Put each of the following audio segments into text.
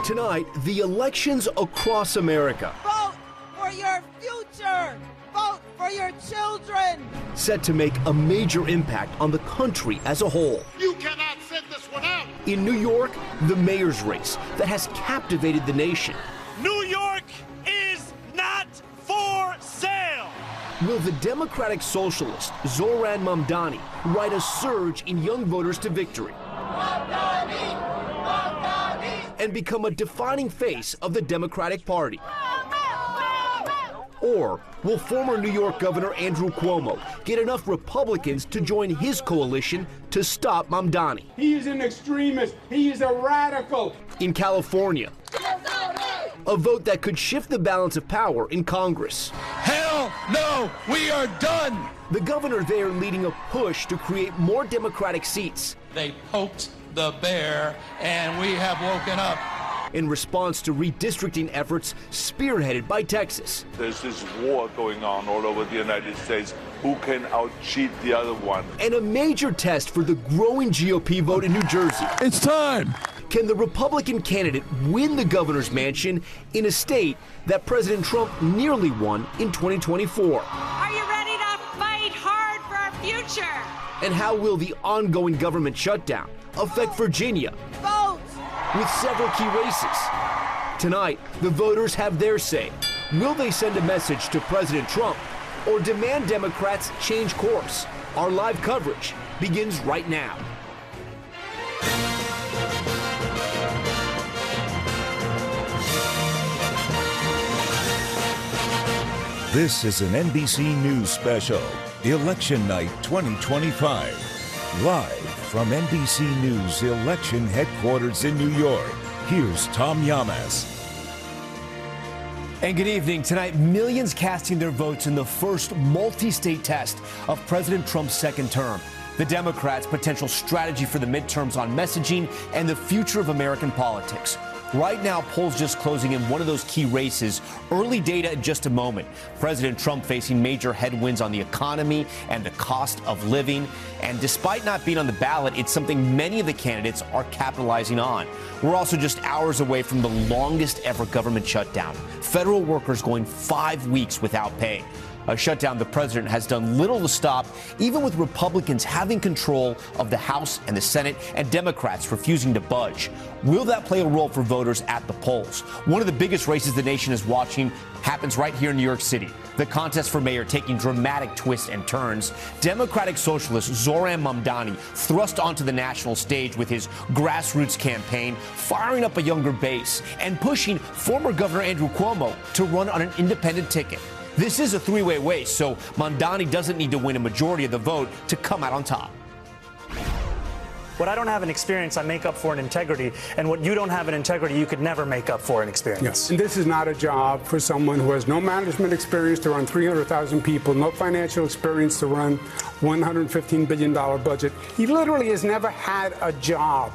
Tonight, the elections across America. Vote for your future. Vote for your children. Set to make a major impact on the country as a whole. You cannot sit this one out. In New York, the mayor's race that has captivated the nation. New York is not for sale. Will the Democratic socialist Zohran Mamdani ride a surge in young voters to victory? And become a defining face of the Democratic Party? Or will former New York Governor Andrew Cuomo get enough Republicans to join his coalition to stop Mamdani? He is an extremist. He is a radical. In California, a vote that could shift the balance of power in Congress. Hell no, we are done. The governor there leading a push to create more Democratic seats. They poked the bear, and we have woken up. In response to redistricting efforts spearheaded by Texas. There's this war going on all over the United States. Who can out-cheat the other one? And a major test for the growing GOP vote in New Jersey. It's time. Can the Republican candidate win the governor's mansion in a state that President Trump nearly won in 2024? Are you ready to fight hard for our future? And how will the ongoing government shutdown affect Virginia? Vote! With several key races. Tonight, the voters have their say. Will they send a message to President Trump or demand Democrats change course? Our live coverage begins right now. This is an NBC News special, Election Night 2025. Live from NBC News election headquarters in New York, here's Tom Llamas. And good evening. Tonight, millions casting their votes in the first multi-state test of President Trump's second term. The Democrats' potential strategy for the midterms on messaging and the future of American politics. Right now, polls just closing in one of those key races. Early data in just a moment. President Trump facing major headwinds on the economy and the cost of living. And despite not being on the ballot, it's something many of the candidates are capitalizing on. We're also just hours away from the longest ever government shutdown. Federal workers going 5 weeks without pay. A shutdown the president has done little to stop, even with Republicans having control of the House and the Senate and Democrats refusing to budge. Will that play a role for voters at the polls? One of the biggest races the nation is watching happens right here in New York City. The contest for mayor taking dramatic twists and turns. Democratic socialist Zohran Mamdani thrust onto the national stage with his grassroots campaign, firing up a younger base and pushing former Governor Andrew Cuomo to run on an independent ticket. This is a three-way race, so Mamdani doesn't need to win a majority of the vote to come out on top. What I don't have in experience, I make up for in integrity. And what you don't have in integrity, you could never make up for in experience. Yes. And this is not a job for someone who has no management experience to run 300,000 people, no financial experience to run $115 billion budget. He literally has never had a job.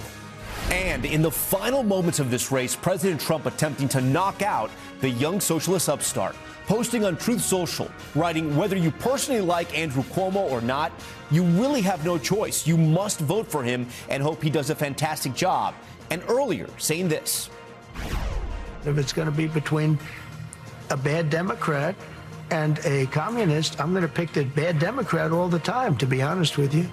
And in the final moments of this race, President Trump attempting to knock out the young socialist upstart. Posting on Truth Social, writing, whether you personally like Andrew Cuomo or not, you really have no choice. You must vote for him and hope he does a fantastic job. And earlier, saying this. If it's going to be between a bad Democrat and a communist, I'm going to pick the bad Democrat all the time, to be honest with you.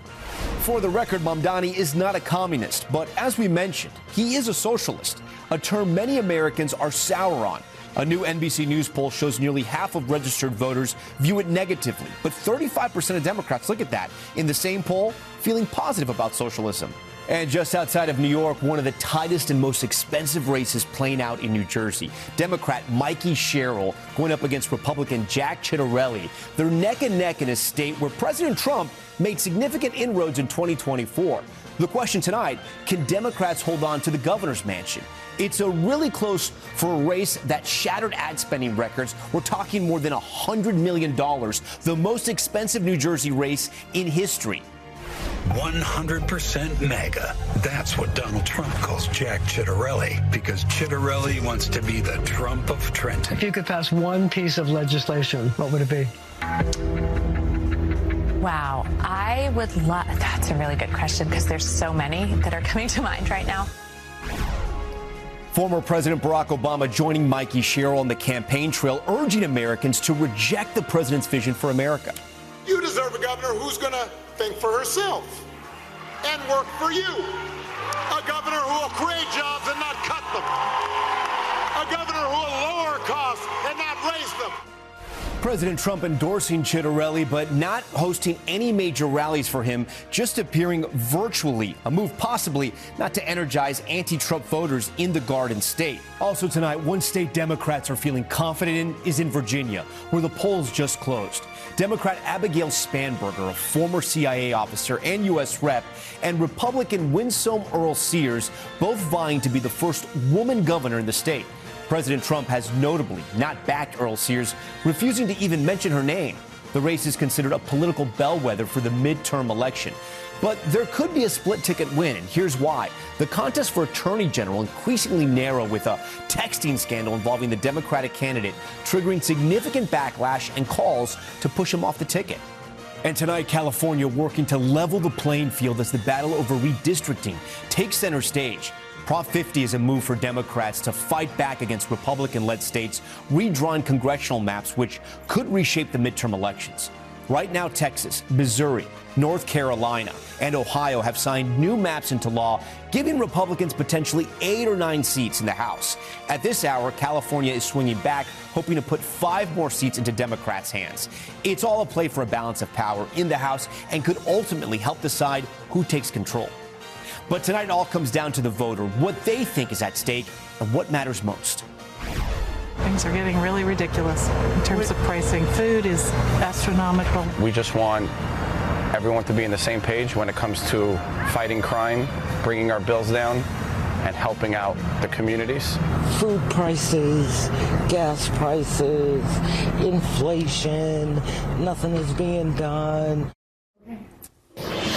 For the record, Mamdani is not a communist, but as we mentioned, he is a socialist, a term many Americans are sour on. A new NBC News poll shows nearly half of registered voters view it negatively, but 35% of Democrats, look at that, in the same poll, feeling positive about socialism. And just outside of New York, one of the tightest and most expensive races playing out in New Jersey. Democrat Mikey Sherrill going up against Republican Jack Ciattarelli. They're neck and neck in a state where President Trump made significant inroads in 2024. The question tonight, can Democrats hold on to the governor's mansion? It's a really close for a race that shattered ad spending records. We're talking more than $100 million, the most expensive New Jersey race in history. 100% MAGA. That's what Donald Trump calls Jack Ciattarelli, because Ciattarelli wants to be the Trump of Trenton. If you could pass one piece of legislation, what would it be? Wow, I would love, that's a really good question because there's so many that are coming to mind right now. Former President Barack Obama joining Mikey Sherrill on the campaign trail, urging Americans to reject the president's vision for America. You deserve a governor who's going to think for herself and work for you. A governor who will create jobs and not cut them. A governor who will lower costs and not raise them. President Trump endorsing Chitterelli, but not hosting any major rallies for him, just appearing virtually, a move possibly not to energize anti-Trump voters in the Garden State. Also tonight, one state Democrats are feeling confident in is in Virginia, where the polls just closed. Democrat Abigail Spanberger, a former CIA officer and U.S. rep, and Republican Winsome Earl Sears, both vying to be the first woman governor in the state. President Trump has notably not backed Earl Sears, refusing to even mention her name. The race is considered a political bellwether for the midterm election. But there could be a split-ticket win, and here's why. The contest for attorney general increasingly narrow, with a texting scandal involving the Democratic candidate triggering significant backlash and calls to push him off the ticket. And tonight, California working to level the playing field as the battle over redistricting takes center stage. Prop 50 is a move for Democrats to fight back against Republican-led states redrawing congressional maps, which could reshape the midterm elections. Right now, Texas, Missouri, North Carolina, and Ohio have signed new maps into law, giving Republicans potentially 8 or 9 seats in the House. At this hour, California is swinging back, hoping to put 5 more seats into Democrats' hands. It's all a play for a balance of power in the House and could ultimately help decide who takes control. But tonight it all comes down to the voter, what they think is at stake, and what matters most. Things are getting really ridiculous in terms of pricing. Food is astronomical. We just want everyone to be on the same page when it comes to fighting crime, bringing our bills down, and helping out the communities. Food prices, gas prices, inflation, nothing is being done.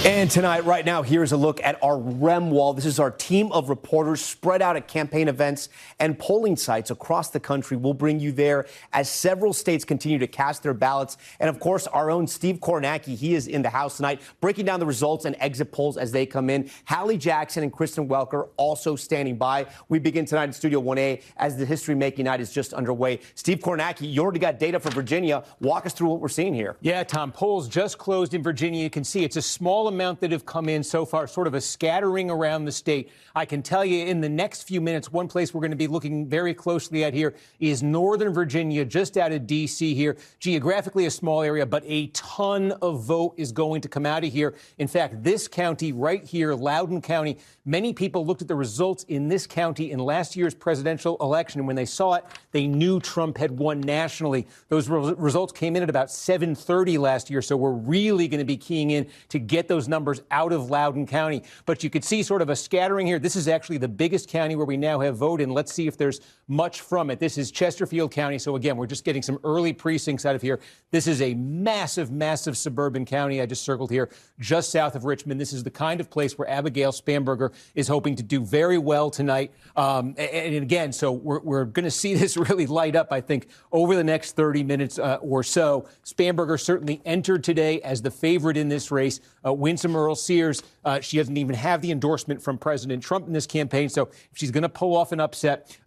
And tonight, right now, here's a look at our REM wall. This is our team of reporters spread out at campaign events and polling sites across the country. We'll bring you there as several states continue to cast their ballots. And, of course, our own Steve Kornacki, he is in the House tonight, breaking down the results and exit polls as they come in. Hallie Jackson and Kristen Welker also standing by. We begin tonight in Studio 1A as the history-making night is just underway. Steve Kornacki, you already got data for Virginia. Walk us through what we're seeing here. Yeah, Tom, polls just closed in Virginia. You can see it's a small amount that have come in so far, sort of a scattering around the state. I can tell you in the next few minutes, one place we're going to be looking very closely at here is Northern Virginia, just out of D.C. here. Geographically a small area, but a ton of vote is going to come out of here. In fact, this county right here, Loudoun County, many people looked at the results in this county in last year's presidential election, and when they saw it, they knew Trump had won nationally. Those results came in at about 7:30 last year, so we're really going to be keying in to get those numbers out of Loudoun County. But you could see sort of a scattering here. This is actually the biggest county where we now have vote in. Let's see if there's much from it. This is Chesterfield County. So again, we're just getting some early precincts out of here. This is a massive, massive suburban county I just circled here, just south of Richmond. This is the kind of place where Abigail Spanberger is hoping to do very well tonight. And again, so we're going to see this really light up, I think, over the next 30 minutes or so. Spanberger certainly entered today as the favorite in this race. Winsome Earl Sears, she doesn't even have the endorsement from President Trump in this campaign. So if she's going to pull off an upset,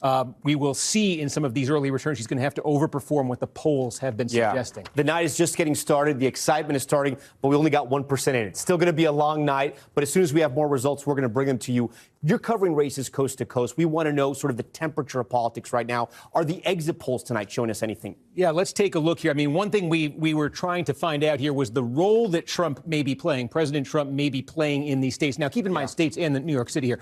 we will see in some of these early returns she's going to have to overperform what the polls have been suggesting. The night is just getting started. The excitement is starting, but we only got 1% in it. It's still going to be a long night, but as soon as we have more results, we're going to bring them to you. You're covering races coast to coast. We want to know sort of the temperature of politics right now. Are the exit polls tonight showing us anything? Yeah, let's take a look here. I mean, one thing we were trying to find out here was the role that Trump may be playing, President Trump may be playing in these states. Now, keep in mind, states and New York City here.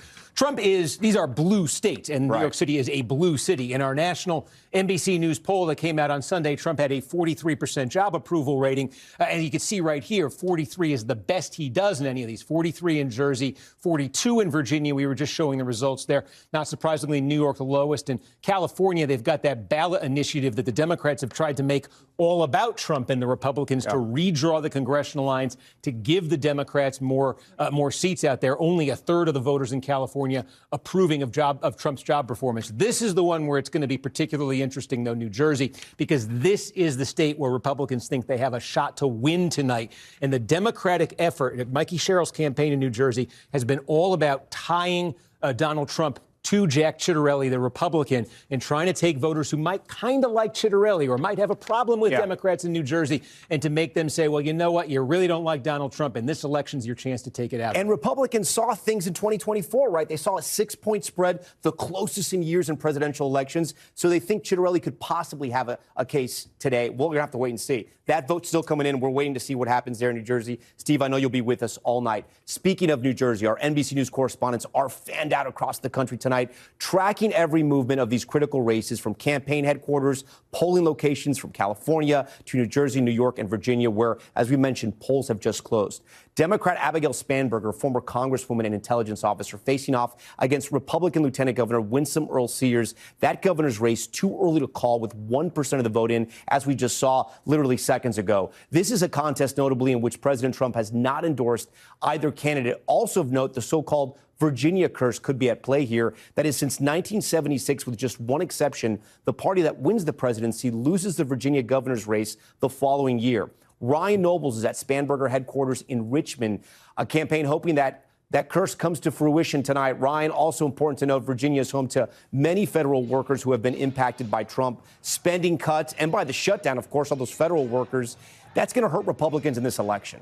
These are blue states, and New York City is a blue city. In our national NBC News poll that came out on Sunday, Trump had a 43% job approval rating. And you can see right here, 43 is the best he does in any of these. 43 in Jersey, 42 in Virginia. We were just showing the results there. Not surprisingly, New York the lowest. In California, they've got that ballot initiative that the Democrats have tried to make all about Trump and the Republicans to redraw the congressional lines to give the Democrats more seats out there. Only a third of the voters in California approving of Trump's job performance. This is the one where it's going to be particularly interesting, though, New Jersey, because this is the state where Republicans think they have a shot to win tonight. And the Democratic effort, Mikey Sherrill's campaign in New Jersey, has been all about tying Donald Trump to Jack Ciattarelli, the Republican, and trying to take voters who might kind of like Ciattarelli or might have a problem with Democrats in New Jersey, and to make them say, well, you know what, you really don't like Donald Trump, and this election's your chance to take it out. And Republicans saw things in 2024, right? They saw a 6-point spread, the closest in years in presidential elections. So they think Ciattarelli could possibly have a case today. Well, we're going to have to wait and see. That vote's still coming in. We're waiting to see what happens there in New Jersey. Steve, I know you'll be with us all night. Speaking of New Jersey, our NBC News correspondents are fanned out across the country tonight, tracking every movement of these critical races from campaign headquarters, polling locations from California to New Jersey, New York, and Virginia, where, as we mentioned, polls have just closed. Democrat Abigail Spanberger, former congresswoman and intelligence officer, facing off against Republican Lieutenant Governor Winsome Earl Sears. That governor's race too early to call, with 1% of the vote in, as we just saw literally seconds ago. This is a contest, notably, in which President Trump has not endorsed either candidate. Also of note, the so-called Virginia curse could be at play here. That is, since 1976, with just one exception, the party that wins the presidency loses the Virginia governor's race the following year. Ryan Nobles is at Spanberger headquarters in Richmond, a campaign hoping that that curse comes to fruition tonight. Ryan, also important to note, Virginia is home to many federal workers who have been impacted by Trump spending cuts and by the shutdown, of course, all those federal workers. That's going to hurt Republicans in this election.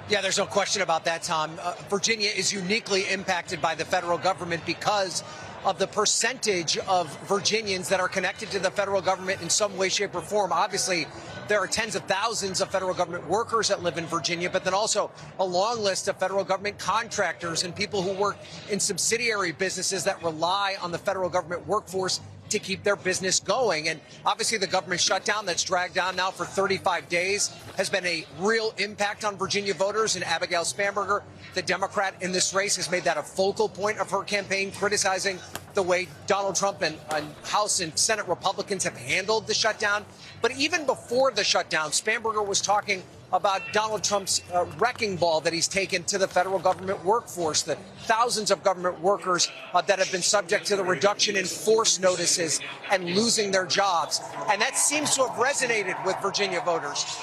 Yeah, there's no question about that, Tom. Virginia is uniquely impacted by the federal government because of the percentage of Virginians that are connected to the federal government in some way, shape, or form. Obviously, there are tens of thousands of federal government workers that live in Virginia, but then also a long list of federal government contractors and people who work in subsidiary businesses that rely on the federal government workforce to keep their business going. And obviously the government shutdown that's dragged on now for 35 days has been a real impact on Virginia voters. And Abigail Spanberger, the Democrat in this race, has made that a focal point of her campaign, criticizing the way Donald Trump and House and Senate Republicans have handled the shutdown. But even before the shutdown, Spanberger was talking about Donald Trump's wrecking ball that he's taken to the federal government workforce, the thousands of government workers that have been subject to the reduction in force notices and losing their jobs. And that seems to have resonated with Virginia voters.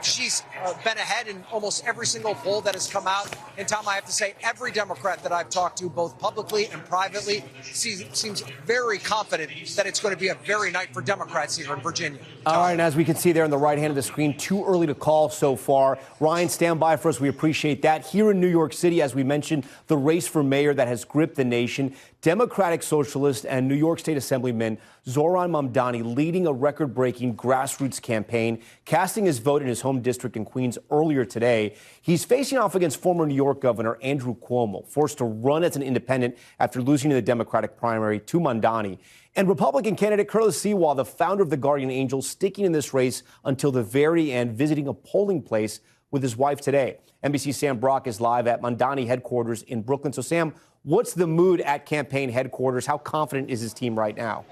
She's been ahead in almost every single poll that has come out. And, Tom, I have to say, every Democrat that I've talked to, both publicly and privately, seems very confident that it's going to be a very night for Democrats here in Virginia. All right, and as we can see there on the right hand of the screen, too early to call so far. Ryan, stand by for us. We appreciate that. Here in New York City, as we mentioned, the race for mayor that has gripped the nation. Democratic Socialist and New York State Assemblyman Zohran Mamdani leading a record-breaking grassroots campaign, casting his vote in his home district in Queens earlier today. He's facing off against former New York Governor Andrew Cuomo, forced to run as an independent after losing in the Democratic primary to Mamdani. And Republican candidate Curtis Sewell, the founder of the Guardian Angels, sticking in this race until the very end, visiting a polling place with his wife today. NBC's Sam Brock is live at Mamdani headquarters in Brooklyn. So, Sam, what's the mood at campaign headquarters? How confident is his team right now?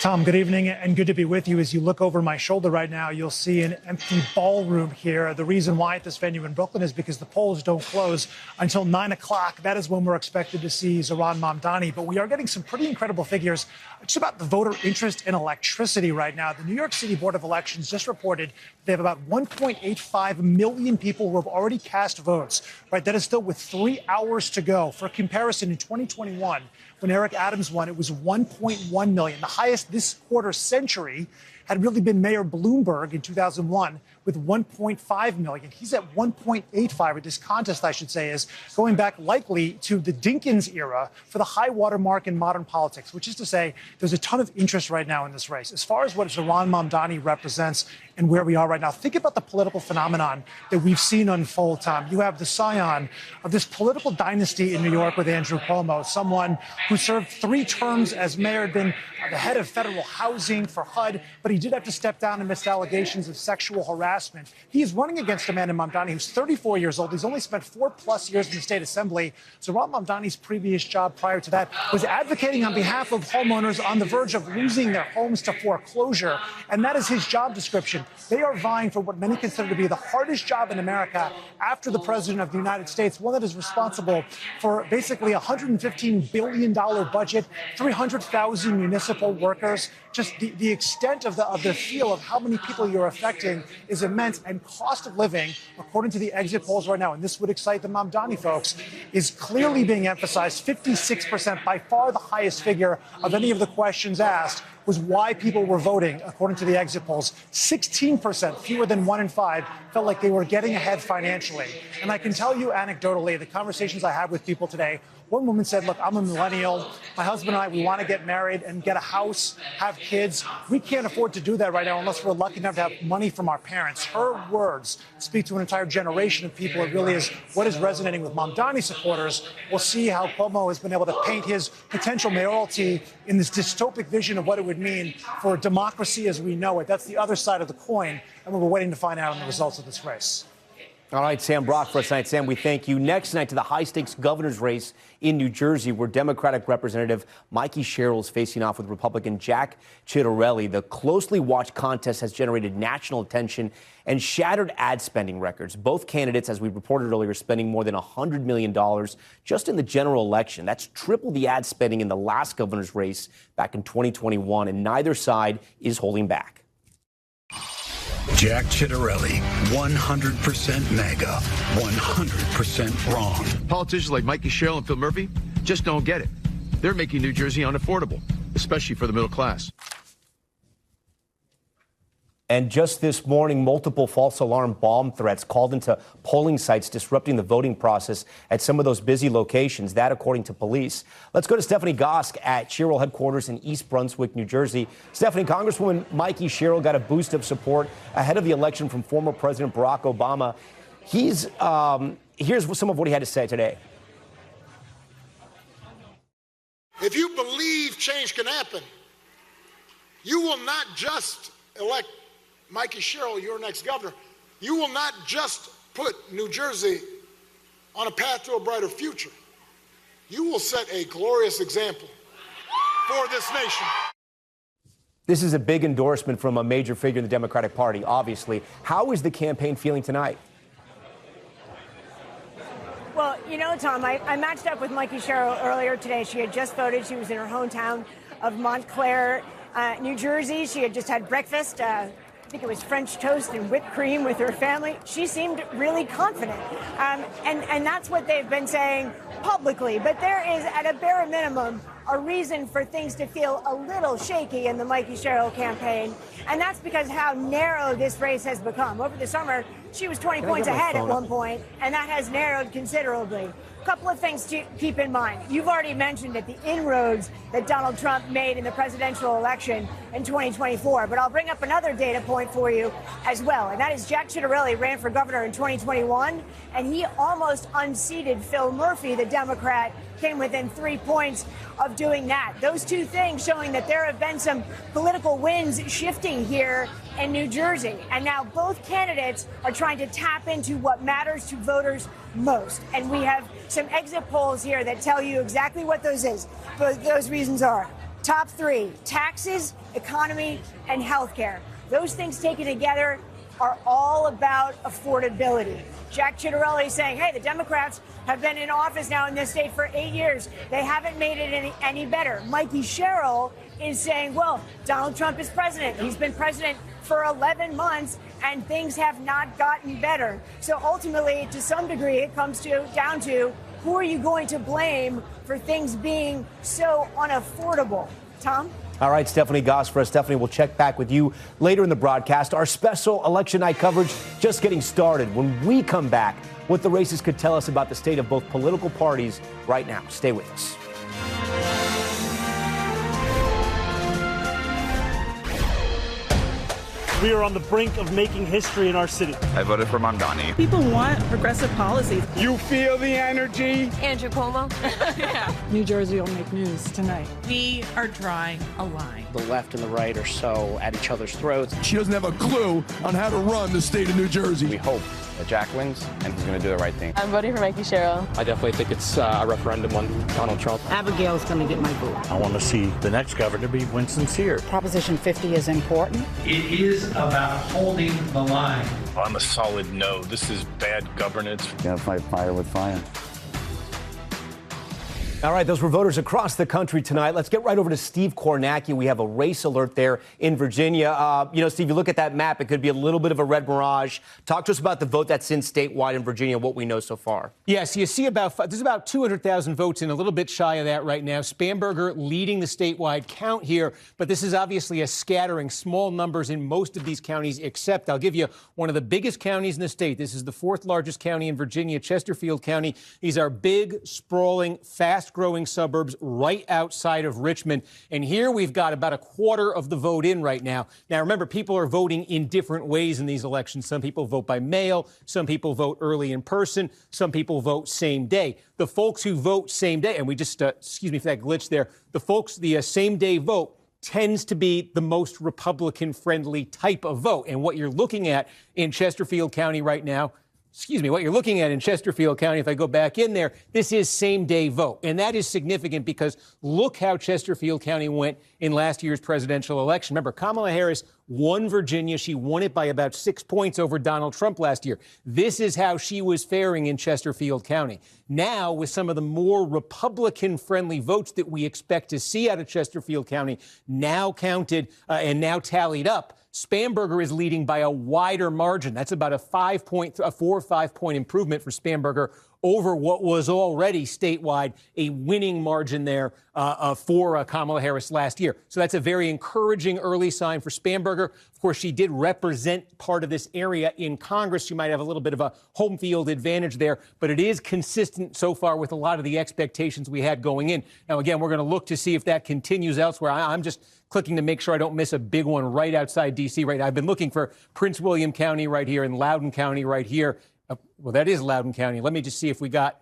Tom, good evening and good to be with you. As you look over my shoulder right now, you'll see an empty ballroom here. The reason why at this venue in Brooklyn is because the polls don't close until 9 o'clock. That is when we're expected to see Zohran Mamdani. But we are getting some pretty incredible figures just about the voter interest in electricity right now. The New York City Board of Elections just reported they have about 1.85 million people who have already cast votes. Right, that is still with 3 hours to go. For comparison, in 2021, when Eric Adams won, it was 1.1 million. The highest this quarter century had really been Mayor Bloomberg in 2001 with 1.5 million. He's at 1.85, or this contest, I should say, is going back likely to the Dinkins era for the high water mark in modern politics, which is to say there's a ton of interest right now in this race. As far as what Zohran Mamdani represents and where we are right now, think about the political phenomenon that we've seen unfold, Tom. You have the scion of this political dynasty in New York with Andrew Cuomo, someone who served 3 terms as mayor, had been the head of federal housing for HUD, but he did have to step down amidst allegations of sexual harassment. He is running against Amanda Mamdani, who's 34 years old. He's only spent 4+ years in the state assembly. Zohran Mamdani's previous job prior to that was advocating on behalf of homeowners on the verge of losing their homes to foreclosure. And that is his job description. They are vying for what many consider to be the hardest job in America after the president of the United States, one that is responsible for basically a $115 billion budget, 300,000 municipal workers, just the extent of the feel of how many people you're affecting is immense. And cost of living, according to the exit polls right now, and this would excite the Mamdani folks, is clearly being emphasized. 56%, by far the highest figure of any of the questions asked, was why people were voting, according to the exit polls. 16%, fewer than 1 in 5, felt like they were getting ahead financially. And I can tell you anecdotally, the conversations I had with people today, one woman said, look, I'm a millennial. My husband and I, we want to get married and get a house, have kids. We can't afford to do that right now unless we're lucky enough to have money from our parents. Her words speak to an entire generation of people. It really is what is resonating with Mamdani supporters. We'll see how Cuomo has been able to paint his potential mayoralty in this dystopic vision of what it would mean for democracy as we know it. That's the other side of the coin, and we're waiting to find out on the results of this race. All right, Sam Brock for us tonight. Sam, we thank you. Next tonight to the high-stakes governor's race in New Jersey, where Democratic Representative Mikey Sherrill is facing off with Republican Jack Ciattarelli. The closely watched contest has generated national attention and shattered ad spending records. Both candidates, as we reported earlier, spending more than $100 million just in the general election. That's triple the ad spending in the last governor's race back in 2021, and neither side is holding back. Jack Ciattarelli, 100% MAGA, 100% wrong. Politicians like Mikey Sherrill and Phil Murphy just don't get it. They're making New Jersey unaffordable, especially for the middle class. And just this morning, multiple false alarm bomb threats called into polling sites, disrupting the voting process at some of those busy locations. That, according to police. Let's go to Stephanie Gosk at Sherrill headquarters in East Brunswick, New Jersey. Stephanie, Congresswoman Mikey Sherrill got a boost of support ahead of the election from former President Barack Obama. Here's some of what he had to say today. If you believe change can happen, you will not just elect Mikey Sherrill, your next governor. You will not just put New Jersey on a path to a brighter future. You will set a glorious example for this nation. This is a big endorsement from a major figure in the Democratic Party, obviously. How is the campaign feeling tonight? Well, you know, Tom, I matched up with Mikey Sherrill earlier today. She had just voted. She was in her hometown of Montclair, New Jersey. She had just had breakfast. I think it was French toast and whipped cream with her family. She seemed really confident. And that's what they've been saying publicly. But there is, at a bare minimum, a reason for things to feel a little shaky in the Mikey Sherrill campaign. And that's because how narrow this race has become. Over the summer, she was 20 points ahead at one point, and that has narrowed considerably. Couple of things to keep in mind. You've already mentioned that the inroads that Donald Trump made in the presidential election in 2024, but I'll bring up another data point for you as well, and that is Jack Ciattarelli ran for governor in 2021, and he almost unseated Phil Murphy, the Democrat, came within 3 points of doing that. Those two things showing that there have been some political winds shifting here in New Jersey. And now both candidates are trying to tap into what matters to voters most. And we have some exit polls here that tell you exactly what those reasons are. Top three: taxes, economy, and healthcare. Those things taken together are all about affordability. Jack Ciattarelli saying, hey, the Democrats have been in office now in this state for 8 years. They haven't made it any better. Mikey Sherrill is saying, well, Donald Trump is president. He's been president for 11 months, and things have not gotten better. So ultimately, to some degree, it comes down to who are you going to blame for things being so unaffordable? Tom? All right, Stephanie Goss for us. Stephanie, we'll check back with you later in the broadcast. Our special election night coverage just getting started. When we come back, what the races could tell us about the state of both political parties right now. Stay with us. We are on the brink of making history in our city. I voted for Mamdani. People want progressive policies. You feel the energy? Andrew Cuomo. Yeah. New Jersey will make news tonight. We are drawing a line. The left and the right are so at each other's throats. She doesn't have a clue on how to run the state of New Jersey. We hope that Jack wins and he's going to do the right thing. I'm voting for Mikey Sherrill. I definitely think it's a referendum on Donald Trump. Abigail's going to get my vote. I want to see the next governor be Winston Sears. Proposition 50 is important. It is about holding the line. I'm a solid no. This is bad governance. Gonna fight fire with fire. All right, those were voters across the country tonight. Let's get right over to Steve Kornacki. We have a race alert there in Virginia. Steve, you look at that map, it could be a little bit of a red mirage. Talk to us about the vote that's in statewide in Virginia, what we know so far. Yes, you see there's about 200,000 votes in, a little bit shy of that right now. Spanberger leading the statewide count here, but this is obviously a scattering, small numbers in most of these counties, except I'll give you one of the biggest counties in the state. This is the fourth largest county in Virginia, Chesterfield County. These are big, sprawling, fast-growing suburbs right outside of Richmond. And here we've got about a quarter of the vote in right now. Now, remember, people are voting in different ways in these elections. Some people vote by mail. Some people vote early in person. Some people vote same day. The folks who vote same day, and we just, excuse me for that glitch there, the same day vote tends to be the most Republican-friendly type of vote. And what you're looking at in Chesterfield County right now, what you're looking at in Chesterfield County, if I go back in there, this is same-day vote. And that is significant because look how Chesterfield County went in last year's presidential election. Remember, Kamala Harris won Virginia. She won it by about 6 points over Donald Trump last year. This is how she was faring in Chesterfield County. Now, with some of the more Republican-friendly votes that we expect to see out of Chesterfield County now counted and now tallied up, Spanberger is leading by a wider margin. That's about a 4 or 5 point improvement for Spanberger over what was already statewide a winning margin there for Kamala Harris last year. So that's a very encouraging early sign for Spanberger. Of course, she did represent part of this area in Congress. She might have a little bit of a home field advantage there, but it is consistent so far with a lot of the expectations we had going in. Now, again, we're going to look to see if that continues elsewhere. I'm just clicking to make sure I don't miss a big one right outside D.C. right now. I've been looking for Prince William County right here and Loudoun County right here. Well, that is Loudoun County. Let me just see if we got,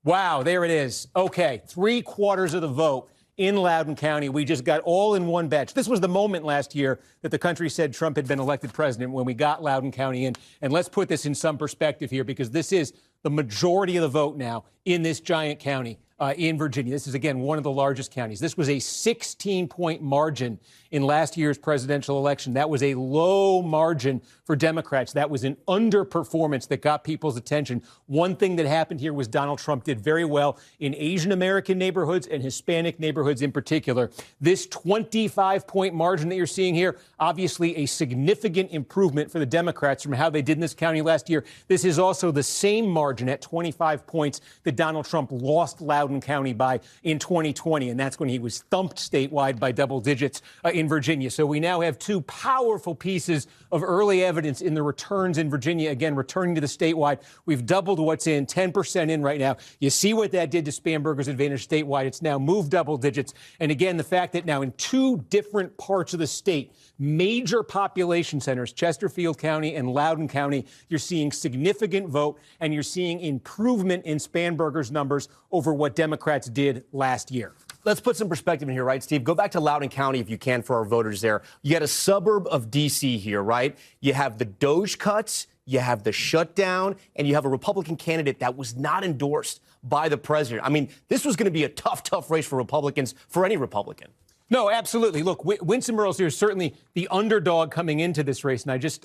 wow, there it is. Okay, 3/4 of the vote in Loudoun County. We just got all in one batch. This was the moment last year that the country said Trump had been elected president when we got Loudoun County in. And let's put this in some perspective here, because this is the majority of the vote now in this giant county in Virginia. This is, again, one of the largest counties. This was a 16-point margin in last year's presidential election. That was a low margin for Democrats. That was an underperformance that got people's attention. One thing that happened here was Donald Trump did very well in Asian American neighborhoods and Hispanic neighborhoods in particular. This 25-point margin that you're seeing here, obviously a significant improvement for the Democrats from how they did in this county last year. This is also the same margin at 25 points that Donald Trump lost Loudoun County by in 2020, and that's when he was thumped statewide by double digits in Virginia. So we now have two powerful pieces of early evidence in the returns in Virginia, again, returning to the statewide. We've doubled what's in, 10% in right now. You see what that did to Spanberger's advantage statewide. It's now moved double digits. And again, the fact that now in two different parts of the state, major population centers, Chesterfield County and Loudoun County, you're seeing significant vote and you're seeing improvement in Spanberger's numbers over what Democrats did last year. Let's put some perspective in here, right, Steve? Go back to Loudoun County, if you can, for our voters there. You got a suburb of D.C. here, right? You have the Doge cuts, you have the shutdown, and you have a Republican candidate that was not endorsed by the president. I mean, this was going to be a tough race for Republicans, for any Republican. No, absolutely. Look, Winston Murrells here is certainly the underdog coming into this race, and I just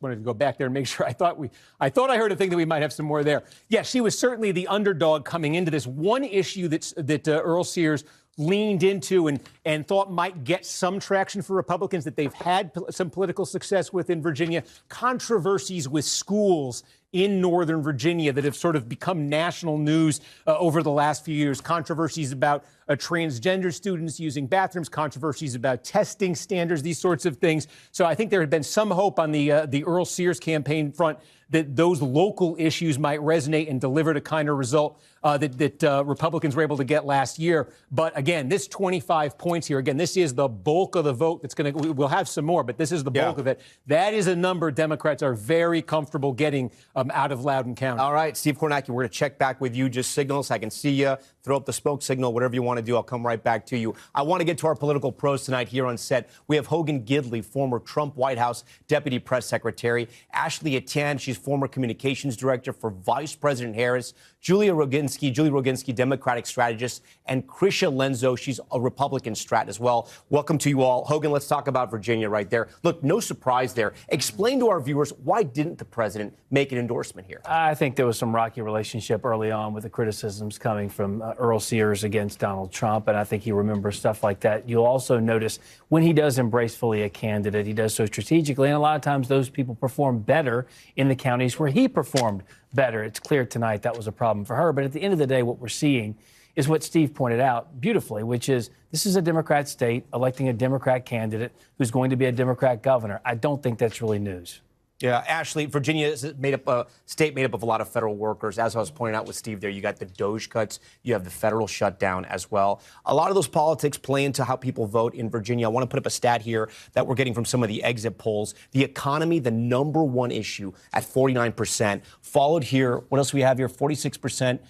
wanted to go back there and make sure. I thought I heard a thing that we might have some more there. Yeah, she was certainly the underdog coming into this. One issue that Earl Sears leaned into and thought might get some traction for Republicans that they've had some political success with in Virginia, controversies with schools in Northern Virginia that have sort of become national news over the last few years. Controversies about transgender students using bathrooms, controversies about testing standards, these sorts of things. So I think there had been some hope on the Earl Sears campaign front that those local issues might resonate and deliver the kind of result that Republicans were able to get last year. But again, this 25 points here, again, this is the bulk of the vote that's going to, we'll have some more, but this is the bulk of it. That is a number Democrats are very comfortable getting out of Loudoun County. All right, Steve Kornacki, we're going to check back with you. Just signal us. I can see you. Throw up the smoke signal, whatever you want to do. I'll come right back to you. I want to get to our political pros tonight here on set. We have Hogan Gidley, former Trump White House Deputy Press Secretary. Ashley Atan, she's former Communications Director for Vice President Harris. Julie Roginski, Democratic strategist, and Krisha Lenzo, she's a Republican strat as well. Welcome to you all. Hogan, let's talk about Virginia right there. Look, no surprise there. Explain to our viewers, why didn't the president make an endorsement here? I think there was some rocky relationship early on with the criticisms coming from Earl Sears against Donald Trump, and I think he remembers stuff like that. You'll also notice when he does embrace fully a candidate, he does so strategically, and a lot of times those people perform better in the counties where he performed better. It's clear tonight that was a problem for her, but at the end of the day, what we're seeing is what Steve pointed out beautifully, which is this is a Democrat state electing a Democrat candidate who's going to be a Democrat governor. I don't think that's really news. Yeah, Ashley, Virginia is a state made up of a lot of federal workers. As I was pointing out with Steve there, you got the DOJ cuts, you have the federal shutdown as well. A lot of those politics play into how people vote in Virginia. I want to put up a stat here that we're getting from some of the exit polls. The economy, the number one issue at 49%, followed here. What else do we have here? 46%.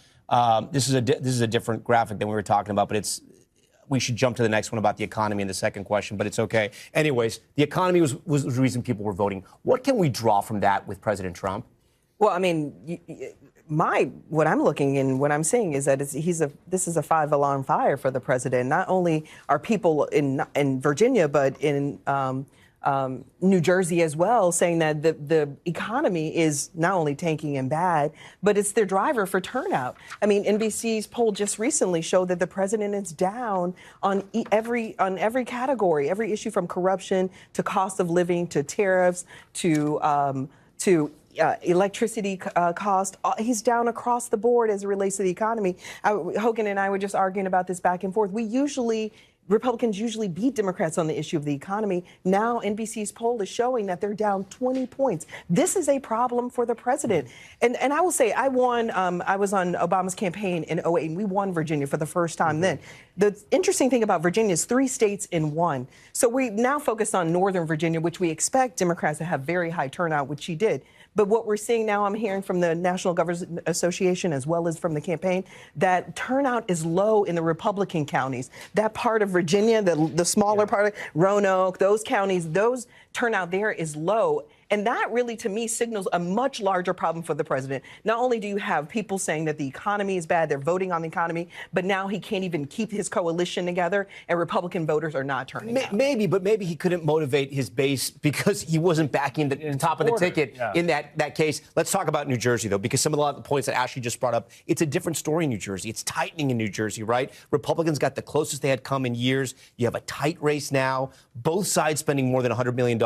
This is a different graphic than we were talking about, but we should jump to the next one about the economy in the second question, but it's okay. Anyways, the economy was the reason people were voting. What can we draw from that with President Trump? Well, I mean, what I'm looking and what I'm seeing is that this is a 5-alarm fire for the president. Not only are people in Virginia, but in New Jersey as well, saying that the economy is not only tanking and bad, but it's their driver for turnout. I mean, NBC's poll just recently showed that the president is down on every category, every issue from corruption to cost of living to tariffs to electricity cost. He's down across the board as it relates to the economy. Hogan and I were just arguing about this back and forth. Republicans usually beat Democrats on the issue of the economy. Now NBC's poll is showing that they're down 20 points. This is a problem for the president. And I will say, I won, I was on Obama's campaign in 2008, and we won Virginia for the first time then. The interesting thing about Virginia is 3 states in 1. So we now focus on Northern Virginia, which we expect Democrats to have very high turnout, which she did. But what we're seeing now, I'm hearing from the National Governors Association as well as from the campaign, that turnout is low in the Republican counties. That part of Virginia, the smaller part, Roanoke, those counties, those turnout there is low. And that really, to me, signals a much larger problem for the president. Not only do you have people saying that the economy is bad, they're voting on the economy, but now he can't even keep his coalition together, and Republican voters are not turning out. Maybe, but maybe he couldn't motivate his base because he wasn't backing the top of the ticket in that case. Let's talk about New Jersey, though, because some of the points that Ashley just brought up, it's a different story in New Jersey. It's tightening in New Jersey, right? Republicans got the closest they had come in years. You have a tight race now. Both sides spending more than $100 million.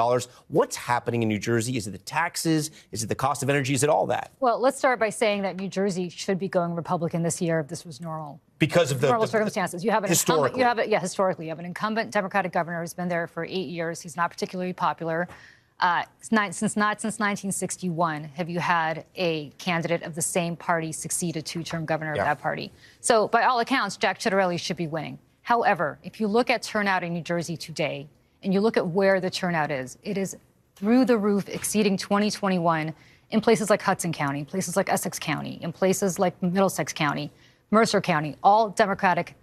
What's happening in New Jersey? Is it the taxes? Is it the cost of energy? Is it all that? Well, let's start by saying that New Jersey should be going Republican this year if this was normal. Because of the normal circumstances. You have an historically. Historically. You have an incumbent Democratic governor who's been there for 8 years. He's not particularly popular. Since 1961 have you had a candidate of the same party succeed a 2-term governor of that party. So by all accounts, Jack Ciattarelli should be winning. However, if you look at turnout in New Jersey today and you look at where the turnout is, it is through the roof, exceeding 2021 in places like Hudson County, places like Essex County, in places like Middlesex County, Mercer County, all Democratic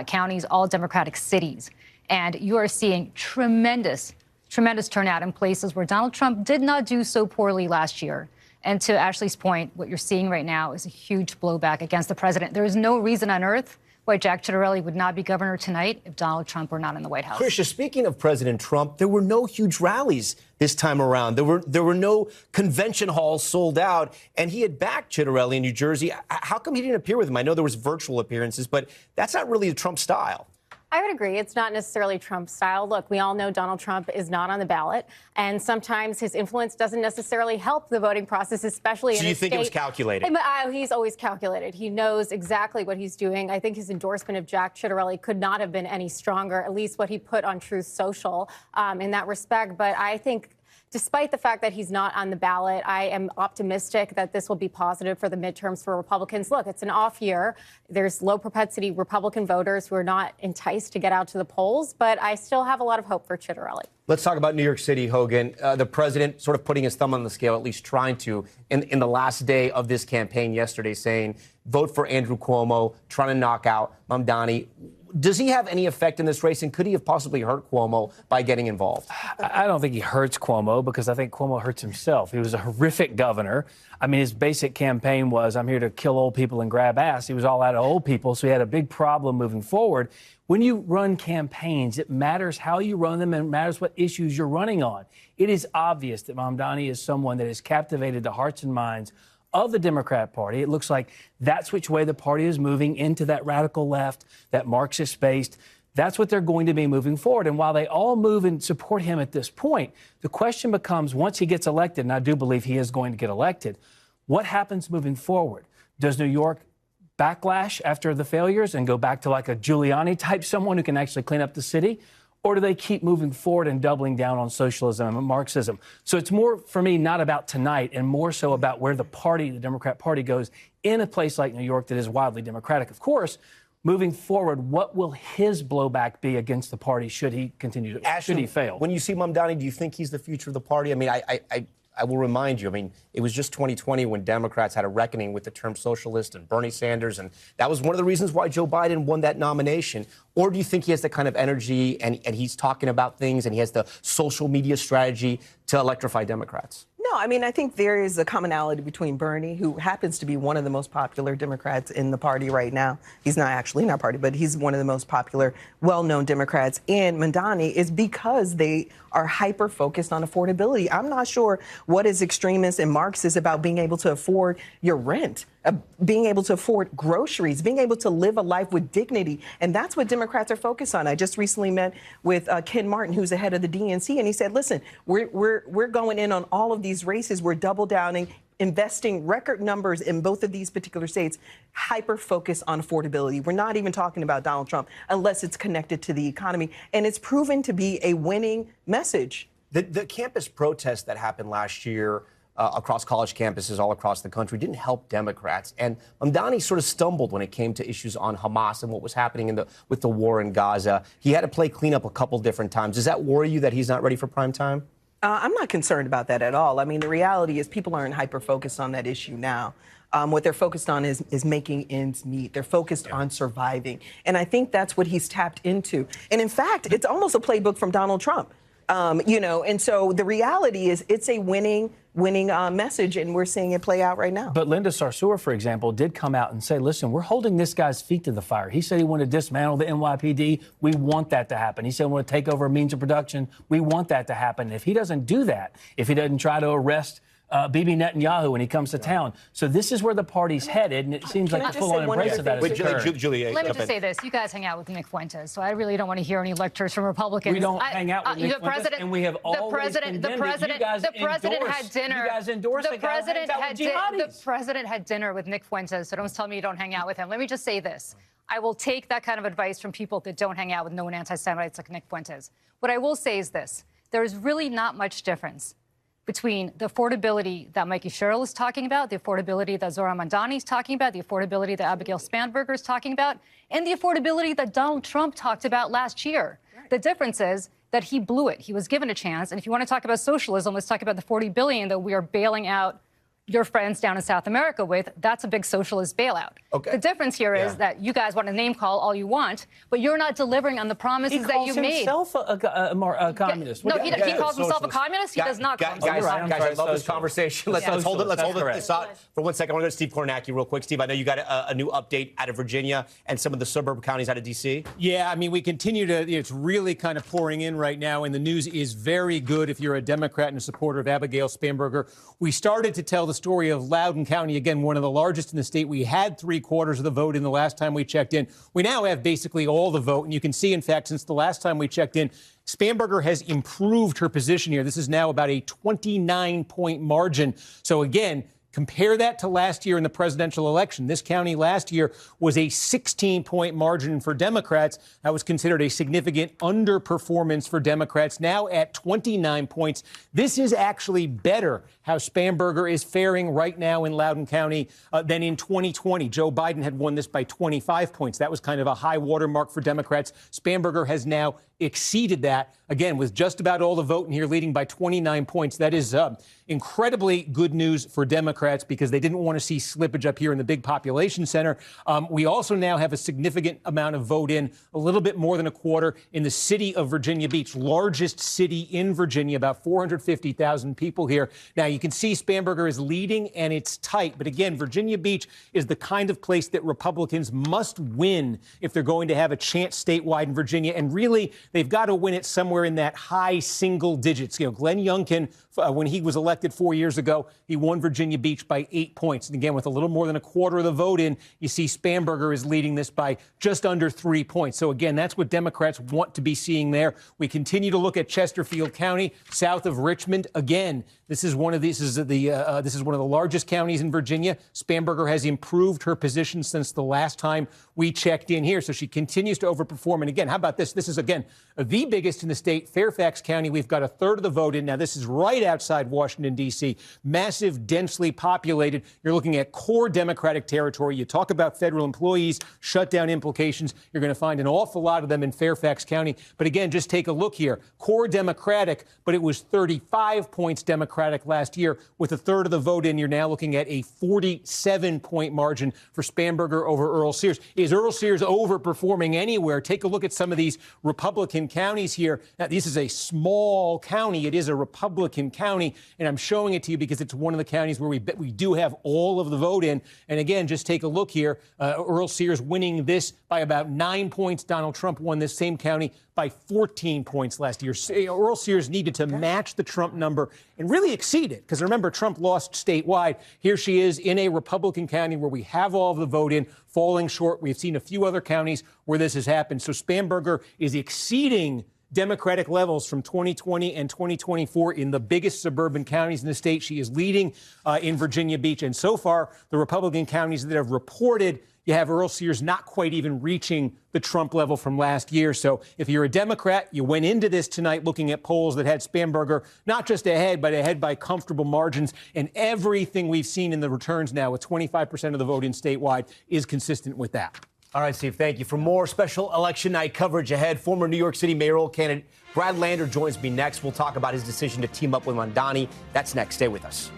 counties, all Democratic cities. And you are seeing tremendous turnout in places where Donald Trump did not do so poorly last year. And to Ashley's point, what you're seeing right now is a huge blowback against the president. There is no reason on earth why Jack Ciattarelli would not be governor tonight if Donald Trump were not in the White House. Krisha, speaking of President Trump, there were no huge rallies this time around. There were no convention halls sold out, and he had backed Ciattarelli in New Jersey. How come he didn't appear with him? I know there was virtual appearances, but that's not really the Trump style. I would agree. It's not necessarily Trump's style. Look, we all know Donald Trump is not on the ballot, and sometimes his influence doesn't necessarily help the voting process, especially in a state. So you think it was calculated? He's always calculated. He knows exactly what he's doing. I think his endorsement of Jack Ciattarelli could not have been any stronger, at least what he put on Truth Social in that respect. But I think despite the fact that he's not on the ballot, I am optimistic that this will be positive for the midterms for Republicans. Look, it's an off year. There's low propensity Republican voters who are not enticed to get out to the polls, but I still have a lot of hope for Ciattarelli. Let's talk about New York City, Hogan. The president sort of putting his thumb on the scale, at least trying to, in the last day of this campaign yesterday, saying, vote for Andrew Cuomo, trying to knock out Mamdani. Does he have any effect in this race, and could he have possibly hurt Cuomo by getting involved? I don't think he hurts Cuomo because I think Cuomo hurts himself. He was a horrific governor. I mean, his basic campaign was, I'm here to kill old people and grab ass. He was all out of old people, so he had a big problem moving forward. When you run campaigns, it matters how you run them and it matters what issues you're running on. It is obvious that Mamdani is someone that has captivated the hearts and minds of the Democrat Party. It looks like that's which way the party is moving, into that radical left, that Marxist-based. That's what they're going to be moving forward. And while they all move and support him at this point, the question becomes, once he gets elected, and I do believe he is going to get elected, what happens moving forward? Does New York backlash after the failures and go back to like a Giuliani type, someone who can actually clean up the city? Or do they keep moving forward and doubling down on socialism and Marxism? So it's more, for me, not about tonight and more so about where the party, the Democrat Party, goes in a place like New York that is wildly Democratic. Of course, moving forward, what will his blowback be against the party should he continue to, should he fail? When you see Mamdani, do you think he's the future of the party? I mean, I will remind you, I mean, it was just 2020 when Democrats had a reckoning with the term socialist and Bernie Sanders, and that was one of the reasons why Joe Biden won that nomination. Or do you think he has the kind of energy and he's talking about things and he has the social media strategy to electrify Democrats? No, I mean, I think there is a commonality between Bernie, who happens to be one of the most popular Democrats in the party right now. He's not actually in our party, but he's one of the most popular, well-known Democrats. And Mamdani is because they are hyper-focused on affordability. I'm not sure what is extremist and Marxist about being able to afford your rent, being able to afford groceries, being able to live a life with dignity. And that's what Democrats are focused on. I just recently met with Ken Martin, who's the head of the DNC, and he said, listen, we're going in on all of these races. We're double downing, investing record numbers in both of these particular states, hyper-focused on affordability. We're not even talking about Donald Trump unless it's connected to the economy. And it's proven to be a winning message. The campus protest that happened last year across college campuses all across the country didn't help Democrats. And Mamdani sort of stumbled when it came to issues on Hamas and what was happening with the war in Gaza. He had to play cleanup a couple different times. Does that worry you that he's not ready for prime time? I'm not concerned about that at all. I mean, the reality is people aren't hyper-focused on that issue now. What they're focused on is making ends meet. They're focused on surviving. And I think that's what he's tapped into. And in fact, it's almost a playbook from Donald Trump. And so the reality is it's a winning message, and we're seeing it play out right now. But Linda Sarsour, for example, did come out and say, listen, we're holding this guy's feet to the fire. He said he wanted to dismantle the NYPD. We want that to happen. He said we want to take over means of production. We want that to happen. If he doesn't do that, if he doesn't try to arrest Bibi Netanyahu when he comes to town. So this is where the party's headed, and it seems like the full-on embrace of that is occurring. Let me just say this. You guys hang out with Nick Fuentes, so I really don't want to hear any lectures from Republicans. We don't hang out with Nick Fuentes, and we have always the president had dinner. You guys endorse the president had dinner with Nick Fuentes, so don't tell me you don't hang out with him. Let me just say this. I will take that kind of advice from people that don't hang out with known anti-Semites like Nick Fuentes. What I will say is this. There is really not much difference between the affordability that Mikey Sherrill is talking about, the affordability that Zohran Mamdani is talking about, the affordability that Abigail Spanberger is talking about, and the affordability that Donald Trump talked about last year. Right. The difference is that he blew it. He was given a chance. And if you want to talk about socialism, let's talk about the $40 billion that we are bailing out your friends down in South America with. That's a big socialist bailout. Okay. The difference here is that you guys want to name call all you want, but you're not delivering on the promises that you made. He calls himself a communist. No, he calls himself a communist. He does not call himself a communist. Guys, I love this conversation. Let's hold it. Let's hold this for 1 second. I want to go to Steve Kornacki real quick. Steve, I know you got a new update out of Virginia and some of the suburb counties out of D.C. Yeah, I mean, we continue to, it's really kind of pouring in right now, and the news is very good if you're a Democrat and a supporter of Abigail Spanberger. We started to tell the story of Loudoun County, again, one of the largest in the state. We had 3/4 of the vote in the last time we checked in. We now have basically all the vote. And you can see, in fact, since the last time we checked in, Spanberger has improved her position here. This is now about a 29-point margin. So, again, compare that to last year in the presidential election. This county last year was a 16-point margin for Democrats. That was considered a significant underperformance for Democrats. Now at 29 points. This is actually better how Spanberger is faring right now in Loudoun County than in 2020. Joe Biden had won this by 25 points. That was kind of a high watermark for Democrats. Spanberger has now exceeded that, again, with just about all the vote in here leading by 29 points. That is incredibly good news for Democrats because they didn't want to see slippage up here in the big population center. We also now have a significant amount of vote in, a little bit more than a quarter, in the city of Virginia Beach, largest city in Virginia, about 450,000 people here. Now, you can see Spanberger is leading and it's tight. But again, Virginia Beach is the kind of place that Republicans must win if they're going to have a chance statewide in Virginia. And really, they've got to win it somewhere in that high single digits. You know, Glenn Youngkin, when he was elected 4 years ago, he won Virginia Beach by 8 points. And again, with a little more than a quarter of the vote in, you see Spanberger is leading this by just under 3 points. So again, that's what Democrats want to be seeing there. We continue to look at Chesterfield County, south of Richmond. Again, this is one of the largest counties in Virginia. Spanberger has improved her position since the last time we checked in here, so she continues to overperform. And again, how about this? This is, again, the biggest in the state. Fairfax County, we've got a third of the vote in. Now, this is right outside Washington, D.C., massive, densely populated. You're looking at core Democratic territory. You talk about federal employees, shutdown implications. You're going to find an awful lot of them in Fairfax County. But again, just take a look here. Core Democratic, but it was 35 points Democratic last year. With a third of the vote in, you're now looking at a 47-point margin for Spanberger over Earl Sears. Is Earl Sears overperforming anywhere? Take a look at some of these Republican counties here. Now, this is a small county. It is a Republican county, and I'm showing it to you because it's one of the counties where we do have all of the vote in. And again, just take a look here. Earl Sears winning this by about 9 points. Donald Trump won this same county by 14 points last year. Earl Sears needed to match the Trump number and really exceed it, because remember, Trump lost statewide. Here she is in a Republican county where we have all of the vote in, falling short. We've seen a few other counties where this has happened. So Spanberger is exceeding Democratic levels from 2020 and 2024 in the biggest suburban counties in the state. She is leading in Virginia Beach. And so far, the Republican counties that have reported, you have Earl Sears not quite even reaching the Trump level from last year. So if you're a Democrat, you went into this tonight looking at polls that had Spanberger not just ahead, but ahead by comfortable margins. And everything we've seen in the returns now, with 25% of the vote in statewide, is consistent with that. All right, Steve, thank you. For more special election night coverage ahead, former New York City mayoral candidate Brad Lander joins me next. We'll talk about his decision to team up with Mamdani. That's next. Stay with us.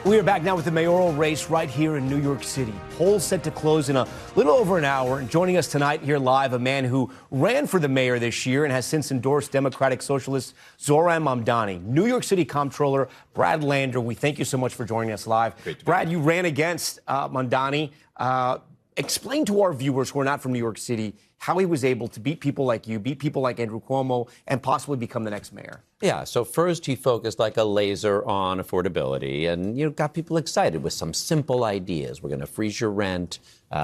We are back now with the mayoral race right here in New York City. Polls set to close in a little over an hour. And joining us tonight here live, a man who ran for the mayor this year and has since endorsed Democratic Socialist Zohran Mamdani. New York City Comptroller Brad Lander, we thank you so much for joining us live. Brad, you ran against Mamdani. Explain to our viewers who are not from New York City how he was able to beat people like you, beat people like Andrew Cuomo, and possibly become the next mayor. Yeah, so first he focused like a laser on affordability and, got people excited with some simple ideas. We're going to freeze your rent,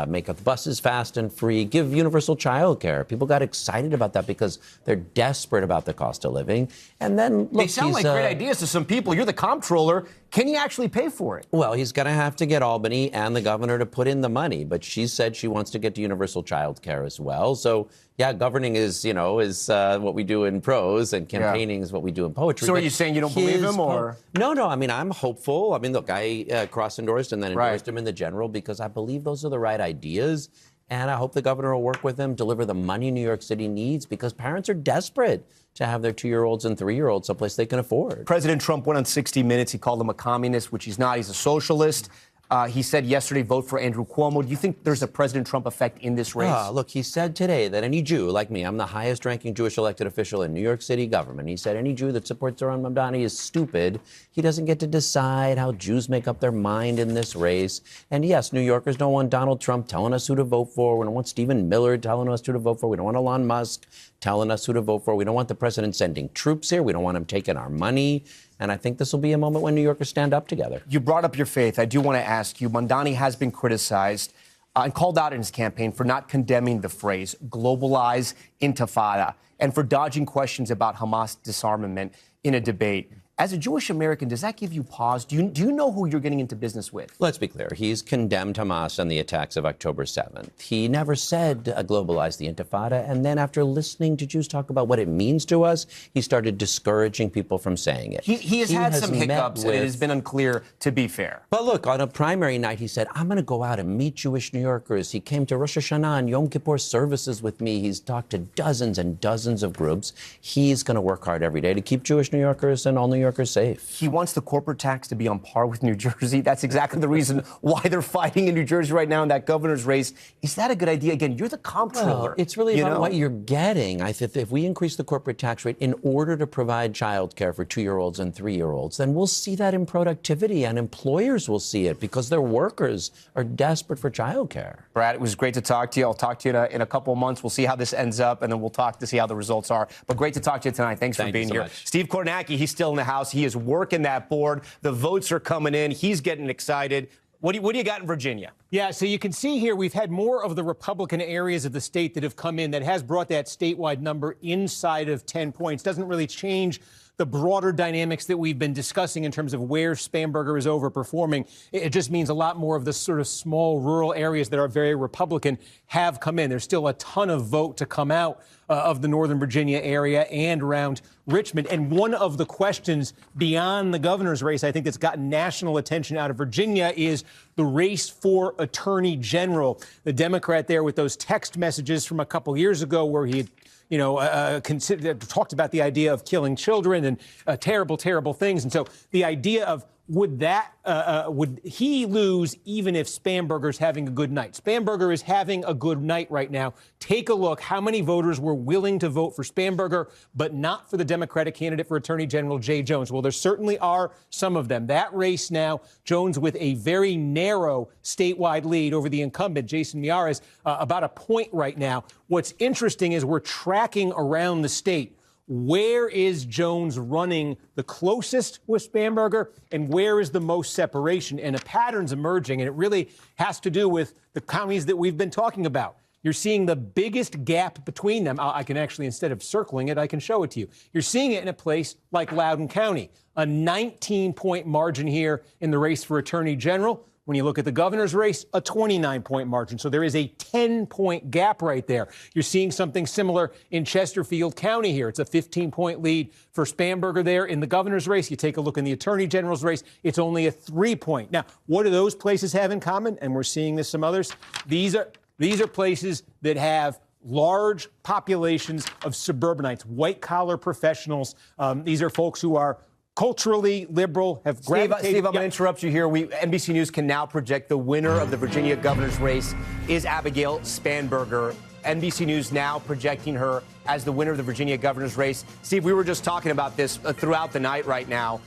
make the buses fast and free, give universal child care. People got excited about that because they're desperate about the cost of living. And then, look, they sound like great ideas to some people. You're the comptroller. Can he actually pay for it? Well, he's going to have to get Albany and the governor to put in the money. But she said she wants to get to universal child care as well. So, yeah, governing is what we do in prose, and campaigning is what we do in poetry. So are you saying you don't believe him, or? No, I mean, I'm hopeful. I mean, look, I cross-endorsed and then endorsed him in the general because I believe those are the right ideas. And I hope the governor will work with him, deliver the money New York City needs, because parents are desperate to have their 2-year-olds and 3-year-olds someplace they can afford. President Trump went on 60 Minutes. He called him a communist, which he's not. He's a socialist. He said yesterday, vote for Andrew Cuomo. Do you think there's a President Trump effect in this race? Look, he said today that any Jew like me, I'm the highest ranking Jewish elected official in New York City government. He said any Jew that supports Zohran Mamdani is stupid. He doesn't get to decide how Jews make up their mind in this race. And yes, New Yorkers don't want Donald Trump telling us who to vote for. We don't want Stephen Miller telling us who to vote for. We don't want Elon Musk telling us who to vote for. We don't want the president sending troops here. We don't want him taking our money. And I think this will be a moment when New Yorkers stand up together. You brought up your faith. I do want to ask you, Mamdani has been criticized and called out in his campaign for not condemning the phrase globalize intifada and for dodging questions about Hamas disarmament in a debate. As a Jewish American, does that give you pause? Do you know who you're getting into business with? Let's be clear. He's condemned Hamas and the attacks of October 7th. He never said globalize the intifada. And then after listening to Jews talk about what it means to us, he started discouraging people from saying it. He has had some hiccups, and it has been unclear, to be fair. But look, on a primary night, he said, I'm going to go out and meet Jewish New Yorkers. He came to Rosh Hashanah and Yom Kippur services with me. He's talked to dozens and dozens of groups. He's going to work hard every day to keep Jewish New Yorkers and all New Yorkers Americans safe. He wants the corporate tax to be on par with New Jersey. That's exactly the reason why they're fighting in New Jersey right now in that governor's race. Is that a good idea? Again, you're the comptroller. Well, it's really about what you're getting. I think if we increase the corporate tax rate in order to provide child care for 2-year-olds and 3-year-olds, then we'll see that in productivity, and employers will see it because their workers are desperate for child care. Brad, it was great to talk to you. I'll talk to you in a couple of months. We'll see how this ends up, and then we'll talk to see how the results are. But great to talk to you tonight. Thanks for being here. Much. Steve Kornacki, he's still in the House. He is working that board. The votes are coming in. He's getting excited. What do you got in Virginia? Yeah, so you can see here we've had more of the Republican areas of the state that have come in that has brought that statewide number inside of 10 points. Doesn't really change the broader dynamics that we've been discussing in terms of where Spanberger is overperforming. It just means a lot more of the sort of small rural areas that are very Republican have come in. There's still a ton of vote to come out of the Northern Virginia area and around Richmond. And one of the questions beyond the governor's race, I think, that's gotten national attention out of Virginia is the race for attorney general. The Democrat there with those text messages from a couple years ago where he had talked about the idea of killing children and terrible, terrible things. And so the idea of would he lose even if Spanberger's having a good night? Spanberger is having a good night right now. Take a look how many voters were willing to vote for Spanberger, but not for the Democratic candidate for Attorney General Jay Jones. Well, there certainly are some of them. That race now, Jones with a very narrow statewide lead over the incumbent, Jason Miyares, about a point right now. What's interesting is we're tracking around the state. Where is Jones running the closest with Spanberger, and where is the most separation? And a pattern's emerging, and it really has to do with the counties that we've been talking about. You're seeing the biggest gap between them. I can actually, instead of circling it, I can show it to you. You're seeing it in a place like Loudoun County, a 19-point margin here in the race for Attorney General. When you look at the governor's race, a 29-point margin. So there is a 10-point gap right there. You're seeing something similar in Chesterfield County here. It's a 15-point lead for Spanberger there in the governor's race. You take a look in the attorney general's race, it's only a 3-point. Now, what do those places have in common? And we're seeing this some others. These are places that have large populations of suburbanites, white-collar professionals. These are folks who are culturally liberal, have gravitated. Steve, I'm going to interrupt you here. NBC News can now project the winner of the Virginia governor's race is Abigail Spanberger. NBC News now projecting her as the winner of the Virginia governor's race. Steve, we were just talking about this throughout the night right now.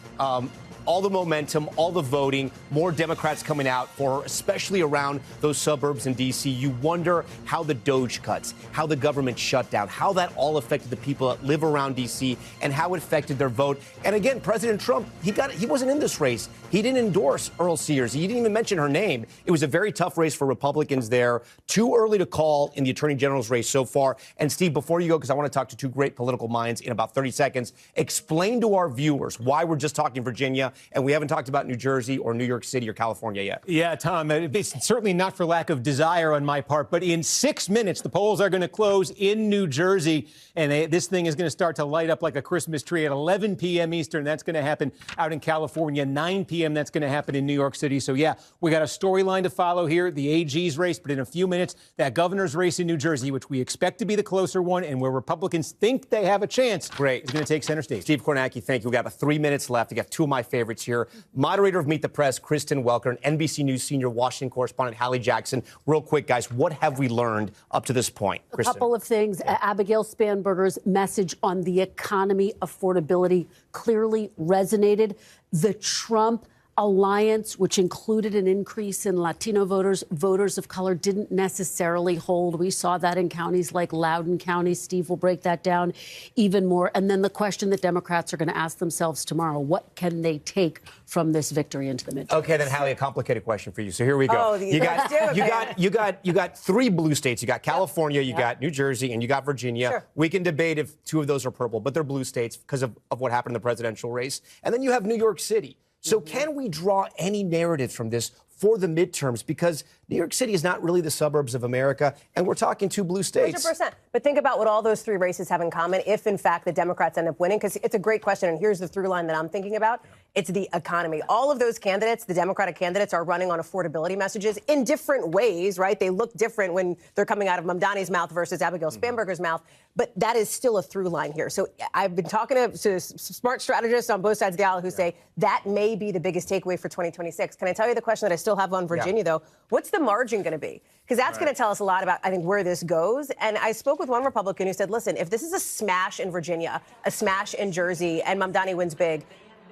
All the momentum, all the voting, more Democrats coming out for, especially around those suburbs in D.C. You wonder how the Doge cuts, how the government shutdown, how that all affected the people that live around D.C. and how it affected their vote. And again, President Trump, he wasn't in this race. He didn't endorse Earl Sears. He didn't even mention her name. It was a very tough race for Republicans there. Too early to call in the attorney general's race so far. And Steve, before you go, because I want to talk to two great political minds in about 30 seconds, explain to our viewers why we're just talking Virginia and we haven't talked about New Jersey or New York City or California yet. Yeah, Tom, it's certainly not for lack of desire on my part, but in 6 minutes, the polls are going to close in New Jersey, and this thing is going to start to light up like a Christmas tree at 11 p.m. Eastern. That's going to happen out in California. 9 p.m. That's going to happen in New York City. So, yeah, we got a storyline to follow here, the AG's race, but in a few minutes, that governor's race in New Jersey, which we expect to be the closer one and where Republicans think they have a chance, is going to take center stage. Steve Kornacki, thank you. We got about 3 minutes left. We got two of my favorites here. Moderator of Meet the Press, Kristen Welker, and NBC News senior Washington correspondent, Hallie Jackson. Real quick, guys, what have we learned up to this point? Kristen? A couple of things. Abigail Spanberger's message on the economy, affordability, clearly resonated. The Trump alliance, which included an increase in Latino voters of color, didn't necessarily hold. We saw that in counties like Loudoun County. Steve will break that down even more. And then the question that Democrats are going to ask themselves tomorrow, what can they take from this victory into the midterms? Okay, then, Hallie, a complicated question for you. So here we go. Oh, you got three blue states. You got California, you got New Jersey, and you got Virginia. Sure. We can debate if two of those are purple, but they're blue states because of what happened in the presidential race. And then you have New York City. So can we draw any narratives from this for the midterms? Because New York City is not really the suburbs of America, and we're talking two blue states. 100%. But think about what all those three races have in common if, in fact, the Democrats end up winning, because it's a great question, and here's the through line that I'm thinking about. It's the economy. All of those candidates, the Democratic candidates, are running on affordability messages in different ways, right? They look different when they're coming out of Mamdani's mouth versus Abigail Spanberger's mouth. But that is still a through line here. So I've been talking to smart strategists on both sides of the aisle who say that may be the biggest takeaway for 2026. Can I tell you the question that I still have on Virginia, though? What's the margin going to be? Because that's going to tell us a lot about, I think, where this goes. And I spoke with one Republican who said, listen, if this is a smash in Virginia, a smash in Jersey, and Mamdani wins big,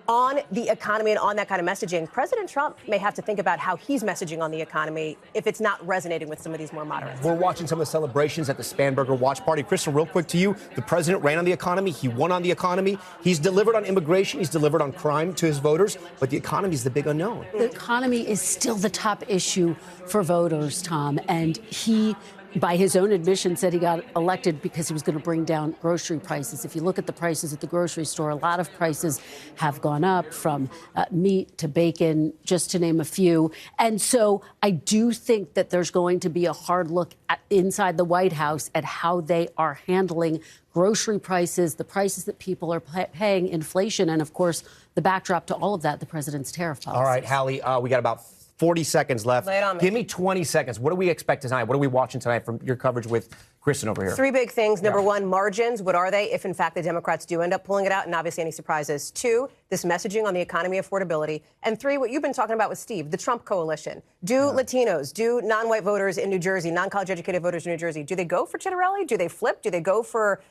on the economy and on that kind of messaging, President Trump may have to think about how he's messaging on the economy if it's not resonating with some of these more moderates. We're watching some of the celebrations at the Spanberger watch party. Crystal, real quick to you. The president ran on the economy. He won on the economy. He's delivered on immigration. He's delivered on crime to his voters. But the economy is the big unknown. The economy is still the top issue for voters, Tom. And he, by his own admission, said he got elected because he was going to bring down grocery prices. If you look at the prices at the grocery store, a lot of prices have gone up, from meat to bacon, just to name a few. And so I do think that there's going to be a hard look inside the White House at how they are handling grocery prices, the prices that people are paying, inflation, and, of course, the backdrop to all of that, the president's tariff policy. All right, Hallie, we got about 40 seconds left. Lay it on me. Give me 20 seconds. What do we expect tonight? What are we watching tonight from your coverage with Kristen over here? Three big things. Number one, margins. What are they if, in fact, the Democrats do end up pulling it out? And obviously any surprises. Two, this messaging on the economy, affordability. And three, what you've been talking about with Steve, the Trump coalition. Do Latinos, do non-white voters in New Jersey, non-college educated voters in New Jersey, do they go for Chitterelli? Do they flip? Do they go for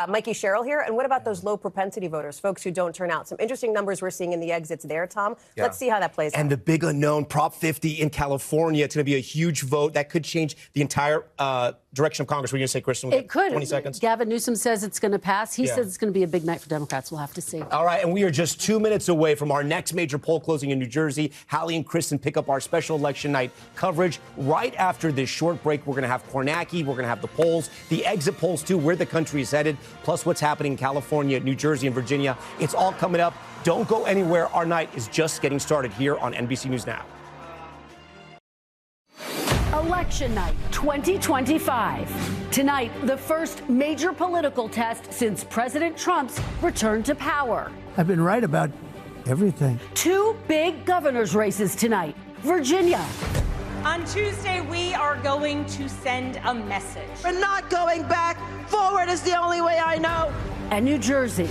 Mikey Sherrill here? And what about those low propensity voters, folks who don't turn out? Some interesting numbers we're seeing in the exits there, Tom. Yeah. Let's see how that plays out. And the big unknown, Prop 50 in California. It's going to be a huge vote. That could change the entire direction of Congress. What are you going to say, Kristen? It could. 20 seconds. Gavin Newsom says it's going to pass. He says it's going to be a big night for Democrats. We'll have to see. All right, and we are just 2 minutes away from our next major poll closing in New Jersey. Hallie and Kristen pick up our special election night coverage right after this short break. We're going to have Kornacki. We're going to have the polls, the exit polls, too, where the country is headed, plus what's happening in California, New Jersey, and Virginia. It's all coming up. Don't go anywhere. Our night is just getting started here on NBC News Now. Election night 2025. Tonight, the first major political test since President Trump's return to power. I've been right about everything. Two big governor's races tonight. Virginia. On Tuesday, we are going to send a message. We're not going back. Forward is the only way I know. And New Jersey.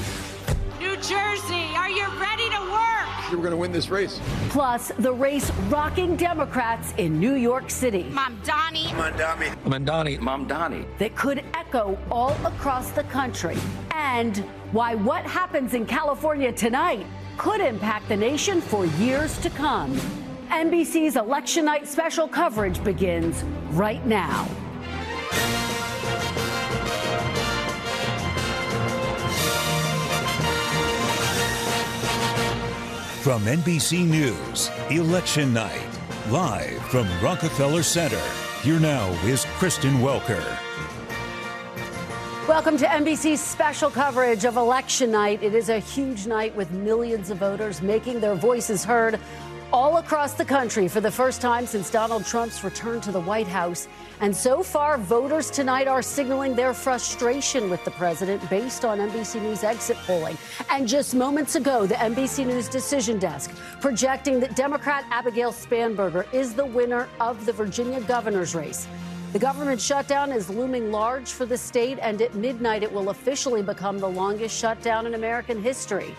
New Jersey, are you ready to work? We're going to win this race. Plus, the race rocking Democrats in New York City. Mamdani. That could echo all across the country. And why what happens in California tonight could impact the nation for years to come. NBC's Election Night special coverage begins right now. From NBC News, Election Night, live from Rockefeller Center. Here now is Kristen Welker. Welcome to NBC's special coverage of Election Night. It is a huge night with millions of voters making their voices heard all across the country for the first time since Donald Trump's return to the White House. And so far, voters tonight are signaling their frustration with the president based on NBC News exit polling. And just moments ago, the NBC News decision desk projecting that Democrat Abigail Spanberger is the winner of the Virginia governor's race. The government shutdown is looming large for the state, and at midnight, it will officially become the longest shutdown in American history.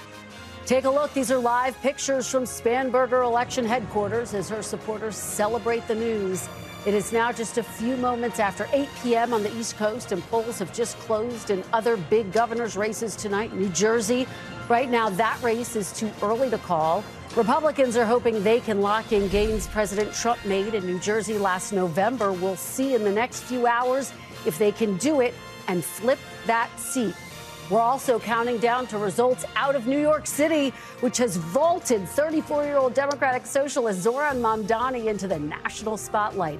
Take a look. These are live pictures from Spanberger election headquarters as her supporters celebrate the news. It is now just a few moments after 8 p.m. on the East Coast, and polls have just closed in other big governor's races tonight. New Jersey, right now, that race is too early to call. Republicans are hoping they can lock in gains President Trump made in New Jersey last November. We'll see in the next few hours if they can do it and flip that seat. We're also counting down to results out of New York City, which has vaulted 34-year-old Democratic socialist Zohran Mamdani into the national spotlight.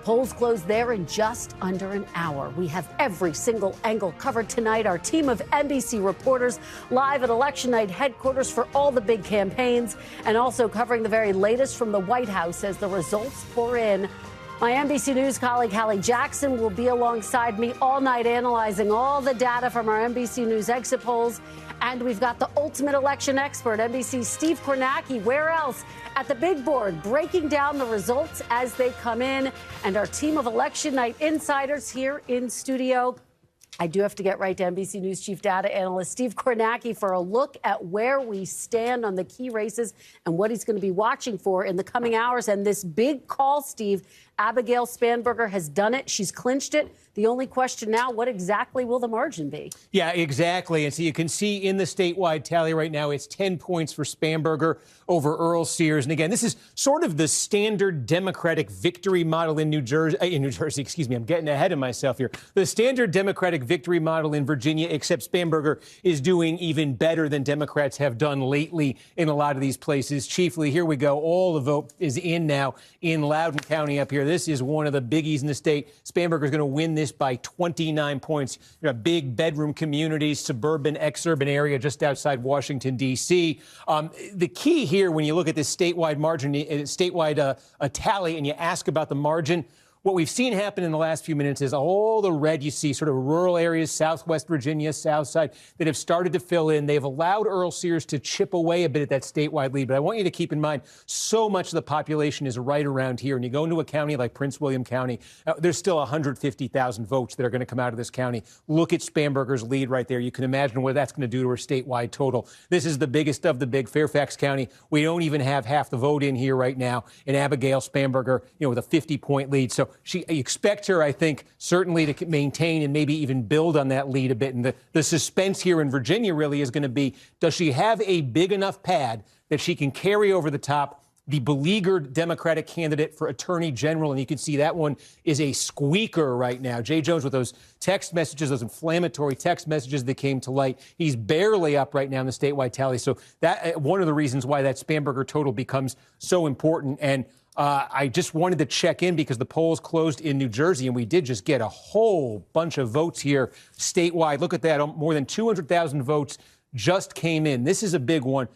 Polls close there in just under an hour. We have every single angle covered tonight. Our team of NBC reporters live at Election Night headquarters for all the big campaigns, and also covering the very latest from the White House as the results pour in. My NBC News colleague Hallie Jackson will be alongside me all night analyzing all the data from our NBC News exit polls. And we've got the ultimate election expert, NBC's Steve Kornacki. Where else? At the big board, breaking down the results as they come in. And our team of election night insiders here in studio. I do have to get right to NBC News chief data analyst Steve Kornacki for a look at where we stand on the key races and what he's going to be watching for in the coming hours. And this big call, Steve, Abigail Spanberger has done it. She's clinched it. The only question now, what exactly will the margin be? Yeah, exactly. And so you can see in the statewide tally right now, it's 10 points for Spanberger over Earl Sears. And again, this is sort of the standard Democratic victory model in New Jersey, excuse me, I'm getting ahead of myself here. The standard Democratic victory model in Virginia, except Spanberger is doing even better than Democrats have done lately in a lot of these places. Chiefly, here we go. All the vote is in now in Loudoun County up here. This is one of the biggies in the state. Spanberger is going to win this by 29 points. You know, big bedroom communities, suburban, exurban area just outside Washington, D.C. The key here, when you look at this statewide margin, statewide tally, and you ask about the margin, what we've seen happen in the last few minutes is all the red you see, sort of rural areas, Southwest Virginia, South Side, that have started to fill in. They've allowed Earl Sears to chip away a bit at that statewide lead. But I want you to keep in mind, so much of the population is right around here. And you go into a county like Prince William County, there's still 150,000 votes that are going to come out of this county. Look at Spanberger's lead right there. You can imagine what that's going to do to her statewide total. This is the biggest of the big. Fairfax County, we don't even have half the vote in here right now. And Abigail Spanberger, with a 50-point lead. So she expect her, I think, certainly to maintain and maybe even build on that lead a bit. And the suspense here in Virginia really is going to be, does she have a big enough pad that she can carry over the top the beleaguered Democratic candidate for Attorney General? And you can see that one is a squeaker right now. Jay Jones with those text messages, those inflammatory text messages that came to light. He's barely up right now in the statewide tally. So that one of the reasons why that Spanberger total becomes so important. And I just wanted to check in because the polls closed in New Jersey, and we did just get a whole bunch of votes here statewide. Look at that. More than 200,000 votes just came in. This is a big one.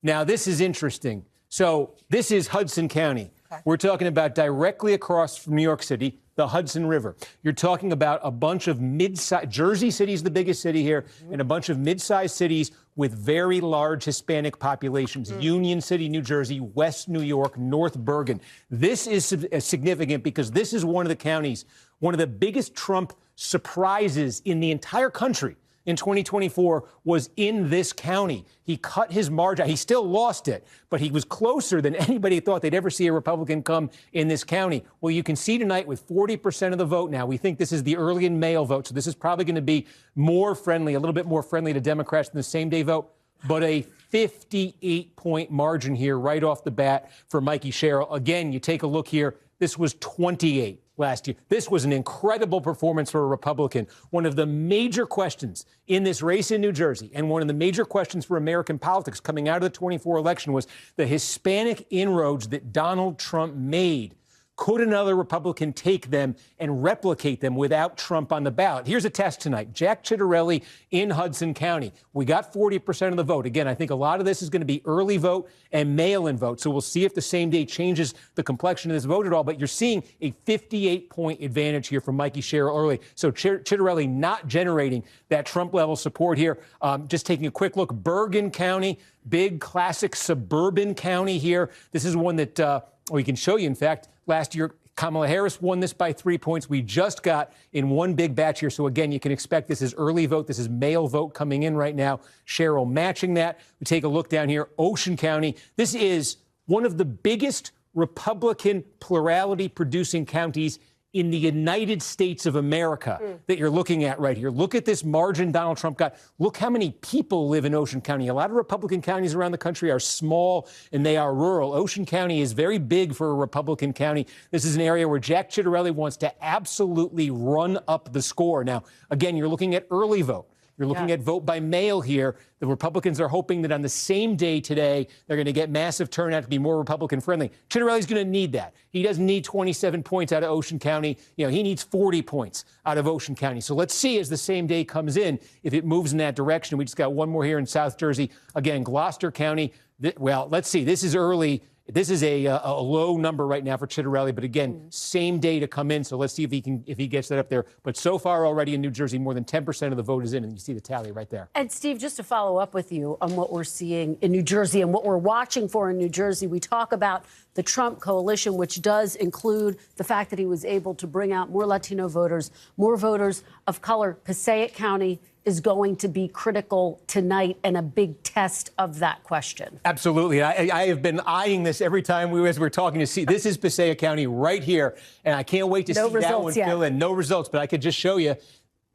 Now, this is interesting. So this is Hudson County. Okay. We're talking about directly across from New York City, the Hudson River. You're talking about a bunch of mid-sized, Jersey City is the biggest city here, and a bunch of mid-sized cities with very large Hispanic populations. Union City, New Jersey, West New York, North Bergen. This is significant because this is one of the counties, one of the biggest Trump surprises in the entire country in 2024 was in this county. He cut his margin. He still lost it, but he was closer than anybody thought they'd ever see a Republican come in this county. Well, you can see tonight with 40% of the vote now, we think this is the early and mail vote, so this is probably going to be more friendly, a little bit more friendly to Democrats than the same-day vote, but a 58-point margin here right off the bat for Mikey Sherrill. Again, you take a look here. This was 28 last year. This was an incredible performance for a Republican. One of the major questions in this race in New Jersey, and one of the major questions for American politics coming out of the 24 election, was the Hispanic inroads that Donald Trump made. Could another Republican take them and replicate them without Trump on the ballot? Here's a test tonight. Jack Ciattarelli in Hudson County. We got 40% of the vote. Again, I think a lot of this is going to be early vote and mail-in vote. So we'll see if the same day changes the complexion of this vote at all. But you're seeing a 58-point advantage here from Mikey Sherrill early. So Ciattarelli not generating that Trump-level support here. Just taking a quick look. Bergen County, big classic suburban county here. This is one that we can show you, in fact. Last year, Kamala Harris won this by 3 points. We just got in one big batch here. So, again, you can expect this is early vote. This is mail vote coming in right now. Sherrill matching that. We take a look down here. Ocean County. This is one of the biggest Republican plurality-producing counties in the United States of America that you're looking at right here. Look at this margin Donald Trump got. Look how many people live in Ocean County. A lot of Republican counties around the country are small and they are rural. Ocean County is very big for a Republican county. This is an area where Jack Ciattarelli wants to absolutely run up the score. Now, again, you're looking at early vote. You're looking at vote by mail here. The Republicans are hoping that on the same day today, they're going to get massive turnout to be more Republican friendly. Ciattarelli's going to need that. He doesn't need 27 points out of Ocean County. He needs 40 points out of Ocean County. So let's see as the same day comes in if it moves in that direction. We just got one more here in South Jersey. Again, Gloucester County. Well, let's see. This is early. This is a low number right now for Ciattarelli, but again, same day to come in. So let's see if he gets that up there. But so far already in New Jersey, more than 10% of the vote is in, and you see the tally right there. And Steve, just to follow up with you on what we're seeing in New Jersey and what we're watching for in New Jersey, we talk about the Trump coalition, which does include the fact that he was able to bring out more Latino voters, more voters of color. Passaic County is going to be critical tonight and a big test of that question. Absolutely. I have been eyeing this every time as we're talking to see. This is Passaic County right here, and I can't wait to see that one fill in. No results, but I could just show you.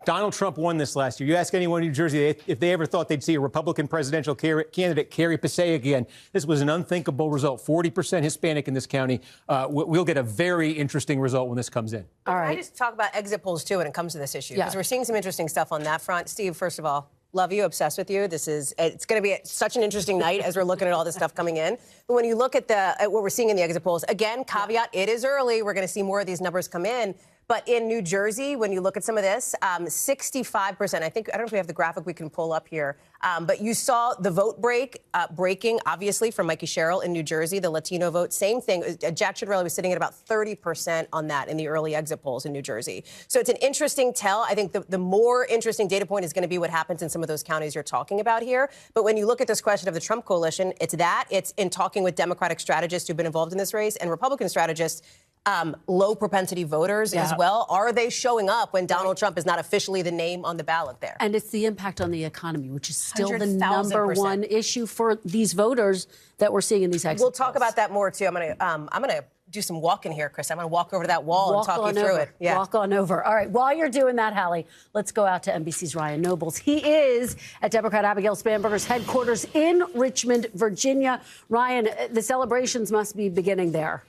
Donald Trump won this last year. You ask anyone in New Jersey if they ever thought they'd see a Republican presidential candidate carry Passaic again. This was an unthinkable result. 40% Hispanic in this county. We'll get a very interesting result when this comes in. All right. Can I just talk about exit polls, too, when it comes to this issue? Because we're seeing some interesting stuff on that front. Steve, first of all, love you, obsessed with you. It's going to be such an interesting night as we're looking at all this stuff coming in. But when you look at what we're seeing in the exit polls, again, caveat, it is early. We're going to see more of these numbers come in. But in New Jersey, when you look at some of this, 65%, I don't know if we have the graphic we can pull up here, but you saw the vote breaking, obviously, for Mikey Sherrill in New Jersey, the Latino vote. Same thing. Jack Ciattarelli was sitting at about 30% on that in the early exit polls in New Jersey. So it's an interesting tell. I think the more interesting data point is going to be what happens in some of those counties you're talking about here. But when you look at this question of the Trump coalition, it's in talking with Democratic strategists who've been involved in this race and Republican strategists. Low propensity voters as well. Are they showing up when Donald Trump is not officially the name on the ballot there? And it's the impact on the economy, which is still the number one issue for these voters that we're seeing in these exit polls. We'll talk about that more, too. I'm gonna do some walking here, Chris. I'm going to walk over to that wall and talk you through it. Yeah. Walk on over. All right. While you're doing that, Hallie, let's go out to NBC's Ryan Nobles. He is at Democrat Abigail Spanberger's headquarters in Richmond, Virginia. Ryan, the celebrations must be beginning there.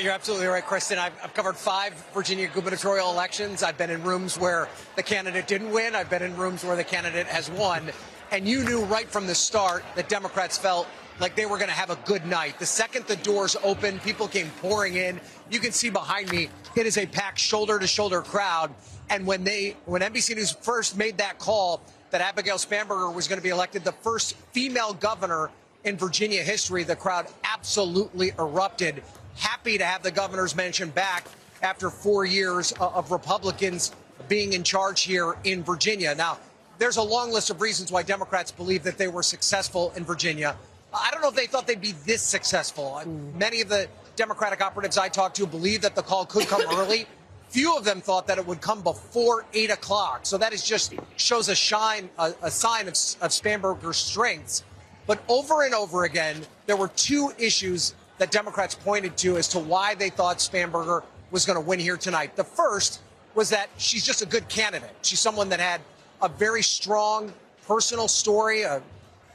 You're absolutely right, Kristen. I've covered 5 Virginia gubernatorial elections. I've been in rooms where the candidate didn't win. I've been in rooms where the candidate has won. And you knew right from the start that Democrats felt like they were going to have a good night. The second the doors opened, people came pouring in. You can see behind me, it is a packed shoulder-to-shoulder crowd. And when NBC News first made that call that Abigail Spanberger was going to be elected the first female governor in Virginia history, the crowd absolutely erupted. Happy to have the governor's mansion back after 4 years of Republicans being in charge here in Virginia. Now, there's a long list of reasons why Democrats believe that they were successful in Virginia. I don't know if they thought they'd be this successful. Many of the Democratic operatives I talked to believe that the call could come early. Few of them thought that it would come before 8 o'clock. So that just shows a sign of Spanberger's strengths. But over and over again, there were 2 issues that Democrats pointed to as to why they thought Spanberger was going to win here tonight. The first was that she's just a good candidate. She's someone that had a very strong personal story, a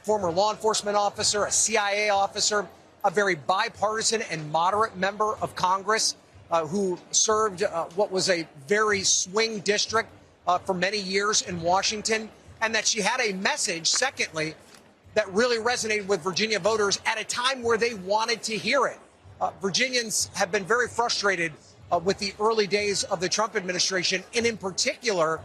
former law enforcement officer, a CIA officer, a very bipartisan and moderate member of Congress who served what was a very swing district for many years in Washington, and that she had a message, secondly, that really resonated with Virginia voters at a time where they wanted to hear it. Virginians have been very frustrated with the early days of the Trump administration, and in particular,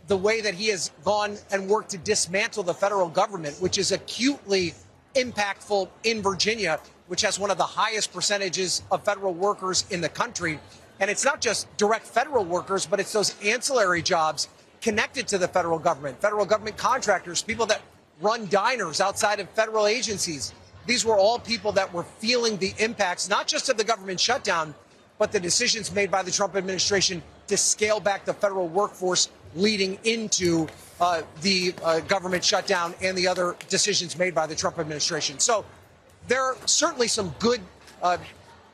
the way that he has gone and worked to dismantle the federal government, which is acutely impactful in Virginia, which has one of the highest percentages of federal workers in the country. And it's not just direct federal workers, but it's those ancillary jobs connected to the federal government contractors, people that run diners outside of federal agencies. These were all people that were feeling the impacts, not just of the government shutdown, but the decisions made by the Trump administration to scale back the federal workforce leading into the government shutdown and the other decisions made by the Trump administration. So there are certainly some good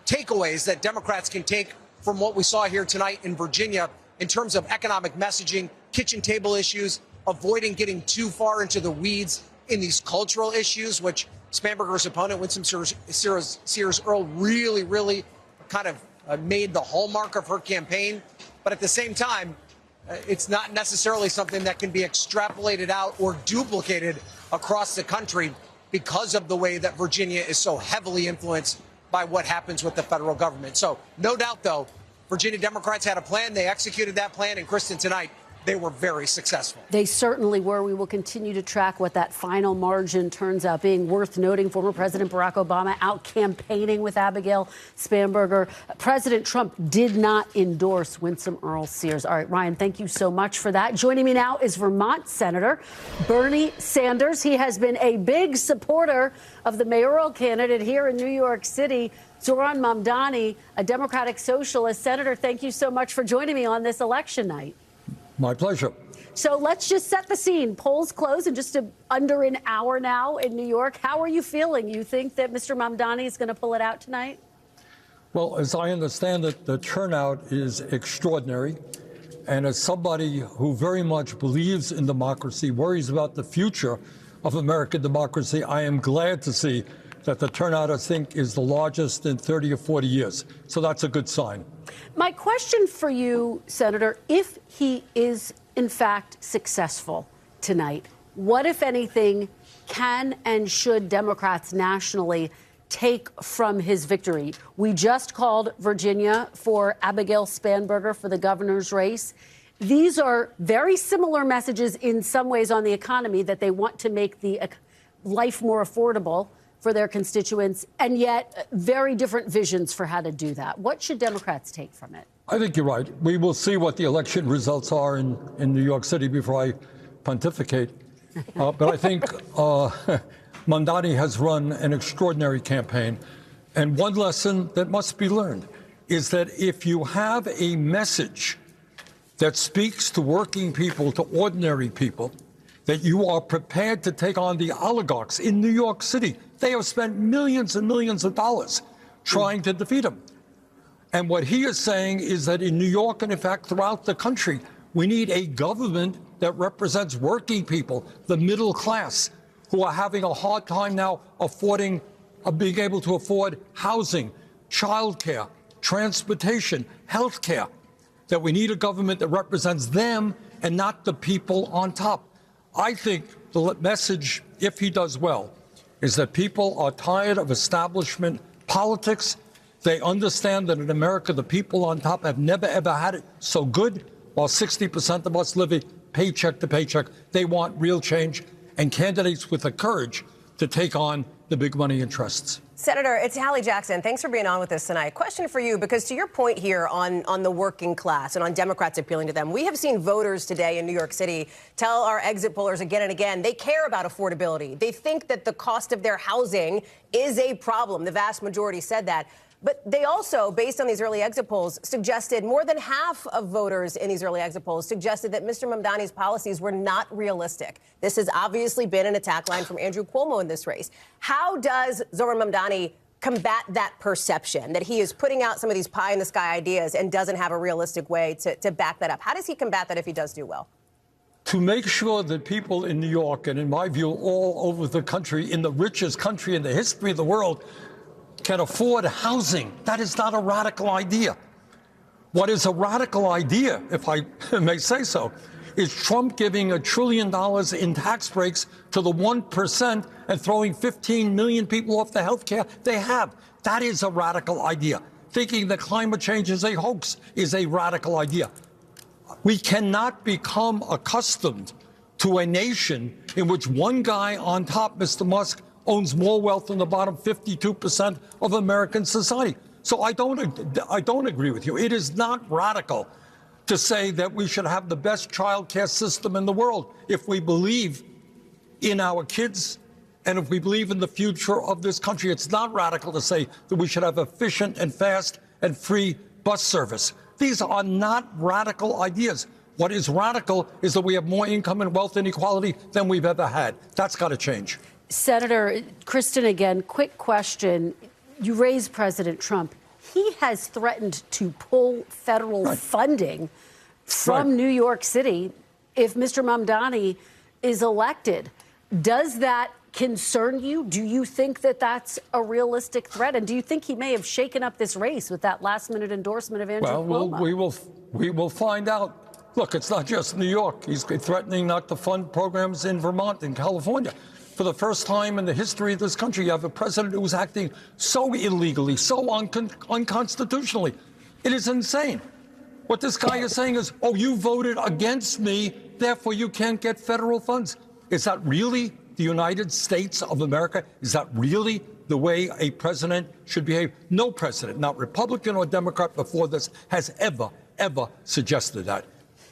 takeaways that Democrats can take from what we saw here tonight in Virginia in terms of economic messaging, kitchen table issues, avoiding getting too far into the weeds in these cultural issues, which Spanberger's opponent, Winsome Sears Earle, really kind of made the hallmark of her campaign. But at the same time, it's not necessarily something that can be extrapolated out or duplicated across the country because of the way that Virginia is so heavily influenced by what happens with the federal government. So no doubt, though, Virginia Democrats had a plan. They executed that plan. And Kristen, tonight, they were very successful. They certainly were. We will continue to track what that final margin turns out being. Worth noting, former President Barack Obama out campaigning with Abigail Spanberger. President Trump did not endorse Winsome Earl Sears. All right, Ryan, thank you so much for that. Joining me now is Vermont Senator Bernie Sanders. He has been a big supporter of the mayoral candidate here in New York City, Zohran Mamdani, a Democratic Socialist. Senator, thank you so much for joining me on this election night. My pleasure. So let's just set the scene. Polls close in just under an hour now in New York. How are you feeling? You think that Mr. Mamdani is going to pull it out tonight? Well, as I understand it, the turnout is extraordinary. And as somebody who very much believes in democracy, worries about the future of American democracy, I am glad to see that the turnout, I think, is the largest in 30 or 40 years. So that's a good sign. My question for you, Senator, if he is in fact successful tonight, what, if anything, can and should Democrats nationally take from his victory? We just called Virginia for Abigail Spanberger for the governor's race. These are very similar messages in some ways on the economy, that they want to make the life more affordable for their constituents, and yet very different visions for how to do that. What should Democrats take from it? I think you're right. We will see what the election results are in New York City before I pontificate. But I think Mamdani has run an extraordinary campaign. And one lesson that must be learned is that if you have a message that speaks to working people, to ordinary people, that you are prepared to take on the oligarchs in New York City. They have spent millions and millions of dollars trying to defeat him. And what he is saying is that in New York, and in fact throughout the country, we need a government that represents working people, the middle class, who are having a hard time now being able to afford housing, childcare, transportation, health care. That we need a government that represents them and not the people on top. I think the message, if he does well, is that people are tired of establishment politics. They understand that in America, the people on top have never, ever had it so good, while 60% of us live paycheck to paycheck. They want real change and candidates with the courage to take on the big money interests. Senator, it's Hallie Jackson. Thanks for being on with us tonight. Question for you, because to your point here on the working class and on Democrats appealing to them, we have seen voters today in New York City tell our exit pollers again and again they care about affordability. They think that the cost of their housing is a problem. The vast majority said that. But they also, based on these early exit polls, suggested more than half of voters in these early exit polls suggested that Mr. Mamdani's policies were not realistic. This has obviously been an attack line from Andrew Cuomo in this race. How does Zohran Mamdani combat that perception that he is putting out some of these pie-in-the-sky ideas and doesn't have a realistic way to back that up? How does he combat that if he does do well? To make sure that people in New York, and in my view all over the country, in the richest country in the history of the world, can afford housing. That is not a radical idea. What is a radical idea, if I may say so, is Trump giving $1 trillion in tax breaks to the 1% and throwing 15 million people off the health care they have. That is a radical idea. Thinking that climate change is a hoax is a radical idea. We cannot become accustomed to a nation in which one guy on top, Mr. Musk, owns more wealth than the bottom 52% of American society. So I don't agree with you. It is not radical to say that we should have the best child care system in the world if we believe in our kids and if we believe in the future of this country. It's not radical to say that we should have efficient and fast and free bus service. These are not radical ideas. What is radical is that we have more income and wealth inequality than we've ever had. That's got to change. Senator Kristen, again, quick question. You raised President Trump. He has threatened to pull federal funding from New York City if Mr. Mamdani is elected. Does that concern you? Do you think that that's a realistic threat? And do you think he may have shaken up this race with that last-minute endorsement of Andrew Cuomo? We will find out. Look, it's not just New York. He's threatening not to fund programs in Vermont and California. For the first time in the history of this country, you have a president who is acting so illegally, so unconstitutionally. It is insane. What this guy is saying is, oh, you voted against me, therefore you can't get federal funds. Is that really the United States of America? Is that really the way a president should behave? No president, not Republican or Democrat before this, has ever suggested that.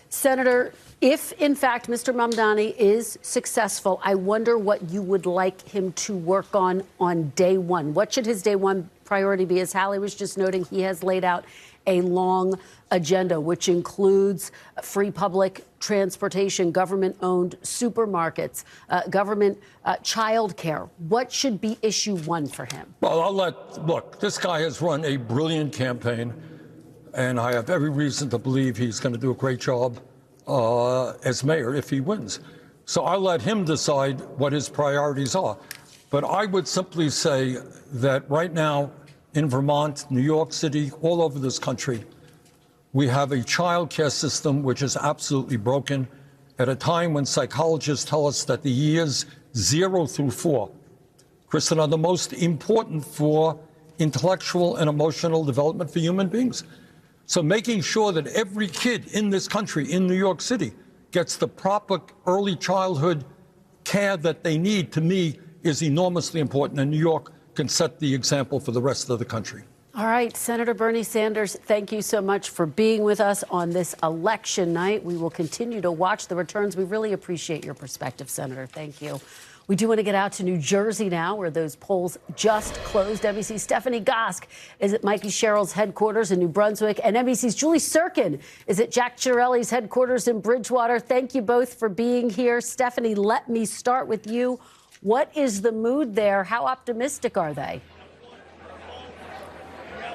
Senator, if in fact Mr. Mamdani is successful, I wonder what you would like him to work on day one. What should his day one priority be? As Hallie was just noting, he has laid out a long agenda, which includes free public transportation, government-owned supermarkets, government child care. What should be issue one for him? Well, look, this guy has run a brilliant campaign, and I have every reason to believe he's going to do a great job as mayor if he wins. So I'll let him decide what his priorities are. But I would simply say that right now in Vermont, New York City, all over this country, we have a child care system which is absolutely broken at a time when psychologists tell us that the years 0 through 4, Kristen, are the most important for intellectual and emotional development for human beings. So making sure that every kid in this country, in New York City, gets the proper early childhood care that they need, to me, is enormously important. And New York can set the example for the rest of the country. All right, Senator Bernie Sanders, thank you so much for being with us on this election night. We will continue to watch the returns. We really appreciate your perspective, Senator. Thank you. We do want to get out to New Jersey now, where those polls just closed. NBC's Stephanie Gosk is at Mikey Sherrill's headquarters in New Brunswick, and NBC's Julie Sirkin is at Jack Ciattarelli's headquarters in Bridgewater. Thank you both for being here. Stephanie, let me start with you. What is the mood there? How optimistic are they?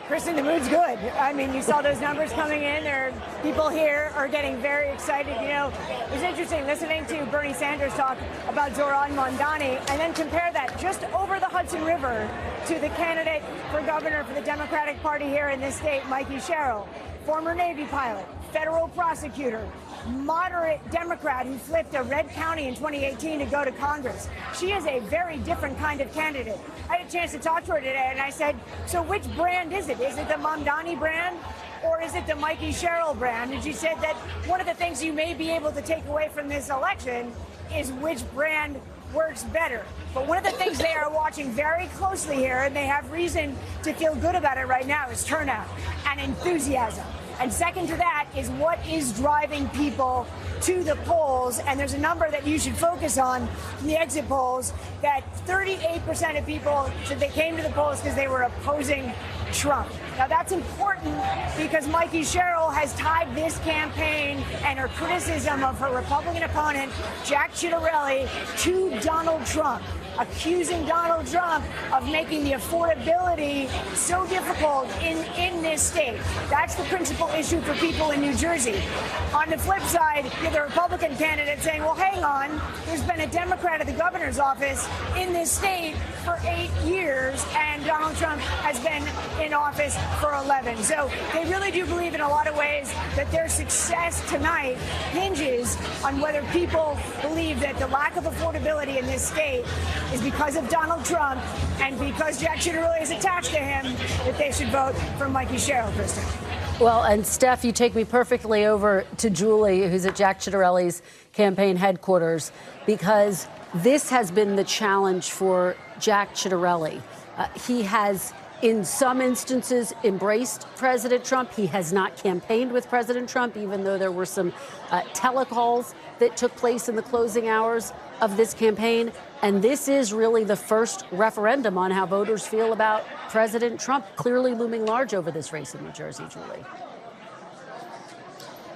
Kristen, the mood's good. I mean, you saw those numbers coming in. People here are getting very excited. You know, it was interesting listening to Bernie Sanders talk about Zohran Mamdani and then compare that just over the Hudson River to the candidate for governor for the Democratic Party here in this state, Mikey Sherrill, former Navy pilot, federal prosecutor, moderate Democrat who flipped a red county in 2018 to go to Congress. She is a very different kind of candidate. I had a chance to talk to her today, and I said, so which brand is it? Is it the Mamdani brand, or is it the Mikey Sherrill brand? And she said that one of the things you may be able to take away from this election is which brand works better. But one of the things they are watching very closely here, and they have reason to feel good about it right now, is turnout and enthusiasm. And second to that is what is driving people to the polls. And there's a number that you should focus on in the exit polls, that 38% of people said they came to the polls because they were opposing Trump. Now, that's important because Mikey Sherrill has tied this campaign and her criticism of her Republican opponent, Jack Ciattarelli, to Donald Trump, accusing Donald Trump of making the affordability so difficult in this state. That's the principal issue for people in New Jersey. On the flip side, you have the Republican candidate saying, well, hang on, there's been a Democrat at the governor's office in this state for 8 years, and Donald Trump has been in office for 11. So they really do believe in a lot of ways that their success tonight hinges on whether people believe that the lack of affordability in this state is because of Donald Trump, and because Jack Ciattarelli is attached to him, that they should vote for Mikey Sherrill, Kristen. Well, and Steph, you take me perfectly over to Julie, who's at Jack Ciattarelli's campaign headquarters, because this has been the challenge for Jack Ciattarelli. He has, in some instances, embraced President Trump. He has not campaigned with President Trump, even though there were some telecalls that took place in the closing hours of this campaign. And this is really the first referendum on how voters feel about President Trump, clearly looming large over this race in New Jersey, Julie.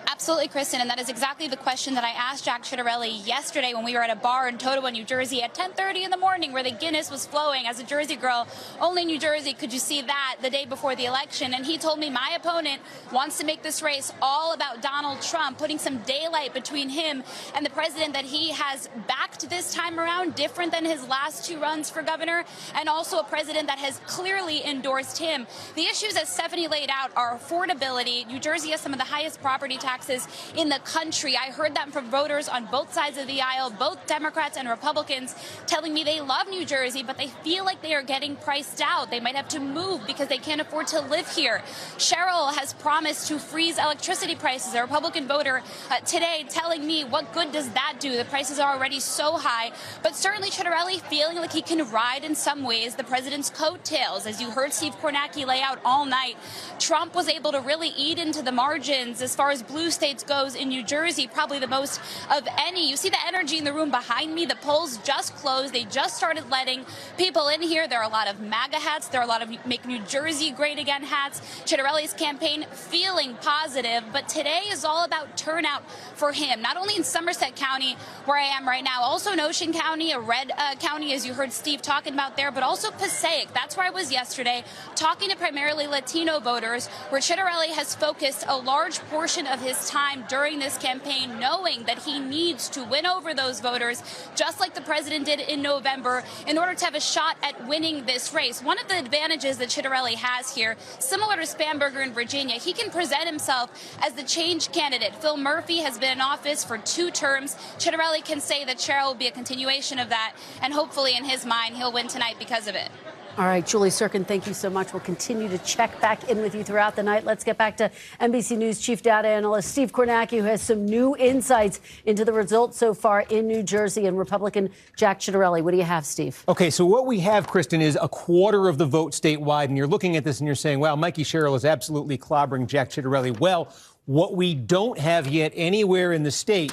Absolutely, Kristen, and that is exactly the question that I asked Jack Ciattarelli yesterday when we were at a bar in Totowa, New Jersey at 10:30 in the morning, where the Guinness was flowing. As a Jersey girl, only in New Jersey could you see that the day before the election. And he told me my opponent wants to make this race all about Donald Trump, putting some daylight between him and the president that he has backed this time around, different than his last two runs for governor, and also a president that has clearly endorsed him. The issues, as Stephanie laid out, are affordability. New Jersey has some of the highest property taxes races in the country. I heard that from voters on both sides of the aisle, both Democrats and Republicans, telling me they love New Jersey, but they feel like they are getting priced out. They might have to move because they can't afford to live here. Cheryl has promised to freeze electricity prices. A Republican voter today telling me, what good does that do? The prices are already so high. But certainly Ciattarelli feeling like he can ride in some ways the president's coattails. As you heard Steve Kornacki lay out all night, Trump was able to really eat into the margins as far as blue states goes in New Jersey, probably the most of any. You see the energy in the room behind me. The polls just closed. They just started letting people in here. There are a lot of MAGA hats. There are a lot of Make New Jersey Great Again hats. Ciattarelli's campaign feeling positive, but today is all about turnout for him, not only in Somerset County, where I am right now, also in Ocean County, a red county, as you heard Steve talking about there, but also Passaic. That's where I was yesterday, talking to primarily Latino voters, where Ciattarelli has focused a large portion of his time during this campaign, knowing that he needs to win over those voters, just like the president did in November, in order to have a shot at winning this race. One of the advantages that Ciattarelli has here, similar to Spanberger in Virginia, he can present himself as the change candidate. Phil Murphy has been in office for 2 terms. Ciattarelli can say that Cheryl will be a continuation of that, and hopefully in his mind he'll win tonight because of it. All right, Julie Sirkin, thank you so much. We'll continue to check back in with you throughout the night. Let's get back to NBC News Chief Data Analyst Steve Kornacki, who has some new insights into the results so far in New Jersey, and Republican Jack Ciattarelli. What do you have, Steve? Okay, so what we have, Kristen, is a quarter of the vote statewide, and you're looking at this and you're saying, wow, Mikey Sherrill is absolutely clobbering Jack Ciattarelli. Well, what we don't have yet anywhere in the state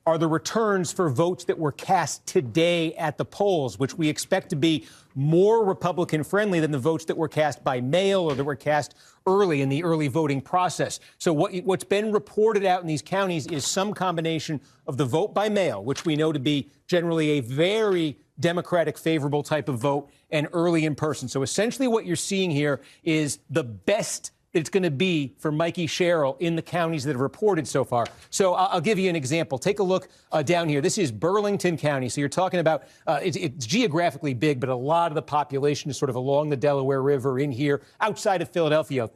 are the returns for votes that were cast today at the polls, which we expect to be more Republican-friendly than the votes that were cast by mail or that were cast early in the early voting process. So what's been reported out in these counties is some combination of the vote by mail, which we know to be generally a very Democratic favorable type of vote, and early in person. So essentially what you're seeing here is the best it's going to be for Mikey Sherrill in the counties that have reported so far. So I'll give you an example. Take a look down here. This is Burlington County. So you're talking about it's geographically big, but a lot of the population is sort of along the Delaware River in here, outside of Philadelphia,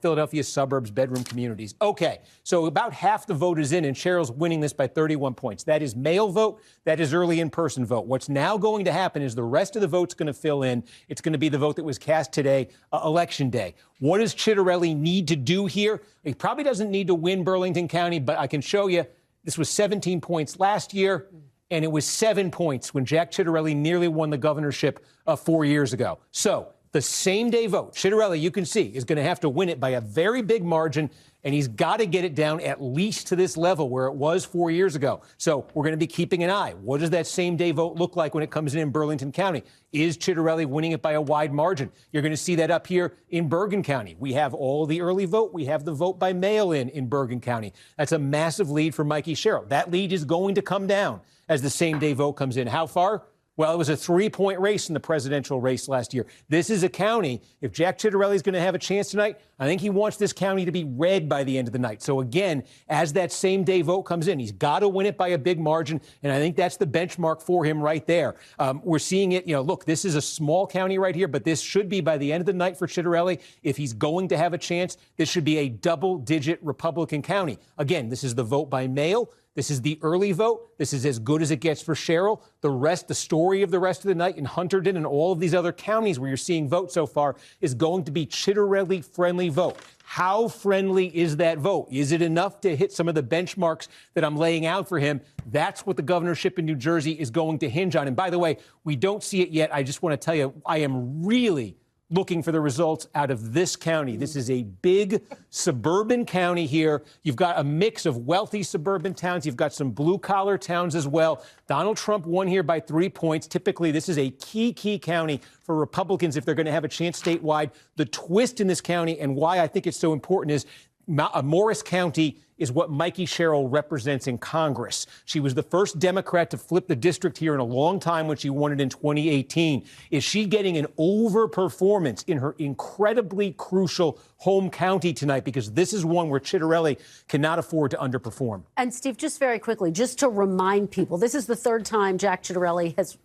suburbs, bedroom communities. Okay, so about half the vote is in, and Sherrill's winning this by 31 points. That is mail vote. That is early in-person vote. What's now going to happen is the rest of the vote's going to fill in. It's going to be the vote that was cast today, Election Day. What does Ciattarelli need to do here? He probably doesn't need to win Burlington County, but I can show you this was 17 points last year, and it was 7 points when Jack Ciattarelli nearly won the governorship 4 years ago. So the same day vote, Ciattarelli, you can see, is going to have to win it by a very big margin, and he's got to get it down at least to this level where it was 4 years ago. So we're going to be keeping an eye. What does that same day vote look like when it comes in Burlington County? Is Ciattarelli winning it by a wide margin? You're going to see that up here in Bergen County. We have all the early vote. We have the vote by mail in Bergen County. That's a massive lead for Mikey Sherrill. That lead is going to come down as the same day vote comes in. How far? Well, it was a 3-point race in the presidential race last year. This is a county. If Jack Ciattarelli is going to have a chance tonight, I think he wants this county to be red by the end of the night. So again, as that same day vote comes in, he's got to win it by a big margin. And I think that's the benchmark for him right there. We're seeing it, look, this is a small county right here, but this should be by the end of the night for Ciattarelli. If he's going to have a chance, this should be a double-digit Republican county. Again, this is the vote by mail. This is the early vote. This is as good as it gets for Sherrill. The story of the rest of the night in Hunterdon and all of these other counties where you're seeing vote so far is going to be Ciattarelli-friendly vote. How friendly is that vote? Is it enough to hit some of the benchmarks that I'm laying out for him? That's what the governorship in New Jersey is going to hinge on. And by the way, we don't see it yet. I just want to tell you, I am really looking for the results out of this county. This is a big suburban county here. You've got a mix of wealthy suburban towns. You've got some blue-collar towns as well. Donald Trump won here by 3 points. Typically, this is a key county for Republicans if they're going to have a chance statewide. The twist in this county and why I think it's so important is Morris County is what Mikey Sherrill represents in Congress. She was the first Democrat to flip the district here in a long time when she won it in 2018. Is she getting an overperformance in her incredibly crucial home county tonight? Because this is one where Ciattarelli cannot afford to underperform. And Steve, just very quickly, just to remind people, this is the third time Jack Ciattarelli has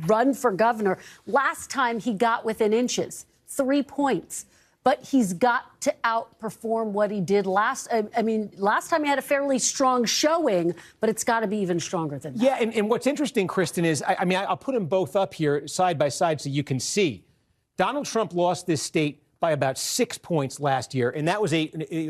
run for governor. Last time he got within inches, 3 points. but he's got to outperform what he did last. I mean, last time he had a fairly strong showing, but it's got to be even stronger than that. Yeah, and what's interesting, Kristen, is, I mean, I'll put them both up here side by side so you can see. Donald Trump lost this state by about 6 points last year, and that was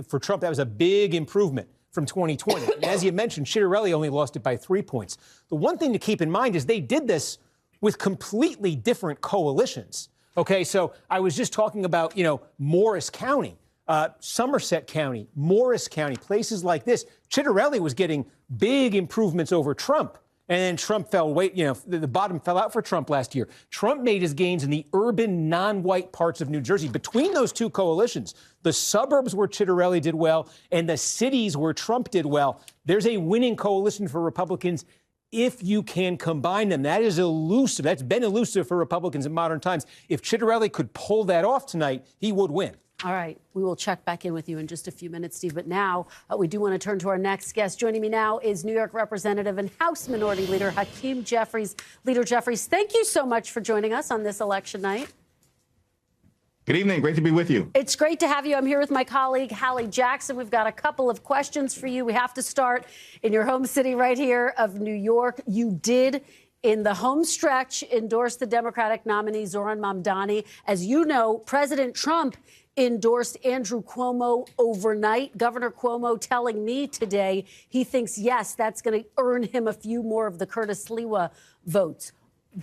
for Trump, that was a big improvement from 2020. And as you mentioned, Ciattarelli only lost it by 3 points. The one thing to keep in mind is they did this with completely different coalitions. Okay, so I was just talking about, Morris County, Somerset County, Morris County, places like this. Ciattarelli was getting big improvements over Trump. And then Trump fell the bottom fell out for Trump last year. Trump made his gains in the urban, non-white parts of New Jersey. Between those two coalitions, the suburbs where Ciattarelli did well and the cities where Trump did well, there's a winning coalition for Republicans if you can combine them. That is elusive. That's been elusive for Republicans in modern times. If Ciattarelli could pull that off tonight, he would win. All right. We will check back in with you in just a few minutes, Steve. But now we do want to turn to our next guest. Joining me now is New York Representative and House Minority Leader Hakeem Jeffries. Leader Jeffries, thank you so much for joining us on this election night. Good evening. Great to be with you. It's great to have you. I'm here with my colleague, Hallie Jackson. We've got a couple of questions for you. We have to start in your home city right here of New York. You did, in the home stretch, endorse the Democratic nominee, Zohran Mamdani. As you know, President Trump endorsed Andrew Cuomo overnight. Governor Cuomo telling me today he thinks, yes, that's going to earn him a few more of the Curtis Sliwa votes.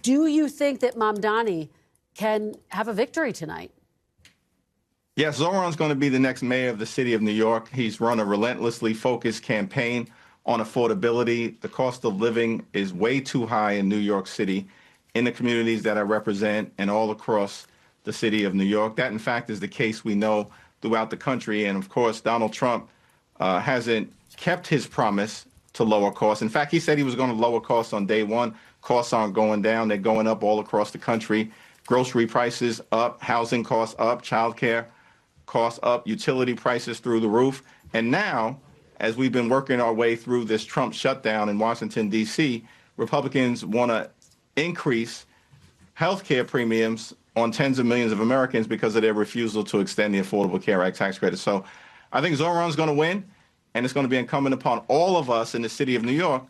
Do you think that Mamdani can have a victory tonight? Yes, Zohran's going to be the next mayor of the city of New York. He's run a relentlessly focused campaign on affordability. The cost of living is way too high in New York City, in the communities that I represent, and all across the city of New York. That, in fact, is the case we know throughout the country. And, of course, Donald Trump hasn't kept his promise to lower costs. In fact, he said he was going to lower costs on day one. Costs aren't going down. They're going up all across the country. Grocery prices up, housing costs up, childcare costs up, utility prices through the roof. And now, as we've been working our way through this Trump shutdown in Washington, D.C., Republicans want to increase health care premiums on tens of millions of Americans because of their refusal to extend the Affordable Care Act tax credit. So I think Zohran's going to win, and it's going to be incumbent upon all of us in the city of New York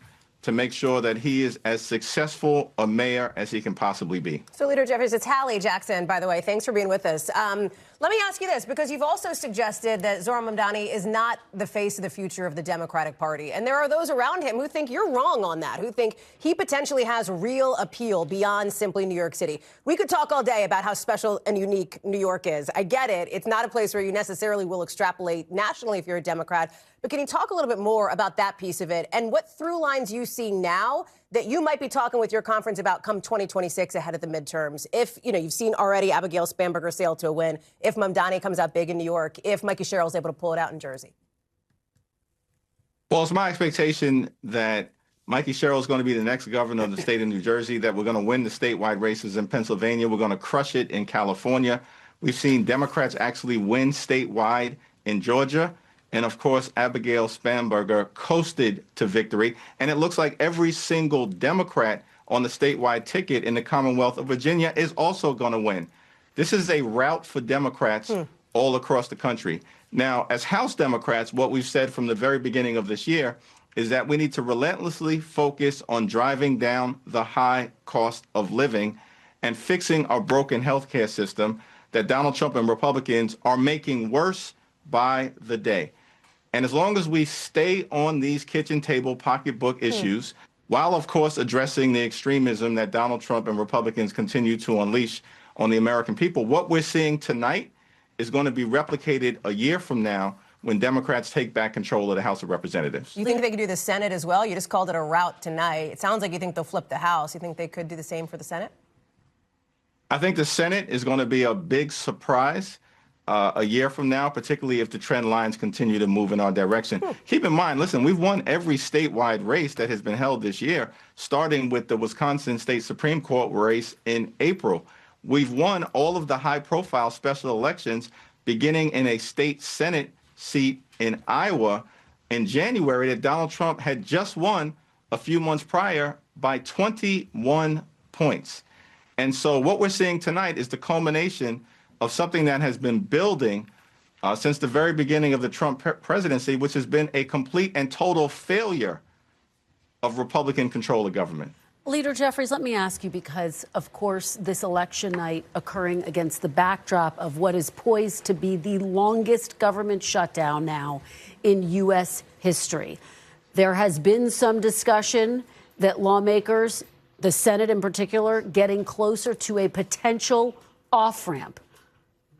to make sure that he is as successful a mayor as he can possibly be. So, Leader Jeffries, it's Hallie Jackson, by the way. Thanks for being with us. Let me ask you this, because you've also suggested that Zohran Mamdani is not the face of the future of the Democratic Party. And there are those around him who think you're wrong on that, who think he potentially has real appeal beyond simply New York City. We could talk all day about how special and unique New York is. I get it. It's not a place where you necessarily will extrapolate nationally if you're a Democrat. But can you talk a little bit more about that piece of it and what through lines you see now that you might be talking with your conference about come 2026 ahead of the midterms? If, you've seen already Abigail Spanberger sail to a win, if Mamdani comes out big in New York, if Mikey Sherrill's able to pull it out in Jersey. Well, it's my expectation that Mikey Sherrill is going to be the next governor of the state of New Jersey, that we're going to win the statewide races in Pennsylvania. We're going to crush it in California. We've seen Democrats actually win statewide in Georgia. And, of course, Abigail Spanberger coasted to victory. And it looks like every single Democrat on the statewide ticket in the Commonwealth of Virginia is also going to win. This is a rout for Democrats all across the country. Now, as House Democrats, what we've said from the very beginning of this year is that we need to relentlessly focus on driving down the high cost of living and fixing our broken health care system that Donald Trump and Republicans are making worse by the day. And as long as we stay on these kitchen table pocketbook issues, while, of course, addressing the extremism that Donald Trump and Republicans continue to unleash on the American people, what we're seeing tonight is going to be replicated a year from now when Democrats take back control of the House of Representatives. You think they could do the Senate as well? You just called it a rout tonight. It sounds like you think they'll flip the House. You think they could do the same for the Senate? I think the Senate is going to be a big surprise a year from now, particularly if the trend lines continue to move in our direction. Keep in mind, listen, we've won every statewide race that has been held this year, starting with the Wisconsin State Supreme Court race in April. We've won all of the high-profile special elections, beginning in a state Senate seat in Iowa in January that Donald Trump had just won a few months prior by 21 points. And so what we're seeing tonight is the culmination of something that has been building since the very beginning of the Trump presidency, which has been a complete and total failure of Republican control of government. Leader Jeffries, let me ask you, because, of course, this election night occurring against the backdrop of what is poised to be the longest government shutdown now in U.S. history. There has been some discussion that lawmakers, the Senate in particular, getting closer to a potential off-ramp.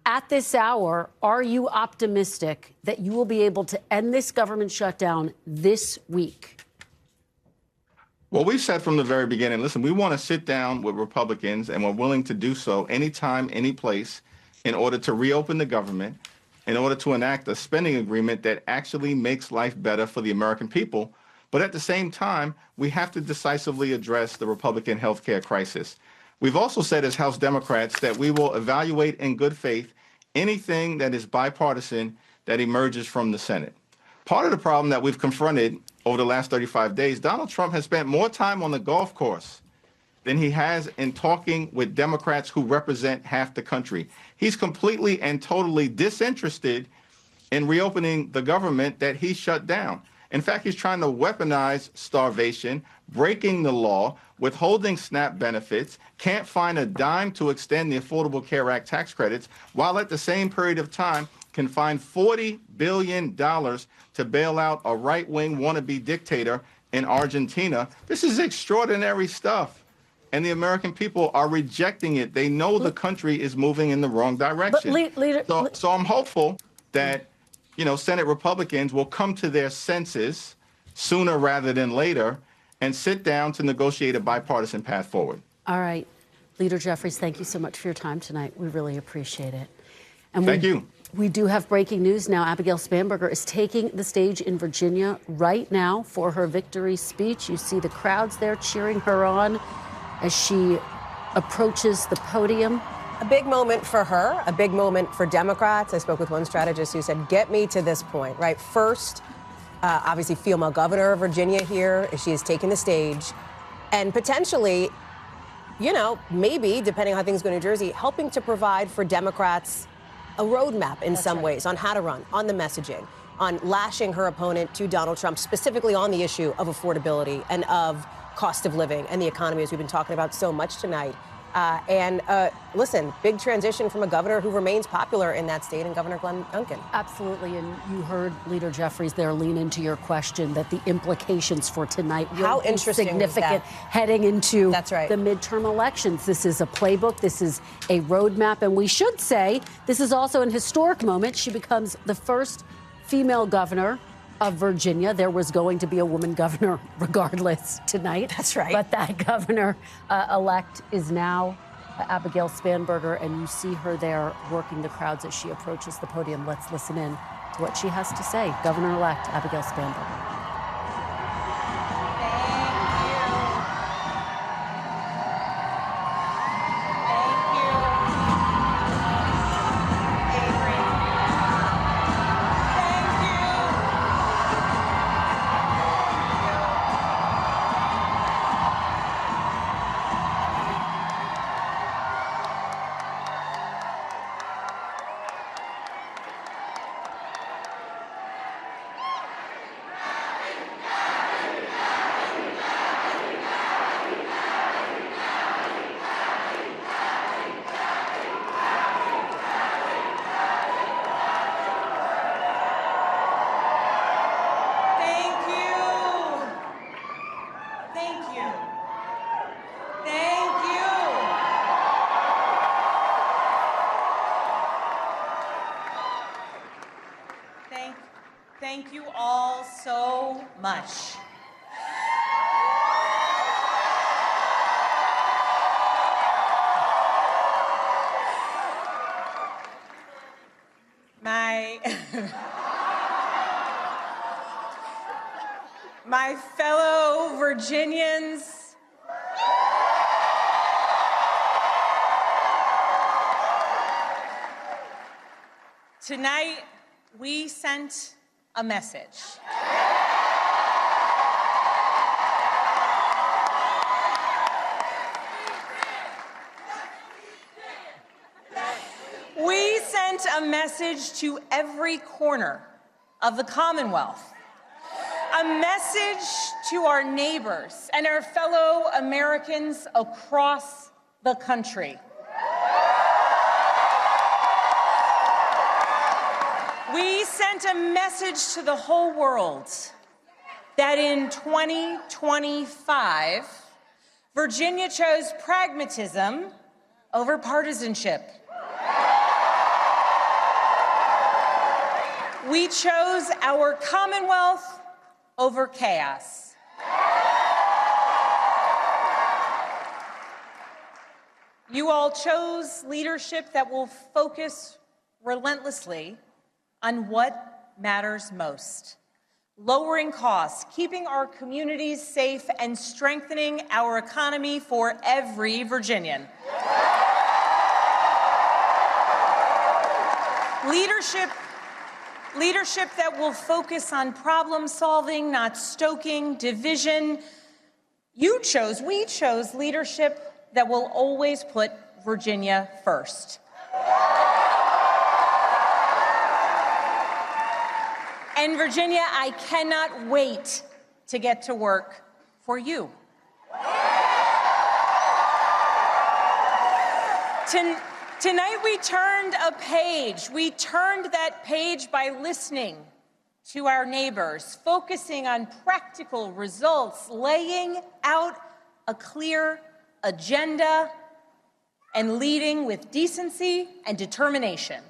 At this hour, are you optimistic that you will be able to end this government shutdown this week? Well, we've said from the very beginning, listen, we want to sit down with Republicans, and we're willing to do so anytime, any place, in order to reopen the government, in order to enact a spending agreement that actually makes life better for the American people. But at the same time, we have to decisively address the Republican health care crisis. We've also said as House Democrats that we will evaluate in good faith anything that is bipartisan that emerges from the Senate. Part of the problem that we've confronted over the last 35 days, Donald Trump has spent more time on the golf course than he has in talking with Democrats who represent half the country. He's completely and totally disinterested in reopening the government that he shut down. In fact, he's trying to weaponize starvation, breaking the law, withholding SNAP benefits, can't find a dime to extend the Affordable Care Act tax credits, while at the same period of time can find $40 billion to bail out a right-wing wannabe dictator in Argentina. This is extraordinary stuff. And the American people are rejecting it. They know the country is moving in the wrong direction. So I'm hopeful that, Senate Republicans will come to their senses sooner rather than later and sit down to negotiate a bipartisan path forward. All right. Leader Jeffries, thank you so much for your time tonight. We really appreciate it. And thank you. We do have breaking news now. Abigail Spanberger is taking the stage in Virginia right now for her victory speech. You see the crowds there cheering her on as she approaches the podium. A big moment for her, a big moment for Democrats. I spoke with one strategist who said, get me to this point, right? First, obviously, female governor of Virginia here. She is taking the stage and potentially, maybe, depending on how things go in New Jersey, helping to provide for Democrats a roadmap in some ways on how to run, on the messaging, on lashing her opponent to Donald Trump, specifically on the issue of affordability and of cost of living and the economy, as we've been talking about so much tonight. Listen, big transition from a governor who remains popular in that state, and Governor Glenn Youngkin. Absolutely, and you heard Leader Jeffries there lean into your question that the implications for tonight will be significant heading into the midterm elections. This is a playbook, this is a roadmap, and we should say this is also an historic moment. She becomes the first female governor of Virginia. There was going to be a woman governor regardless tonight. That's right. But that governor-elect is now Abigail Spanberger, and you see her there working the crowds as she approaches the podium. Let's listen in to what she has to say. Governor-elect Abigail Spanberger. Thank you all so much. My fellow Virginians, tonight we sent a message. We message to every corner of the Commonwealth, a message to our neighbors and our fellow Americans across the country. We sent a message to the whole world that in 2025, Virginia chose pragmatism over partisanship. We chose our Commonwealth over chaos. You all chose leadership that will focus relentlessly on what matters most: lowering costs, keeping our communities safe, and strengthening our economy for every Virginian. Leadership that will focus on problem solving, not stoking division. We chose leadership that will always put Virginia first. And Virginia, I cannot wait to get to work for you. Tonight we turned a page. We turned that page by listening to our neighbors, focusing on practical results, laying out a clear agenda, and leading with decency and determination.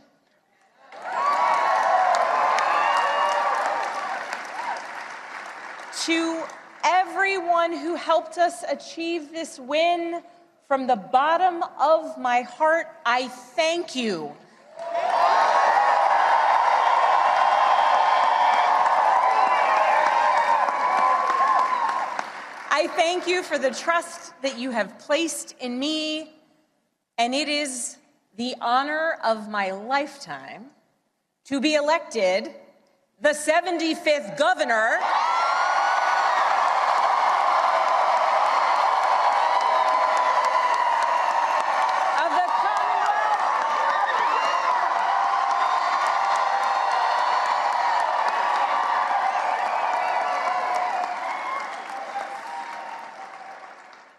To everyone who helped us achieve this win, from the bottom of my heart, I thank you. I thank you for the trust that you have placed in me, and it is the honor of my lifetime to be elected the 75th governor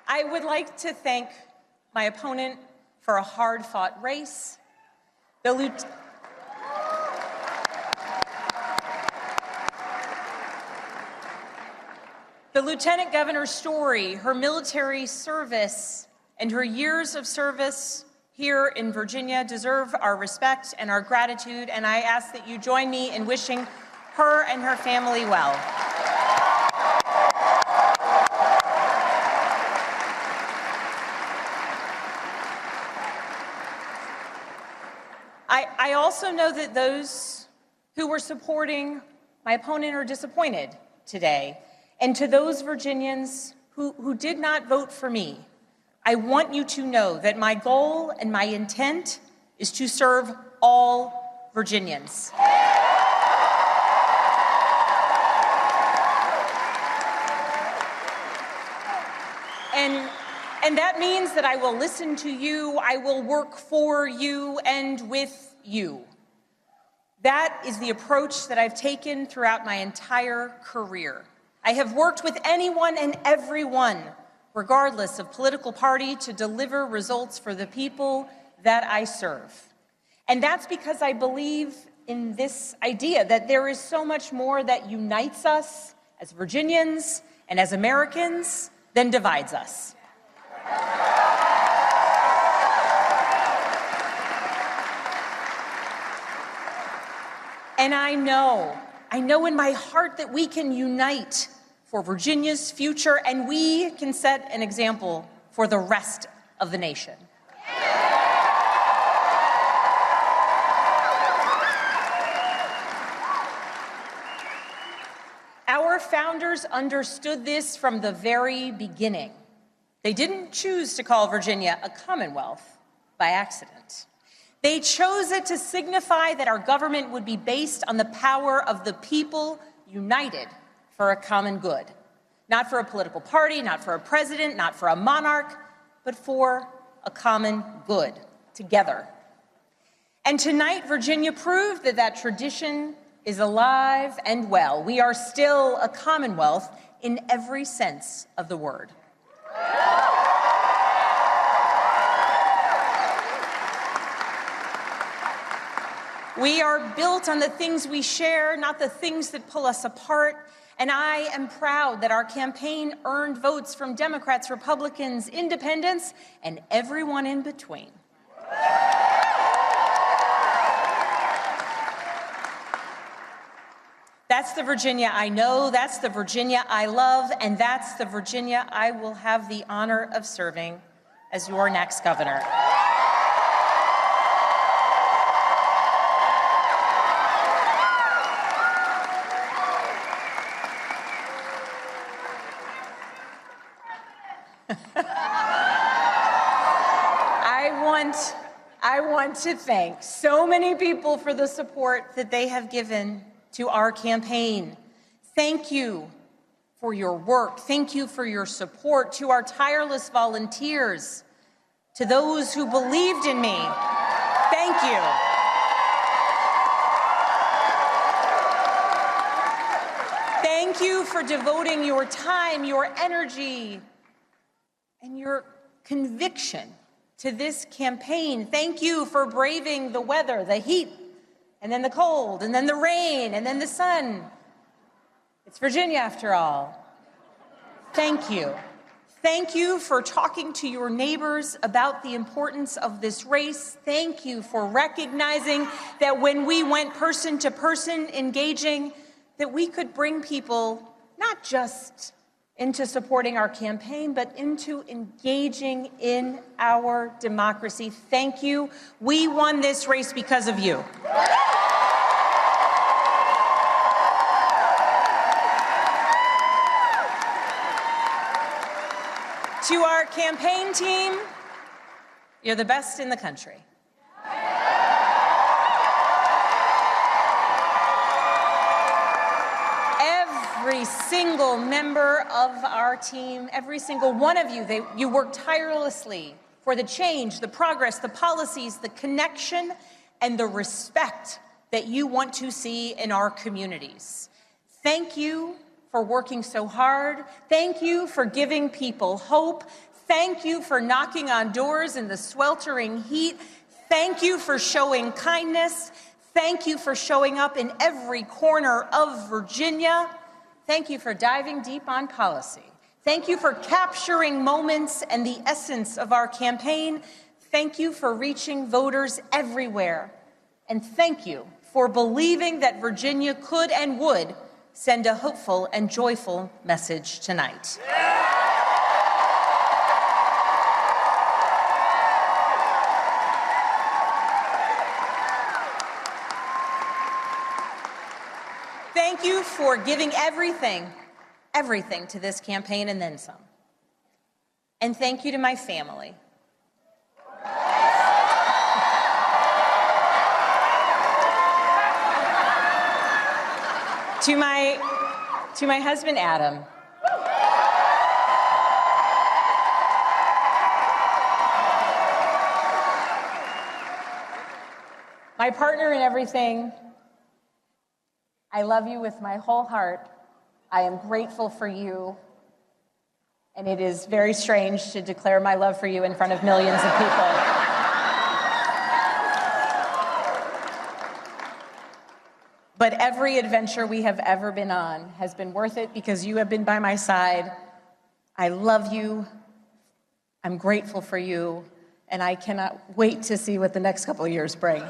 I would like to thank my opponent for a hard-fought race, the Lieutenant Governor's story, her military service, and her years of service here in Virginia deserve our respect and our gratitude, and I ask that you join me in wishing her and her family well. I also know that those who were supporting my opponent are disappointed today. And to those Virginians who did not vote for me, I want you to know that my goal and my intent is to serve all Virginians. And that means that I will listen to you, I will work for you and with you. That is the approach that I've taken throughout my entire career. I have worked with anyone and everyone, regardless of political party, to deliver results for the people that I serve. And that's because I believe in this idea that there is so much more that unites us as Virginians and as Americans than divides us. And I know in my heart that we can unite for Virginia's future, and we can set an example for the rest of the nation. Our founders understood this from the very beginning. They didn't choose to call Virginia a Commonwealth by accident. They chose it to signify that our government would be based on the power of the people united for a common good. Not for a political party, not for a president, not for a monarch, but for a common good, together. And tonight, Virginia proved that that tradition is alive and well. We are still a Commonwealth in every sense of the word. We are built on the things we share, not the things that pull us apart. And I am proud that our campaign earned votes from Democrats, Republicans, independents, and everyone in between. That's the Virginia I know, that's the Virginia I love, and that's the Virginia I will have the honor of serving as your next governor. I want to thank so many people for the support that they have given to our campaign. Thank you for your work. Thank you for your support. To our tireless volunteers, to those who believed in me, thank you. Thank you for devoting your time, your energy, and your conviction to this campaign. Thank you for braving the weather, the heat, and then the cold, and then the rain, and then the sun. It's Virginia after all. Thank you. Thank you for talking to your neighbors about the importance of this race. Thank you for recognizing that when we went person to person engaging, that we could bring people not just into supporting our campaign, but into engaging in our democracy. Thank you. We won this race because of you. To our campaign team, you're the best in the country. Every single member of our team, every single one of you, you work tirelessly for the change, the progress, the policies, the connection, and the respect that you want to see in our communities. Thank you for working so hard. Thank you for giving people hope. Thank you for knocking on doors in the sweltering heat. Thank you for showing kindness. Thank you for showing up in every corner of Virginia. Thank you for diving deep on policy. Thank you for capturing moments and the essence of our campaign. Thank you for reaching voters everywhere. And thank you for believing that Virginia could and would send a hopeful and joyful message tonight. Thank you for giving everything to this campaign and then some. And thank you to my family. To my husband, Adam. My partner in everything. I love you with my whole heart. I am grateful for you. And it is very strange to declare my love for you in front of millions of people. But every adventure we have ever been on has been worth it because you have been by my side. I love you. I'm grateful for you. And I cannot wait to see what the next couple of years bring.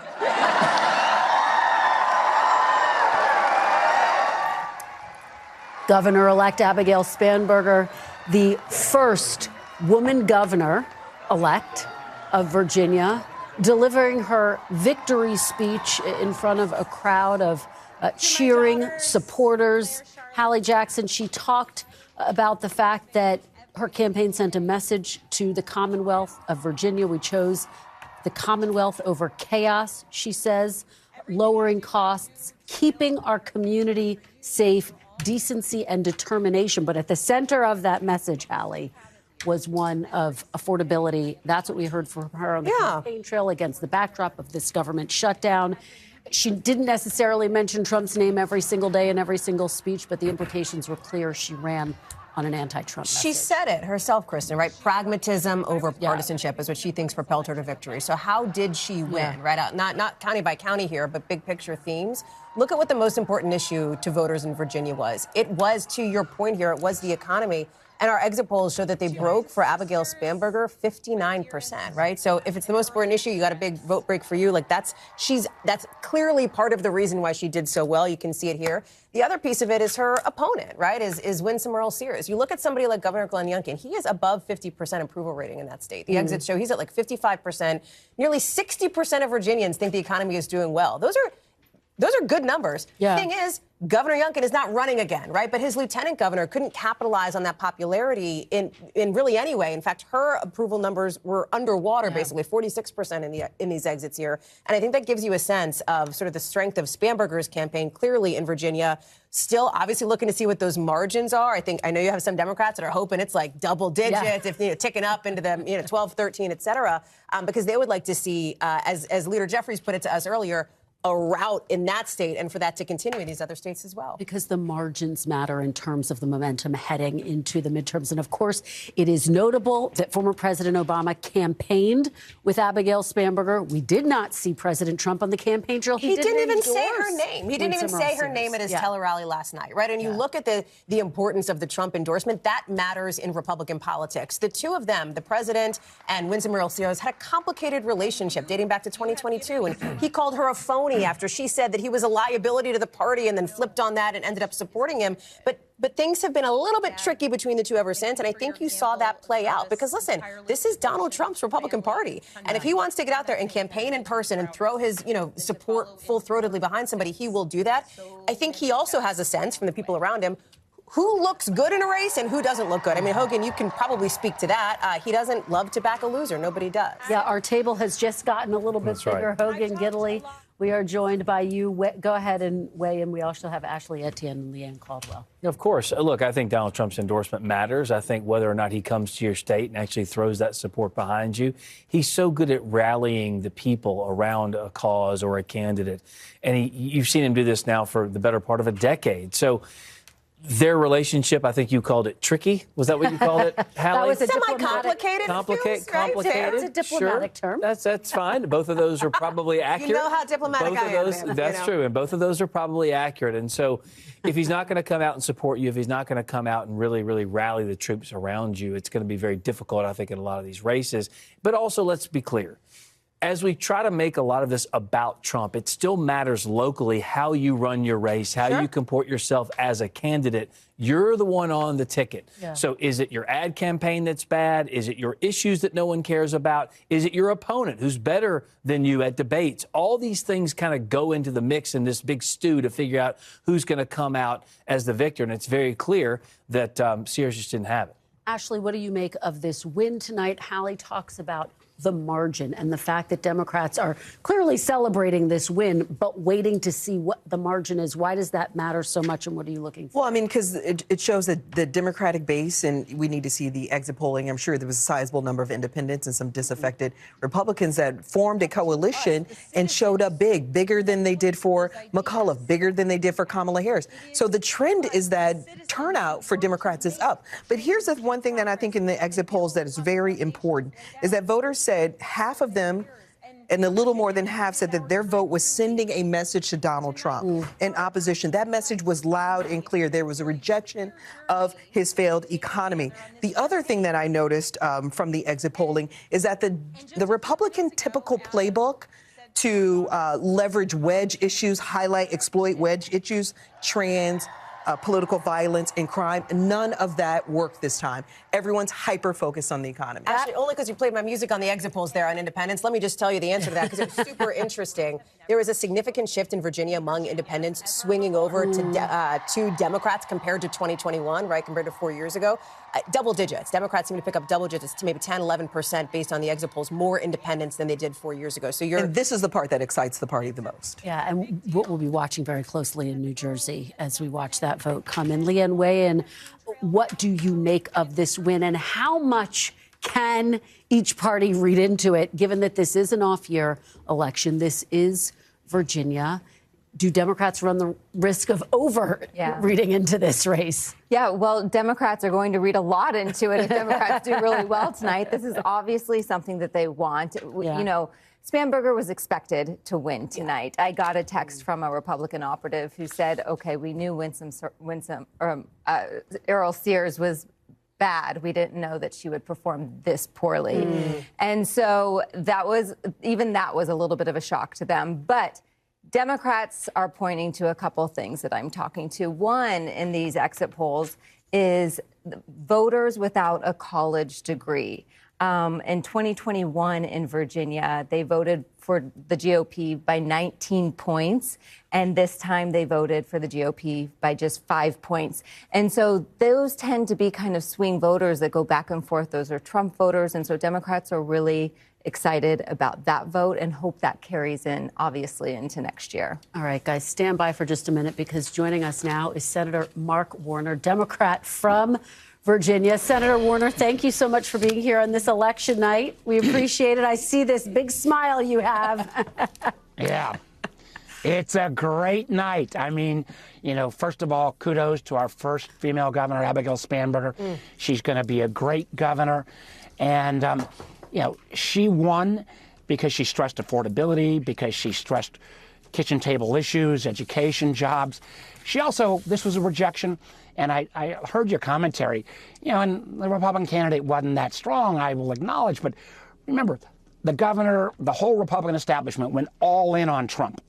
Governor-elect Abigail Spanberger, the first woman governor-elect of Virginia, delivering her victory speech in front of a crowd of cheering supporters. Hallie Jackson, she talked about the fact that her campaign sent a message to the Commonwealth of Virginia. We chose the Commonwealth over chaos, she says, lowering costs, keeping our community safe, decency and determination. But at the center of that message, Hallie, was one of affordability. That's what we heard from her on the campaign trail against the backdrop of this government shutdown. She didn't necessarily mention Trump's name every single day in every single speech, but the implications were clear. She ran on an anti-Trump message. She said it herself, Kristen, right? Pragmatism over partisanship is what she thinks propelled her to victory. So how did she win, right? Not county by county here, but big picture themes. Look at what the most important issue to voters in Virginia was. It was, to your point here, it was the economy. And our exit polls show that they broke for Abigail Spanberger 59%, right? So if it's the most important issue, you got a big vote break for you. Like that's clearly part of the reason why she did so well. You can see it here. The other piece of it is her opponent, right? Is Winsome Earl-Sears. You look at somebody like Governor Glenn Youngkin, he is above 50% approval rating in that state. The exits show he's at like 55%. Nearly 60% of Virginians think the economy is doing well. Those are good numbers. The thing is, Governor Youngkin is not running again, right? But his lieutenant governor couldn't capitalize on that popularity in really any way. In fact, her approval numbers were underwater, basically 46% in these exits here. And I think that gives you a sense of sort of the strength of Spanberger's campaign, clearly in Virginia. Still, obviously, looking to see what those margins are. I know you have some Democrats that are hoping it's like double digits, if ticking up into the 12, 13, et cetera, because they would like to see, as Leader Jeffries put it to us earlier, a route in that state and for that to continue in these other states as well. Because the margins matter in terms of the momentum heading into the midterms. And of course, it is notable that former President Obama campaigned with Abigail Spanberger. We did not see President Trump on the campaign trail. He didn't even say her name. He didn't even say her name at his tele-rally last night, right? And you look at the importance of the Trump endorsement, that matters in Republican politics. The two of them, the president and Winsome Earl-Sears, had a complicated relationship dating back to 2022. And he called her a phony after she said that he was a liability to the party and then flipped on that and ended up supporting him. But things have been a little bit tricky between the two ever since, and I think you saw that play out. Because, listen, this is Donald Trump's Republican Party. And if he wants to get out there and campaign in person and throw his, support full-throatedly behind somebody, he will do that. I think he also has a sense from the people around him who looks good in a race and who doesn't look good. I mean, Hogan, you can probably speak to that. He doesn't love to back a loser. Nobody does. Yeah, our table has just gotten a little bit bigger. Right. Hogan Gidley, we are joined by you. Go ahead and weigh in. We also have Ashley Etienne and Leanne Caldwell. Of course. Look, I think Donald Trump's endorsement matters. I think whether or not he comes to your state and actually throws that support behind you, he's so good at rallying the people around a cause or a candidate. And you've seen him do this now for the better part of a decade. So their relationship, I think you called it tricky. Was that what you called it, Hallie? That was a semi-complicated. Complicated. It's a diplomatic term. That's fine. Both of those are probably accurate. You know how diplomatic I am. That's true. And both of those are probably accurate. And so if he's not going to come out and support you, if he's not going to come out and really, really rally the troops around you, it's going to be very difficult, I think, in a lot of these races. But also, let's be clear. As we try to make a lot of this about Trump, it still matters locally how you run your race, how you comport yourself as a candidate. You're the one on the ticket. Yeah. So is it your ad campaign that's bad? Is it your issues that no one cares about? Is it your opponent who's better than you at debates? All these things kind of go into the mix in this big stew to figure out who's going to come out as the victor. And it's very clear that Sears just didn't have it. Ashley, what do you make of this win tonight? Hallie talks about the margin and the fact that Democrats are clearly celebrating this win, but waiting to see what the margin is. Why does that matter so much, and what are you looking for? Well, I mean, because it shows that the Democratic base, and we need to see the exit polling. I'm sure there was a sizable number of independents and some disaffected Republicans that formed a coalition and showed up bigger than they did for McAuliffe, bigger than they did for Kamala Harris. So the trend is that turnout for Democrats is up. But here's the one thing that I think in the exit polls that is very important is that voters said half of them and a little more than half said that their vote was sending a message to Donald Trump in opposition. That message was loud and clear. There was a rejection of his failed economy. The other thing that I noticed from the exit polling is that the Republican typical playbook to leverage wedge issues, exploit wedge issues, trans, political violence and crime. None of that worked this time. Everyone's hyper-focused on the economy. Actually, only because you played my music on the exit polls there on independents. Let me just tell you the answer to that, because it was super interesting. There was a significant shift in Virginia among independents swinging over to Democrats compared to 2021, right, compared to 4 years ago. double digits. Democrats seem to pick up double digits to maybe 10, 11% based on the exit polls, more independents than they did 4 years ago. So And this is the part that excites the party the most. Yeah, and what we'll be watching very closely in New Jersey as we watch that vote come in. Leanne, weigh in. What do you make of this win, and how much can each party read into it, given that this is an off-year election? This is Virginia. Do Democrats run the risk of reading into this race? Yeah, well, Democrats are going to read a lot into it if Democrats do really well tonight. This is obviously something that they want. Yeah. You know, Spanberger was expected to win tonight. I got a text from a Republican operative who said, okay, we knew Errol Sears was bad. We didn't know that she would perform this poorly. And so that was a little bit of a shock to them. But Democrats are pointing to a couple things that I'm talking to. One in these exit polls is voters without a college degree. In 2021 in Virginia, they voted for the GOP by 19 points. And this time they voted for the GOP by just 5 points. And so those tend to be kind of swing voters that go back and forth. Those are Trump voters. And so Democrats are really excited about that vote and hope that carries in, obviously, into next year. All right, guys, stand by for just a minute, because joining us now is Senator Mark Warner, Democrat from Virginia. Senator Warner, thank you so much for being here on this election night. We appreciate it. I see this big smile you have. Yeah. It's a great night. I mean, you know, first of all, kudos to our first female governor, Abigail Spanberger. She's going to be a great governor. And, you know, she won because she stressed affordability, because she stressed kitchen table issues, education, jobs. She also, this was a rejection, and I heard your commentary, you know, and the Republican candidate wasn't that strong, I will acknowledge, but remember, the governor, the whole Republican establishment went all in on Trump.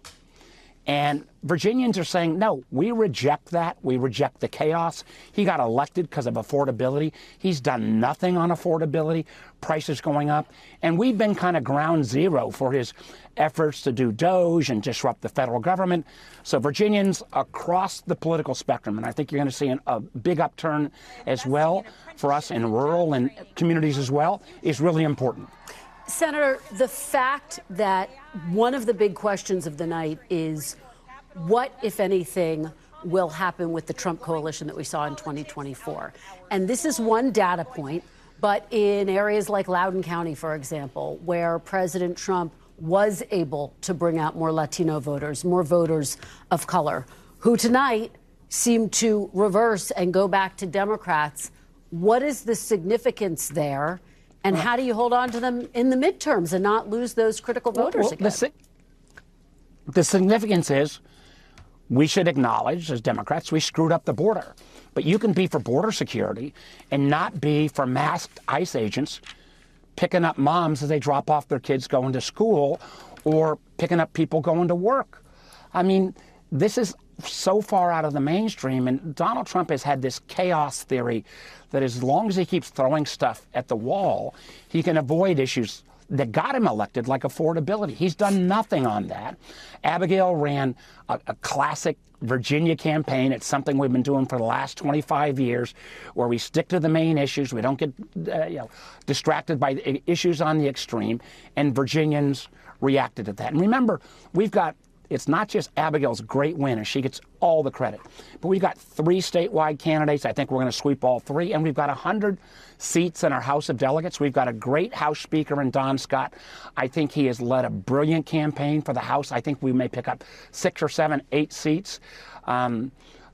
And Virginians are saying, no, we reject that. We reject the chaos. He got elected because of affordability. He's done nothing on affordability, prices going up. And we've been kind of ground zero for his efforts to do DOGE and disrupt the federal government. So Virginians across the political spectrum, and I think you're going to see a big upturn as well for us in rural and communities as well, is really important. Senator, the fact that one of the big questions of the night is what, if anything, will happen with the Trump coalition that we saw in 2024. And this is one data point, but in areas like Loudoun County, for example, where President Trump was able to bring out more Latino voters, more voters of color, who tonight seem to reverse and go back to Democrats. What is the significance there? And how do you hold on to them in the midterms and not lose those critical voters again? The significance is we should acknowledge, as Democrats, we screwed up the border. But you can be for border security and not be for masked ICE agents picking up moms as they drop off their kids going to school, or picking up people going to work. I mean, this is so far out of the mainstream, and Donald Trump has had this chaos theory that as long as he keeps throwing stuff at the wall, he can avoid issues that got him elected, like affordability. He's done nothing on that. Abigail ran a classic Virginia campaign. It's something we've been doing for the last 25 years, where we stick to the main issues. We don't get distracted by issues on the extreme, and Virginians reacted to that. And remember, it's not just Abigail's great win, and she gets all the credit, but we've got 3 statewide candidates. I think we're going to sweep all 3, and we've got 100 seats in our House of Delegates. We've got a great House Speaker in Don Scott. I think he has led a brilliant campaign for the House. I think we may pick up 6 or 7, 8 seats.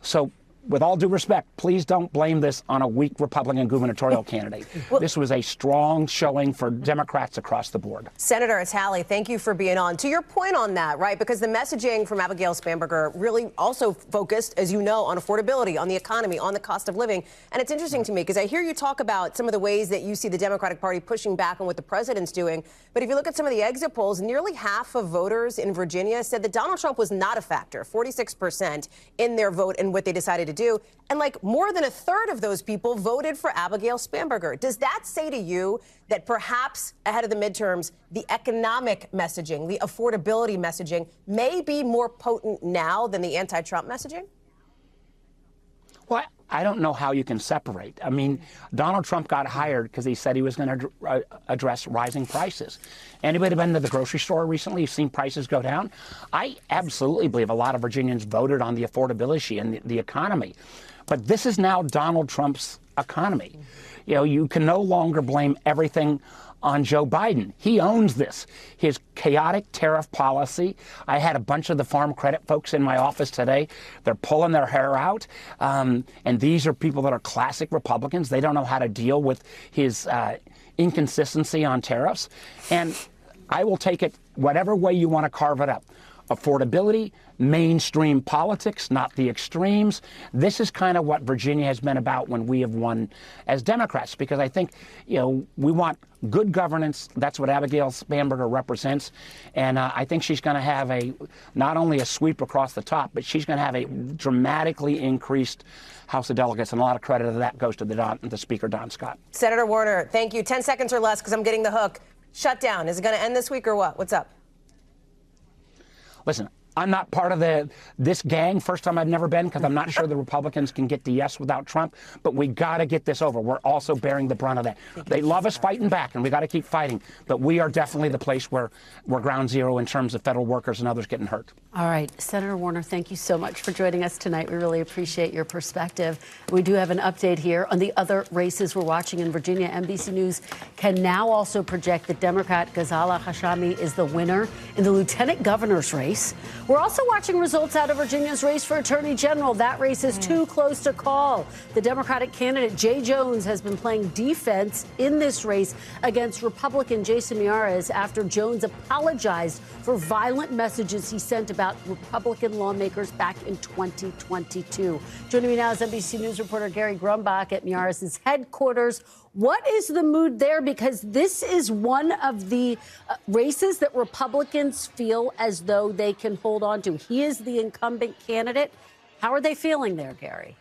So with all due respect, please don't blame this on a weak Republican gubernatorial candidate. This was a strong showing for Democrats across the board. Senator Atali, thank you for being on. To your point on that, right, because the messaging from Abigail Spanberger really also focused, as you know, on affordability, on the economy, on the cost of living. And it's interesting to me because I hear you talk about some of the ways that you see the Democratic Party pushing back on what the president's doing. But if you look at some of the exit polls, nearly half of voters in Virginia said that Donald Trump was not a factor, 46% in their vote and what they decided to do. And like more than a third of those people voted for Abigail Spanberger. Does that say to you that perhaps ahead of the midterms, the economic messaging, the affordability messaging may be more potent now than the anti-Trump messaging? Well, I don't know how you can separate. I mean, Donald Trump got hired because he said he was going to address rising prices. Anybody been to the grocery store recently? You've seen prices go down? I absolutely believe a lot of Virginians voted on the affordability and the economy. But this is now Donald Trump's economy. You know, you can no longer blame everything on Joe Biden. He owns this. His chaotic tariff policy. I had a bunch of the farm credit folks in my office today. They're pulling their hair out. And these are people that are classic Republicans. They don't know how to deal with his inconsistency on tariffs. And I will take it whatever way you want to carve it up. Affordability, mainstream politics, not the extremes. This is kind of what Virginia has been about when we have won as Democrats, because I think, you know, we want good governance. That's what Abigail Spanberger represents. And I think she's going to have not only a sweep across the top, but she's going to have a dramatically increased House of Delegates. And a lot of credit of that goes to the Speaker, Don Scott. Senator Warner, thank you. 10 seconds or less, because I'm getting the hook. Shutdown. Is it going to end this week or what? What's up? Listen, I'm not part of this gang. First time I've never been, because I'm not sure the Republicans can get to yes without Trump. But we got to get this over. We're also bearing the brunt of that. They love us fighting back, and we got to keep fighting. But we are definitely the place where we're ground zero in terms of federal workers and others getting hurt. All right, Senator Warner, thank you so much for joining us tonight. We really appreciate your perspective. We do have an update here on the other races we're watching in Virginia. NBC News can now also project that Democrat Ghazala Hashami is the winner in the lieutenant governor's race. We're also watching results out of Virginia's race for attorney general. That race is too close to call. The Democratic candidate Jay Jones has been playing defense in this race against Republican Jason Miyares after Jones apologized for violent messages he sent about Republican lawmakers back in 2022. Joining me now is NBC News reporter Gary Grumbach at Miyares' headquarters. What is the mood there? Because this is one of the races that Republicans feel as though they can hold on to. He is the incumbent candidate. How are they feeling there, Gary?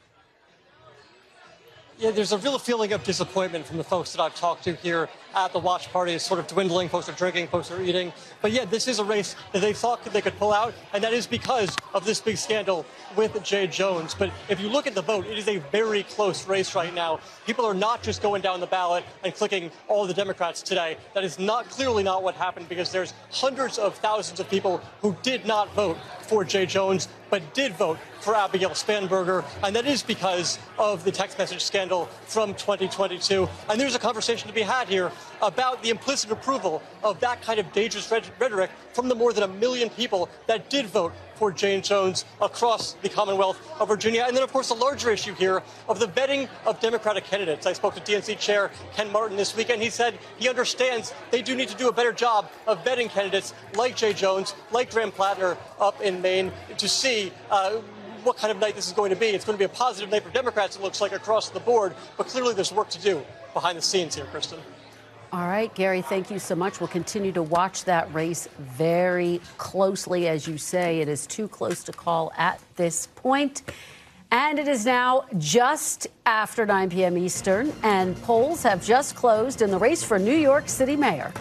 Yeah, there's a real feeling of disappointment from the folks that I've talked to here at the watch party. It's sort of dwindling. Folks are drinking, folks are eating. But yeah, this is a race that they thought they could pull out, and that is because of this big scandal with Jay Jones. But if you look at the vote, it is a very close race right now. People are not just going down the ballot and clicking all the Democrats today. That is clearly not what happened, because there's hundreds of thousands of people who did not vote for Jay Jones, but did vote for Abigail Spanberger, and that is because of the text message scandal from 2022. And there's a conversation to be had here about the implicit approval of that kind of dangerous rhetoric from the more than 1 million people that did vote for Jay Jones across the Commonwealth of Virginia. And then, of course, the larger issue here of the vetting of Democratic candidates. I spoke to DNC Chair Ken Martin this weekend. He said he understands they do need to do a better job of vetting candidates like Jay Jones, like Graham Plattner up in Maine, to see what kind of night this is going to be. It's going to be a positive night for Democrats, it looks like, across the board. But clearly there's work to do behind the scenes here, Kristen. All right, Gary, thank you so much. We'll continue to watch that race very closely. As you say, it is too close to call at this point. And it is now just after 9 p.m. Eastern, and polls have just closed in the race for New York City mayor.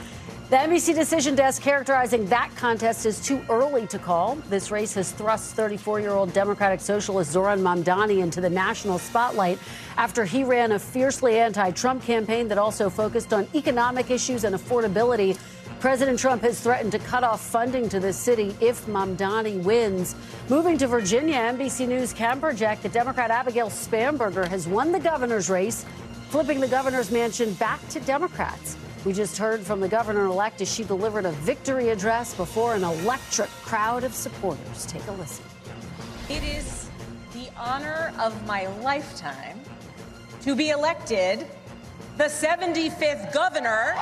The NBC Decision Desk characterizing that contest as too early to call. This race has thrust 34-year-old Democratic Socialist Zohran Mamdani into the national spotlight after he ran a fiercely anti-Trump campaign that also focused on economic issues and affordability. President Trump has threatened to cut off funding to the city if Mamdani wins. Moving to Virginia, NBC News can project that Democrat Abigail Spanberger has won the governor's race, flipping the governor's mansion back to Democrats. We just heard from the governor-elect as she delivered a victory address before an electric crowd of supporters. Take a listen. It is the honor of my lifetime to be elected the 75th governor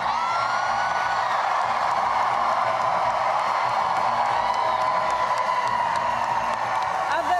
of the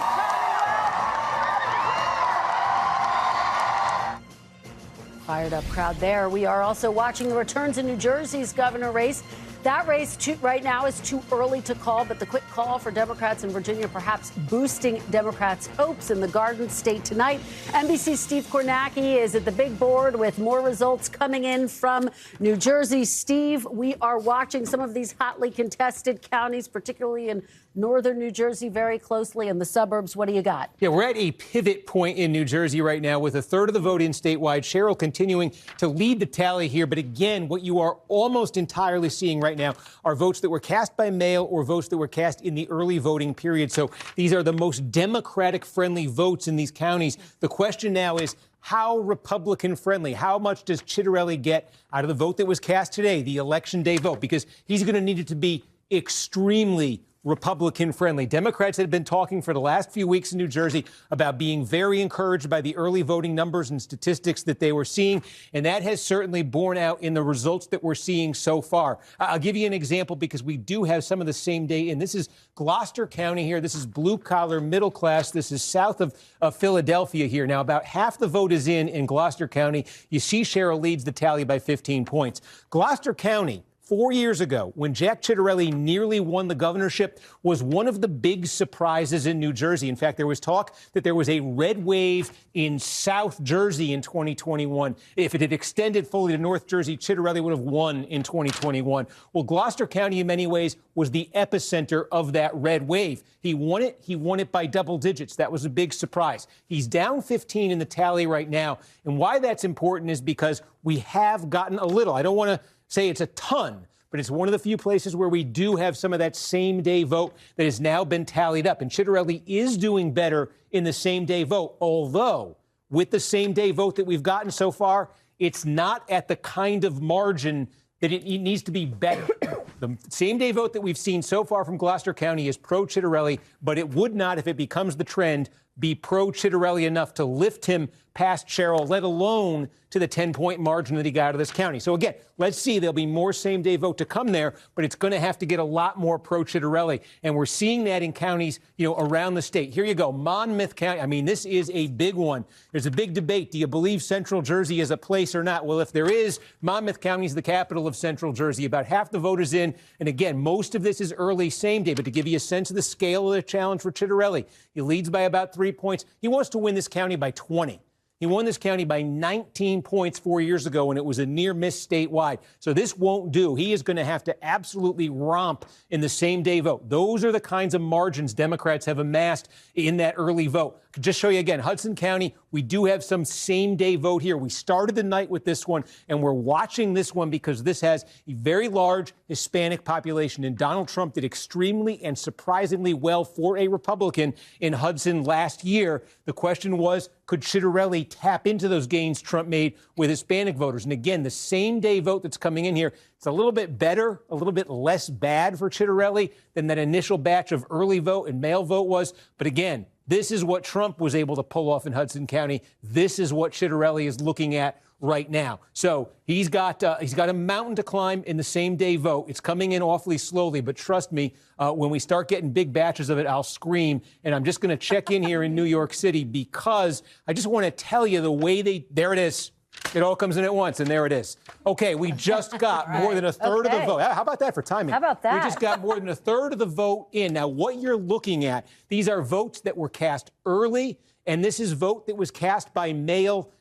Fired up crowd there. We are also watching the returns in New Jersey's governor race. That race right now is too early to call, but the quick call for Democrats in Virginia perhaps boosting Democrats' hopes in the Garden State tonight. NBC's Steve Kornacki is at the big board with more results coming in from New Jersey. Steve, we are watching some of these hotly contested counties, particularly in northern New Jersey, very closely in the suburbs. What do you got? Yeah, we're at a pivot point in New Jersey right now with a third of the vote in statewide. Cheryl continuing to lead the tally here. But again, what you are almost entirely seeing right now are votes that were cast by mail or votes that were cast in the early voting period. So these are the most Democratic-friendly votes in these counties. The question now is, how Republican-friendly? How much does Chitterelli get out of the vote that was cast today, the Election Day vote? Because he's going to need it to be extremely Republican-friendly. Democrats had been talking for the last few weeks in New Jersey about being very encouraged by the early voting numbers and statistics that they were seeing, and that has certainly borne out in the results that we're seeing so far. I'll give you an example because we do have some of the same day, and this is Gloucester County here. This is blue-collar, middle class. This is south of Philadelphia here. Now, about half the vote is in Gloucester County. You see Cheryl leads the tally by 15 points. Gloucester County, 4 years ago, when Jack Chitterelli nearly won the governorship, was one of the big surprises in New Jersey. In fact, there was talk that there was a red wave in South Jersey in 2021. If it had extended fully to North Jersey, Chitterelli would have won in 2021. Well, Gloucester County, in many ways, was the epicenter of that red wave. He won it. He won it by double digits. That was a big surprise. He's down 15 in the tally right now. And why that's important is because we have gotten a little. I don't want to say it's a ton, but it's one of the few places where we do have some of that same-day vote that has now been tallied up. And Chitterelli is doing better in the same-day vote, although with the same-day vote that we've gotten so far, it's not at the kind of margin that it needs to be better. The same-day vote that we've seen so far from Gloucester County is pro-Chitterelli, but it would not, if it becomes the trend, be pro-Chitterelli enough to lift him past Cheryl, let alone to the 10-point margin that he got out of this county. So again, let's see. There'll be more same-day vote to come there, but it's going to have to get a lot more pro-Chitterelli. And we're seeing that in counties, around the state. Here you go. Monmouth County. I mean, this is a big one. There's a big debate. Do you believe Central Jersey is a place or not? Well, if there is, Monmouth County is the capital of Central Jersey. About half the vote is in. And again, most of this is early same-day. But to give you a sense of the scale of the challenge for Chitterelli, he leads by about 3 points. He wants to win this county by 20. He won this county by 19 points 4 years ago, when it was a near miss statewide. So this won't do. He is going to have to absolutely romp in the same-day vote. Those are the kinds of margins Democrats have amassed in that early vote. Just show you again, Hudson County, we do have some same-day vote here. We started the night with this one, and we're watching this one because this has a very large Hispanic population, and Donald Trump did extremely and surprisingly well for a Republican in Hudson last year. The question was, could Chitterelli tap into those gains Trump made with Hispanic voters? And again, the same-day vote that's coming in here, it's a little bit better, a little bit less bad for Chitterelli than that initial batch of early vote and mail vote was. But again, this is what Trump was able to pull off in Hudson County. This is what Chitterelli is looking at right now. So he's got a mountain to climb in the same-day vote. It's coming in awfully slowly, but trust me, when we start getting big batches of it, I'll scream. And I'm just going to check in here in New York City because I just want to tell you the way there it is. It all comes in at once, and there it is. Okay, we just got more than a third of the vote. How about that for timing? How about that? We just got more than a third of the vote in. Now, what you're looking at, these are votes that were cast early, and this is vote that was cast by mail,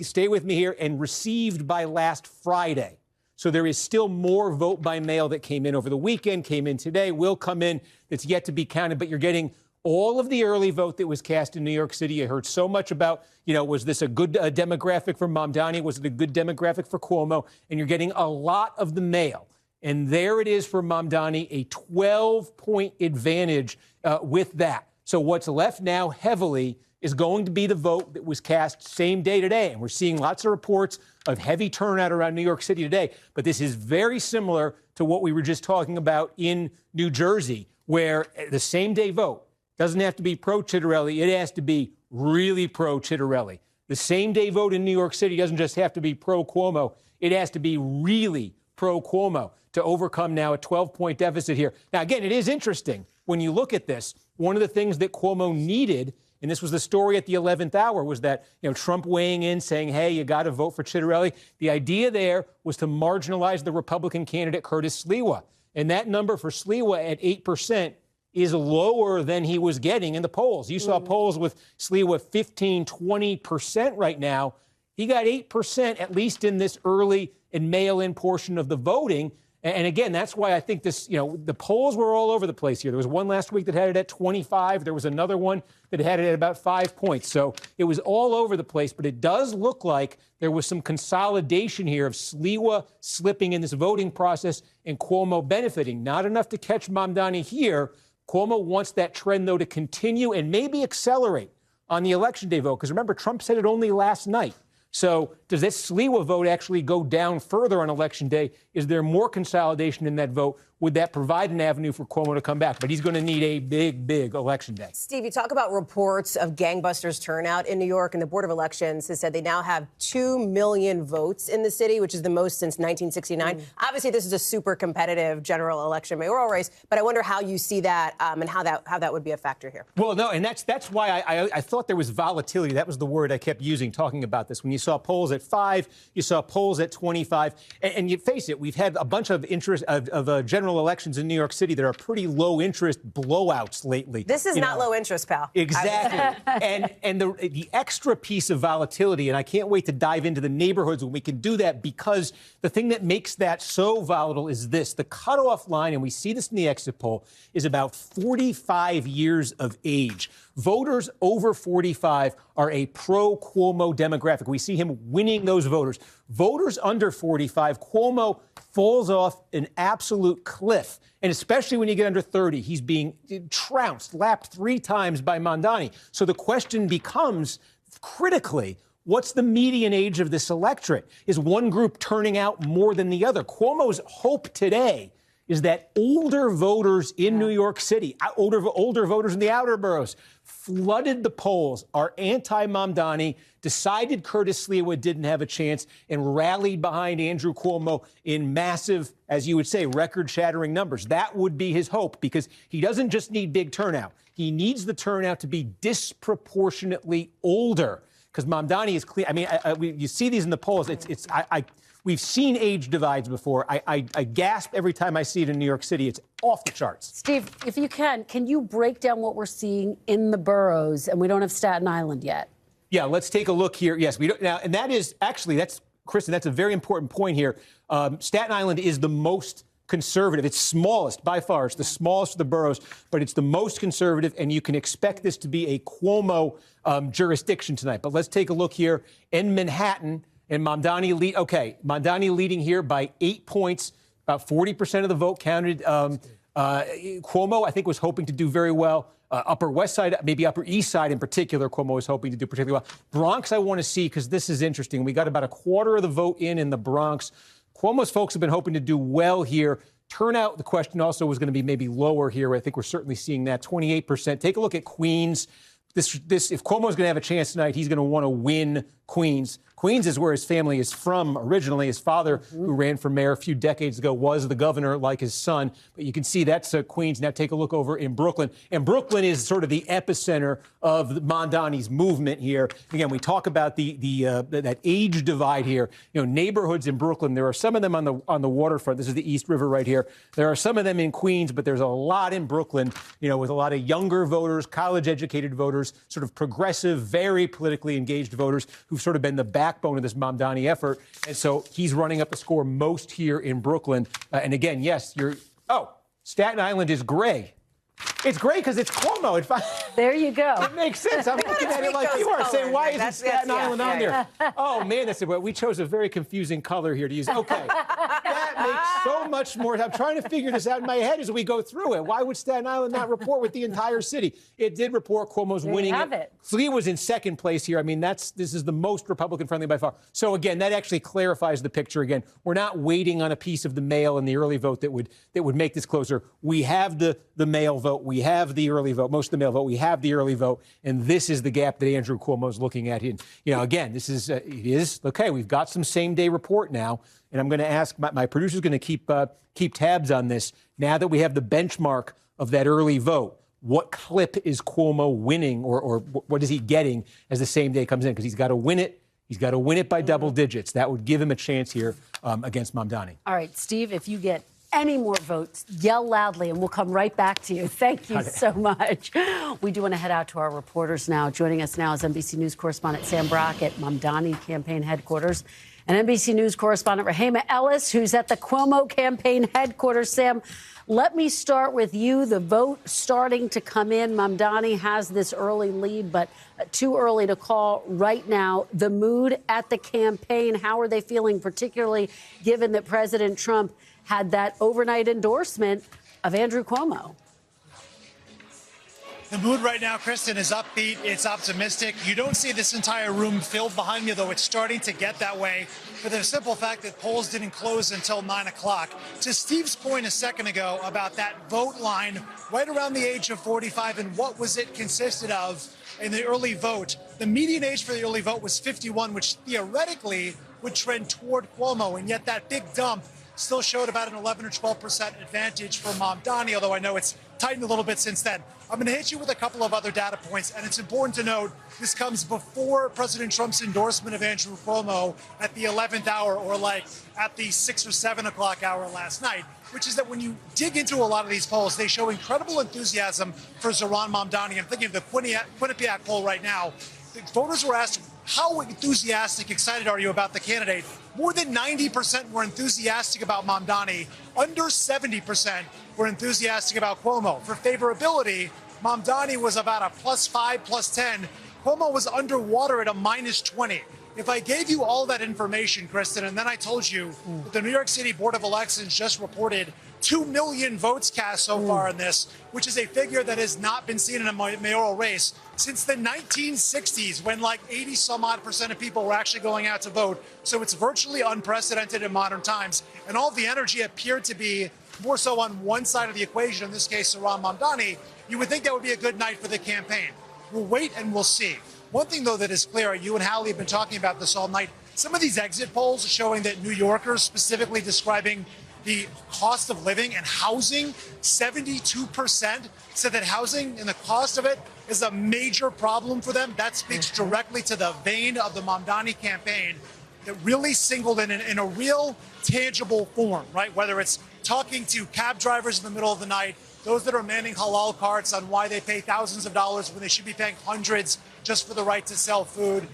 stay with me here, and received by last Friday. So there is still more vote by mail that came in over the weekend, came in today, will come in, that's yet to be counted, but you're getting all of the early vote that was cast in New York City. You heard so much about, was this a good demographic for Mamdani? Was it a good demographic for Cuomo? And you're getting a lot of the mail. And there it is for Mamdani, a 12-point advantage with that. So what's left now heavily is going to be the vote that was cast same day today. And we're seeing lots of reports of heavy turnout around New York City today. But this is very similar to what we were just talking about in New Jersey, where the same day vote doesn't have to be pro-Chitterelli. It has to be really pro-Chitterelli. The same-day vote in New York City doesn't just have to be pro-Cuomo. It has to be really pro-Cuomo to overcome now a 12-point deficit here. Now, again, it is interesting when you look at this. One of the things that Cuomo needed and this was the story at the 11th hour, was that, Trump weighing in saying, hey, you got to vote for Ciattarelli. The idea there was to marginalize the Republican candidate, Curtis Sliwa. And that number for Sliwa at 8% is lower than he was getting in the polls. You saw polls with Sliwa 15, 20% right now. He got 8%, at least in this early and mail-in portion of the voting. And again, that's why I think this, the polls were all over the place here. There was one last week that had it at 25. There was another one that had it at about 5 points. So it was all over the place. But it does look like there was some consolidation here of Sliwa slipping in this voting process and Cuomo benefiting. Not enough to catch Mamdani here. Cuomo wants that trend, though, to continue and maybe accelerate on the Election Day vote. Because remember, Trump said it only last night. So does this Sliwa vote actually go down further on Election Day? Is there more consolidation in that vote? Would that provide an avenue for Cuomo to come back? But he's going to need a big, big Election Day. Steve, you talk about reports of gangbusters turnout in New York, and the Board of Elections has said they now have 2 million votes in the city, which is the most since 1969. Obviously, this is a super competitive general election mayoral race, but I wonder how you see that and how that would be a factor here. Well, no, and that's why I thought there was volatility. That was the word I kept using talking about this. When you saw polls at 5, you saw polls at 25, and you face it, we've had a bunch of interest of general elections in New York City that are pretty low interest blowouts lately. This is not low interest, pal. Exactly. and the extra piece of volatility, and I can't wait to dive into the neighborhoods when we can do that, because the thing that makes that so volatile is this. The cutoff line, and we see this in the exit poll, is about 45 years of age. Voters over 45 are a pro-Cuomo demographic. We see him winning those voters. Voters under 45, Cuomo falls off an absolute cliff. And especially when you get under 30, he's being trounced, lapped 3 times by Mamdani. So the question becomes, critically, what's the median age of this electorate? Is one group turning out more than the other? Cuomo's hope today is that older voters in New York City, older voters in the outer boroughs, flooded the polls, are anti-Mamdani, decided Curtis Sliwa didn't have a chance, and rallied behind Andrew Cuomo in massive, as you would say, record-shattering numbers. That would be his hope, because he doesn't just need big turnout. He needs the turnout to be disproportionately older, because Mamdani is clear. I mean, you see these in the polls. We've seen age divides before. I gasp every time I see it in New York City. It's off the charts. Steve, if you can you break down what we're seeing in the boroughs? And we don't have Staten Island yet. Yeah, let's take a look here. Yes, we don't now, and that is actually Kristen. That's a very important point here. Staten Island is the most conservative. It's smallest by far. It's the smallest of the boroughs, but it's the most conservative, and you can expect this to be a Cuomo jurisdiction tonight. But let's take a look here in Manhattan. And Mamdani Mamdani leading here by 8 points, about 40% of the vote counted. Cuomo, I think, was hoping to do very well. Upper West Side, maybe Upper East Side in particular, Cuomo was hoping to do particularly well. Bronx, I want to see, because this is interesting. We got about a quarter of the vote in the Bronx. Cuomo's folks have been hoping to do well here. Turnout, the question also was going to be maybe lower here. I think we're certainly seeing that, 28%. Take a look at Queens. If Cuomo's going to have a chance tonight, he's going to want to win Queens. Queens is where his family is from originally. His father, who ran for mayor a few decades ago, was the governor like his son. But you can see that's Queens. Now take a look over in Brooklyn. And Brooklyn is sort of the epicenter of Mamdani's movement here. Again, we talk about that age divide here. Neighborhoods in Brooklyn, there are some of them on the waterfront. This is the East River right here. There are some of them in Queens, but there's a lot in Brooklyn, with a lot of younger voters, college-educated voters, sort of progressive, very politically engaged voters who've sort of been the backbone of this Mamdani effort. And so he's running up the score most here in Brooklyn. And again, yes, Staten Island is gray. It's great because it's Cuomo. There you go. It makes sense. I'm looking at it like you are, saying, why isn't Staten Island on there? Oh, man, we chose a very confusing color here to use. Okay. That makes so much more. I'm trying to figure this out in my head as we go through it. Why would Staten Island not report with the entire city? It did report. Cuomo's winning it. Sliwa was in second place here. I mean, this is the most Republican-friendly by far. So, again, that actually clarifies the picture again. We're not waiting on a piece of the mail and the early vote that would make this closure. We have the mail vote. We have the early vote, most of the mail vote. We have the early vote, and this is the gap that Andrew Cuomo is looking at. And, again, this is okay. We've got some same-day report now, and I'm going to ask my producer's going to keep tabs on this now that we have the benchmark of that early vote. what clip is Cuomo winning or what is he getting as the same day comes in? Because he's got to win it. He's got to win it by double digits. That would give him a chance here against Mamdani. All right, Steve, if you get any more votes, yell loudly, and we'll come right back to you. Thank you so much. We do want to head out to our reporters now. Joining us now is NBC News correspondent Sam Brock at Mamdani campaign headquarters, and NBC News correspondent Rahema Ellis, who's at the Cuomo campaign headquarters. Sam, let me start with you. The vote starting to come in. Mamdani has this early lead, but too early to call right now. The mood at the campaign, how are they feeling, particularly given that President Trump had that overnight endorsement of Andrew Cuomo? The mood right now, Kristen, is upbeat. It's optimistic. You don't see this entire room filled behind me, though it's starting to get that way for the simple fact that polls didn't close until 9 o'clock. To Steve's point a second ago about that vote line right around the age of 45 and what was it consisted of in the early vote, the median age for the early vote was 51, which theoretically would trend toward Cuomo, and yet that big dump still showed about an 11 or 12% advantage for Mamdani, although I know it's tightened a little bit since then. I'm going to hit you with a couple of other data points, and it's important to note this comes before President Trump's endorsement of Andrew Cuomo at the 11th hour, or like at the 6 or 7 o'clock hour last night, which is that when you dig into a lot of these polls, they show incredible enthusiasm for Zohran Mamdani. I'm thinking of the Quinnipiac poll right now. The voters were asked, how enthusiastic, excited are you about the candidate? More than 90% were enthusiastic about Mamdani. Under 70% were enthusiastic about Cuomo. For favorability, Mamdani was about a +5, +10. Cuomo was underwater at a -20. If I gave you all that information, Kristen, and then I told you that the New York City Board of Elections just reported 2 million votes cast so far in this, which is a figure that has not been seen in a mayoral race since the 1960s, when like 80-some-odd% of people were actually going out to vote. So it's virtually unprecedented in modern times. And all the energy appeared to be more so on one side of the equation, in this case, Zohran Mamdani. You would think that would be a good night for the campaign. We'll wait and we'll see. One thing, though, that is clear, you and Hallie have been talking about this all night, some of these exit polls showing that New Yorkers, specifically describing the cost of living and housing, 72% said that housing and the cost of it is a major problem for them. That speaks directly to the vein of the Mamdani campaign that really singled in a real tangible form, right? Whether it's talking to cab drivers in the middle of the night, those that are manning halal carts on why they pay thousands of dollars when they should be paying hundreds just for the right to sell food,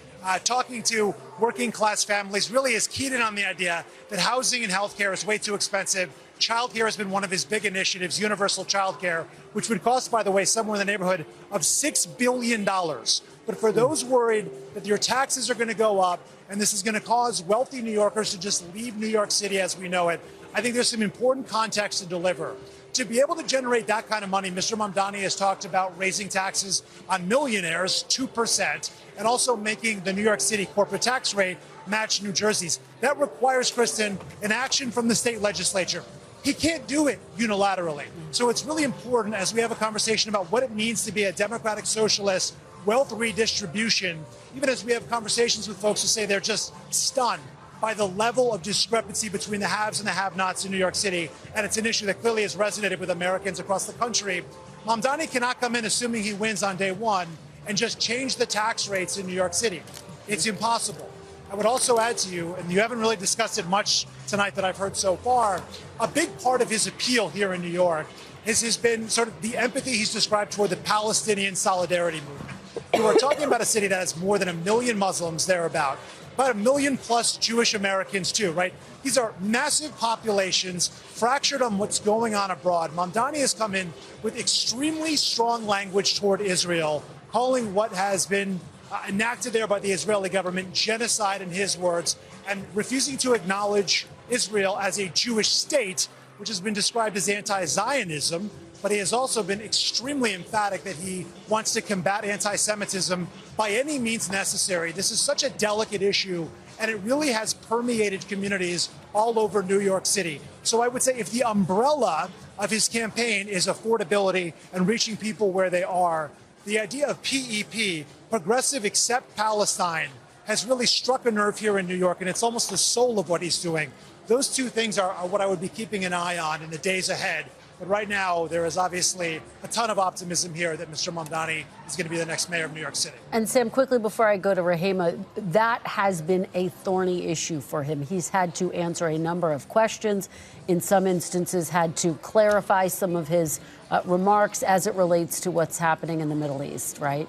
talking to working class families, really is keyed in on the idea that housing and healthcare is way too expensive. Childcare has been one of his big initiatives, universal childcare, which would cost, by the way, somewhere in the neighborhood of $6 billion. But for those worried that your taxes are going to go up and this is going to cause wealthy New Yorkers to just leave New York City as we know it, I think there's some important context to deliver. To be able to generate that kind of money, Mr. Mamdani has talked about raising taxes on millionaires 2% and also making the New York City corporate tax rate match New Jersey's. That requires, Kristen, an action from the state legislature. He can't do it unilaterally. So it's really important as we have a conversation about what it means to be a democratic socialist, wealth redistribution, even as we have conversations with folks who say they're just stunned by the level of discrepancy between the haves and the have-nots in New York City. And it's an issue that clearly has resonated with Americans across the country. Mamdani cannot come in assuming he wins on day one and just change the tax rates in New York City. It's impossible. I would also add to you, and you haven't really discussed it much tonight that I've heard so far, a big part of his appeal here in New York has been sort of the empathy he's described toward the Palestinian solidarity movement. We're talking about a city that has more than 1 million Muslims thereabout. About 1 million plus Jewish Americans, too, right? These are massive populations fractured on what's going on abroad. Mamdani has come in with extremely strong language toward Israel, calling what has been enacted there by the Israeli government genocide, in his words, and refusing to acknowledge Israel as a Jewish state, which has been described as anti-Zionism. But he has also been extremely emphatic that he wants to combat anti-Semitism by any means necessary. This is such a delicate issue, and it really has permeated communities all over New York City. So I would say if the umbrella of his campaign is affordability and reaching people where they are, the idea of PEP, Progressive Accept Palestine, has really struck a nerve here in New York, and it's almost the soul of what he's doing. Those two things are what I would be keeping an eye on in the days ahead But right now, there is obviously a ton of optimism here that Mr. Mamdani is going to be the next mayor of New York City. And Sam, quickly before I go to Rahima, that has been a thorny issue for him. He's had to answer a number of questions, in some instances had to clarify some of his remarks as it relates to what's happening in the Middle East, right?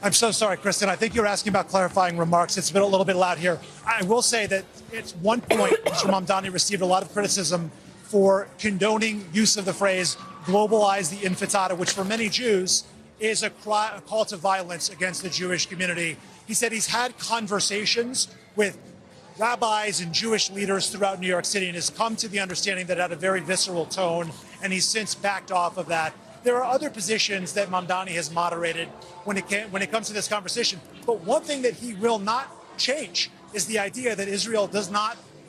I'm so sorry, Kristen. I think you're asking about clarifying remarks. It's been a little bit loud here. I will say that at one point, Mr. Mamdani received a lot of criticism for condoning use of the phrase globalize the intifada, which for many Jews is a call to violence against the Jewish community. He said he's had conversations with rabbis and Jewish leaders throughout New York City and has come to the understanding that it had a very visceral tone, and he's since backed off of that. There are other positions that Mamdani has moderated when it comes to this conversation. But one thing that he will not change is the idea that Israel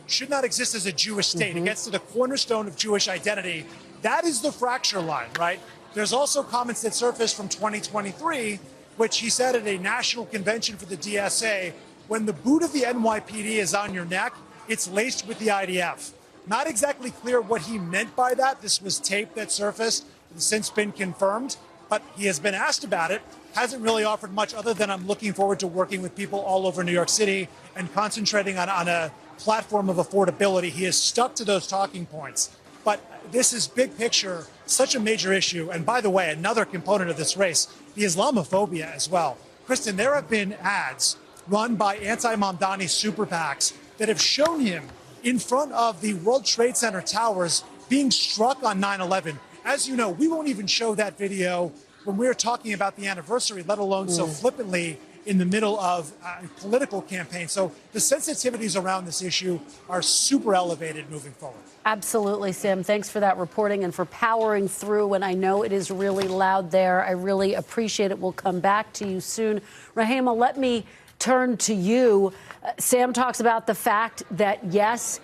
should not exist as a Jewish state. It gets to the cornerstone of Jewish identity. That is the fracture line, right? There's also comments that surfaced from 2023, which he said at a national convention for the DSA, when the boot of the NYPD is on your neck, it's laced with the IDF. Not exactly clear what he meant by that. This was tape that surfaced. It's since been confirmed, but he has been asked about it, hasn't really offered much other than I'm looking forward to working with people all over New York City and concentrating on a platform of affordability. He has stuck to those talking points. But this is big picture, such a major issue. And by the way, another component of this race, the Islamophobia as well. Kristen, there have been ads run by anti-Mamdani super PACs that have shown him in front of the World Trade Center towers being struck on 9/11. As you know, we won't even show that video when we're talking about the anniversary, let alone so flippantly in the middle of a political campaign. So the sensitivities around this issue are super elevated moving forward. Absolutely, Sam. Thanks for that reporting and for powering through. And I know it is really loud there. I really appreciate it. We'll come back to you soon. Rahima, let me turn to you. Sam talks about the fact that, yes,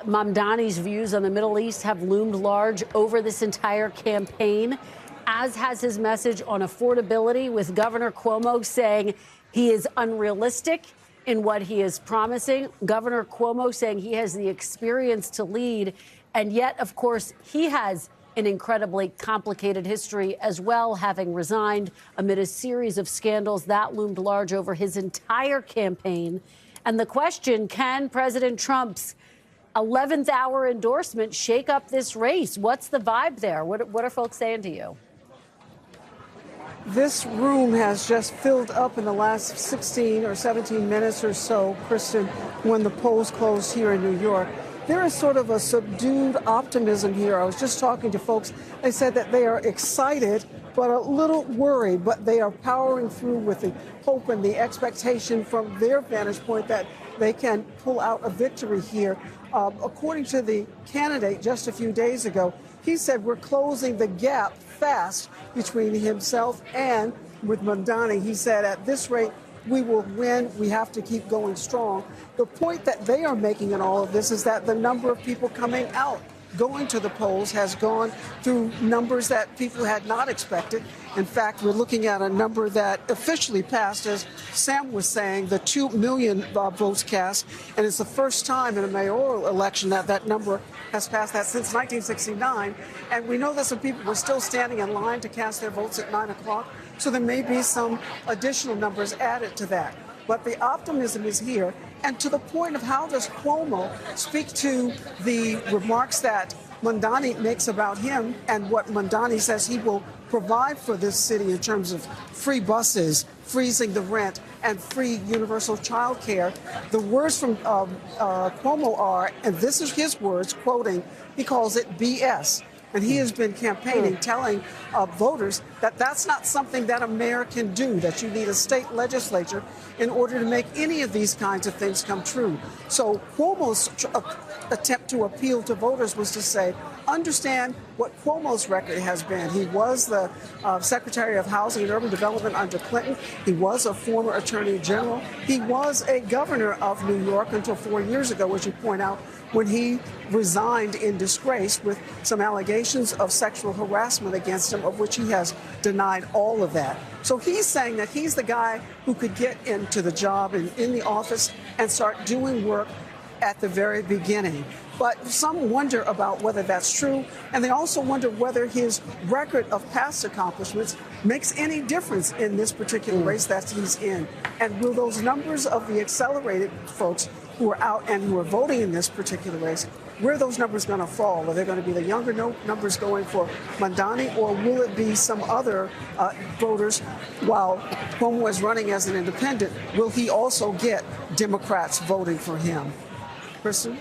Mamdani's views on the Middle East have loomed large over this entire campaign, as has his message on affordability, with Governor Cuomo saying he is unrealistic in what he is promising. Governor Cuomo saying he has the experience to lead. And yet, of course, he has an incredibly complicated history as well, having resigned amid a series of scandals that loomed large over his entire campaign. And the question, can President Trump's 11th hour endorsement shake up this race? What's the vibe there? What are folks saying to you? This room has just filled up in the last 16 or 17 minutes or so, Kristen, when the polls closed here in New York. There is sort of a subdued optimism here. I was just talking to folks. They said that they are excited, but a little worried, but they are powering through with the hope and the expectation from their vantage point that they can pull out a victory here. According to the candidate just a few days ago, he said we're closing the gap fast between himself and with Mamdani. He said at this rate, we will win. We have to keep going strong. The point that they are making in all of this is that the number of people coming out, going to the polls, has gone through numbers that people had not expected. In fact, we're looking at a number that officially passed, as Sam was saying, the 2 million votes cast. And it's the first time in a mayoral election that that number has passed, that since 1969. And we know that some people were still standing in line to cast their votes at 9 o'clock. So there may be some additional numbers added to that. But the optimism is here. And to the point of how does Cuomo speak to the remarks that Mamdani makes about him and what Mamdani says he will provide for this city in terms of free buses, freezing the rent, and free universal child care. The words from Cuomo are, and this is his words, quoting, he calls it BS. And he has been campaigning, telling voters that that's not something that a mayor can do, that you need a state legislature in order to make any of these kinds of things come true. So Cuomo's attempt to appeal to voters was to say, understand what Cuomo's record has been. He was the Secretary of Housing and Urban Development under Clinton. He was a former Attorney General. He was a governor of New York until 4 years ago, as you point out, when he resigned in disgrace with some allegations of sexual harassment against him, of which he has denied all of that. So he's saying that he's the guy who could get into the job and in the office and start doing work at the very beginning. But some wonder about whether that's true, and they also wonder whether his record of past accomplishments makes any difference in this particular race that he's in. And will those numbers of the accelerated folks who are out and who are voting in this particular race, where are those numbers going to fall? Are they going to be the younger numbers going for Mamdani, or will it be some other voters? While Cuomo is running as an independent, will he also get Democrats voting for him? Kristen?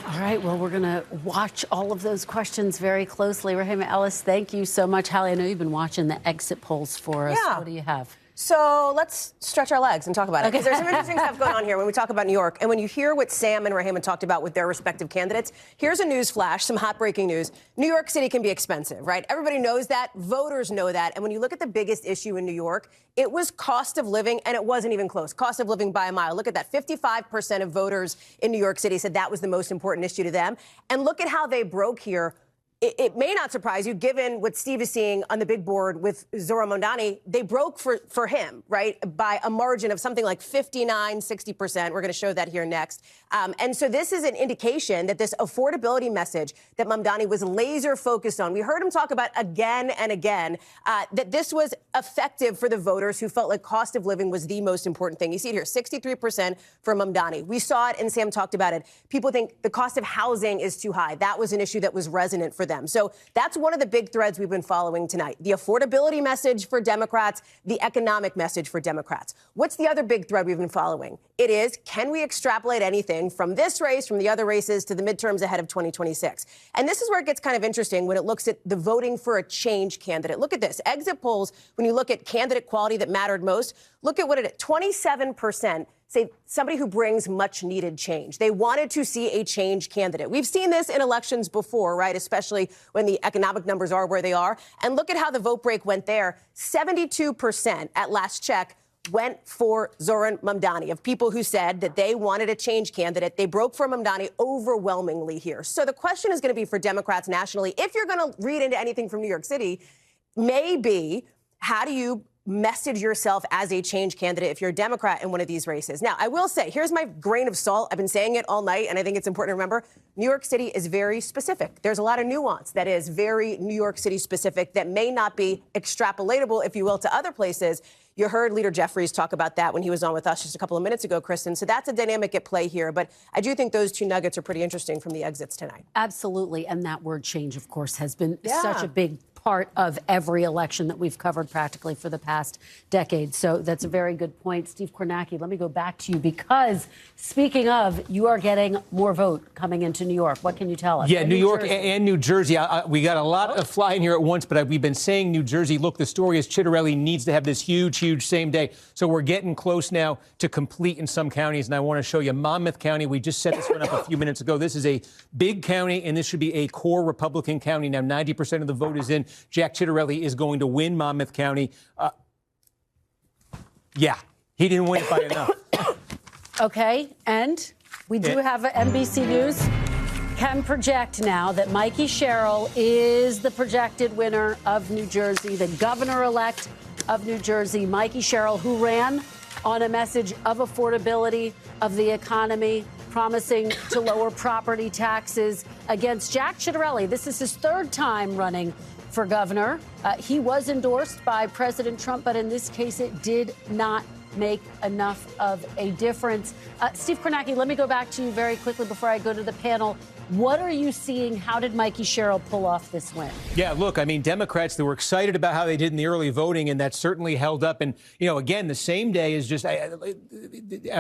All right, well, we're going to watch all of those questions very closely. Rahima Ellis, thank you so much. Hallie, I know you've been watching the exit polls for us. Yeah. What do you have? So let's stretch our legs and talk about it. Because there's some interesting stuff going on here when we talk about New York. And when you hear what Sam and Rahima talked about with their respective candidates, here's a news flash, some hot breaking news. New York City can be expensive, right? Everybody knows that. Voters know that. And when you look at the biggest issue in New York, it was cost of living, and it wasn't even close. Cost of living by a mile. Look at that. 55% of voters in New York City said that was the most important issue to them. And look at how they broke here. It may not surprise you, given what Steve is seeing on the big board with Zohran Mamdani. They broke for him, right, by a margin of something like 59, 60%. We're going to show that here next. And so this is an indication that this affordability message that Mamdani was laser focused on, we heard him talk about again and again, that this was effective for the voters who felt like cost of living was the most important thing. You see it here, 63% for Mamdani. We saw it, and Sam talked about it. People think the cost of housing is too high. That was an issue that was resonant for them. So that's one of the big threads we've been following tonight. The affordability message for Democrats, the economic message for Democrats. What's the other big thread we've been following? It is, can we extrapolate anything from this race, from the other races, to the midterms ahead of 2026? And this is where it gets kind of interesting when it looks at the voting for a change candidate. Look at this. Exit polls, when you look at candidate quality that mattered most, look at what it is. 27% say somebody who brings much needed change. They wanted to see a change candidate. We've seen this in elections before, right? Especially when the economic numbers are where they are. And look at how the vote break went there. 72% at last check went for Zohran Mamdani, of people who said that they wanted a change candidate. They broke for Mamdani overwhelmingly here. So the question is going to be for Democrats nationally, if you're going to read into anything from New York City, maybe how do you message yourself as a change candidate if you're a Democrat in one of these races? Now, I will say, here's my grain of salt. I've been saying it all night, and I think it's important to remember. New York City is very specific. There's a lot of nuance that is very New York City specific that may not be extrapolatable, if you will, to other places. You heard Leader Jeffries talk about that when he was on with us just a couple of minutes ago, Kristen. So that's a dynamic at play here. But I do think those two nuggets are pretty interesting from the exits tonight. Absolutely. And that word change, of course, has been such a big part of every election that we've covered practically for the past decade. So that's a very good point. Steve Kornacki, let me go back to you, because speaking of, you are getting more vote coming into New York. What can you tell us? Yeah, New York and New Jersey. We got a lot of flying here at once, but we've been saying New Jersey. Look, the story is Chitterelli needs to have this huge same day. So we're getting close now to complete in some counties. And I want to show you Monmouth County. We just set this one up a few minutes ago. This is a big county, and this should be a core Republican county. Now, 90% of the vote is in. Jack Chitterelli is going to win Monmouth County. Yeah, he didn't win it by enough. Okay, and we do have NBC News can project now that Mikey Sherrill is the projected winner of New Jersey, the governor-elect of New Jersey. Mikey Sherrill, who ran on a message of affordability, of the economy, promising to lower property taxes against Jack Chitterelli. This is his third time running for governor. He was endorsed by President Trump, but in this case, it did not make enough of a difference. Steve Kornacki, let me go back to you very quickly before I go to the panel. What are you seeing? How did Mikey Sherrill pull off this win? Yeah, look, I mean, Democrats, they were excited about how they did in the early voting, and that certainly held up. And, you know, again, the same day is just, I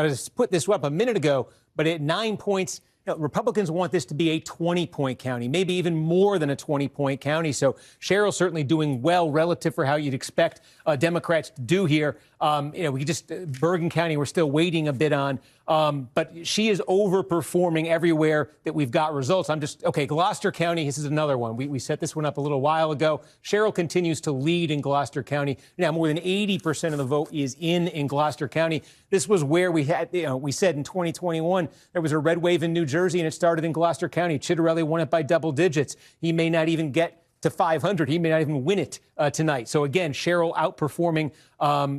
was put this up a minute ago, but at 9 points, you know, Republicans want this to be a 20-point county, maybe even more than a 20-point county. So Sherrill's certainly doing well relative for how you'd expect Democrats to do here. You know, we just Bergen County, we're still waiting a bit on. But she is overperforming everywhere that we've got results. Okay, Gloucester County, this is another one. We set this one up a little while ago. Sherrill continues to lead in Gloucester County. Now, more than 80% of the vote is in Gloucester County. This was where we had, you know, we said in 2021, there was a red wave in New Jersey, and it started in Gloucester County. Chitterelli won it by double digits. He may not even get to 500. He may not even win it tonight. So again, Sherrill outperforming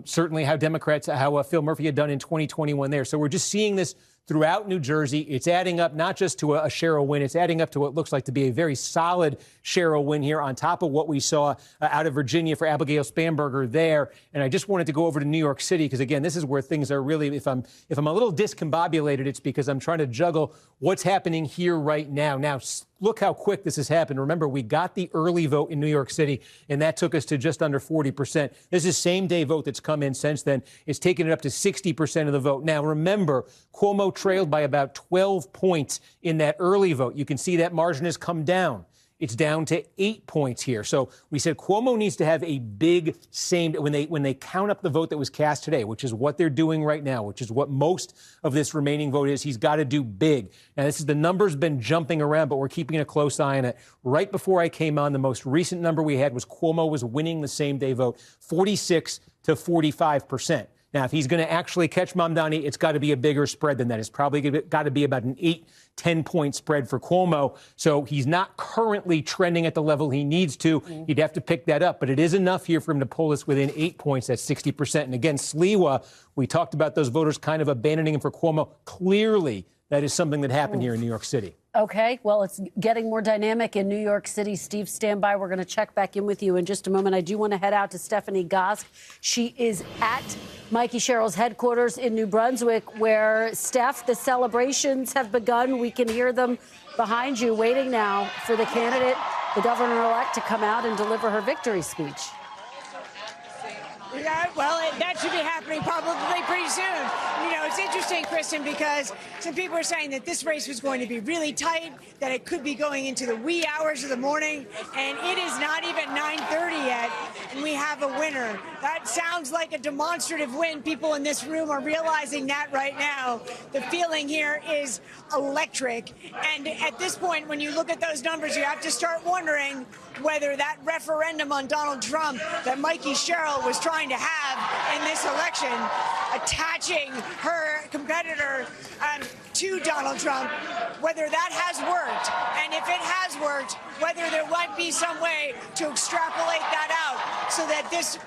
certainly how Democrats, how Phil Murphy had done in 2021 there. So we're just seeing this throughout New Jersey. It's adding up not just to a Sherrill win, it's adding up to what looks like to be a very solid Sherrill win here on top of what we saw out of Virginia for Abigail Spanberger there. And I just wanted to go over to New York City because, again, this is where things are really, if I'm a little discombobulated, it's because I'm trying to juggle what's happening here right now. Now, look how quick this has happened. Remember, we got the early vote in New York City, and that took us to just under 40%. This is same-day vote that's come in since then. It's taken it up to 60% of the vote. Now, remember, Cuomo trailed by about 12 points in that early vote. You can see that margin has come down. It's down to 8 points here. So we said Cuomo needs to have a big when they count up the vote that was cast today, which is what they're doing right now, which is what most of this remaining vote is. He's got to do big. Now, the number's been jumping around, but we're keeping a close eye on it. Right before I came on, the most recent number we had was Cuomo was winning the same day vote, 46 to 45%. Now, if he's going to actually catch Mamdani, it's got to be a bigger spread than that. It's probably got to be about an 8-10-point spread for Cuomo. So he's not currently trending at the level he needs to. He'd have to pick that up. But it is enough here for him to pull us within 8 points. That's 60%. And again, Sliwa, we talked about those voters kind of abandoning him for Cuomo. Clearly, that is something that happened here in New York City. Okay, well, it's getting more dynamic in New York City. Steve, stand by. We're going to check back in with you in just a moment. I do want to head out to Stephanie Gosk. She is at Mikey Sherrill's headquarters in New Brunswick, where, Steph, the celebrations have begun. We can hear them behind you, waiting now for the candidate, the governor-elect, to come out and deliver her victory speech. Yeah, well, that should be happening probably pretty soon. You know, it's interesting, Kristen, because some people are saying that this race was going to be really tight, that it could be going into the wee hours of the morning, and it is not even 9:30 yet, and we have a winner. That sounds like a demonstrative win. People in this room are realizing that right now. The feeling here is electric, and at this point, when you look at those numbers, you have to start wondering whether that referendum on Donald Trump that Mikey Sherrill was trying to have in this election, attaching her competitor to Donald Trump, whether that has worked. And if it has worked, whether there might be some way to extrapolate that out so that this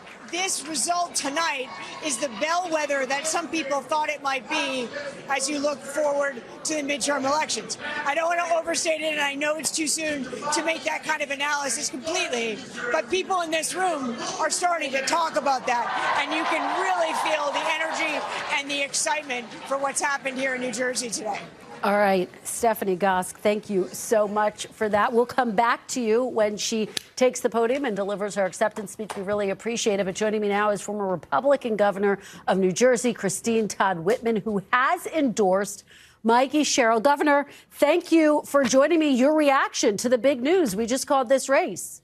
result tonight is the bellwether that some people thought it might be as you look forward to the midterm elections. I don't want to overstate it, and I know it's too soon to make that kind of analysis completely, but people in this room are starting to talk about that, and you can really feel the energy and the excitement for what's happened here in New Jersey today. All right, Stephanie Gosk, thank you so much for that. We'll come back to you when she takes the podium and delivers her acceptance speech. We really appreciate it. But joining me now is former Republican governor of New Jersey, Christine Todd Whitman, who has endorsed Mikey Sherrill. Governor, thank you for joining me. Your reaction to the big news we just called this race.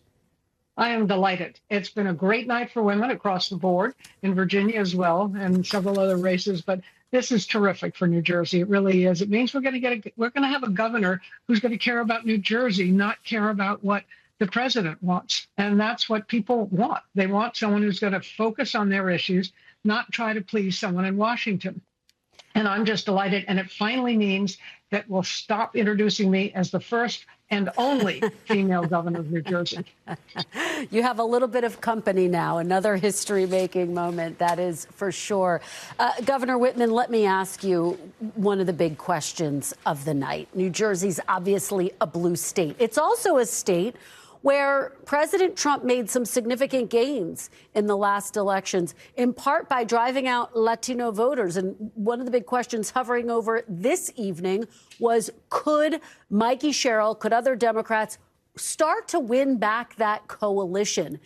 I am delighted. It's been a great night for women across the board, in Virginia as well, and several other races. But this is terrific for New Jersey. It really is. It means we're going to have a governor who's going to care about New Jersey, not care about what the president wants. And that's what people want. They want someone who's going to focus on their issues, not try to please someone in Washington. And I'm just delighted. And it finally means that we'll stop introducing me as the first and only female governor of New Jersey. You have a little bit of company now, another history-making moment, that is for sure. Governor Whitman, let me ask you one of the big questions of the night. New Jersey's obviously a blue state. It's also a state where President Trump made some significant gains in the last elections, in part by driving out Latino voters. And one of the big questions hovering over this evening was, could Mikey Sherrill, could other Democrats start to win back that coalition?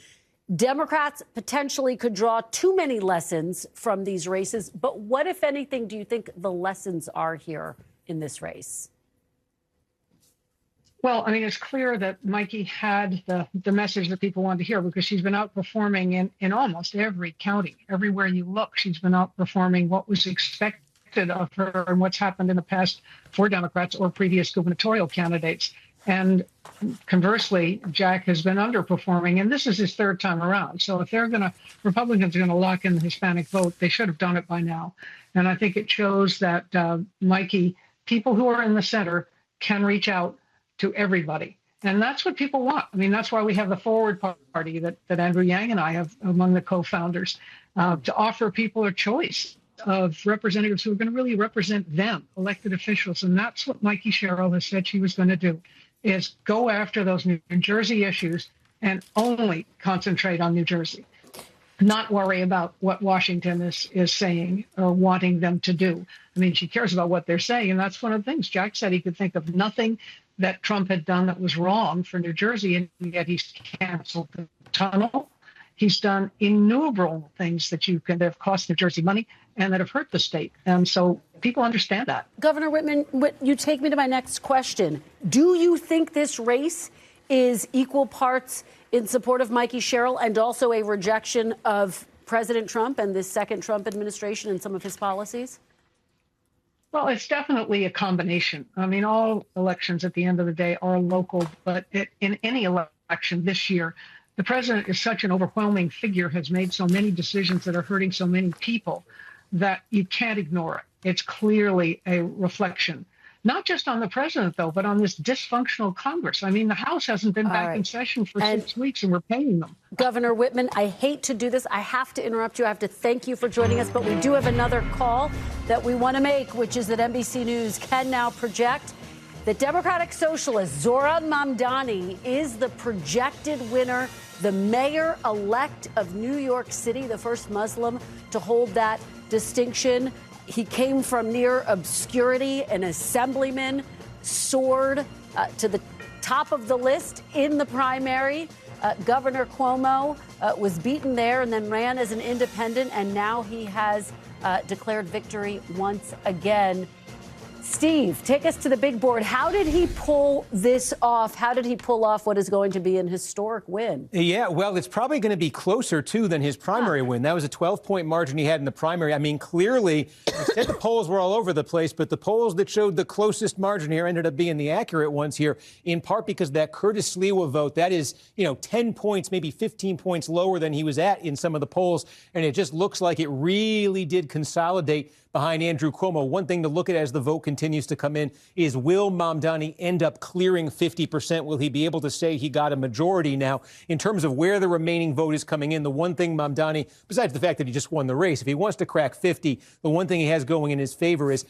Democrats potentially could draw too many lessons from these races. But what, if anything, do you think the lessons are here in this race? Well, I mean, it's clear that Mikey had the message that people wanted to hear, because she's been outperforming in almost every county. Everywhere you look, she's been outperforming what was expected of her and what's happened in the past for Democrats or previous gubernatorial candidates. And conversely, Jack has been underperforming, and this is his third time around. So if Republicans are going to lock in the Hispanic vote, they should have done it by now. And I think it shows that Mikey, people who are in the center, can reach out to everybody. And that's what people want. I mean, that's why we have the Forward Party that Andrew Yang and I have among the co-founders, to offer people a choice of representatives who are going to really represent them, elected officials. And that's what Mikey Sherrill has said she was going to do, is go after those New Jersey issues and only concentrate on New Jersey, not worry about what Washington is saying or wanting them to do. I mean, she cares about what they're saying, and that's one of the things. Jack said he could think of nothing that Trump had done that was wrong for New Jersey, and yet he's canceled the tunnel. He's done innumerable things that have cost New Jersey money and that have hurt the state. And so people understand that. Governor Whitman, you take me to my next question. Do you think this race is equal parts in support of Mikey Sherrill and also a rejection of President Trump and this second Trump administration and some of his policies? Well, it's definitely a combination. I mean, all elections at the end of the day are local, but in any election this year, the president is such an overwhelming figure, has made so many decisions that are hurting so many people that you can't ignore it. It's clearly a reflection, not just on the president, though, but on this dysfunctional Congress. I mean, the House hasn't been back in session for 6 weeks, and we're paying them. Governor Whitman, I hate to do this. I have to interrupt you. I have to thank you for joining us. But we do have another call that we want to make, which is that NBC News can now project that Democratic Socialist Zohran Mamdani is the projected winner, the mayor-elect of New York City, the first Muslim to hold that distinction. He came from near obscurity, an assemblyman, soared to the top of the list in the primary. Governor Cuomo was beaten there and then ran as an independent, and now he has declared victory once again. Steve, take us to the big board. How did he pull this off? How did he pull off what is going to be an historic win? Yeah, well, it's probably going to be closer, too, than his primary win. That was a 12-point margin he had in the primary. I mean, clearly, you said the polls were all over the place, but the polls that showed the closest margin here ended up being the accurate ones here, in part because that Curtis Sliwa vote, that is, 10 points, maybe 15 points lower than he was at in some of the polls, and it just looks like it really did consolidate behind Andrew Cuomo. One thing to look at as the vote continues to come in is, will Mamdani end up clearing 50%? Will he be able to say he got a majority? Now, in terms of where the remaining vote is coming in, the one thing Mamdani, besides the fact that he just won the race, if he wants to crack 50, the one thing he has going in his favor is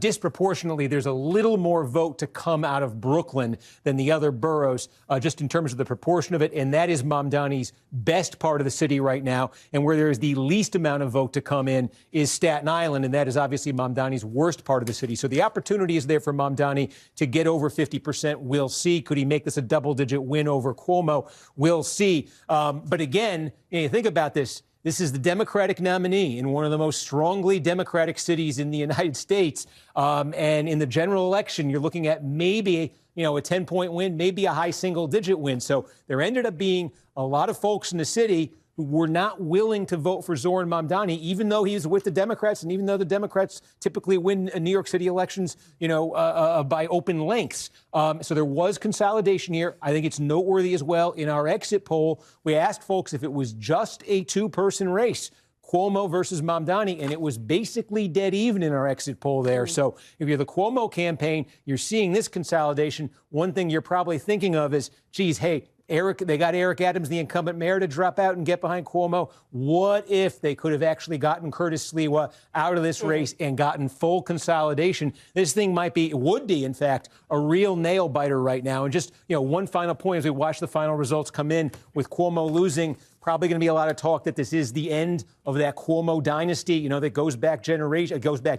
disproportionately, there's a little more vote to come out of Brooklyn than the other boroughs, just in terms of the proportion of it. And that is Mamdani's best part of the city right now. And where there is the least amount of vote to come in is Staten Island. And that is obviously Mamdani's worst part of the city. So the opportunity is there for Mamdani to get over 50%. We'll see. Could he make this a double-digit win over Cuomo? We'll see. But again, you think about this. This is the Democratic nominee in one of the most strongly Democratic cities in the United States. And in the general election, you're looking at maybe, a 10-point win, maybe a high single-digit win. So there ended up being a lot of folks in the city who were not willing to vote for Zohran Mamdani, even though he is with the Democrats, and even though the Democrats typically win New York City elections, by open lengths. So there was consolidation here. I think it's noteworthy as well. In our exit poll, we asked folks if it was just a two-person race, Cuomo versus Mamdani, and it was basically dead even in our exit poll there. So if you're the Cuomo campaign, you're seeing this consolidation. One thing you're probably thinking of is, geez, hey, they got Eric Adams, the incumbent mayor, to drop out and get behind Cuomo. What if they could have actually gotten Curtis Sliwa out of this race and gotten full consolidation? This thing would be, in fact, a real nail biter right now. And just, one final point as we watch the final results come in with Cuomo losing. Probably going to be a lot of talk that this is the end of that Cuomo dynasty, that goes back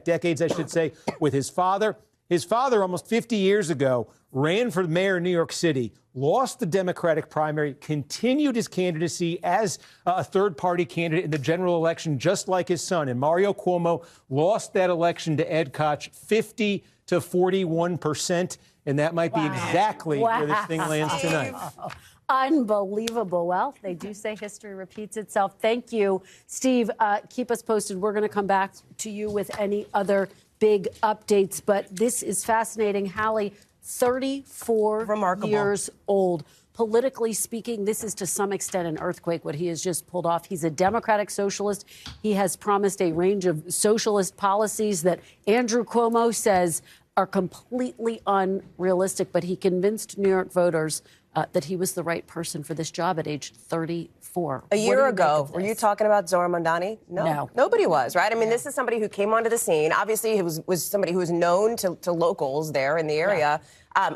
decades, I should say, with his father. His father, almost 50 years ago, ran for mayor of New York City, lost the Democratic primary, continued his candidacy as a third-party candidate in the general election, just like his son. And Mario Cuomo lost that election to Ed Koch, 50 to 41%. And that might be exactly where this thing lands tonight. Unbelievable. Well, they do say history repeats itself. Thank you, Steve. Keep us posted. We're going to come back to you with any other big updates. But this is fascinating. Hallie, 34 years old. Politically speaking, this is to some extent an earthquake, what he has just pulled off. He's a Democratic socialist. He has promised a range of socialist policies that Andrew Cuomo says are completely unrealistic, but he convinced New York voters that he was the right person for this job at age 34. A year ago, were you talking about Zohran Mamdani? No. Nobody was, right? I mean, this is somebody who came onto the scene. Obviously, he was somebody who was known to locals there in the area.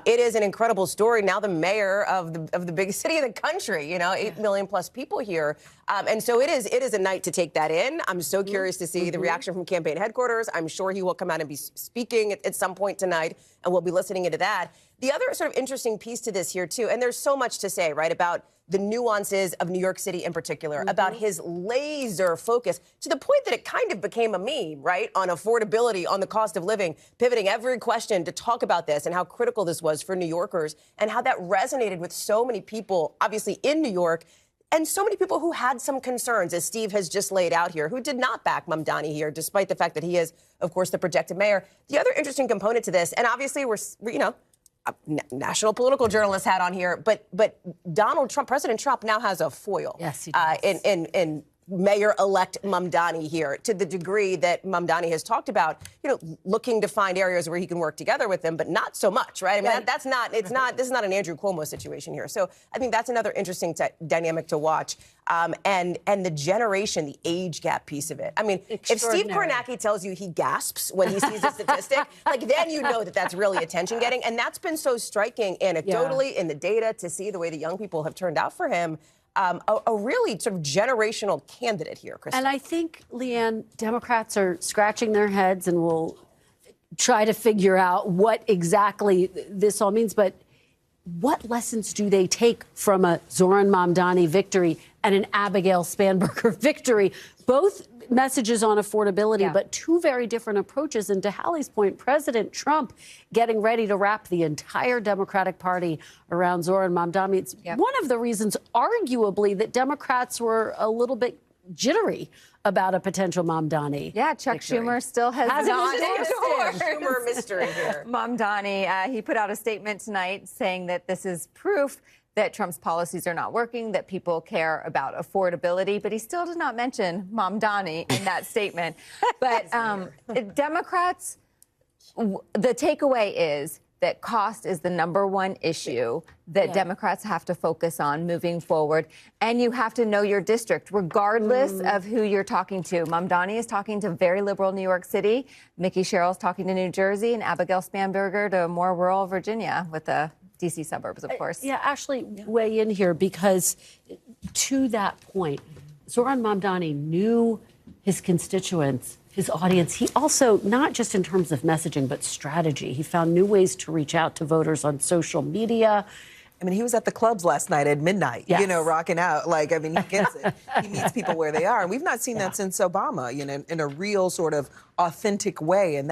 It is an incredible story. Now the mayor of the biggest city in the country, 8 million plus people here. And so it is a night to take that in. I'm so curious to see the reaction from campaign headquarters. I'm sure he will come out and be speaking at some point tonight, and we'll be listening into that. The other sort of interesting piece to this here, too, and there's so much to say, right, about the nuances of New York City in particular, about his laser focus to the point that it kind of became a meme, right, on affordability, on the cost of living, pivoting every question to talk about this and how critical this was for New Yorkers and how that resonated with so many people, obviously in New York, and so many people who had some concerns, as Steve has just laid out here, who did not back Mamdani here, despite the fact that he is, of course, the projected mayor. The other interesting component to this, and obviously we're national political journalist hat on here, but Donald Trump, President Trump, now has a foil. Yes, he does. In Mayor-elect Mamdani here, to the degree that Mamdani has talked about, looking to find areas where he can work together with them, but not so much, right? I mean, this is not an Andrew Cuomo situation here. So I think that's another interesting dynamic to watch. And the generation, the age gap piece of it. I mean, if Steve Kornacki tells you he gasps when he sees a statistic, then you know that's really attention getting. And that's been so striking anecdotally in the data to see the way the young people have turned out for him. A really sort of generational candidate here, Kristen. And I think, Leanne, Democrats are scratching their heads and will try to figure out what exactly this all means. But what lessons do they take from a Zohran Mamdani victory and an Abigail Spanberger victory? Both messages on affordability, but two very different approaches. And to Hallie's point, President Trump getting ready to wrap the entire Democratic Party around Zohran Mamdani. It's one of the reasons, arguably, that Democrats were a little bit jittery about a potential Mamdani. Yeah, Chuck Schumer still has not endorsed Schumer mystery here. Mamdani. He put out a statement tonight saying that this is proof that Trump's policies are not working, that people care about affordability, but he still did not mention Mamdani in that statement. But Democrats, the takeaway is that cost is the #1 issue that Democrats have to focus on moving forward. And you have to know your district, regardless of who you're talking to. Mamdani is talking to very liberal New York City. Mickey Sherrill's talking to New Jersey, and Abigail Spanberger to more rural Virginia with the D.C. suburbs, of course. Yeah, Ashley, weigh in here, because to that point, Zohran Mamdani knew his constituents, his audience. He also, not just in terms of messaging, but strategy. He found new ways to reach out to voters on social media. I mean, he was at the clubs last night at midnight, rocking out. He gets it. He meets people where they are. And we've not seen that since Obama, in a real sort of authentic way. And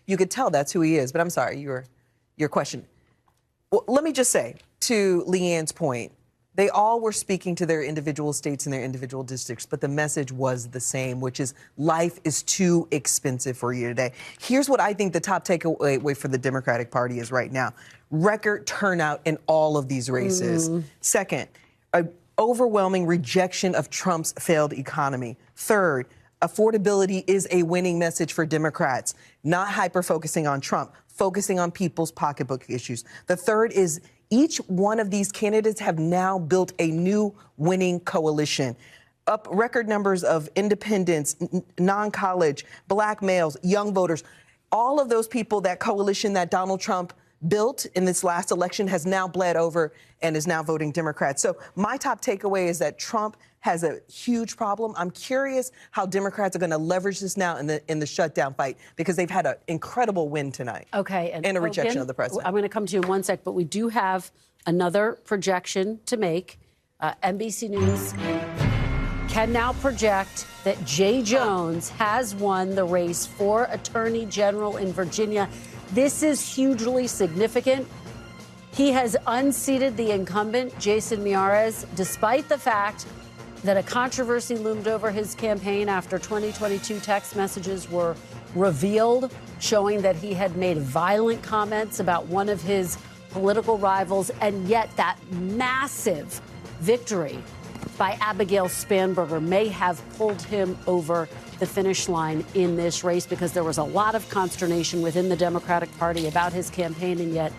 you could tell that's who he is. But I'm sorry, your question. Well, let me just say, to Leanne's point, they all were speaking to their individual states and their individual districts, but the message was the same, which is life is too expensive for you today. Here's what I think the top takeaway for the Democratic Party is right now. Record turnout in all of these races. Second, an overwhelming rejection of Trump's failed economy. Third, affordability is a winning message for Democrats, not hyper-focusing on Trump, focusing on people's pocketbook issues. The third is each one of these candidates have now built a new winning coalition. Up record numbers of independents, non-college, black males, young voters. All of those people, that coalition that Donald Trump built in this last election has now bled over and is now voting Democrat. So my top takeaway is that Trump has a huge problem. I'm curious how Democrats are going to leverage this now in the shutdown fight, because they've had an incredible win tonight. Okay. And a rejection of the president. I'm going to come to you in one sec, but we do have another projection to make. NBC News can now project that Jay Jones has won the race for Attorney General in Virginia. This is hugely significant. He has unseated the incumbent, Jason Miyares, despite the fact that a controversy loomed over his campaign after 2022 text messages were revealed, showing that he had made violent comments about one of his political rivals. And yet that massive victory by Abigail Spanberger may have pulled him over the finish line in this race, because there was a lot of consternation within the Democratic Party about his campaign. And yet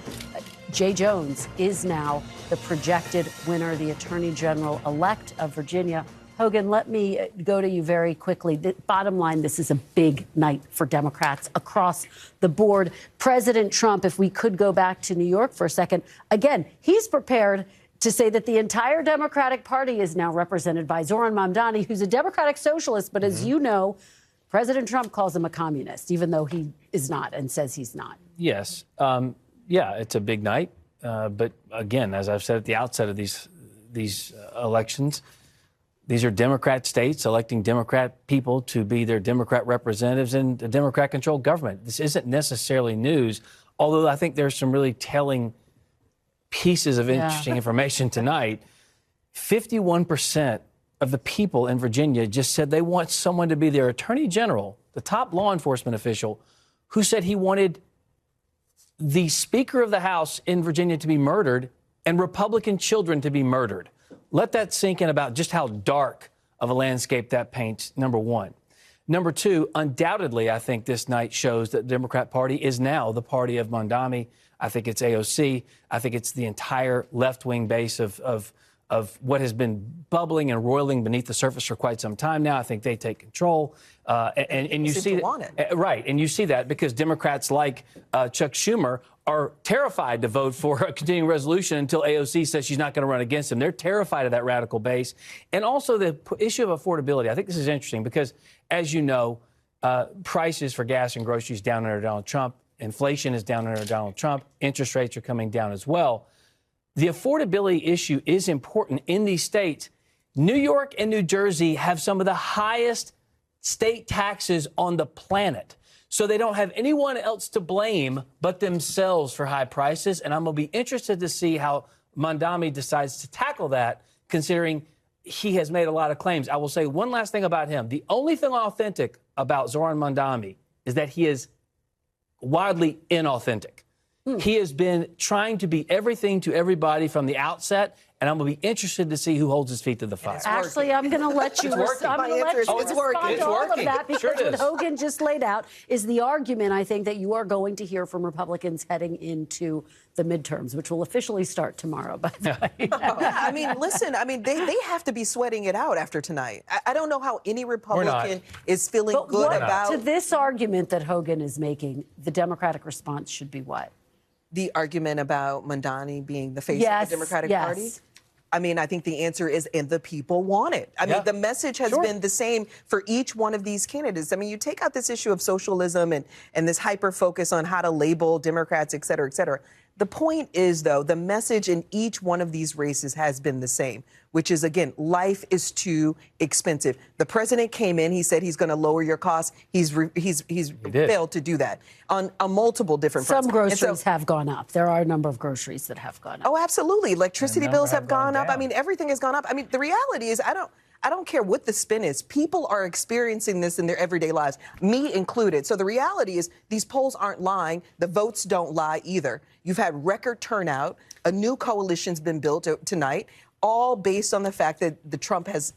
Jay Jones is now the projected winner, the Attorney General-elect of Virginia. Hogan, let me go to you very quickly. The bottom line, this is a big night for Democrats across the board. President Trump, if we could go back to New York for a second, again, he's prepared to say that the entire Democratic Party is now represented by Zohran Mamdani, who's a Democratic socialist, but as you know, President Trump calls him a communist, even though he is not and says he's not. Yes. Yeah, it's a big night. But again, as I've said at the outset of these elections, these are Democrat states electing Democrat people to be their Democrat representatives in a Democrat-controlled government. This isn't necessarily news, although I think there's some really telling pieces of interesting information tonight. 51% of the people in Virginia just said they want someone to be their attorney general, the top law enforcement official, who said he wanted the Speaker of the House in Virginia to be murdered and Republican children to be murdered. Let that sink in about just how dark of a landscape that paints, number one. Number two, undoubtedly, I think this night shows that the Democrat Party is now the party of Mamdani. I think it's AOC. I think it's the entire left-wing base of what has been bubbling and roiling beneath the surface for quite some time now. I think they take control. And you see that, right, and you see that because Democrats like Chuck Schumer are terrified to vote for a continuing resolution until AOC says she's not going to run against him. They're terrified of that radical base. And also the issue of affordability. I think this is interesting because, as you know, prices for gas and groceries down under Donald Trump. Inflation is down under Donald Trump. Interest rates are coming down as well. The affordability issue is important in these states. New York and New Jersey have some of the highest state taxes on the planet. So they don't have anyone else to blame but themselves for high prices. And I'm going to be interested to see how Mamdani decides to tackle that, considering he has made a lot of claims. I will say one last thing about him. The only thing authentic about Zohran Mamdani is that he is wildly inauthentic. He has been trying to be everything to everybody from the outset, and I'm going to be interested to see who holds his feet to the fire. Actually, I'm going to let you respond to all of that because what Hogan just laid out is the argument, I think, that you are going to hear from Republicans heading into the midterms, which will officially start tomorrow, by the way. I mean, listen, I mean, they have to be sweating it out after tonight. I don't know how any Republican is feeling good about... To this argument that Hogan is making, the Democratic response should be what? The argument about Mamdani being the face of the Democratic Party? I mean, I think the answer is, and the people want it. I mean, the message has been the same for each one of these candidates. I mean, you take out this issue of socialism and this hyper-focus on how to label Democrats, et cetera, et cetera. The point is, though, the message in each one of these races has been the same, which is, again, life is too expensive. The president came in, he said he's going to lower your costs. He's failed to do that on multiple different fronts. Some groceries have gone up. There are a number of groceries that have gone up. Oh, absolutely. Electricity bills have gone up. I mean, everything has gone up. I mean, the reality is, I don't care what the spin is. People are experiencing this in their everyday lives, me included. So the reality is these polls aren't lying. The votes don't lie either. You've had record turnout. A new coalition's been built tonight, all based on the fact that the Trump has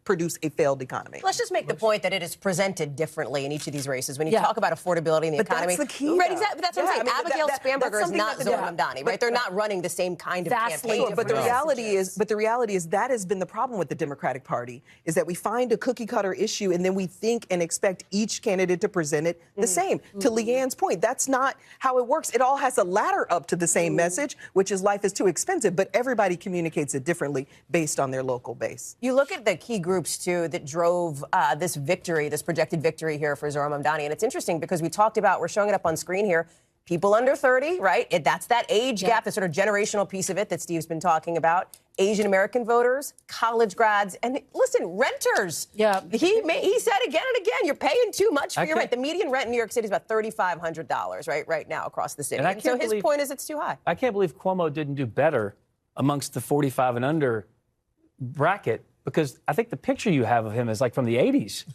produce a failed economy. Let's just make the point that it is presented differently in each of these races. When you talk about affordability in the economy. That's the key. Right, exactly. But that's what I'm saying. Abigail Spanberger is not Zohran Mamdani, right? They're not running the same kind of campaign. Sure, but the reality is that has been the problem with the Democratic Party, is that we find a cookie cutter issue and then we think and expect each candidate to present it the same. To Leanne's point, that's not how it works. It all has a ladder up to the same message, which is life is too expensive, but everybody communicates it differently based on their local base. You look at the key groups, too, that drove this victory, this projected victory here for Zohran Mamdani. And it's interesting because we talked about, we're showing it up on screen here, people under 30, right? That's that age gap, the sort of generational piece of it that Steve's been talking about. Asian American voters, college grads, and listen, renters. Yeah. He said again and again, you're paying too much for your rent. The median rent in New York City is about $3,500, right now across the city. And so his point is it's too high. I can't believe Cuomo didn't do better amongst the 45 and under bracket, because I think the picture you have of him is like from the 80s. Is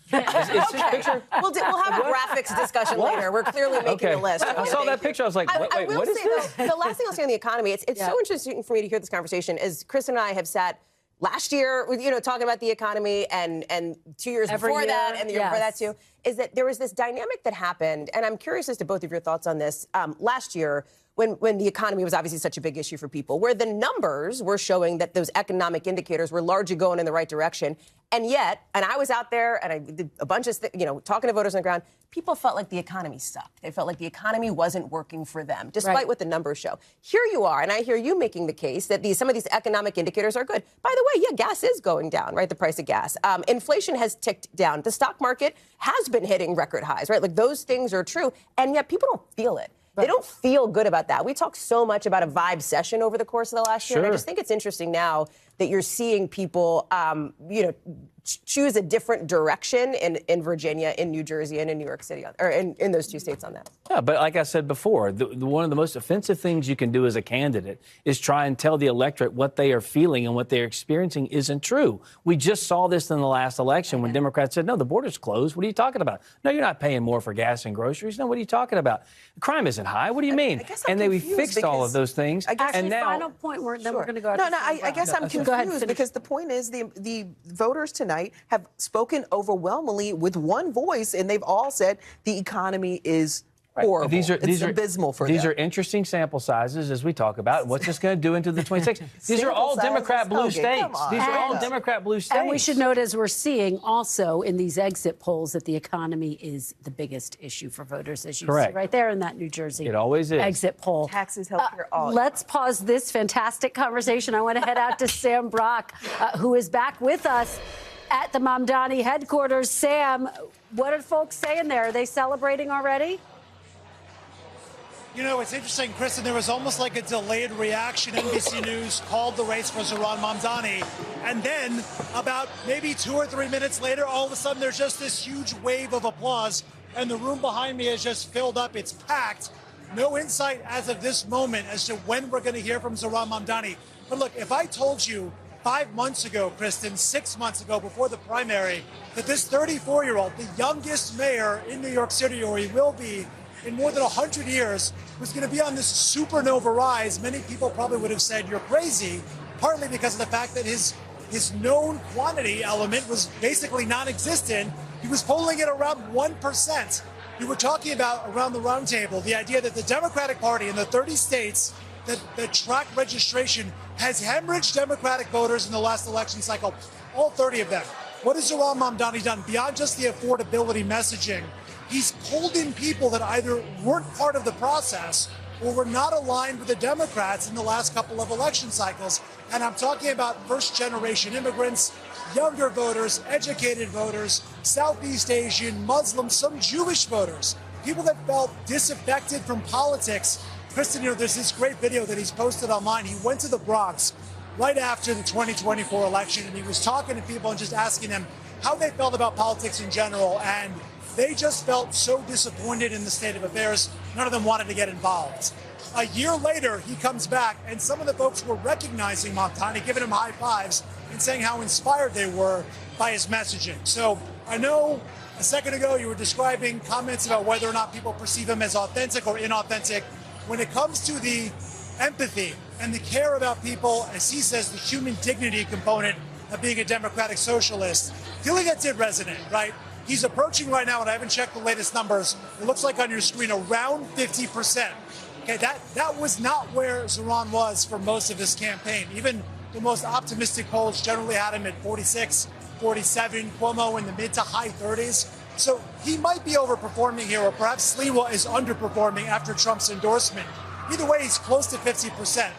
his picture? We'll have a graphics discussion later. We're clearly making a list. I saw that picture. I was like, wait, what is this? Though, the last thing I'll say on the economy, it's so interesting for me to hear this conversation, as Chris and I have sat last year, talking about the economy and 2 years before that and the year before that too. is that there was this dynamic that happened, and I'm curious as to both of your thoughts on this, last year when the economy was obviously such a big issue for people, where the numbers were showing that those economic indicators were largely going in the right direction. And yet, and I was out there and I did a bunch of, talking to voters on the ground, people felt like the economy sucked. They felt like the economy wasn't working for them, despite what the numbers show. Here you are, and I hear you making the case that some of these economic indicators are good. By the way, yeah, gas is going down, right? The price of gas. Inflation has ticked down. The stock market has been hitting record highs, right? Like those things are true, and yet people don't feel it. They don't feel good about that. We talked so much about a vibe session over the course of the last year. And I just think it's interesting now that you're seeing people, choose a different direction in Virginia, in New Jersey, and in New York City, or in those two states on that. Yeah, but like I said before, one of the most offensive things you can do as a candidate is try and tell the electorate what they are feeling and what they're experiencing isn't true. We just saw this in the last election when Democrats said, no, the border's closed. What are you talking about? No, you're not paying more for gas and groceries. No, what are you talking about? The crime isn't high. What do you mean? And then we fixed all of those things. And now, final point, then we're going to go. I guess I'm confused because the point is the voters tonight have spoken overwhelmingly with one voice, and they've all said the economy is horrible. It's abysmal for them. These are interesting sample sizes as we talk about. What's this going to do into the 26th? These are all Democrat blue states. These are all Democrat blue states. And we should note, as we're seeing also in these exit polls, that the economy is the biggest issue for voters, as you see right there in that New Jersey exit poll. Taxes, healthcare, all. Let's pause this fantastic conversation. I want to head out to Sam Brock, who is back with us at the Mamdani headquarters. Sam, what are folks saying there? Are they celebrating already? You know, it's interesting, Kristen, there was almost like a delayed reaction. NBC News called the race for Zohran Mamdani. And then about maybe 2 or 3 minutes later, all of a sudden there's just this huge wave of applause. And the room behind me is just filled up. It's packed. No insight as of this moment as to when we're going to hear from Zohran Mamdani. But look, if I told you 5 months ago, Kristen, 6 months ago, before the primary, that this 34-year-old, the youngest mayor in New York City, or he will be in more than 100 years, was going to be on this supernova rise, many people probably would have said you're crazy, partly because of the fact that his known quantity element was basically non-existent. He was polling at around 1%. We were talking about around the roundtable the idea that the Democratic Party in the 30 states that track registration has hemorrhaged Democratic voters in the last election cycle, all 30 of them. What has Zohran Mamdani done beyond just the affordability messaging? He's pulled in people that either weren't part of the process or were not aligned with the Democrats in the last couple of election cycles. And I'm talking about first-generation immigrants, younger voters, educated voters, Southeast Asian, Muslim, some Jewish voters, people that felt disaffected from politics. Kristen, there's this great video that he's posted online. He went to the Bronx right after the 2024 election, and he was talking to people and just asking them how they felt about politics in general. And they just felt so disappointed in the state of affairs. None of them wanted to get involved. A year later, he comes back, and some of the folks were recognizing Mamdani, giving him high fives, and saying how inspired they were by his messaging. So I know a second ago you were describing comments about whether or not people perceive him as authentic or inauthentic. When it comes to the empathy and the care about people, as he says, the human dignity component of being a democratic socialist, feeling that did resonate, right? He's approaching right now, and I haven't checked the latest numbers, it looks like on your screen around 50%. Okay, that was not where Zohran was for most of his campaign. Even the most optimistic polls generally had him at 46, 47, Cuomo in the mid to high 30s. So he might be overperforming here, or perhaps Sliwa is underperforming after Trump's endorsement. Either way, he's close to 50%.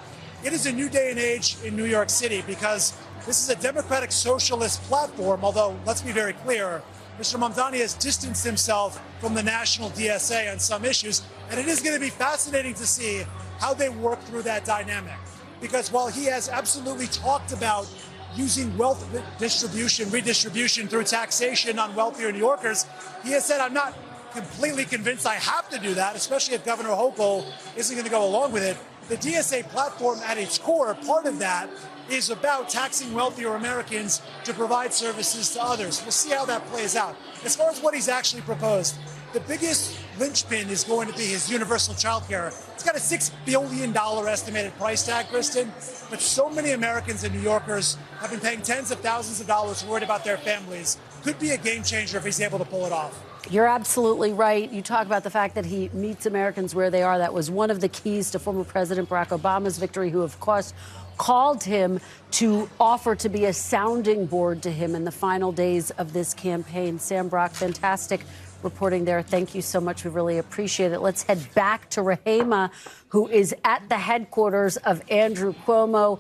It is a new day and age in New York City because this is a democratic socialist platform, although let's be very clear, Mr. Mamdani has distanced himself from the national DSA on some issues, and it is going to be fascinating to see how they work through that dynamic. Because while he has absolutely talked about using wealth redistribution through taxation on wealthier New Yorkers, he has said, I'm not completely convinced I have to do that, especially if Governor Hochul isn't going to go along with it. The DSA platform at its core, part of that is about taxing wealthier Americans to provide services to others. We'll see how that plays out. As far as what he's actually proposed, the biggest linchpin is going to be his universal child care. It's got a $6 billion estimated price tag, Kristen, but so many Americans and New Yorkers have been paying tens of thousands of dollars worried about their families. Could be a game changer if he's able to pull it off. You're absolutely right. You talk about the fact that he meets Americans where they are. That was one of the keys to former President Barack Obama's victory, who, of course, called him to offer to be a sounding board to him in the final days of this campaign. Sam Brock, fantastic reporting there. Thank you so much. We really appreciate it. Let's head back to Rahema, who is at the headquarters of Andrew Cuomo.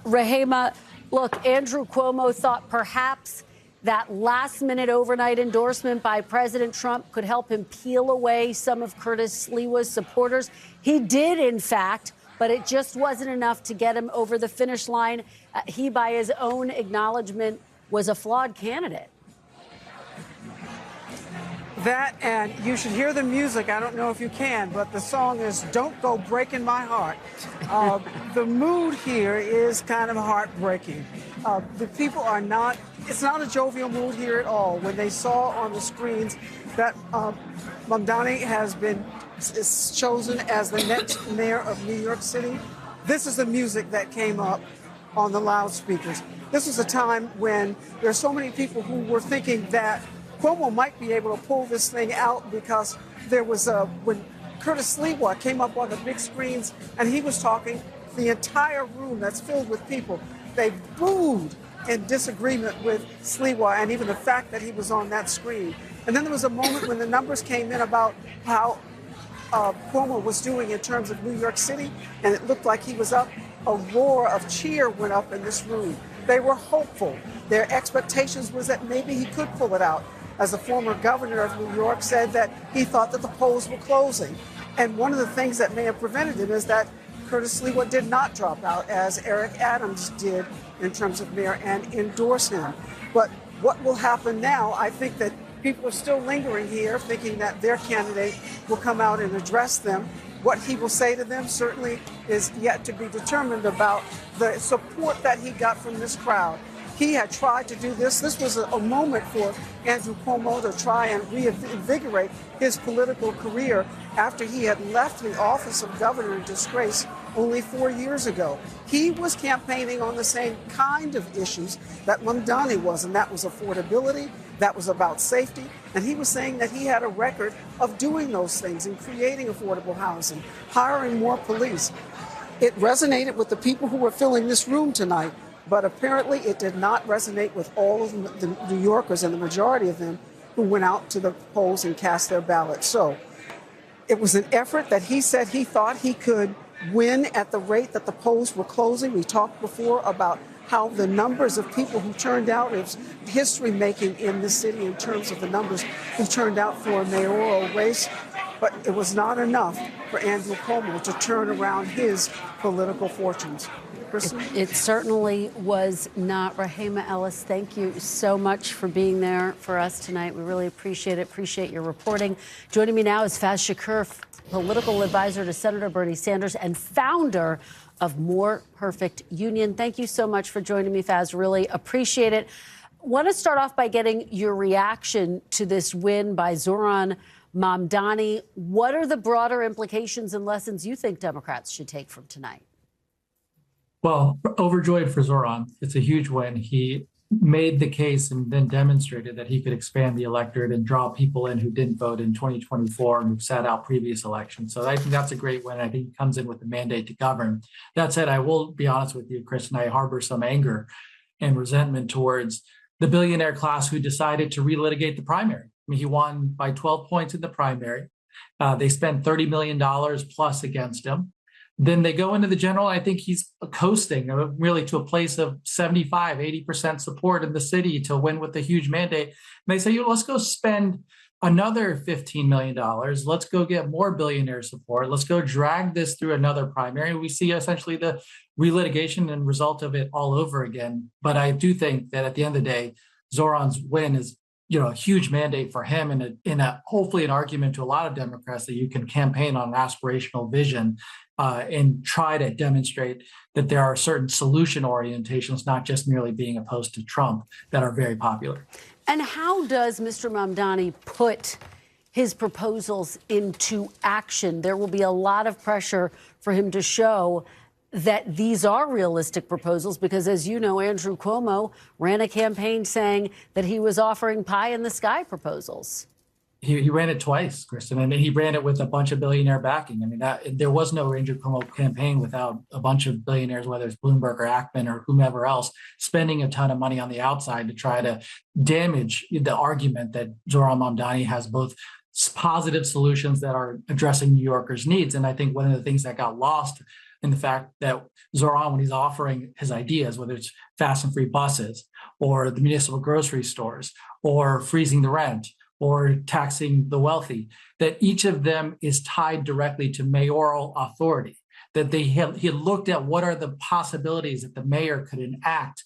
Rahema, look, Andrew Cuomo thought perhaps that last-minute overnight endorsement by President Trump could help him peel away some of Curtis Sliwa's supporters. He did, in fact, but it just wasn't enough to get him over the finish line. He, by his own acknowledgement, was a flawed candidate. That, and you should hear the music. I don't know if you can, but the song is Don't Go Breaking My Heart. The mood here is kind of heartbreaking. The people are not, it's not a jovial mood here at all. When they saw on the screens that Mamdani is chosen as the next mayor of New York City, this is the music that came up on the loudspeakers. This was a time when there's so many people who were thinking that Cuomo might be able to pull this thing out, because there was when Curtis Sliwa came up on the big screens and he was talking, the entire room that's filled with people, they booed in disagreement with Sliwa and even the fact that he was on that screen. And then there was a moment when the numbers came in about how Cuomo was doing in terms of New York City, and it looked like he was up. A roar of cheer went up in this room. They were hopeful. Their expectations was that maybe he could pull it out. As the former governor of New York said that he thought that the polls were closing. And one of the things that may have prevented him is that Curtis Sliwa did not drop out, as Eric Adams did in terms of mayor, and endorse him. But what will happen now, I think that people are still lingering here, thinking that their candidate will come out and address them. What he will say to them certainly is yet to be determined about the support that he got from this crowd. He had tried to do this. This was a moment for Andrew Cuomo to try and reinvigorate his political career after he had left the office of governor in disgrace only 4 years ago. He was campaigning on the same kind of issues that Mamdani was, and that was affordability, that was about safety, and he was saying that he had a record of doing those things and creating affordable housing, hiring more police. It resonated with the people who were filling this room tonight, but apparently it did not resonate with all of the New Yorkers, and the majority of them who went out to the polls and cast their ballots. So it was an effort that he said he thought he could win at the rate that the polls were closing. We talked before about how the numbers of people who turned out is history making in the city in terms of the numbers who turned out for a mayoral race. But it was not enough for Andrew Cuomo to turn around his political fortunes. It certainly was not. Rahema Ellis, thank you so much for being there for us tonight. We really appreciate it. Appreciate your reporting. Joining me now is Faz Shakur, political advisor to Senator Bernie Sanders and founder of More Perfect Union. Thank you so much for joining me, Faz. Really appreciate it. Want to start off by getting your reaction to this win by Zohran Mamdani. What are the broader implications and lessons you think Democrats should take from tonight? Well, overjoyed for Zohran. It's a huge win. He made the case and then demonstrated that he could expand the electorate and draw people in who didn't vote in 2024 and who sat out previous elections. So I think that's a great win. I think he comes in with the mandate to govern. That said, I will be honest with you, Chris, and I harbor some anger and resentment towards the billionaire class who decided to relitigate the primary. I mean, he won by 12 points in the primary. They spent $30 million plus against him. Then they go into the general. I think he's coasting really to a place of 75, 80% support in the city to win with a huge mandate. And they say, let's go spend another $15 million. Let's go get more billionaire support. Let's go drag this through another primary. We see essentially the relitigation and result of it all over again. But I do think that at the end of the day, Zohran's win is a huge mandate for him, and in a hopefully an argument to a lot of Democrats that you can campaign on an aspirational vision and try to demonstrate that there are certain solution orientations, not just merely being opposed to Trump, that are very popular. And how does Mr. Mamdani put his proposals into action? There will be a lot of pressure for him to show that these are realistic proposals, because, as you know, Andrew Cuomo ran a campaign saying that he was offering pie in the sky proposals. He ran it twice, Kristen, and he ran it with a bunch of billionaire backing. I mean, there was no Andrew Cuomo campaign without a bunch of billionaires, whether it's Bloomberg or Ackman or whomever else, spending a ton of money on the outside to try to damage the argument that Zohran Mamdani has both positive solutions that are addressing New Yorkers' needs. And I think one of the things that got lost in the fact that Zohran, when he's offering his ideas, whether it's fast and free buses or the municipal grocery stores or freezing the rent, or taxing the wealthy, that each of them is tied directly to mayoral authority, that he had looked at what are the possibilities that the mayor could enact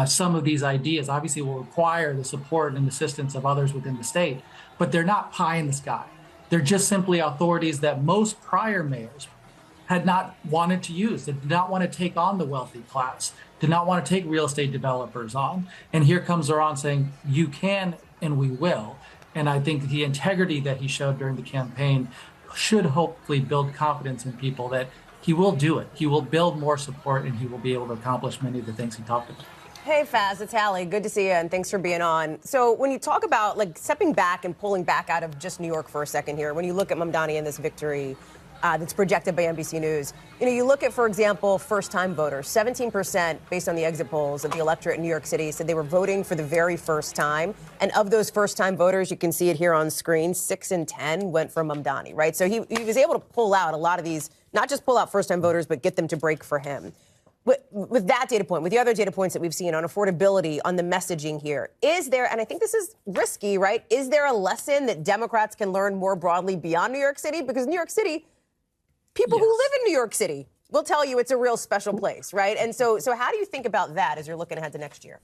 some of these ideas. Obviously will require the support and assistance of others within the state, but they're not pie in the sky. They're just simply authorities that most prior mayors had not wanted to use, that did not want to take on the wealthy class, did not want to take real estate developers on. And here comes Zohran saying, you can and we will. And I think the integrity that he showed during the campaign should hopefully build confidence in people that he will do it. He will build more support and he will be able to accomplish many of the things he talked about. Hey, Faz, it's Hallie. Good to see you, and thanks for being on. So when you talk about like stepping back and pulling back out of just New York for a second here, when you look at Mamdani and this victory that's projected by NBC News, you look at, for example, first-time voters. 17% based on the exit polls of the electorate in New York City said they were voting for the very first time. And of those first-time voters, you can see it here on screen, 6 in 10 went for Mamdani, right? So he was able to pull out a lot of these, not just pull out first-time voters, but get them to break for him. With that data point, with the other data points that we've seen on affordability, on the messaging here, is there, and I think this is risky, right? Is there a lesson that Democrats can learn more broadly beyond New York City? Because New York City, people who live in New York City will tell you it's a real special place, right? And so how do you think about that as you're looking ahead to next year?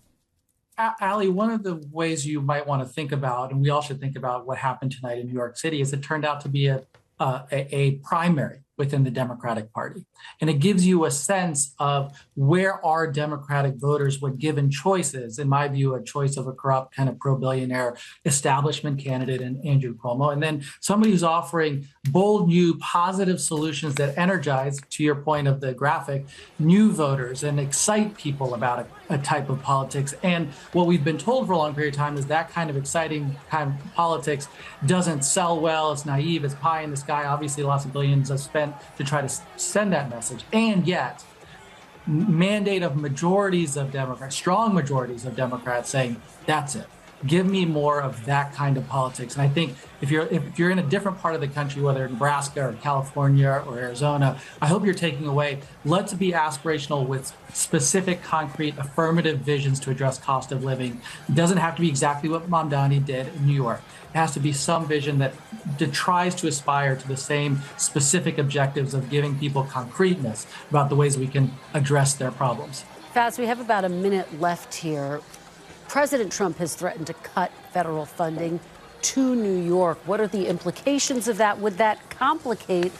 Allie, one of the ways you might want to think about, and we all should think about what happened tonight in New York City, is it turned out to be a primary within the Democratic Party. And it gives you a sense of where are Democratic voters when given choices, in my view, a choice of a corrupt kind of pro-billionaire establishment candidate in Andrew Cuomo, and then somebody who's offering bold, new, positive solutions that energize, to your point of the graphic, new voters and excite people about a type of politics. And what we've been told for a long period of time is that kind of exciting kind of politics doesn't sell well, it's naive, it's pie in the sky. Obviously, lots of billions are spent to try to send that message. And yet, mandate of majorities of Democrats, strong majorities of Democrats saying, that's it. Give me more of that kind of politics. And I think if you're in a different part of the country, whether Nebraska or California or Arizona, I hope you're taking away, let's be aspirational with specific, concrete, affirmative visions to address cost of living. It doesn't have to be exactly what Mamdani did in New York. It has to be some vision that tries to aspire to the same specific objectives of giving people concreteness about the ways we can address their problems. Faz, we have about a minute left here. President Trump has threatened to cut federal funding to New York. What are the implications of that? Would that complicate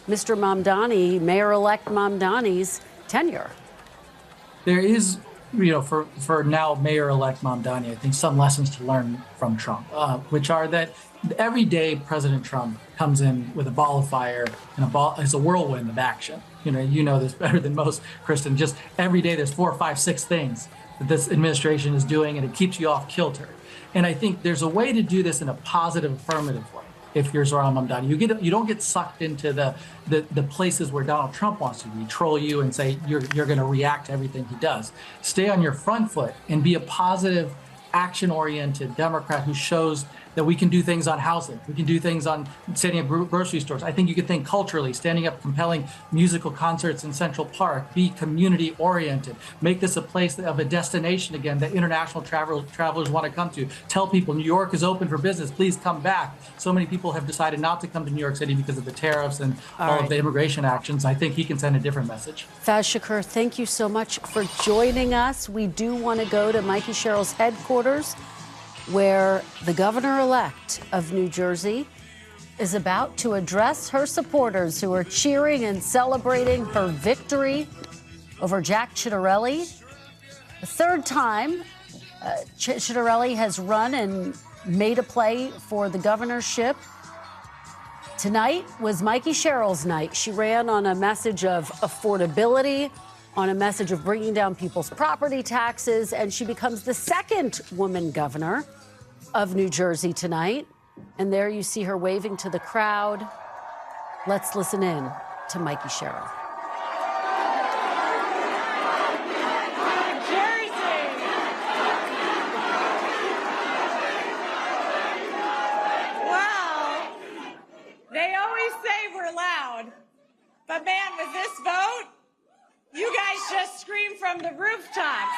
Mr. Mamdani, Mayor-elect Mamdani's tenure? There is, for now Mayor-elect Mamdani, I think some lessons to learn from Trump, which are that every day President Trump comes in with a ball of fire and it's a whirlwind of action. You know this better than most, Kristen. Just every day there's 4, 5, 6 things that this administration is doing, and it keeps you off kilter. And I think there's a way to do this in a positive, affirmative way. If you're Zohran Mamdani, you don't get sucked into the places where Donald Trump wants to be, troll you and say you're going to react to everything he does. Stay on your front foot and be a positive, action-oriented Democrat who shows that we can do things on housing. We can do things on setting up grocery stores. I think you could think culturally, standing up compelling musical concerts in Central Park, be community oriented, make this a place of a destination again that international travelers want to come to. Tell people New York is open for business, please come back. So many people have decided not to come to New York City because of the tariffs and all of the immigration actions. I think he can send a different message. Faz Shakur, thank you so much for joining us. We do want to go to Mikey Sherrill's headquarters, where the governor-elect of New Jersey is about to address her supporters who are cheering and celebrating her victory over Jack Ciattarelli. The third time Ciattarelli has run and made a play for the governorship. Tonight was Mikey Sherrill's night. She ran on a message of affordability, on a message of bringing down people's property taxes, and she becomes the second woman governor of New Jersey tonight. And there you see her waving to the crowd. Let's listen in to Mikey Sherrill. They always say we're loud, but man, with this vote, you guys just scream from the rooftops.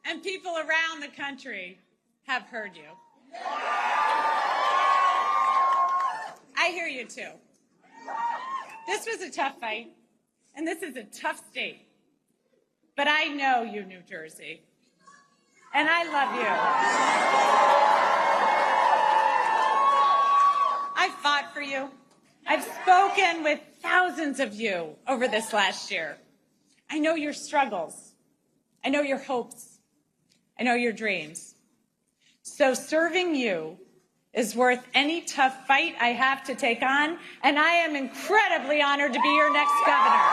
And people around the country have heard you. I hear you too. This was a tough fight, and this is a tough state. But I know you, New Jersey. And I love you. I've fought for you. I've spoken with thousands of you over this last year. I know your struggles. I know your hopes. I know your dreams. So serving you is worth any tough fight I have to take on, and I am incredibly honored to be your next governor.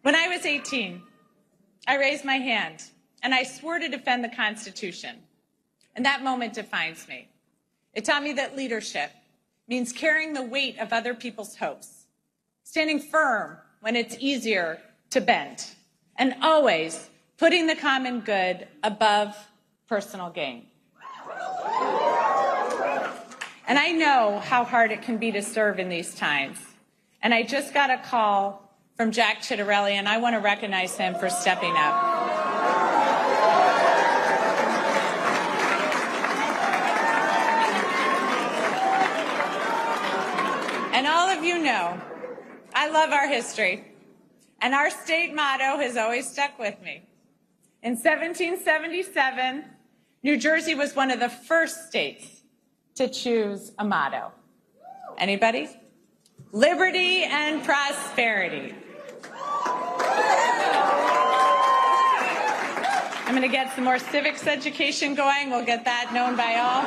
When I was 18, I raised my hand and I swore to defend the Constitution. And that moment defines me. It taught me that leadership means carrying the weight of other people's hopes, standing firm when it's easier to bend, and always putting the common good above personal gain. And I know how hard it can be to serve in these times. And I just got a call from Jack Ciattarelli, and I want to recognize him for stepping up. And all of you know, I love our history, and our state motto has always stuck with me. In 1777, New Jersey was one of the first states to choose a motto. Anybody? Liberty and prosperity. I'm going to get some more civics education going. We'll get that known by all.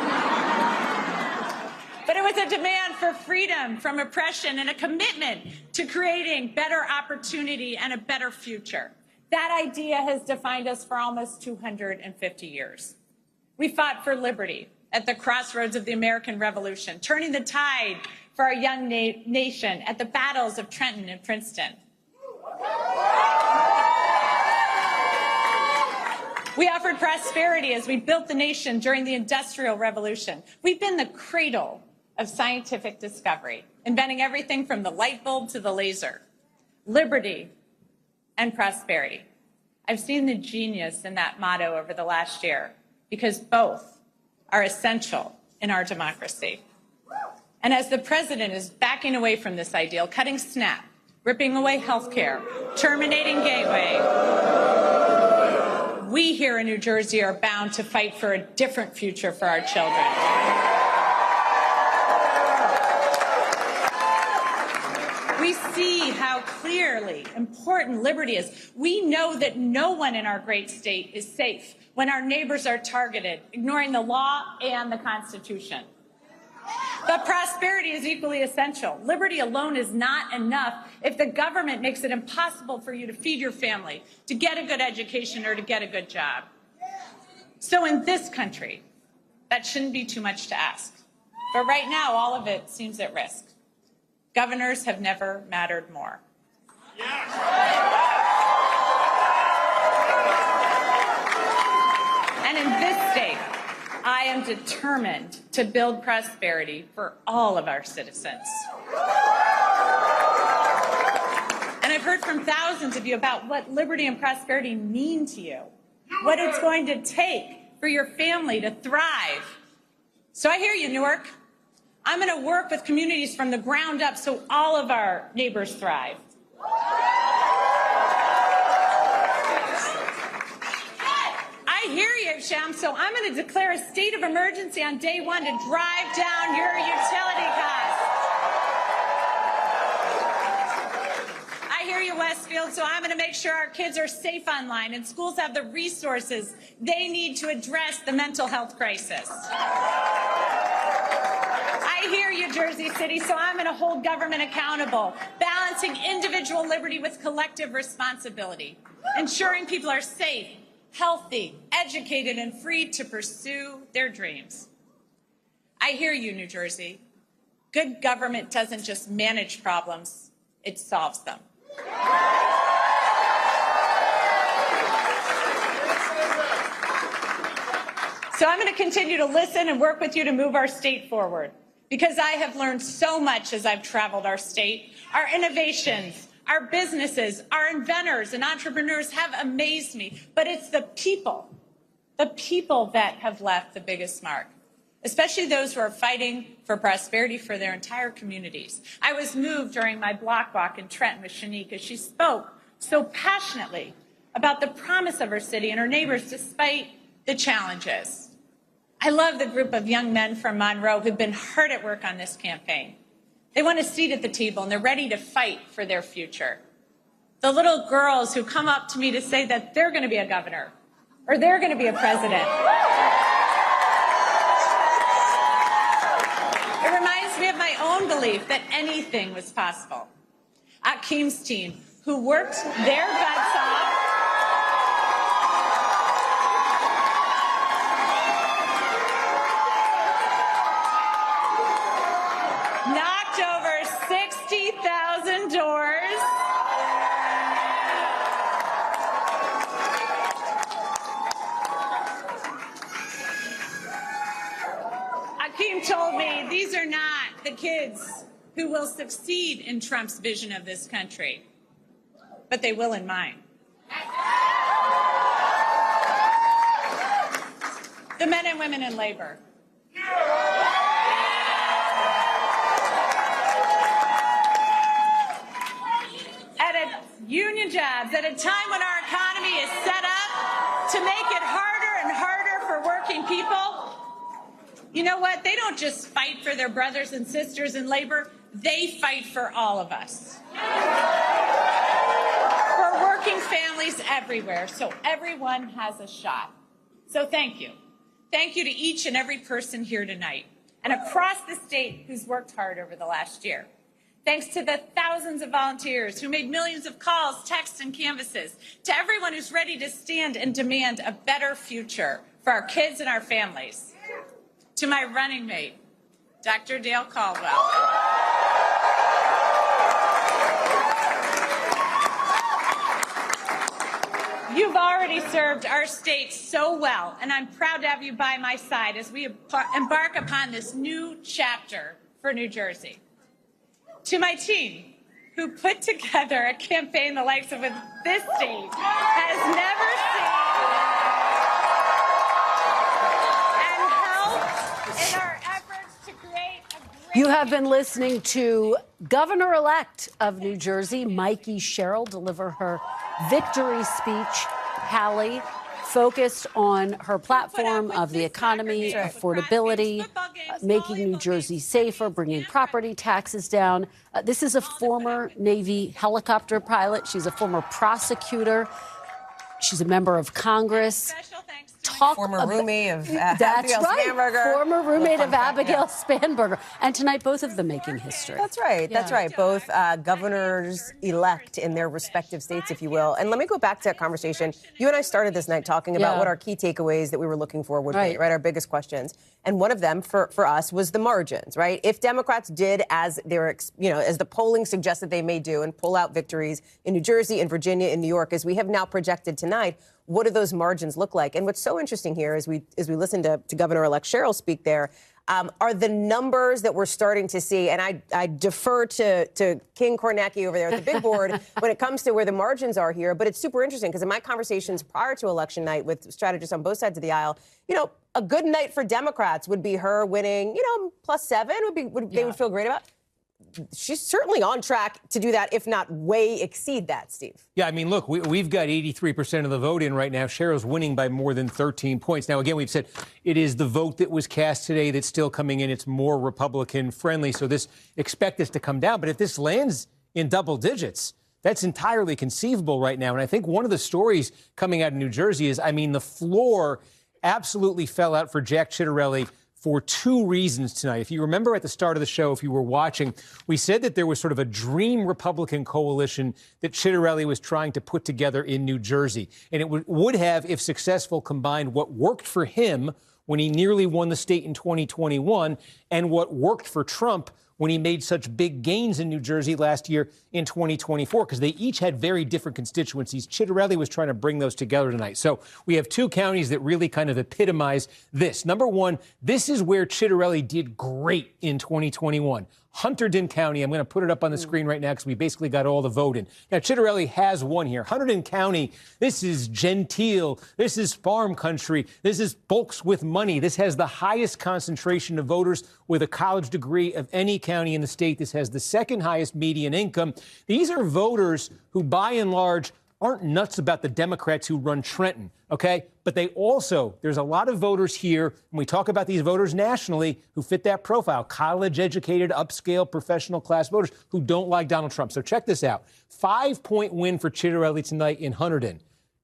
But it was a demand for freedom from oppression and a commitment to creating better opportunity and a better future. That idea has defined us for almost 250 years. We fought for liberty at the crossroads of the American Revolution, turning the tide for our young nation at the battles of Trenton and Princeton. We offered prosperity as we built the nation during the Industrial Revolution. We've been the cradle of scientific discovery, inventing everything from the light bulb to the laser. Liberty and prosperity. I've seen the genius in that motto over the last year because both are essential in our democracy. And as the president is backing away from this ideal, cutting SNAP, ripping away health care, terminating Gateway, we here in New Jersey are bound to fight for a different future for our children. We see how clearly important liberty is. We know that no one in our great state is safe when our neighbors are targeted, ignoring the law and the Constitution. But prosperity is equally essential. Liberty alone is not enough if the government makes it impossible for you to feed your family, to get a good education, or to get a good job. So in this country, that shouldn't be too much to ask. But right now, all of it seems at risk. Governors have never mattered more. And in this state, I am determined to build prosperity for all of our citizens. And I've heard from thousands of you about what liberty and prosperity mean to you, what it's going to take for your family to thrive. So I hear you, Newark. I'm going to work with communities from the ground up so all of our neighbors thrive. I hear you, Sham, so I'm going to declare a state of emergency on day one to drive down your utility costs. I hear you, Westfield, so I'm going to make sure our kids are safe online and schools have the resources they need to address the mental health crisis. hear you, Jersey City, so I'm going to hold government accountable, balancing individual liberty with collective responsibility, ensuring people are safe, healthy, educated, and free to pursue their dreams. I hear you, New Jersey. Good government doesn't just manage problems, it solves them. So I'm going to continue to listen and work with you to move our state forward, because I have learned so much as I've traveled our state. Our innovations, our businesses, our inventors and entrepreneurs have amazed me, but it's the people that have left the biggest mark, especially those who are fighting for prosperity for their entire communities. I was moved during my block walk in Trenton with Shanique as she spoke so passionately about the promise of her city and her neighbors despite the challenges. I love the group of young men from Monroe who've been hard at work on this campaign. They want a seat at the table, and they're ready to fight for their future. The little girls who come up to me to say that they're going to be a governor or they're going to be a president. It reminds me of my own belief that anything was possible. Akeem's team, who worked their butts off, knocked over 60,000 doors. Akeem told me these are not the kids who will succeed in Trump's vision of this country, but they will in mine. The men and women in labor. Union jobs at a time when our economy is set up to make it harder and harder for working people. You know what? They don't just fight for their brothers and sisters in labor. They fight for all of us. For working families everywhere, so everyone has a shot. So thank you. Thank you to each and every person here tonight and across the state who's worked hard over the last year. Thanks to the thousands of volunteers who made millions of calls, texts, and canvases, to everyone who's ready to stand and demand a better future for our kids and our families, to my running mate, Dr. Dale Caldwell. You've already served our state so well, and I'm proud to have you by my side as we embark upon this new chapter for New Jersey. To my team, who put together a campaign the likes of this state has never seen, and helped in our efforts to create a great... You have been listening to Governor-elect of New Jersey, Mikey Sherrill, deliver her victory speech. Hallie focused on her platform of the economy, affordability, making New Jersey safer, bringing property taxes down. This is a former Navy helicopter pilot. She's a former prosecutor. She's a member of Congress. Former roommate of Abigail Spanberger. Former roommate of Abigail Spanberger. And tonight, both of them making history. That's right. That's right. Both governors-elect in their respective states, if you will. And let me go back to that conversation. You and I started this night talking about what our key takeaways that we were looking for would be, right? Our biggest questions. And one of them for us was the margins, right? If Democrats did as as the polling suggested they may do and pull out victories in New Jersey and Virginia and New York, as we have now projected tonight, what do those margins look like? And what's so interesting here as we listen to Governor-elect Sherrill speak there, are the numbers that we're starting to see, and I defer to King Kornacki over there at the big board when it comes to where the margins are here, but it's super interesting because in my conversations prior to election night with strategists on both sides of the aisle, a good night for Democrats would be her winning, +7 they would feel great about. She's certainly on track to do that, if not way exceed that, Steve. Yeah, I mean, look, we've got 83% of the vote in right now. Sherrill's winning by more than 13 points. Now, again, we've said it is the vote that was cast today that's still coming in. It's more Republican friendly. So expect this to come down. But if this lands in double digits, that's entirely conceivable right now. And I think one of the stories coming out of New Jersey is, the floor absolutely fell out for Jack Ciattarelli for two reasons tonight. If you remember at the start of the show, if you were watching, we said that there was sort of a dream Republican coalition that Ciattarelli was trying to put together in New Jersey. And it would have, if successful, combined what worked for him when he nearly won the state in 2021 and what worked for Trump when he made such big gains in New Jersey last year in 2024, because they each had very different constituencies. Ciattarelli was trying to bring those together tonight. So we have two counties that really kind of epitomize this. Number one, this is where Ciattarelli did great in 2021. Hunterdon County, I'm going to put it up on the screen right now because we basically got all the vote in. Now, Ciattarelli has won here. Hunterdon County, this is genteel. This is farm country. This is folks with money. This has the highest concentration of voters with a college degree of any county in the state. This has the second highest median income. These are voters who, by and large, aren't nuts about the Democrats who run Trenton, okay? But they also, there's a lot of voters here, and we talk about these voters nationally who fit that profile, college-educated, upscale, professional class voters who don't like Donald Trump. So check this out. 5-point win for Ciattarelli tonight in Hunterdon.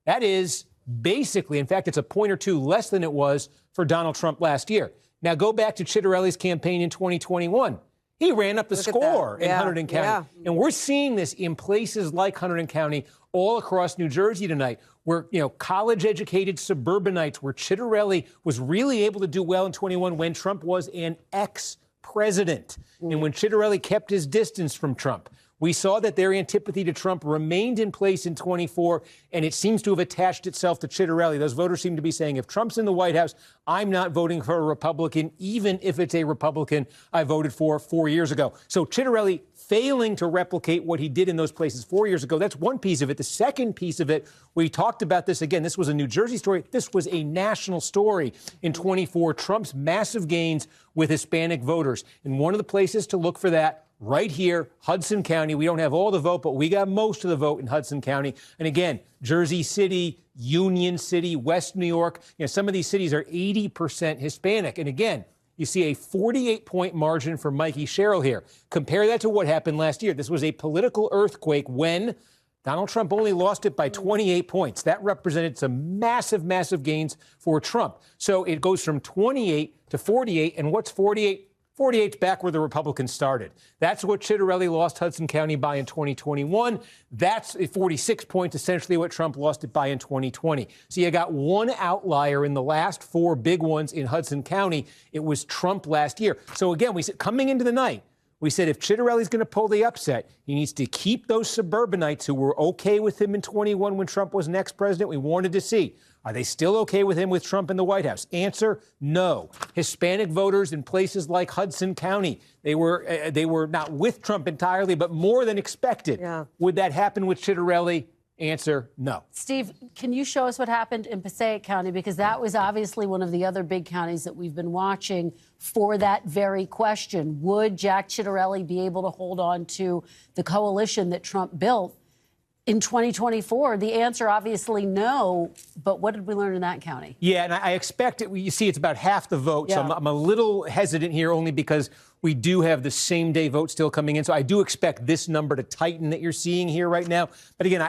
That is basically, in fact, it's a point or two less than it was for Donald Trump last year. Now go back to Ciattarelli's campaign in 2021. He ran up the score in Hunterdon County. And we're seeing this in places like Hunterdon County all across New Jersey tonight, where, you know, college-educated suburbanites, where Ciattarelli was really able to do well in 21 when Trump was an ex-president. And when Ciattarelli kept his distance from Trump, we saw that their antipathy to Trump remained in place in 24, and it seems to have attached itself to Ciattarelli. Those voters seem to be saying, if Trump's in the White House, I'm not voting for a Republican, even if it's a Republican I voted for 4 years ago. So Ciattarelli failing to replicate what he did in those places 4 years ago, that's one piece of it. The second piece of it, we talked about this again, this was a New Jersey story. This was a national story in 24, Trump's massive gains with Hispanic voters. And one of the places to look for that, right here, Hudson County. We don't have all the vote, but we got most of the vote in Hudson County. And again, Jersey City, Union City, West New York, you know, some of these cities are 80% Hispanic. And again, you see a 48-point margin for Mikey Sherrill here. Compare that to what happened last year. This was a political earthquake when Donald Trump only lost it by 28 points. That represented some massive, massive gains for Trump. So it goes from 28 to 48. And what's 48? 48's back where the Republicans started. That's what Ciattarelli lost Hudson County by in 2021. That's 46 points, essentially what Trump lost it by in 2020. So you got one outlier in the last four big ones in Hudson County. It was Trump last year. So again, we said coming into the night, we said if Ciattarelli's going to pull the upset, he needs to keep those suburbanites who were okay with him in 21 when Trump was next president. We wanted to see, are they still okay with him with Trump in the White House? Answer, no. Hispanic voters in places like Hudson County, they were not with Trump entirely, but more than expected. Yeah. Would that happen with Ciattarelli? Answer, no. Steve, can you show us what happened in Passaic County? Because that was obviously one of the other big counties that we've been watching for that very question. Would Jack Ciattarelli be able to hold on to the coalition that Trump built in 2024? The answer, obviously, no. But what did we learn in that county? Yeah, and I expect it. You see, it's about half the vote. Yeah. So I'm a little hesitant here only because we do have the same day vote still coming in. So I do expect this number to tighten that you're seeing here right now. But again,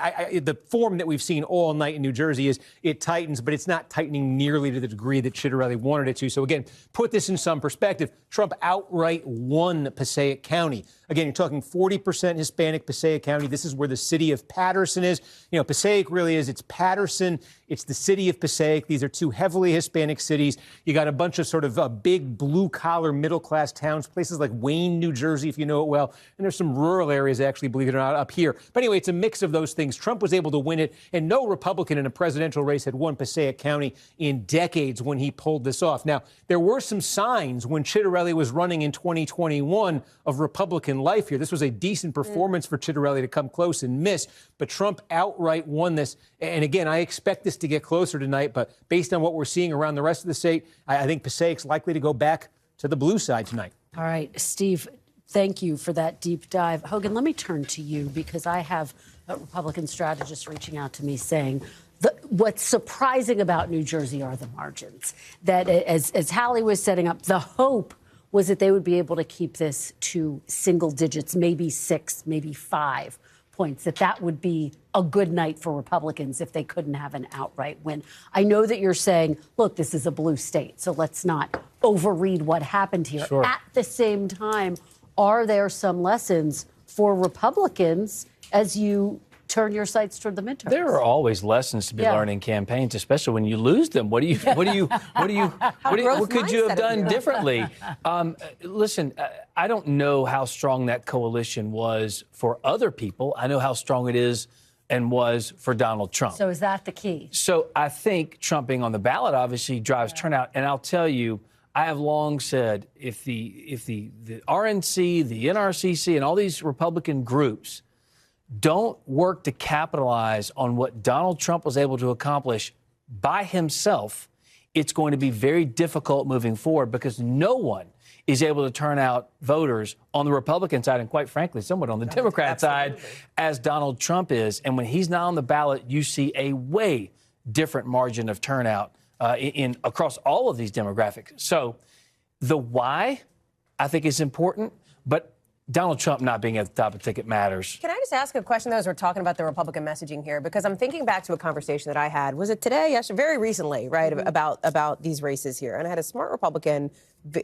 the form that we've seen all night in New Jersey is it tightens, but it's not tightening nearly to the degree that Ciattarelli wanted it to. So again, put this in some perspective. Trump outright won Passaic County. Again, you're talking 40% Hispanic Passaic County. This is where the city of Patterson is. You know, Passaic really is. It's Patterson. It's the city of Passaic. These are two heavily Hispanic cities. You got a bunch of sort of big blue-collar, middle-class towns, places like Wayne, New Jersey, if you know it well. And there's some rural areas, actually, believe it or not, up here. But anyway, it's a mix of those things. Trump was able to win it, and no Republican in a presidential race had won Passaic County in decades when he pulled this off. Now, there were some signs when Ciattarelli was running in 2021 of Republican life here. This was a decent performance for Ciattarelli to come close and miss, but Trump outright won this. And again, I expect this to get closer tonight, but based on what we're seeing around the rest of the state, I think Passaic's likely to go back to the blue side tonight. All right, Steve, thank you for that deep dive. Hogan, let me turn to you because I have a Republican strategist reaching out to me saying what's surprising about New Jersey are the margins. That as Hallie was setting up, the hope was that they would be able to keep this to single digits, maybe 6, maybe 5 points, that would be a good night for Republicans if they couldn't have an outright win. I know that you're saying, look, this is a blue state, so let's not overread what happened here. Sure. At the same time, are there some lessons for Republicans as you turn your sights toward the midterms? There are always lessons to be learned in campaigns, especially when you lose them. What could you have done differently? Listen, I don't know how strong that coalition was for other people. I know how strong it is and was for Donald Trump. So is that the key? So I think Trump being on the ballot obviously drives turnout. And I'll tell you, I have long said if the RNC, the NRCC, and all these Republican groups don't work to capitalize on what Donald Trump was able to accomplish by himself, it's going to be very difficult moving forward because no one is able to turn out voters on the Republican side and, quite frankly, somewhat on the Democrat side as Donald Trump is. And when he's not on the ballot, you see a way different margin of turnout across all of these demographics. So the why, I think, is important, but Donald Trump not being at the top of the ticket matters. Can I just ask a question, though, as we're talking about the Republican messaging here? Because I'm thinking back to a conversation that I had, was it today? Yes, very recently, right, about these races here. And I had a smart Republican,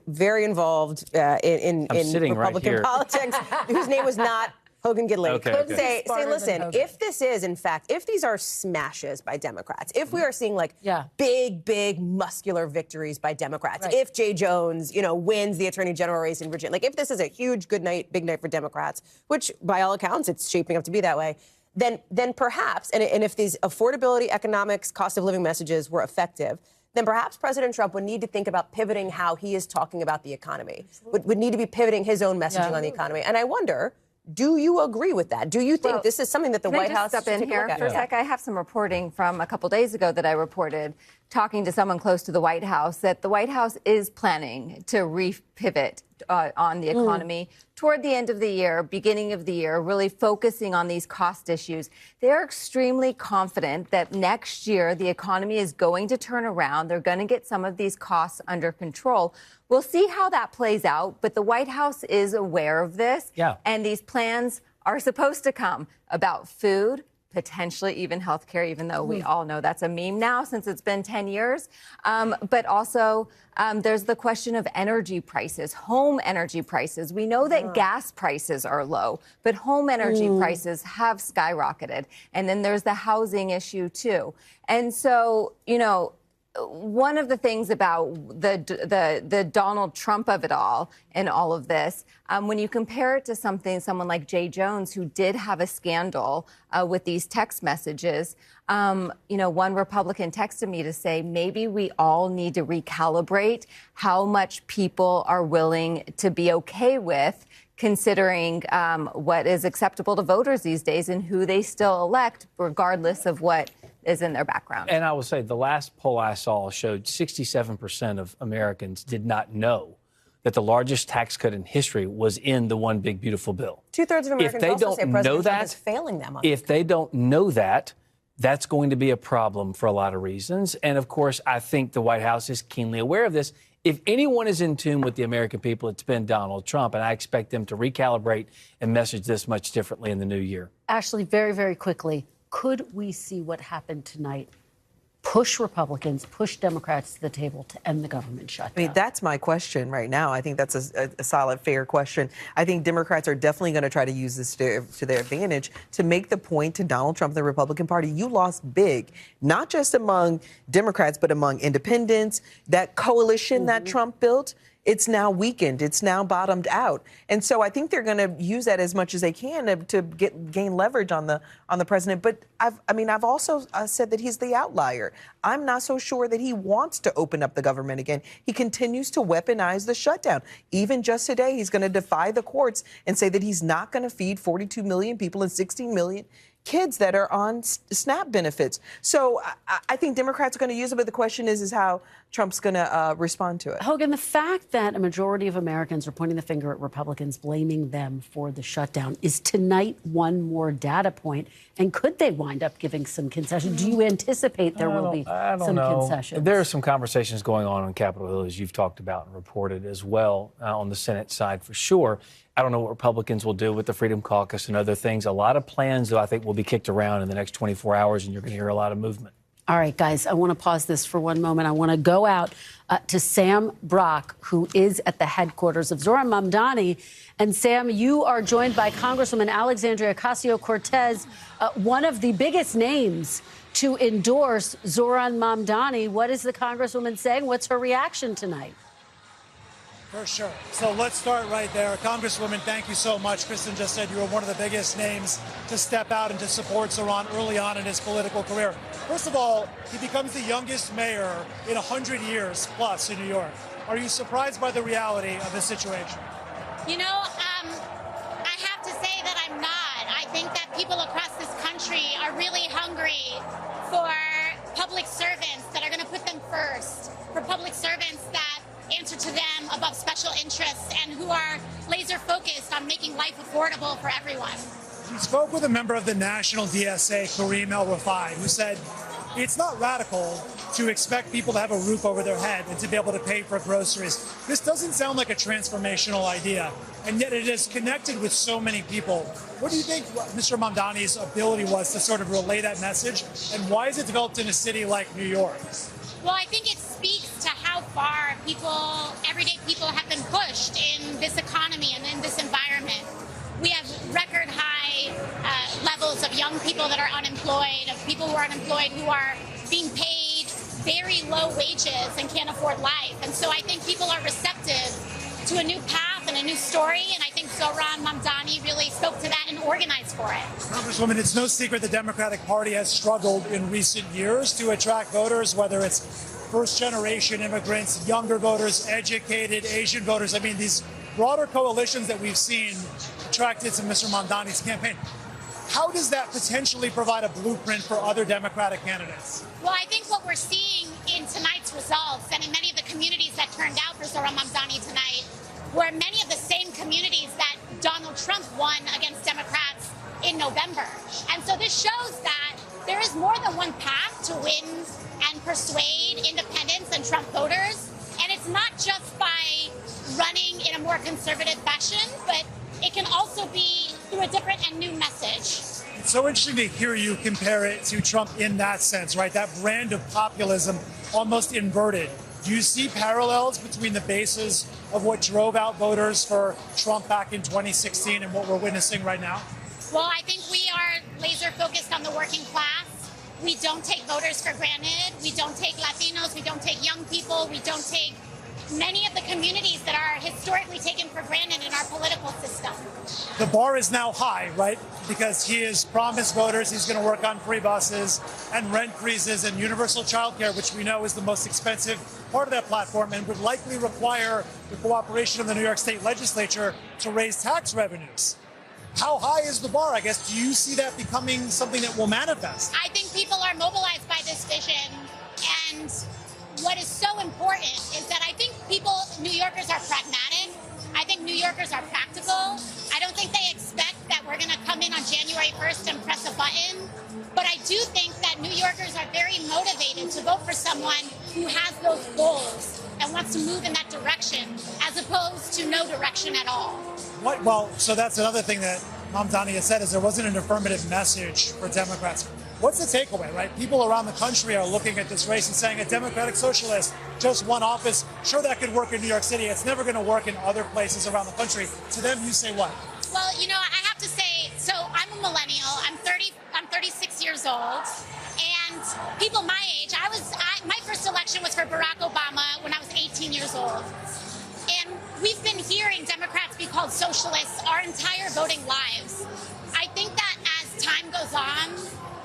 very involved in Republican politics, whose name was not Hogan Gidley. Say, listen, if this is, in fact, if these are smashes by Democrats, if we are seeing like big, muscular victories by Democrats, if Jay Jones, wins the Attorney General race in Virginia, like if this is a huge, good night, big night for Democrats, which by all accounts, it's shaping up to be that way, then perhaps, and if these affordability, economics, cost of living messages were effective, then perhaps President Trump would need to think about pivoting how he is talking about the economy, would need to be pivoting his own messaging on the economy. And I wonder, do you agree with that? Do you think this is something that the White House should step in here for a sec? I have some reporting from a couple days ago that I reported, talking to someone close to the White House, that the White House is planning to repivot on the economy toward the end of the year, beginning of the year, really focusing on these cost issues. They're extremely confident that next year the economy is going to turn around. They're going to get some of these costs under control. We'll see how that plays out, but the White House is aware of this. And these plans are supposed to come about food, potentially even health care, even though we all know that's a meme now since it's been 10 years. But also there's the question of energy prices, home energy prices. We know that gas prices are low, but home energy prices have skyrocketed. And then there's the housing issue, too. And so, one of the things about the Donald Trump of it all and all of this, when you compare it to someone like Jay Jones, who did have a scandal with these text messages, one Republican texted me to say maybe we all need to recalibrate how much people are willing to be okay with, considering what is acceptable to voters these days and who they still elect, regardless of what is in their background. And I will say the last poll I saw showed 67% of Americans did not know that the largest tax cut in history was in the One Big Beautiful Bill. 2/3 of Americans also say President Trump is failing them. If they don't know that, that's going to be a problem for a lot of reasons. And of course, I think the White House is keenly aware of this. If anyone is in tune with the American people, it's been Donald Trump, and I expect them to recalibrate and message this much differently in the new year. Ashley, very, very quickly, could we see what happened tonight push Republicans, push Democrats to the table to end the government shutdown? I mean, that's my question right now. I think that's a solid, fair question. I think Democrats are definitely going to try to use this to their advantage to make the point to Donald Trump, the Republican Party, you lost big, not just among Democrats, but among independents. That coalition that Trump built, it's now weakened. It's now bottomed out. And so I think they're going to use that as much as they can to gain leverage on the president. But I've also said that he's the outlier. I'm not so sure that he wants to open up the government again. He continues to weaponize the shutdown. Even just today, he's going to defy the courts and say that he's not going to feed 42 million people and 16 million kids that are on SNAP benefits. So I think Democrats are going to use it, but the question is how Trump's going to respond to it. Hogan, the fact that a majority of Americans are pointing the finger at Republicans, blaming them for the shutdown, is tonight one more data point? And could they wind up giving some concessions? Do you anticipate there will be some concessions? There are some conversations going on Capitol Hill, as you've talked about and reported as well, on the Senate side for sure. I don't know what Republicans will do with the Freedom Caucus and other things. A lot of plans, though, I think will be kicked around in the next 24 hours, and you're going to hear a lot of movement. All right, guys, I want to pause this for one moment. I want to go out to Sam Brock, who is at the headquarters of Zohran Mamdani. And Sam, you are joined by Congresswoman Alexandria Ocasio-Cortez, one of the biggest names to endorse Zohran Mamdani. What is the Congresswoman saying? What's her reaction tonight? For sure. So let's start right there. Congresswoman, thank you so much. Kristen just said you were one of the biggest names to step out and to support Zohran early on in his political career. First of all, he becomes the youngest mayor in 100 years plus in New York. Are you surprised by the reality of this situation? You know, I have to say that I'm not. I think that people across this country are really hungry for public servants that are going to put them first, for public servants that answer to them above special interests and who are laser focused on making life affordable for everyone. We spoke with a member of the National DSA, Kareem El-Rafai, who said it's not radical to expect people to have a roof over their head and to be able to pay for groceries. This doesn't sound like a transformational idea, and yet it is connected with so many people. What do you think Mr. Mamdani's ability was to sort of relay that message, and why is it developed in a city like New York? Well, I think it speaks to how far people, everyday people, have been pushed in this economy and in this environment. We have record high levels of young people that are unemployed, of people who are unemployed who are being paid very low wages and can't afford life. And so I think people are receptive to a new path and a new story, and I think Zohran Mamdani really spoke to that and organized for it. Congresswoman, it's no secret the Democratic Party has struggled in recent years to attract voters, whether it's first-generation immigrants, younger voters, educated Asian voters. I mean, these broader coalitions that we've seen attracted to Mr. Mamdani's campaign. How does that potentially provide a blueprint for other Democratic candidates? Well, I think what we're seeing in tonight's results and in many of the communities that turned out for Zohran Mamdani tonight were many of the same communities that Donald Trump won against Democrats in November. And so this shows that there is more than one path to win and persuade independents and Trump voters. And it's not just by running in a more conservative fashion, but it can also be through a different and new message. It's so interesting to hear you compare it to Trump in that sense, right? That brand of populism almost inverted. Do you see parallels between the bases of what drove out voters for Trump back in 2016 and what we're witnessing right now? Well, I think we are laser focused on the working class. We don't take voters for granted. We don't take Latinos. We don't take young people. We don't take many of the communities that are historically taken for granted in our political system. The bar is now high, right? Because he has promised voters he's going to work on free buses and rent freezes and universal child care, which we know is the most expensive part of that platform and would likely require the cooperation of the New York State legislature to raise tax revenues. How high is the bar, I guess? Do you see that becoming something that will manifest? I think people are mobilized by this vision, and what is so important is that I think New Yorkers are pragmatic. I think New Yorkers are practical. I don't think they expect that we're going to come in on January 1st and press a button. But I do think that New Yorkers are very motivated to vote for someone who has those goals and wants to move in that direction, as opposed to no direction at all. Well, so that's another thing that Mamdani has said, is there wasn't an affirmative message for Democrats. What's the takeaway, right? People around the country are looking at this race and saying a Democratic Socialist, just one office, sure, that could work in New York City. It's never going to work in other places around the country. To them, you say what? Well, you know, I have to say, so I'm a millennial. I'm 36 years old. And people my age, my first election was for Barack Obama when I was 18 years old. And we've been hearing Democrats be called socialists our entire voting lives. I think that as time goes on,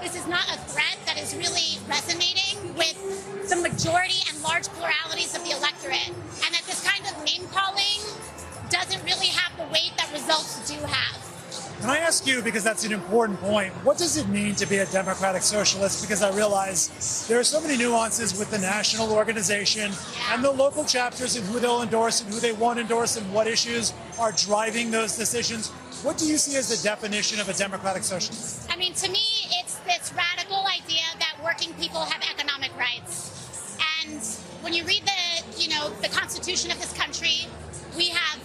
this is not a threat that is really resonating with the majority and large pluralities of the electorate, and that this kind of name-calling doesn't really have the weight that results do have. Can I ask you, because that's an important point, what does it mean to be a Democratic Socialist? Because I realize there are so many nuances with the national organization and the local chapters and who they'll endorse and who they won't endorse and what issues are driving those decisions. What do you see as the definition of a Democratic Socialist? I mean, to me, it's this radical idea that working people have economic rights. And when you read the Constitution of this country, we have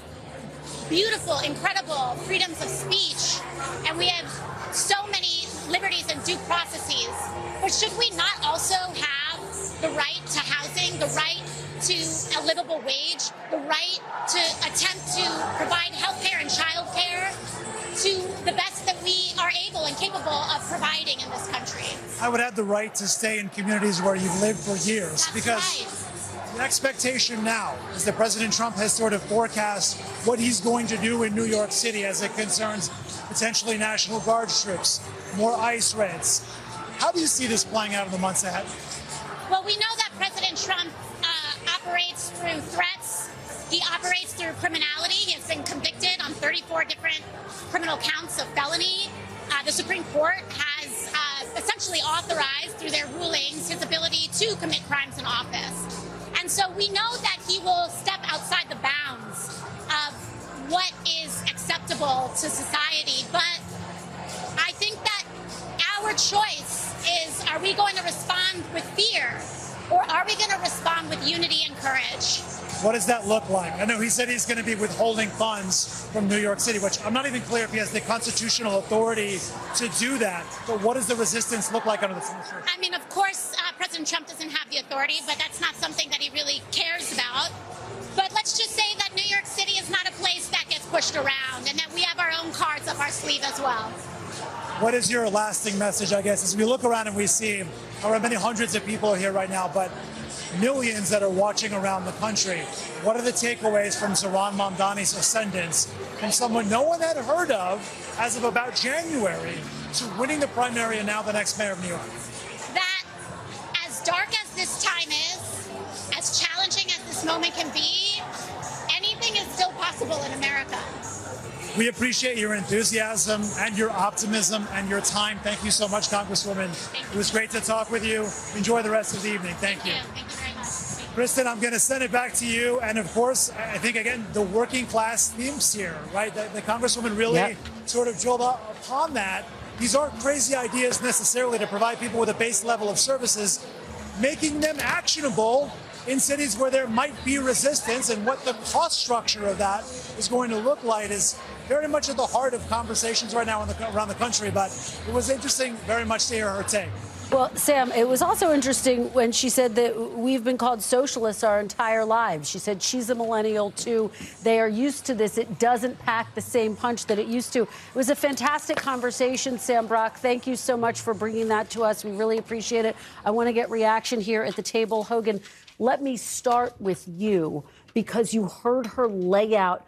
beautiful, incredible freedoms of speech, and we have so many liberties and due processes, but should we not also have the right to housing, the right to a livable wage, the right to attempt to provide health care and child care to the best that we are able and capable of providing in this country? I would have the right to stay in communities where you've lived for years. That's because right. the expectation now is that President Trump has sort of forecast what he's going to do in New York City as it concerns potentially National Guard troops, more ICE raids. How do you see this playing out in the months ahead? Well, we know that President Trump operates through threats. He operates through criminality. He has been convicted on 34 different criminal counts of felony. The Supreme Court has essentially authorized through their rulings his ability to commit crimes in office. And so we know that he will step outside the bounds of what is acceptable to society. But I think that our choice is, are we going to respond with fear, or are we going to respond with unity and courage? What does that look like? I know he said he's going to be withholding funds from New York City, which I'm not even clear if he has the constitutional authority to do that. But what does the resistance look like under this administration? I mean, of course, President Trump doesn't have the authority, but that's not something that he really cares about. But let's just say that New York City is not a place that gets pushed around, and that we have our own cards up our sleeve as well. What is your lasting message, I guess, as we look around and we see however many hundreds of people are here right now, but millions that are watching around the country? What are the takeaways from Zohran Mamdani's ascendance from someone no one had heard of as of about January to winning the primary and now the next mayor of New York? That as dark as this time is, as challenging as this moment can be, anything is still possible in America. We appreciate your enthusiasm and your optimism and your time. Thank you so much, Congresswoman. It was great to talk with you. Enjoy the rest of the evening. Thank you. Thank you very much. Kristen, I'm going to send it back to you. And of course, I think, again, the working class themes here, right? The Congresswoman really sort of drilled upon that. These aren't crazy ideas necessarily to provide people with a base level of services, making them actionable in cities where there might be resistance, and what the cost structure of that is going to look like is very much at the heart of conversations right now around the country. But it was interesting very much to hear her take. Well, Sam, it was also interesting when she said that we've been called socialists our entire lives. She said she's a millennial, too. They are used to this. It doesn't pack the same punch that it used to. It was a fantastic conversation, Sam Brock. Thank you so much for bringing that to us. We really appreciate it. I want to get reaction here at the table. Hogan, let me start with you, because you heard her lay out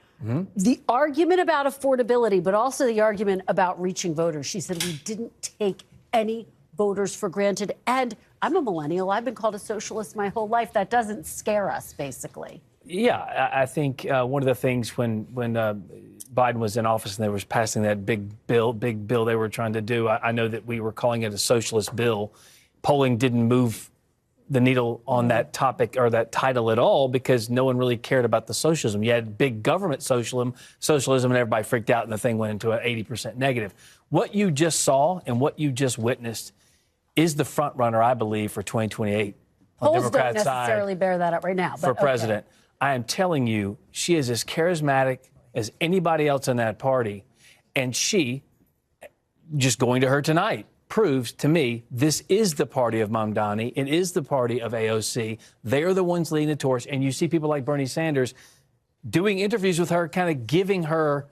the argument about affordability, but also the argument about reaching voters. She said we didn't take any voters for granted. And I'm a millennial. I've been called a socialist my whole life. That doesn't scare us, basically. Yeah, I think one of the things when Biden was in office and they were passing that big bill they were trying to do, I know that we were calling it a socialist bill. Polling didn't move the needle on that topic or that title at all, because no one really cared about the socialism. You had big government socialism, and everybody freaked out, and the thing went into an 80% negative. What you just saw and what you just witnessed is the front runner, I believe, for 2028 on Polls the Democrat don't side necessarily bear that out right now. for But president. I am telling you, she is as charismatic as anybody else in that party, and she, just going to her tonight, proves to me this is the party of Mamdani. It is the party of AOC. They are the ones leading the torch. And you see people like Bernie Sanders doing interviews with her, kind of giving her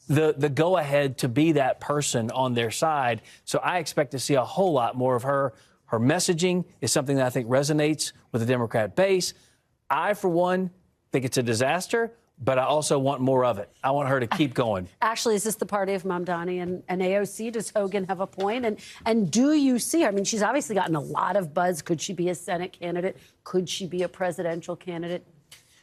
the go-ahead to be that person on their side. So I expect to see a whole lot more of her. Her messaging is something that I think resonates with the Democrat base. I, for one, think it's a disaster, but I also want more of it. I want her to keep going. Actually, is this the party of Mamdani and AOC? Does Hogan have a point? And do you see her? I mean, she's obviously gotten a lot of buzz. Could she be a Senate candidate? Could she be a presidential candidate?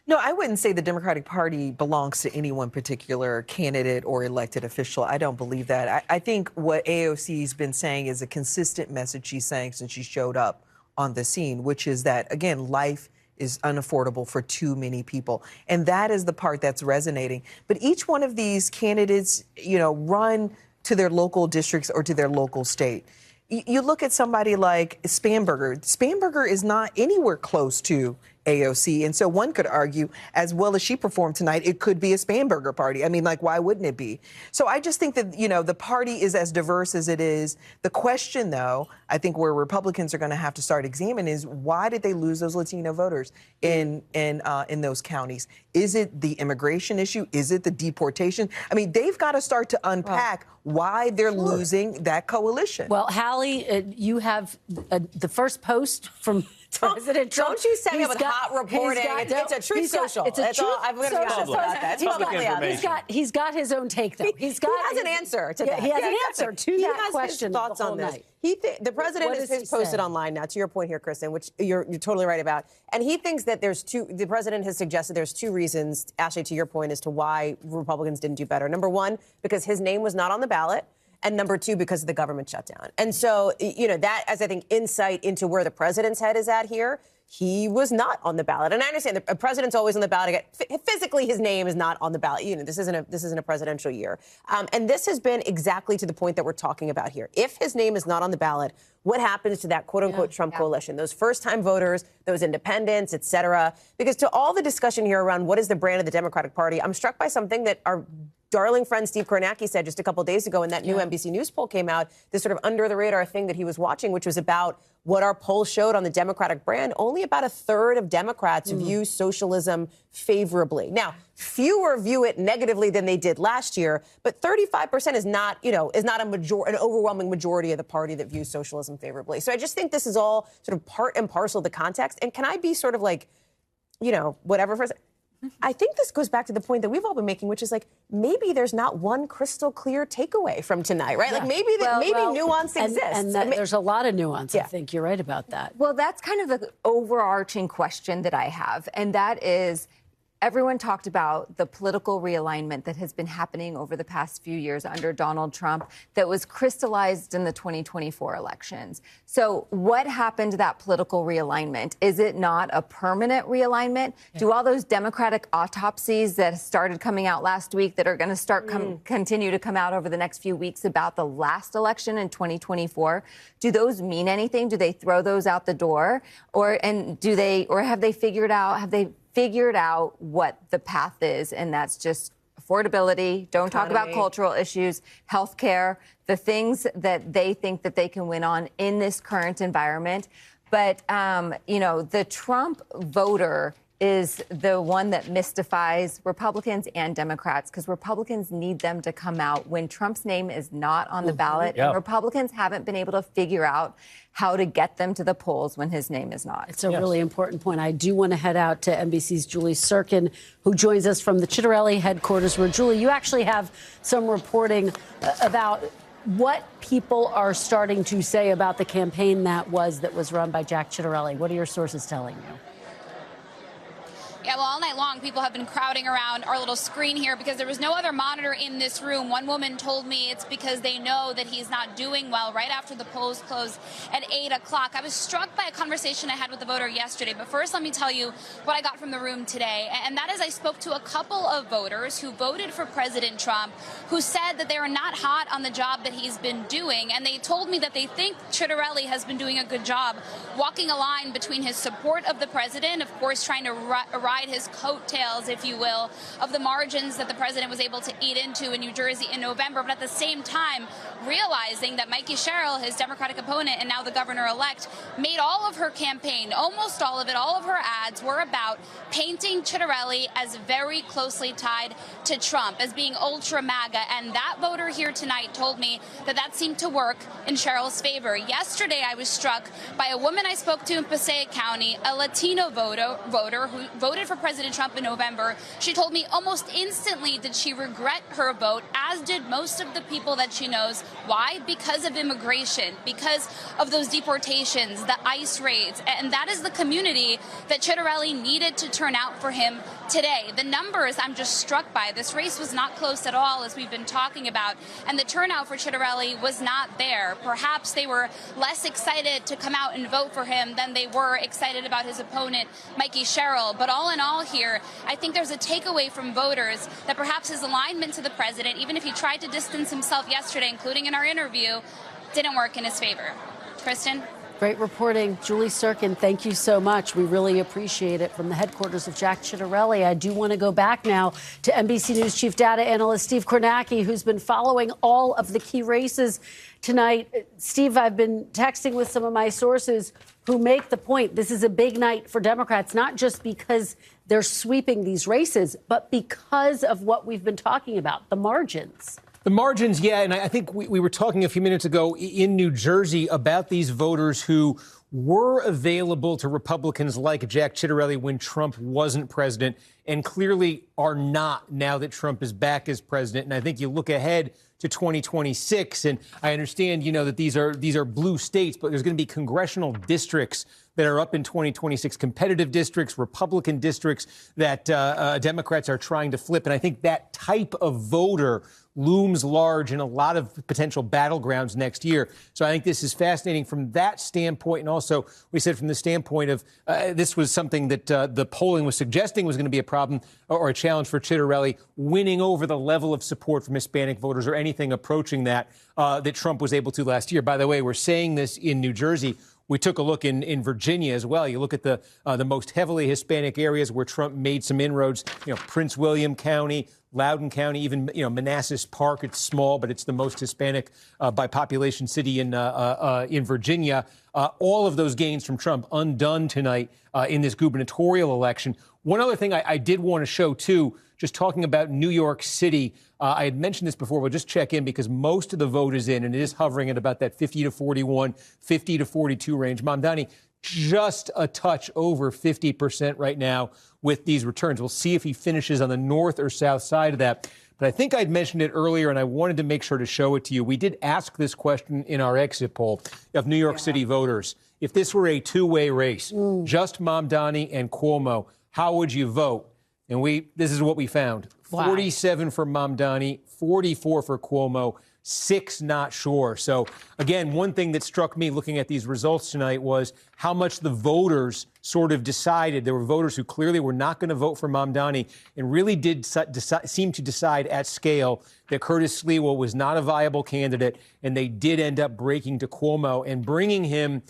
No, I wouldn't say the Democratic Party belongs to any one particular candidate or elected official. I don't believe that. I think what AOC's been saying is a consistent message she's saying since she showed up on the scene, which is that, again, life is unaffordable for too many people. And that is the part that's resonating. But each one of these candidates, run to their local districts or to their local state. You look at somebody like Spanberger. Spanberger is not anywhere close to AOC. And so one could argue, as well as she performed tonight, it could be a Spanberger party. I mean, like, why wouldn't it be? So I just think that, the party is as diverse as it is. The question, though, I think where Republicans are going to have to start examining is, why did they lose those Latino voters in those counties? Is it the immigration issue? Is it the deportation? I mean, they've got to start to unpack why they're losing that coalition. Well, Hallie, you have the first post from President Trump. Don't you set me up with hot reporting. It's a truth social. It's a truth I'm going to be honest about that. He's got his own take, though. He has an answer to that. He has an answer to that question. His thoughts on this. The president has posted online now, to your point here, Kristen, which you're totally right about. And he thinks that the president has suggested there's two reasons, Ashley, to your point, as to why Republicans didn't do better. Number one, because his name was not on the ballot. And number two, because of the government shutdown. And so, that as I think insight into where the president's head is at here, he was not on the ballot. And I understand the president's always on the ballot. Physically, his name is not on the ballot. This isn't a presidential year. And this has been exactly to the point that we're talking about here. If his name is not on the ballot, what happens to that quote unquote Trump coalition, those first time voters, those independents, et cetera? Because to all the discussion here around what is the brand of the Democratic Party, I'm struck by something that our darling friend Steve Kornacki said just a couple days ago when that new NBC News poll came out, this sort of under the radar thing that he was watching, which was about what our poll showed on the Democratic brand. Only about a third of Democrats view socialism favorably. Now, fewer view it negatively than they did last year, but 35% is not an overwhelming majority of the party that views socialism favorably. So I just think this is all sort of part and parcel of the context. And can I be sort of like, whatever for a second? I think this goes back to the point that we've all been making, which is like, maybe there's not one crystal clear takeaway from tonight, right? Yeah. Like maybe nuance exists. And there's a lot of nuance. I think you're right about that. Well, that's kind of the overarching question that I have. And that is, everyone talked about the political realignment that has been happening over the past few years under Donald Trump that was crystallized in the 2024 elections. So what happened to that political realignment? Is it not a permanent realignment? Yeah. Do all those Democratic autopsies that started coming out last week that are going to start continue to come out over the next few weeks about the last election in 2024, do those mean anything? Do they throw those out the door? Or have they figured out what the path is, and that's just affordability, don't talk about cultural issues, healthcare, the things that they think that they can win on in this current environment. But, the Trump voter is the one that mystifies Republicans and Democrats, because Republicans need them to come out when Trump's name is not on the ballot. And Republicans haven't been able to figure out how to get them to the polls when his name is not. It's a really important point. I do want to head out to NBC's Julie Sirkin, who joins us from the Chitterelli headquarters, where, Julie, you actually have some reporting about what people are starting to say about the campaign that was run by Jack Chitterelli. What are your sources telling you? Yeah, well, all night long, people have been crowding around our little screen here because there was no other monitor in this room. One woman told me it's because they know that he's not doing well right after the polls close at 8 o'clock. I was struck by a conversation I had with a voter yesterday. But first, let me tell you what I got from the room today. And that is, I spoke to a couple of voters who voted for President Trump, who said that they are not hot on the job that he's been doing. And they told me that they think Chitterelli has been doing a good job walking a line between his support of the president, of course, trying to ride his coattails, if you will, of the margins that the president was able to eat into in New Jersey in November, but at the same time realizing that Mikey Sherrill, his Democratic opponent and now the governor-elect, made all of her campaign, almost all of it, all of her ads were about painting Chitterelli as very closely tied to Trump, as being ultra MAGA. And that voter here tonight told me that that seemed to work in Sherrill's favor. Yesterday, I was struck by a woman I spoke to in Passaic County, a Latino voter who voted for President Trump in November. She told me almost instantly did she regret her vote, as did most of the people that she knows. Why? Because of immigration, because of those deportations, the ICE raids. And that is the community that Chitterelli needed to turn out for him today. The numbers I'm just struck by. This race was not close at all, as we've been talking about, and the turnout for Chitterelli was not there. Perhaps they were less excited to come out and vote for him than they were excited about his opponent, Mikey Sherrill. But all in all here, I think there's a takeaway from voters that perhaps his alignment to the president, even if he tried to distance himself yesterday, including in our interview, didn't work in his favor. Kristen? Great reporting. Julie Sirkin, thank you so much. We really appreciate it. From the headquarters of Jack Ciattarelli, I do want to go back now to NBC News Chief Data Analyst Steve Kornacki, who's been following all of the key races tonight. Steve, I've been texting with some of my sources who make the point this is a big night for Democrats, not just because they're sweeping these races, but because of what we've been talking about, the margins. The margins, yeah, and I think we were talking a few minutes ago in New Jersey about these voters who were available to Republicans like Jack Ciattarelli when Trump wasn't president and clearly are not now that Trump is back as president. And I think you look ahead to 2026, and I understand, that these are blue states, but there's going to be congressional districts that are up in 2026, competitive districts, Republican districts that Democrats are trying to flip. And I think that type of voter looms large in a lot of potential battlegrounds next year. So I think this is fascinating from that standpoint. And also, we said from the standpoint of this was something that the polling was suggesting was going to be a problem or a challenge for Ciattarelli, winning over the level of support from Hispanic voters or anything approaching that that Trump was able to last year. By the way, we're saying this in New Jersey. We took a look in Virginia as well. You look at the most heavily Hispanic areas where Trump made some inroads, Prince William County, Loudoun County, even, Manassas Park. It's small, but it's the most Hispanic by population city in Virginia. All of those gains from Trump undone tonight in this gubernatorial election. One other thing I did want to show, too, just talking about New York City. I had mentioned this before, but just check in because most of the vote is in, and it is hovering at about that 50 to 41, 50 to 42 range. Mamdani, just a touch over 50% right now with these returns. We'll see if he finishes on the north or south side of that. But I think I'd mentioned it earlier, and I wanted to make sure to show it to you. We did ask this question in our exit poll of New York City voters. If this were a two-way race, just Mamdani and Cuomo, how would you vote? And this is what we found. Wow. 47 for Mamdani, 44 for Cuomo, 6 not sure. So, again, one thing that struck me looking at these results tonight was how much the voters sort of decided. There were voters who clearly were not going to vote for Mamdani and really did seem to decide at scale that Curtis Sliwa was not a viable candidate, and they did end up breaking to Cuomo and bringing him,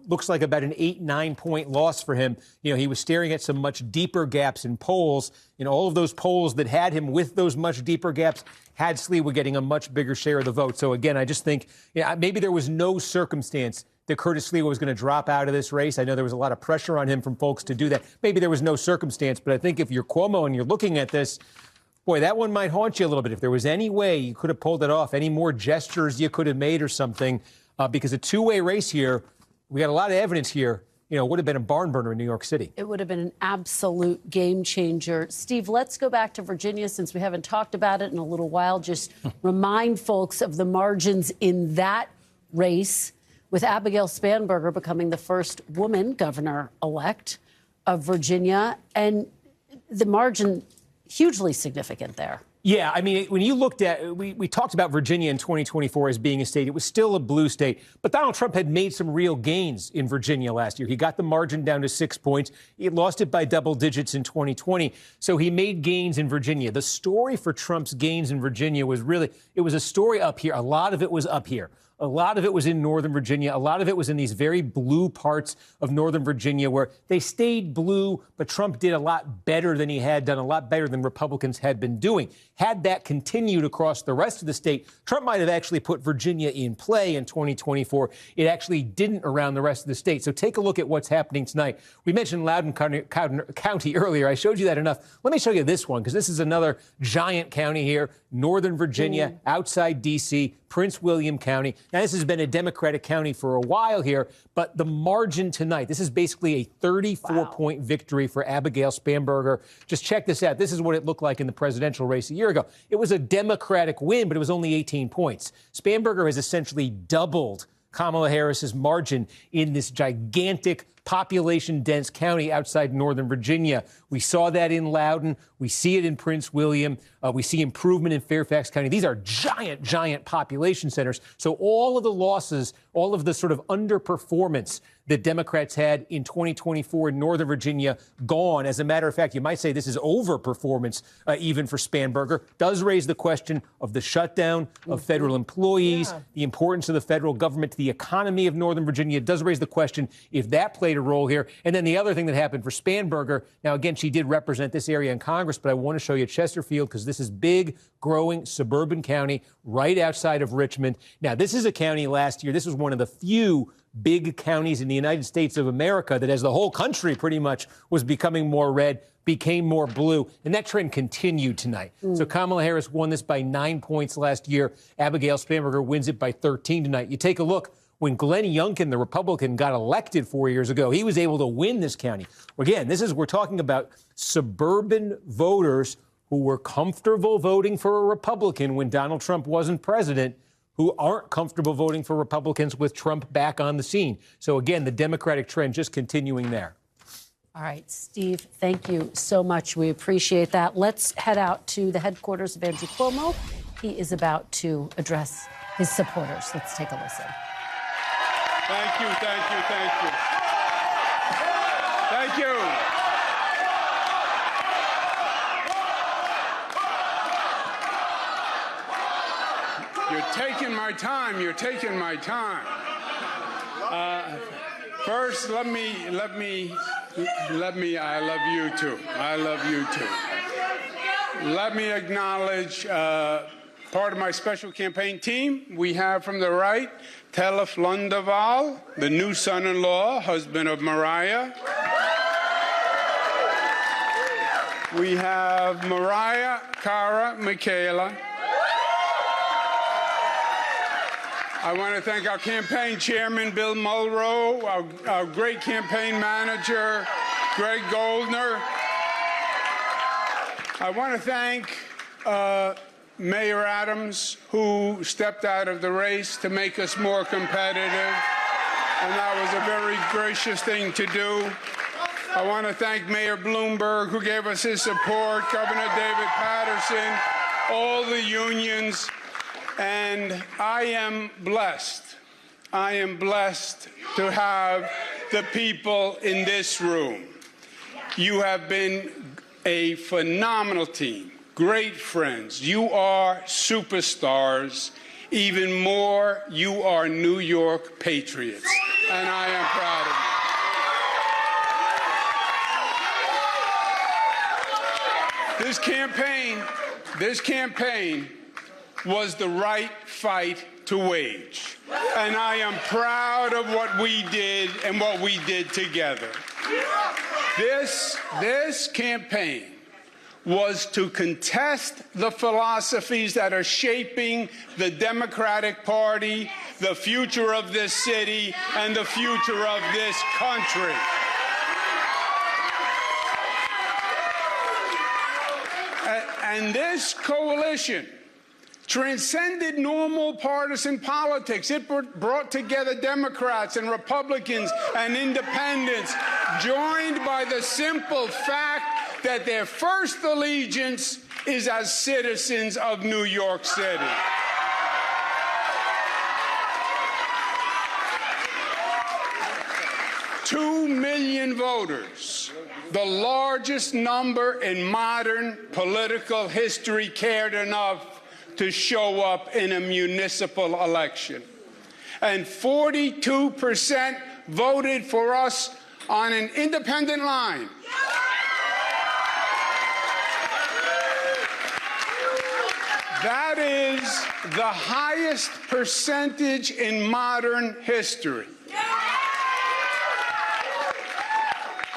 looks like about an 8-9 point loss for him. He was staring at some much deeper gaps in polls. All of those polls that had him with those much deeper gaps had Sliwa getting a much bigger share of the vote. So again, I just think maybe there was no circumstance that Curtis Sliwa was going to drop out of this race. I know there was a lot of pressure on him from folks to do that. Maybe there was no circumstance, but I think if you're Cuomo and you're looking at this, boy, that one might haunt you a little bit. If there was any way you could have pulled it off, any more gestures you could have made or something, because a two-way race here, we got a lot of evidence here, would have been a barn burner in New York City. It would have been an absolute game changer. Steve, let's go back to Virginia since we haven't talked about it in a little while. Just remind folks of the margins in that race, with Abigail Spanberger becoming the first woman governor-elect of Virginia. And the margin, hugely significant there. Yeah, I mean, when you looked at, we talked about Virginia in 2024 as being a state. It was still a blue state, but Donald Trump had made some real gains in Virginia last year. He got the margin down to 6 points. He lost it by double digits in 2020. So he made gains in Virginia. The story for Trump's gains in Virginia was really, it was a story up here. A lot of it was up here. A lot of it was in Northern Virginia. A lot of it was in these very blue parts of Northern Virginia where they stayed blue, but Trump did a lot better than he had done, a lot better than Republicans had been doing. Had that continued across the rest of the state, Trump might have actually put Virginia in play in 2024. It actually didn't around the rest of the state. So take a look at what's happening tonight. We mentioned Loudoun County earlier. I showed you that enough. Let me show you this one, because this is another giant county here, Northern Virginia, outside D.C., Prince William County. Now, this has been a Democratic county for a while here, but the margin tonight, this is basically a 34-point victory for Abigail Spanberger. Just check this out. This is what it looked like in the presidential race a year ago. It was a Democratic win, but it was only 18 points. Spanberger has essentially doubled Kamala Harris's margin in this gigantic population-dense county outside Northern Virginia. We saw that in Loudoun. We see it in Prince William. We see improvement in Fairfax County. These are giant population centers. So all of the losses, all of the sort of underperformance that Democrats had in 2024 in Northern Virginia, gone. As a matter of fact, you might say this is overperformance even for Spanberger. Does raise the question of the shutdown of federal employees, the importance of the federal government to the economy of Northern Virginia. It does raise the question if that played a role here. And then the other thing that happened for Spanberger, now again, she did represent this area in Congress, but I want to show you Chesterfield because this is big, growing suburban county right outside of Richmond. Now, this is a county last year. This was one of the few big counties in the United States of America that, as the whole country pretty much was becoming more red, became more blue. And that trend continued tonight. So Kamala Harris won this by 9 points last year. Abigail Spanberger wins it by 13 tonight. You take a look. When Glenn Youngkin, the Republican, got elected 4 years ago, he was able to win this county. Again, we're talking about suburban voters who were comfortable voting for a Republican when Donald Trump wasn't president, who aren't comfortable voting for Republicans with Trump back on the scene. So again, the Democratic trend just continuing there. All right, Steve, thank you so much. We appreciate that. Let's head out to the headquarters of Andrew Cuomo. He is about to address his supporters. Let's take a listen. Thank you, thank you, thank you. Thank you. You're taking my time. You're taking my time. First, let me. I love you too. I love you too. Let me acknowledge part of my special campaign team. We have from the right, Telef Lundaval, the new son-in-law, husband of Mariah. We have Mariah, Cara, Michaela. I want to thank our campaign chairman, Bill Mulrow, our great campaign manager, Greg Goldner. I want to thank Mayor Adams, who stepped out of the race to make us more competitive, and that was a very gracious thing to do. I want to thank Mayor Bloomberg, who gave us his support, Governor David Patterson, all the unions. And I am blessed. I am blessed to have the people in this room. You have been a phenomenal team, great friends. You are superstars. Even more, you are New York patriots. And I am proud of you. This campaign was the right fight to wage. And I am proud of what we did and what we did together. This campaign was to contest the philosophies that are shaping the Democratic Party, the future of this city, and the future of this country. And this coalition transcended normal partisan politics. It brought together Democrats and Republicans and independents, joined by the simple fact that their first allegiance is as citizens of New York City. $2 million voters, the largest number in modern political history, cared enough to show up in a municipal election. And 42% voted for us on an independent line. That is the highest percentage in modern history.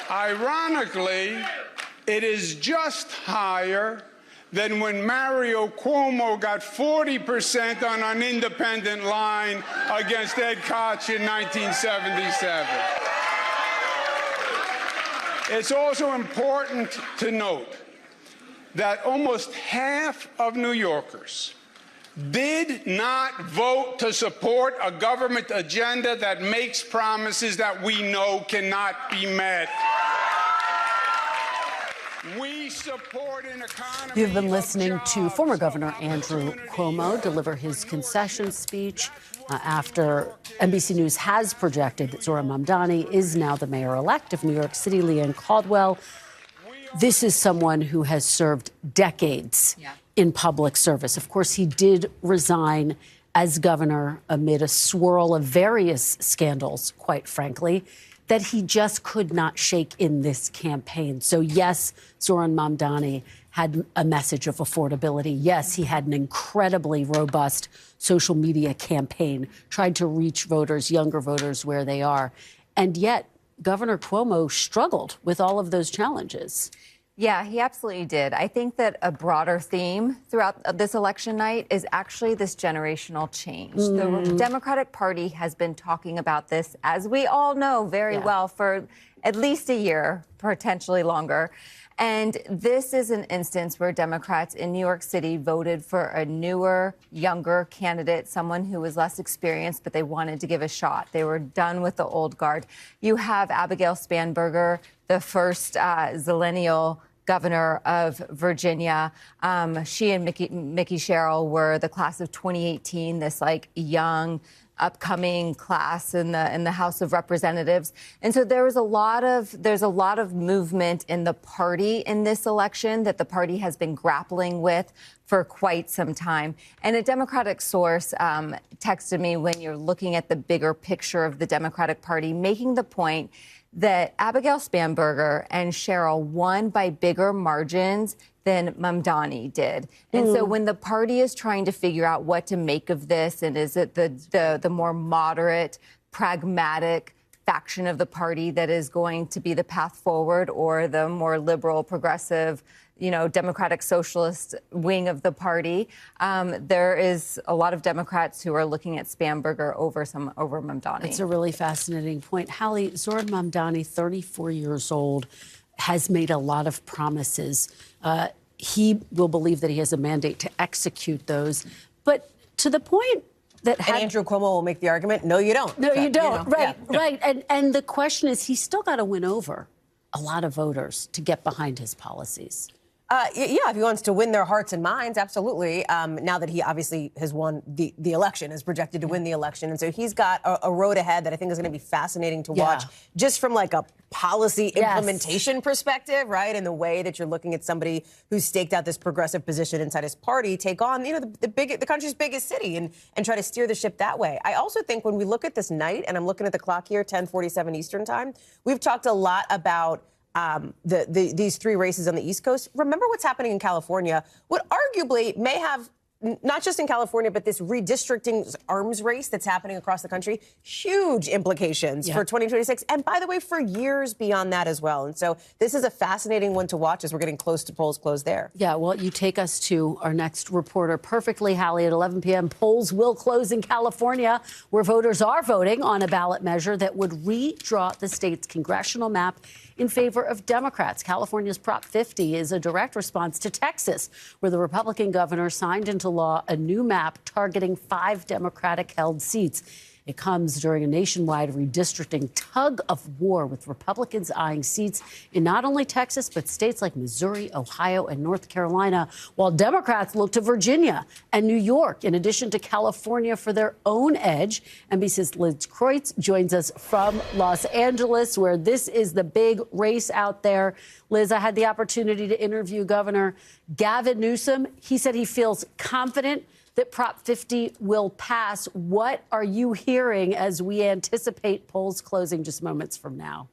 Ironically, it is just higher than when Mario Cuomo got 40% on an independent line against Ed Koch in 1977. It's also important to note that almost half of New Yorkers did not vote to support a government agenda that makes promises that we know cannot be met. We support an economy. You've been listening to former Governor Andrew Cuomo deliver his concession speech after NBC News has projected that Zohran Mamdani is now the mayor-elect of New York City. Leanne Caldwell, this is someone who has served decades in public service. Of course, he did resign as governor amid a swirl of various scandals, quite frankly, that he just could not shake in this campaign. So yes, Zohran Mamdani had a message of affordability. Yes, he had an incredibly robust social media campaign, tried to reach voters, younger voters, where they are. And yet, Governor Cuomo struggled with all of those challenges. Yeah, he absolutely did. I think that a broader theme throughout this election night is actually this generational change. The Democratic Party has been talking about this, as we all know very well, for at least a year, potentially longer. And this is an instance where Democrats in New York City voted for a newer, younger candidate, someone who was less experienced, but they wanted to give a shot. They were done with the old guard. You have Abigail Spanberger, the first zillennial governor of Virginia. She and Mickey Sherrill were the class of 2018, this like young, upcoming class in the House of Representatives. And so there's a lot of movement in the party in this election that the party has been grappling with for quite some time. And a Democratic source texted me when you're looking at the bigger picture of the Democratic Party, making the point that Abigail Spanberger and Sherrill won by bigger margins than Mamdani did. And so when the party is trying to figure out what to make of this, and is it the more moderate, pragmatic faction of the party that is going to be the path forward, or the more liberal, progressive, Democratic Socialist wing of the party, there is a lot of Democrats who are looking at Spanberger over Mamdani. It's a really fascinating point. Hallie, Zohran Mamdani, 34 years old, has made a lot of promises. He will believe that he has a mandate to execute those. But to the point that... And Andrew Cuomo will make the argument, no, you don't. No, you don't. Right. And the question is, he's still got to win over a lot of voters to get behind his policies. Yeah, if he wants to win their hearts and minds, absolutely. Now that he obviously has won the election, is projected to win the election. And so he's got a road ahead that I think is going to be fascinating to watch, just from like a policy implementation perspective, right? And the way that you're looking at somebody who's staked out this progressive position inside his party, take on, the country's biggest city and try to steer the ship that way. I also think when we look at this night, and I'm looking at the clock here, 10:47 Eastern time, we've talked a lot about these three races on the East Coast. Remember what's happening in California, what arguably may have, not just in California, but this redistricting arms race that's happening across the country, huge implications for 2026. And by the way, for years beyond that as well. And so this is a fascinating one to watch as we're getting close to polls close there. Yeah, well, you take us to our next reporter perfectly, Hallie. At 11 p.m., polls will close in California, where voters are voting on a ballot measure that would redraw the state's congressional map in favor of Democrats. California's Prop 50 is a direct response to Texas, where the Republican governor signed into law a new map targeting 5 Democratic-held seats. It comes during a nationwide redistricting tug of war, with Republicans eyeing seats in not only Texas, but states like Missouri, Ohio, and North Carolina, while Democrats look to Virginia and New York, in addition to California, for their own edge. NBC's Liz Kreutz joins us from Los Angeles, where this is the big race out there. Liz, I had the opportunity to interview Governor Gavin Newsom. He said he feels confident that Prop 50 will pass. What are you hearing as we anticipate polls closing just moments from now?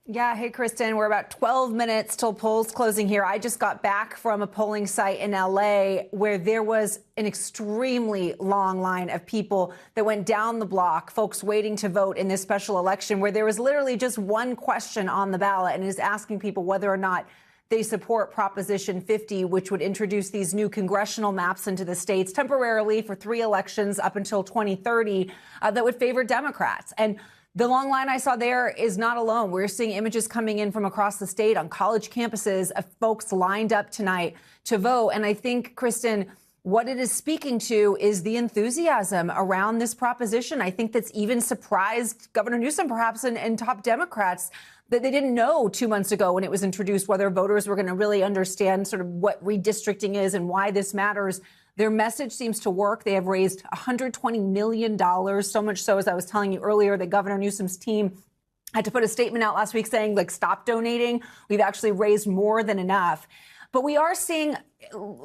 Yeah, hey, Kristen, we're about 12 minutes till polls closing here. I just got back from a polling site in L.A. where there was an extremely long line of people that went down the block, folks waiting to vote in this special election, where there was literally just one question on the ballot, and it is asking people whether or not they support Proposition 50, which would introduce these new congressional maps into the states temporarily for 3 elections up until 2030 that would favor Democrats. And the long line I saw there is not alone. We're seeing images coming in from across the state on college campuses of folks lined up tonight to vote. And I think, Kristen, what it is speaking to is the enthusiasm around this proposition. I think that's even surprised Governor Newsom, perhaps, and top Democrats, that they didn't know 2 months ago when it was introduced whether voters were going to really understand sort of what redistricting is and why this matters. Their message seems to work. They have raised $120 million, so much so, as I was telling you earlier, that Governor Newsom's team had to put a statement out last week saying, like, stop donating. We've actually raised more than enough. But we are seeing,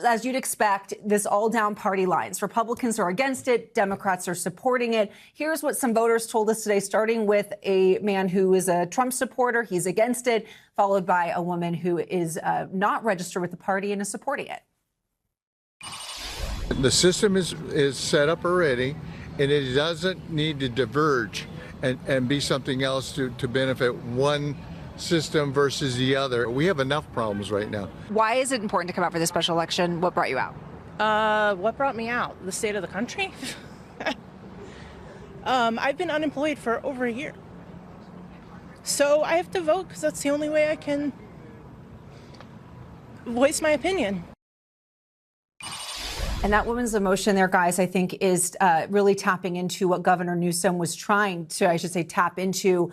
as you'd expect, this all down party lines. Republicans are against it. Democrats are supporting it. Here's what some voters told us today, starting with a man who is a Trump supporter. He's against it, followed by a woman who is not registered with the party and is supporting it. The system is set up already, and it doesn't need to diverge and be something else to benefit one system versus the other. We have enough problems right now. Why is it important to come out for this special election? What brought you out? What brought me out? The state of the country? I've been unemployed for over a year. So I have to vote because that's the only way I can voice my opinion. And that woman's emotion there, guys, I think is really tapping into what Governor Newsom was trying to, I should say, tap into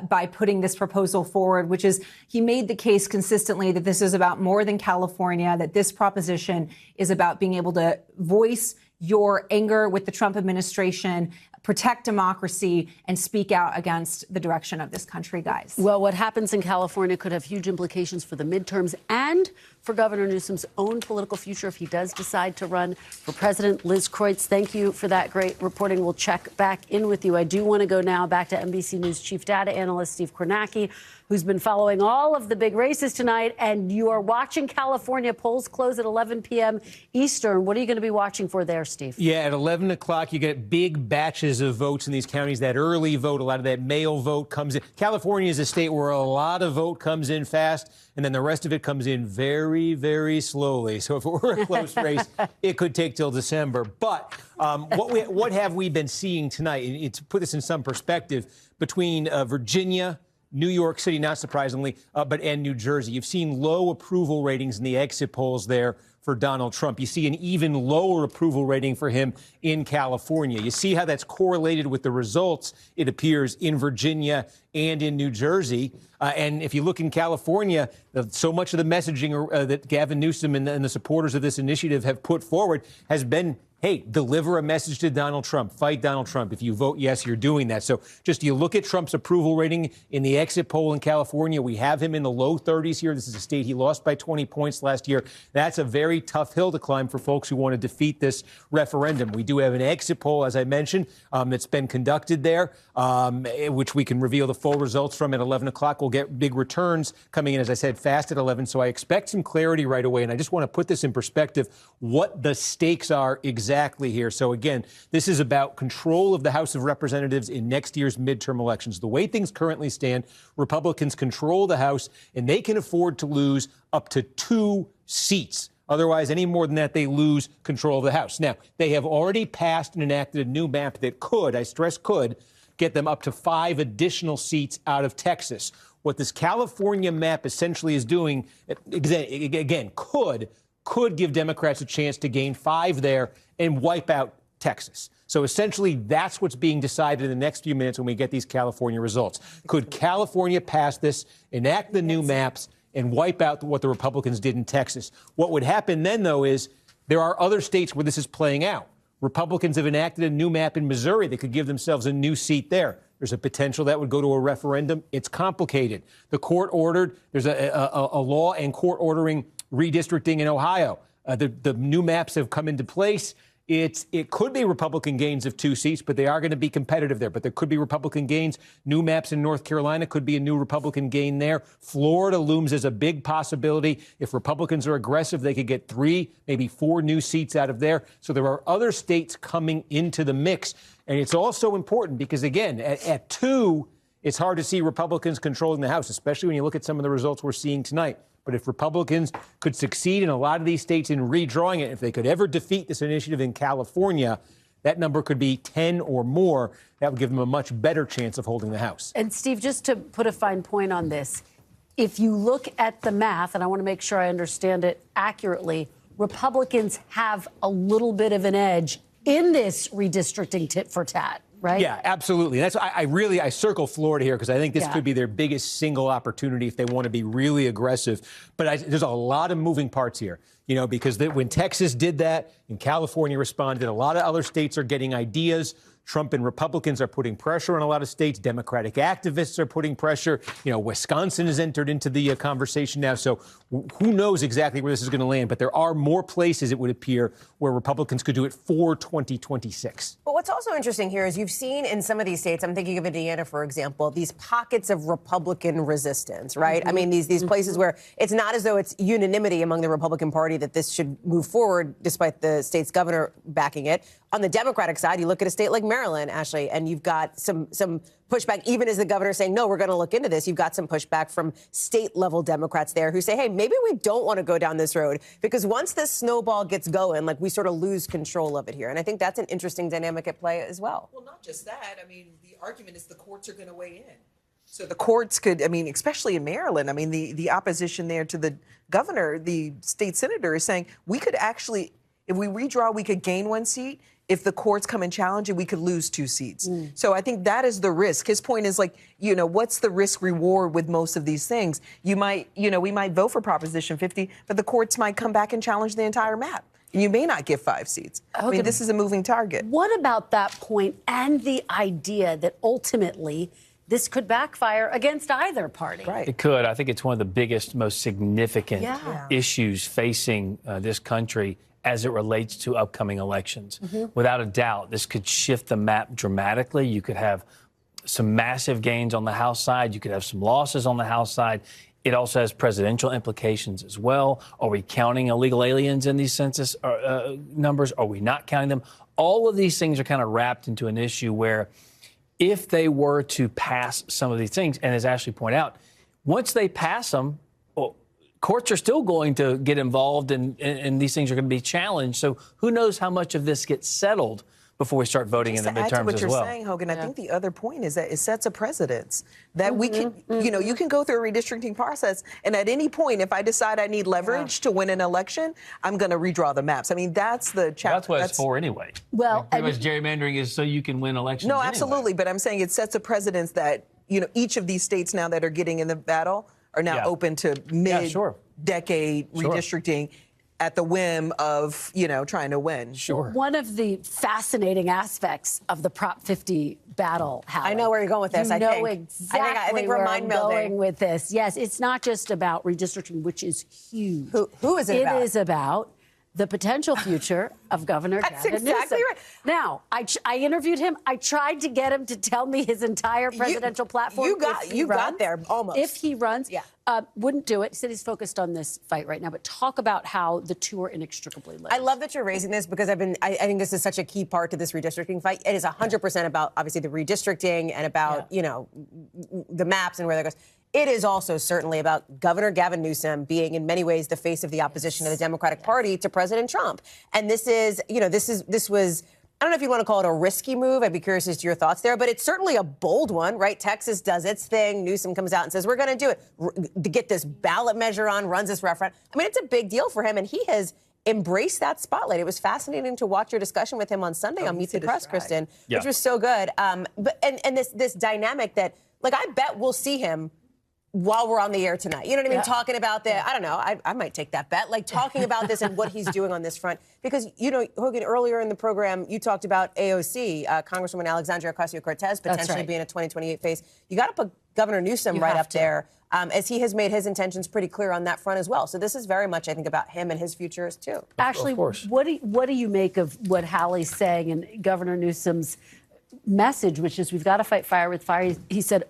by putting this proposal forward, which is he made the case consistently that this is about more than California, that this proposition is about being able to voice your anger with the Trump administration, protect democracy, and speak out against the direction of this country, guys. Well, what happens in California could have huge implications for the midterms and for Governor Newsom's own political future if he does decide to run for president. Liz Kreutz, thank you for that great reporting. We'll check back in with you. I do want to go now back to NBC News chief data analyst Steve Kornacki, who's been following all of the big races tonight. And you are watching California. Polls close at 11 p.m. Eastern. What are you going to be watching for there, Steve? Yeah, at 11 o'clock, you get big batches of votes in these counties. That early vote, a lot of that mail vote comes in. California is a state where a lot of vote comes in fast, and then the rest of it comes in very, very slowly. So if it were a close race, it could take till December. But what have we been seeing tonight? To put this in some perspective, between Virginia, New York City, not surprisingly, and New Jersey, you've seen low approval ratings in the exit polls there for Donald Trump. You see an even lower approval rating for him in California. You see how that's correlated with the results, it appears, in Virginia and in New Jersey. And if you look in California, so much of the messaging that Gavin Newsom and the supporters of this initiative have put forward has been, hey, deliver a message to Donald Trump. Fight Donald Trump. If you vote yes, you're doing that. So just you look at Trump's approval rating in the exit poll in California. We have him in the low 30s here. This is a state he lost by 20 points last year. That's a very tough hill to climb for folks who want to defeat this referendum. We do have an exit poll, as I mentioned, that's been conducted there, which we can reveal the full results from at 11 o'clock. We'll get big returns coming in, as I said, fast at 11. So I expect some clarity right away. And I just want to put this in perspective, what the stakes are exactly here. So again, this is about control of the House of Representatives in next year's midterm elections. The way things currently stand, Republicans control the House, and they can afford to lose up to 2 seats. Otherwise, any more than that, they lose control of the House. Now, they have already passed and enacted a new map that could, I stress could, get them up to 5 additional seats out of Texas. What this California map essentially is doing, again, could give Democrats a chance to gain 5 there and wipe out Texas. So essentially, that's what's being decided in the next few minutes when we get these California results. Could California pass this, enact the new maps, and wipe out what the Republicans did in Texas? What would happen then, though, is there are other states where this is playing out. Republicans have enacted a new map in Missouri that could give themselves a new seat there. There's a potential that would go to a referendum. It's complicated. The court ordered, there's a law and court ordering redistricting in Ohio. The new maps have come into place. It could be Republican gains of 2 seats, but they are going to be competitive there. But there could be Republican gains. New maps in North Carolina could be a new Republican gain there. Florida looms as a big possibility. If Republicans are aggressive, they could get 3, maybe 4 new seats out of there. So there are other states coming into the mix. And it's also important because, again, at 2, it's hard to see Republicans controlling the House, especially when you look at some of the results we're seeing tonight. But if Republicans could succeed in a lot of these states in redrawing it, if they could ever defeat this initiative in California, that number could be 10 or more. That would give them a much better chance of holding the House. And Steve, just to put a fine point on this, if you look at the math, and I want to make sure I understand it accurately, Republicans have a little bit of an edge in this redistricting tit for tat, right? Yeah, absolutely. That's I circle Florida here because I think this could be their biggest single opportunity if they want to be really aggressive. But there's a lot of moving parts here, because when Texas did that and California responded, a lot of other states are getting ideas. Trump and Republicans are putting pressure on a lot of states. Democratic activists are putting pressure. Wisconsin has entered into the conversation now. So who knows exactly where this is going to land? But there are more places, it would appear, where Republicans could do it for 2026. But what's also interesting here is you've seen in some of these states, I'm thinking of Indiana, for example, these pockets of Republican resistance, right? I mean, these places where it's not as though it's unanimity among the Republican Party that this should move forward, despite the state's governor backing it. On the Democratic side, you look at a state like Maryland, Ashley, and you've got some pushback, even as the governor saying, no, we're going to look into this. You've got some pushback from state-level Democrats there who say, hey, maybe we don't want to go down this road because once this snowball gets going, we sort of lose control of it here. And I think that's an interesting dynamic at play as well. Well, not just that. I mean, the argument is the courts are going to weigh in. So the courts could, especially in Maryland, the opposition there to the governor, the state senator is saying we could actually, if we redraw, we could gain 1 seat. If the courts come and challenge it, we could lose 2 seats. So I think that is the risk. His point is what's the risk reward with most of these things? We might vote for Proposition 50, but the courts might come back and challenge the entire map. And you may not get 5 seats. Okay. This is a moving target. What about that point and the idea that ultimately this could backfire against either party? Right. It could. I think it's one of the biggest, most significant issues facing this country as it relates to upcoming elections. Without a doubt, this could shift the map dramatically. You could have some massive gains on the House side. You could have some losses on the House side. It also has presidential implications as well. Are we counting illegal aliens in these census numbers? Are we not counting them? All of these things are kind of wrapped into an issue where if they were to pass some of these things, and as Ashley pointed out, once they pass them, courts are still going to get involved and these things are going to be challenged. So who knows how much of this gets settled before we start voting in the midterms as well. To what you're saying, Hogan, I think the other point is that it sets a precedence that we can, you can go through a redistricting process, and at any point, if I decide I need leverage to win an election, I'm going to redraw the maps. That's the challenge. That's what it's for anyway. Well, pretty much gerrymandering is so you can win elections. No, anyway. absolutely, but I'm saying it sets a precedence that each of these states now that are getting in the battle are now open to mid-decade redistricting at the whim of, trying to win. One of the fascinating aspects of the Prop 50 battle, Hallie, I know where you're going with this, I think. Exactly I think where we're I'm going with this. Yes, it's not just about redistricting, which is huge. Who is it about? It is about the potential future of Governor That's Gavin exactly Newsom. right. Now, I interviewed him. I tried to get him to tell me his entire presidential platform. You got there almost. If he runs, wouldn't do it. He said he's focused on this fight right now. But talk about how the two are inextricably linked. I love that you're raising this because I think this is such a key part to this redistricting fight. It is 100% about obviously the redistricting and about the maps and where that goes. It is also certainly about Governor Gavin Newsom being in many ways the face of the opposition of the Democratic Party to President Trump. And this was, I don't know if you want to call it a risky move. I'd be curious as to your thoughts there, but it's certainly a bold one, right? Texas does its thing. Newsom comes out and says, we're going to do it. To get this ballot measure on, runs this referendum. It's a big deal for him, and he has embraced that spotlight. It was fascinating to watch your discussion with him on Sunday on Meet the Press, Kristen, which was so good. But this dynamic that, I bet we'll see him while we're on the air tonight. You know what I mean? Talking about I don't know, I might take that bet. Talking about this and what he's doing on this front. Because, Hogan, earlier in the program, you talked about AOC, Congresswoman Alexandria Ocasio-Cortez, potentially being a 2028 face. You got to put Governor Newsom right up there, as he has made his intentions pretty clear on that front as well. So this is very much, I think, about him and his futures, too. Ashley, what do you make of what Hallie's saying and Governor Newsom's message, which is we've got to fight fire with fire? He said,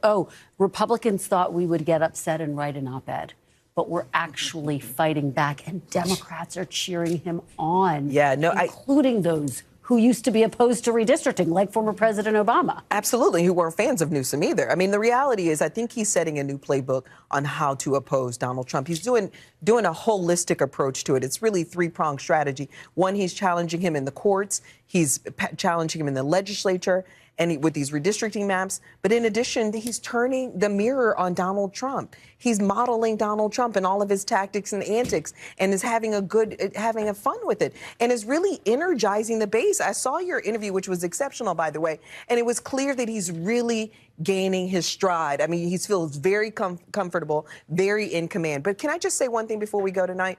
Republicans thought we would get upset and write an op-ed, but we're actually fighting back, and Democrats are cheering him on, including those who used to be opposed to redistricting, like former President Obama. Absolutely, who weren't fans of Newsom either. The reality is I think he's setting a new playbook on how to oppose Donald Trump. He's doing a holistic approach to it. It's really three-pronged strategy. One, he's challenging him in the courts. He's challenging him in the legislature. and with these redistricting maps. But in addition, he's turning the mirror on Donald Trump. He's modeling Donald Trump and all of his tactics and antics, and is having a fun with it, and is really energizing the base. I saw your interview, which was exceptional, by the way, and it was clear that he's really gaining his stride. I mean, he feels very comfortable, very in command. But can I just say one thing before we go tonight?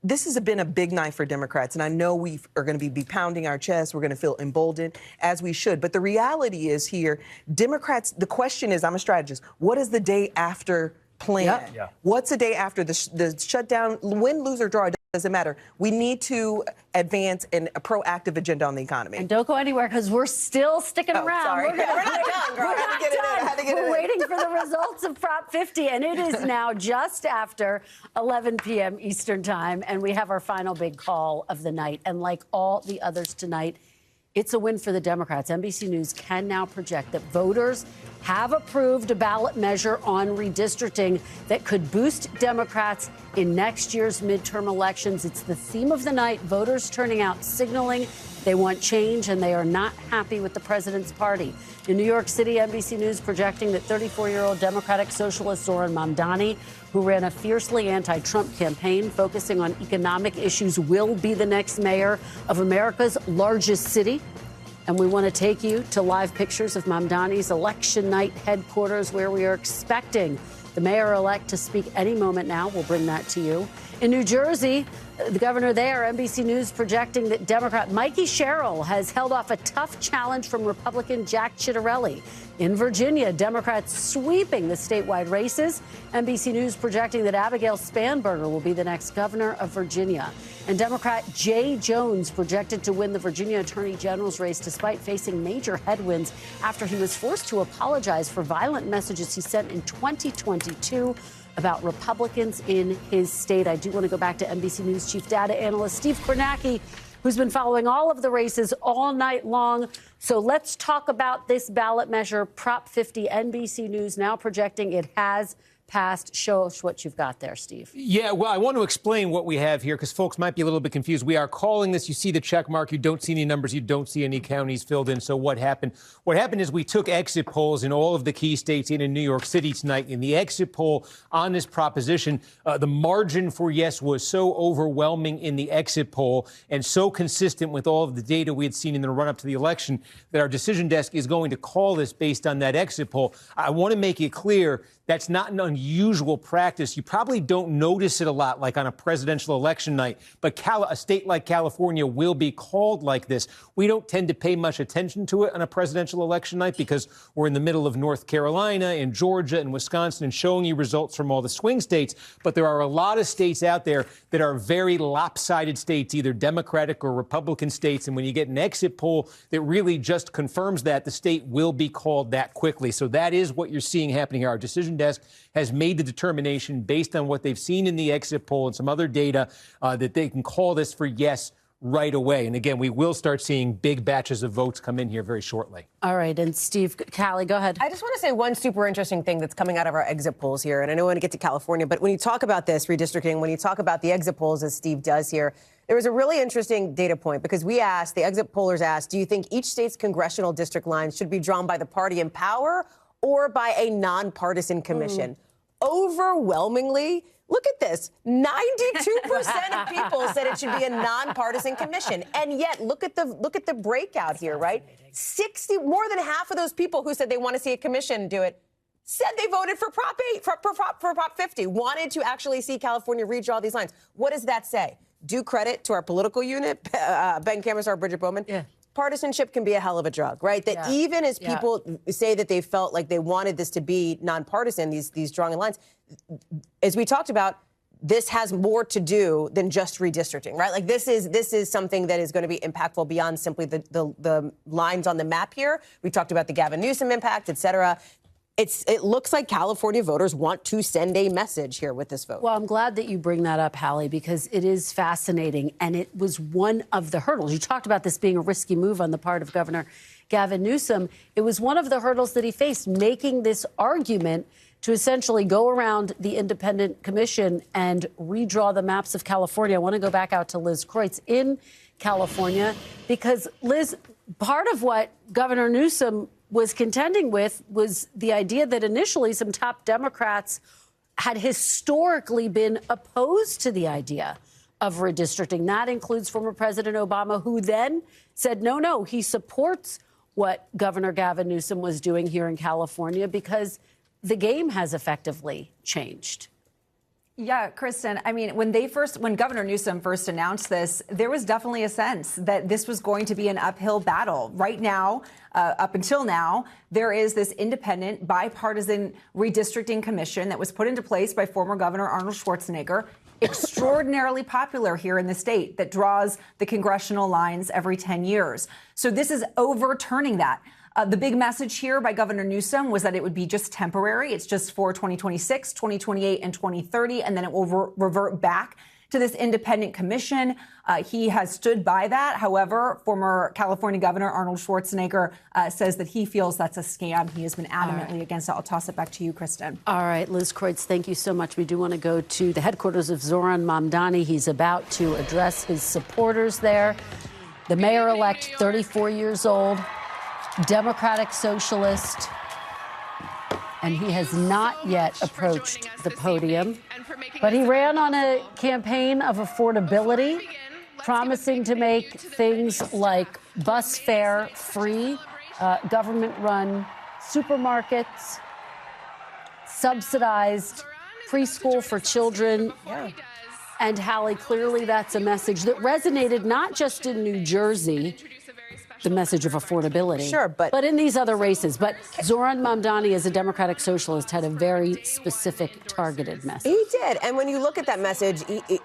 This has been a big night for Democrats, and I know we are going to be pounding our chests. We're going to feel emboldened, as we should. But the reality is here, Democrats, the question is, I'm a strategist, what is the day after plan? Yep. Yeah. What's the day after the shutdown? Win, lose, or draw, it doesn't matter. We need to advance a proactive agenda on the economy. And don't go anywhere, because we're still sticking around. Sorry. We're not done, girl. We're waiting for the results of Prop 50, and it is now just after 11 p.m. Eastern Time, and we have our final big call of the night. And like all the others tonight, it's a win for the Democrats. NBC News can now project that voters have approved a ballot measure on redistricting that could boost Democrats in next year's midterm elections. It's the theme of the night. Voters turning out, signaling they want change, and they are not happy with the president's party. In New York City, NBC News projecting that 34-year-old Democratic socialist Zohran Mamdani, who ran a fiercely anti-Trump campaign focusing on economic issues, will be the next mayor of America's largest city. And we want to take you to live pictures of Mamdani's election night headquarters, where we are expecting the mayor-elect to speak any moment now. We'll bring that to you. In New Jersey, the governor there, NBC News projecting that Democrat Mikey Sherrill has held off a tough challenge from Republican Jack Ciattarelli. In Virginia, Democrats sweeping the statewide races. NBC News projecting that Abigail Spanberger will be the next governor of Virginia. And Democrat Jay Jones projected to win the Virginia Attorney General's race despite facing major headwinds after he was forced to apologize for violent messages he sent in 2022 about Republicans in his state. I do want to go back to NBC News chief data analyst Steve Kornacki, who's been following all of the races all night long. So let's talk about this ballot measure, Prop 50. NBC News now projecting it has passed. Show us what you've got there, Steve. Yeah, well, I want to explain what we have here, because folks might be a little bit confused. We are calling this, you see the check mark, you don't see any numbers, you don't see any counties filled in. So what happened? What happened is we took exit polls in all of the key states and in New York City tonight. In the exit poll on this proposition, the margin for yes was so overwhelming in the exit poll and so consistent with all of the data we had seen in the run-up to the election that our decision desk is going to call this based on that exit poll. I want to make it clear that's not an unusual practice. You probably don't notice it a lot, like on a presidential election night, but a state like California will be called like this. We don't tend to pay much attention to it on a presidential election night because we're in the middle of North Carolina and Georgia and Wisconsin and showing you results from all the swing states. But there are a lot of states out there that are very lopsided states, either Democratic or Republican states. And when you get an exit poll that really just confirms that, the state will be called that quickly. So that is what you're seeing happening here. Our decision desk has made the determination based on what they've seen in the exit poll and some other data that they can call this for yes right away. And again, we will start seeing big batches of votes come in here very shortly. All right. And Steve, Callie, go ahead. I just want to say one super interesting thing that's coming out of our exit polls here. And I know we want to get to California, but when you talk about this redistricting, when you talk about the exit polls, as Steve does here, there was a really interesting data point because we asked, the exit pollers asked, do you think each state's congressional district lines should be drawn by the party in power or by a nonpartisan commission? Overwhelmingly, look at this. 92% of people said it should be a nonpartisan commission. And yet, look at the breakout here, right? More than half of those people who said they want to see a commission do it said they voted for Prop 8, for Prop 50, wanted to actually see California redraw these lines. What does that say? Due credit to our political unit, Ben Cameron, Bridget Bowman. Yeah. Partisanship can be a hell of a drug, right? That even as people say that they felt like they wanted this to be nonpartisan, these drawing lines, as we talked about, this has more to do than just redistricting, right? Like this is something that is going to be impactful beyond simply the lines on the map here. We talked about the Gavin Newsom impact, et cetera. It looks like California voters want to send a message here with this vote. Well, I'm glad that you bring that up, Hallie, because it is fascinating. And it was one of the hurdles. You talked about this being a risky move on the part of Governor Gavin Newsom. It was one of the hurdles that he faced, making this argument to essentially go around the independent commission and redraw the maps of California. I want to go back out to Liz Kreutz in California, because, Liz, part of what Governor Newsom was contending with was the idea that initially some top Democrats had historically been opposed to the idea of redistricting. That includes former President Obama, who then said, no, he supports what Governor Gavin Newsom was doing here in California because the game has effectively changed. Yeah, Kristen, I mean, when Governor Newsom first announced this, there was definitely a sense that this was going to be an uphill battle. Right now, up until now, there is this independent bipartisan redistricting commission that was put into place by former Governor Arnold Schwarzenegger, extraordinarily popular here in the state, that draws the congressional lines every 10 years. So this is overturning that. The big message here by Governor Newsom was that it would be just temporary. It's just for 2026, 2028, and 2030, and then it will revert back to this independent commission. He has stood by that. However, former California Governor Arnold Schwarzenegger says that he feels that's a scam. He has been adamantly against it. I'll toss it back to you, Kristen. All right, Liz Kreutz, thank you so much. We do want to go to the headquarters of Zoran Mamdani. He's about to address his supporters there. The mayor-elect, 34 years old, Democratic socialist, and he has not yet approached the podium. But he ran on a campaign of affordability, promising to make things like bus fare free, government-run supermarkets, subsidized preschool for children. And Hallie, clearly that's a message that resonated not just in New Jersey, the message of affordability. Sure, but in these other races. But Zoran Mamdani, as a Democratic socialist, had a very specific, targeted message. He did. And when you look at that message,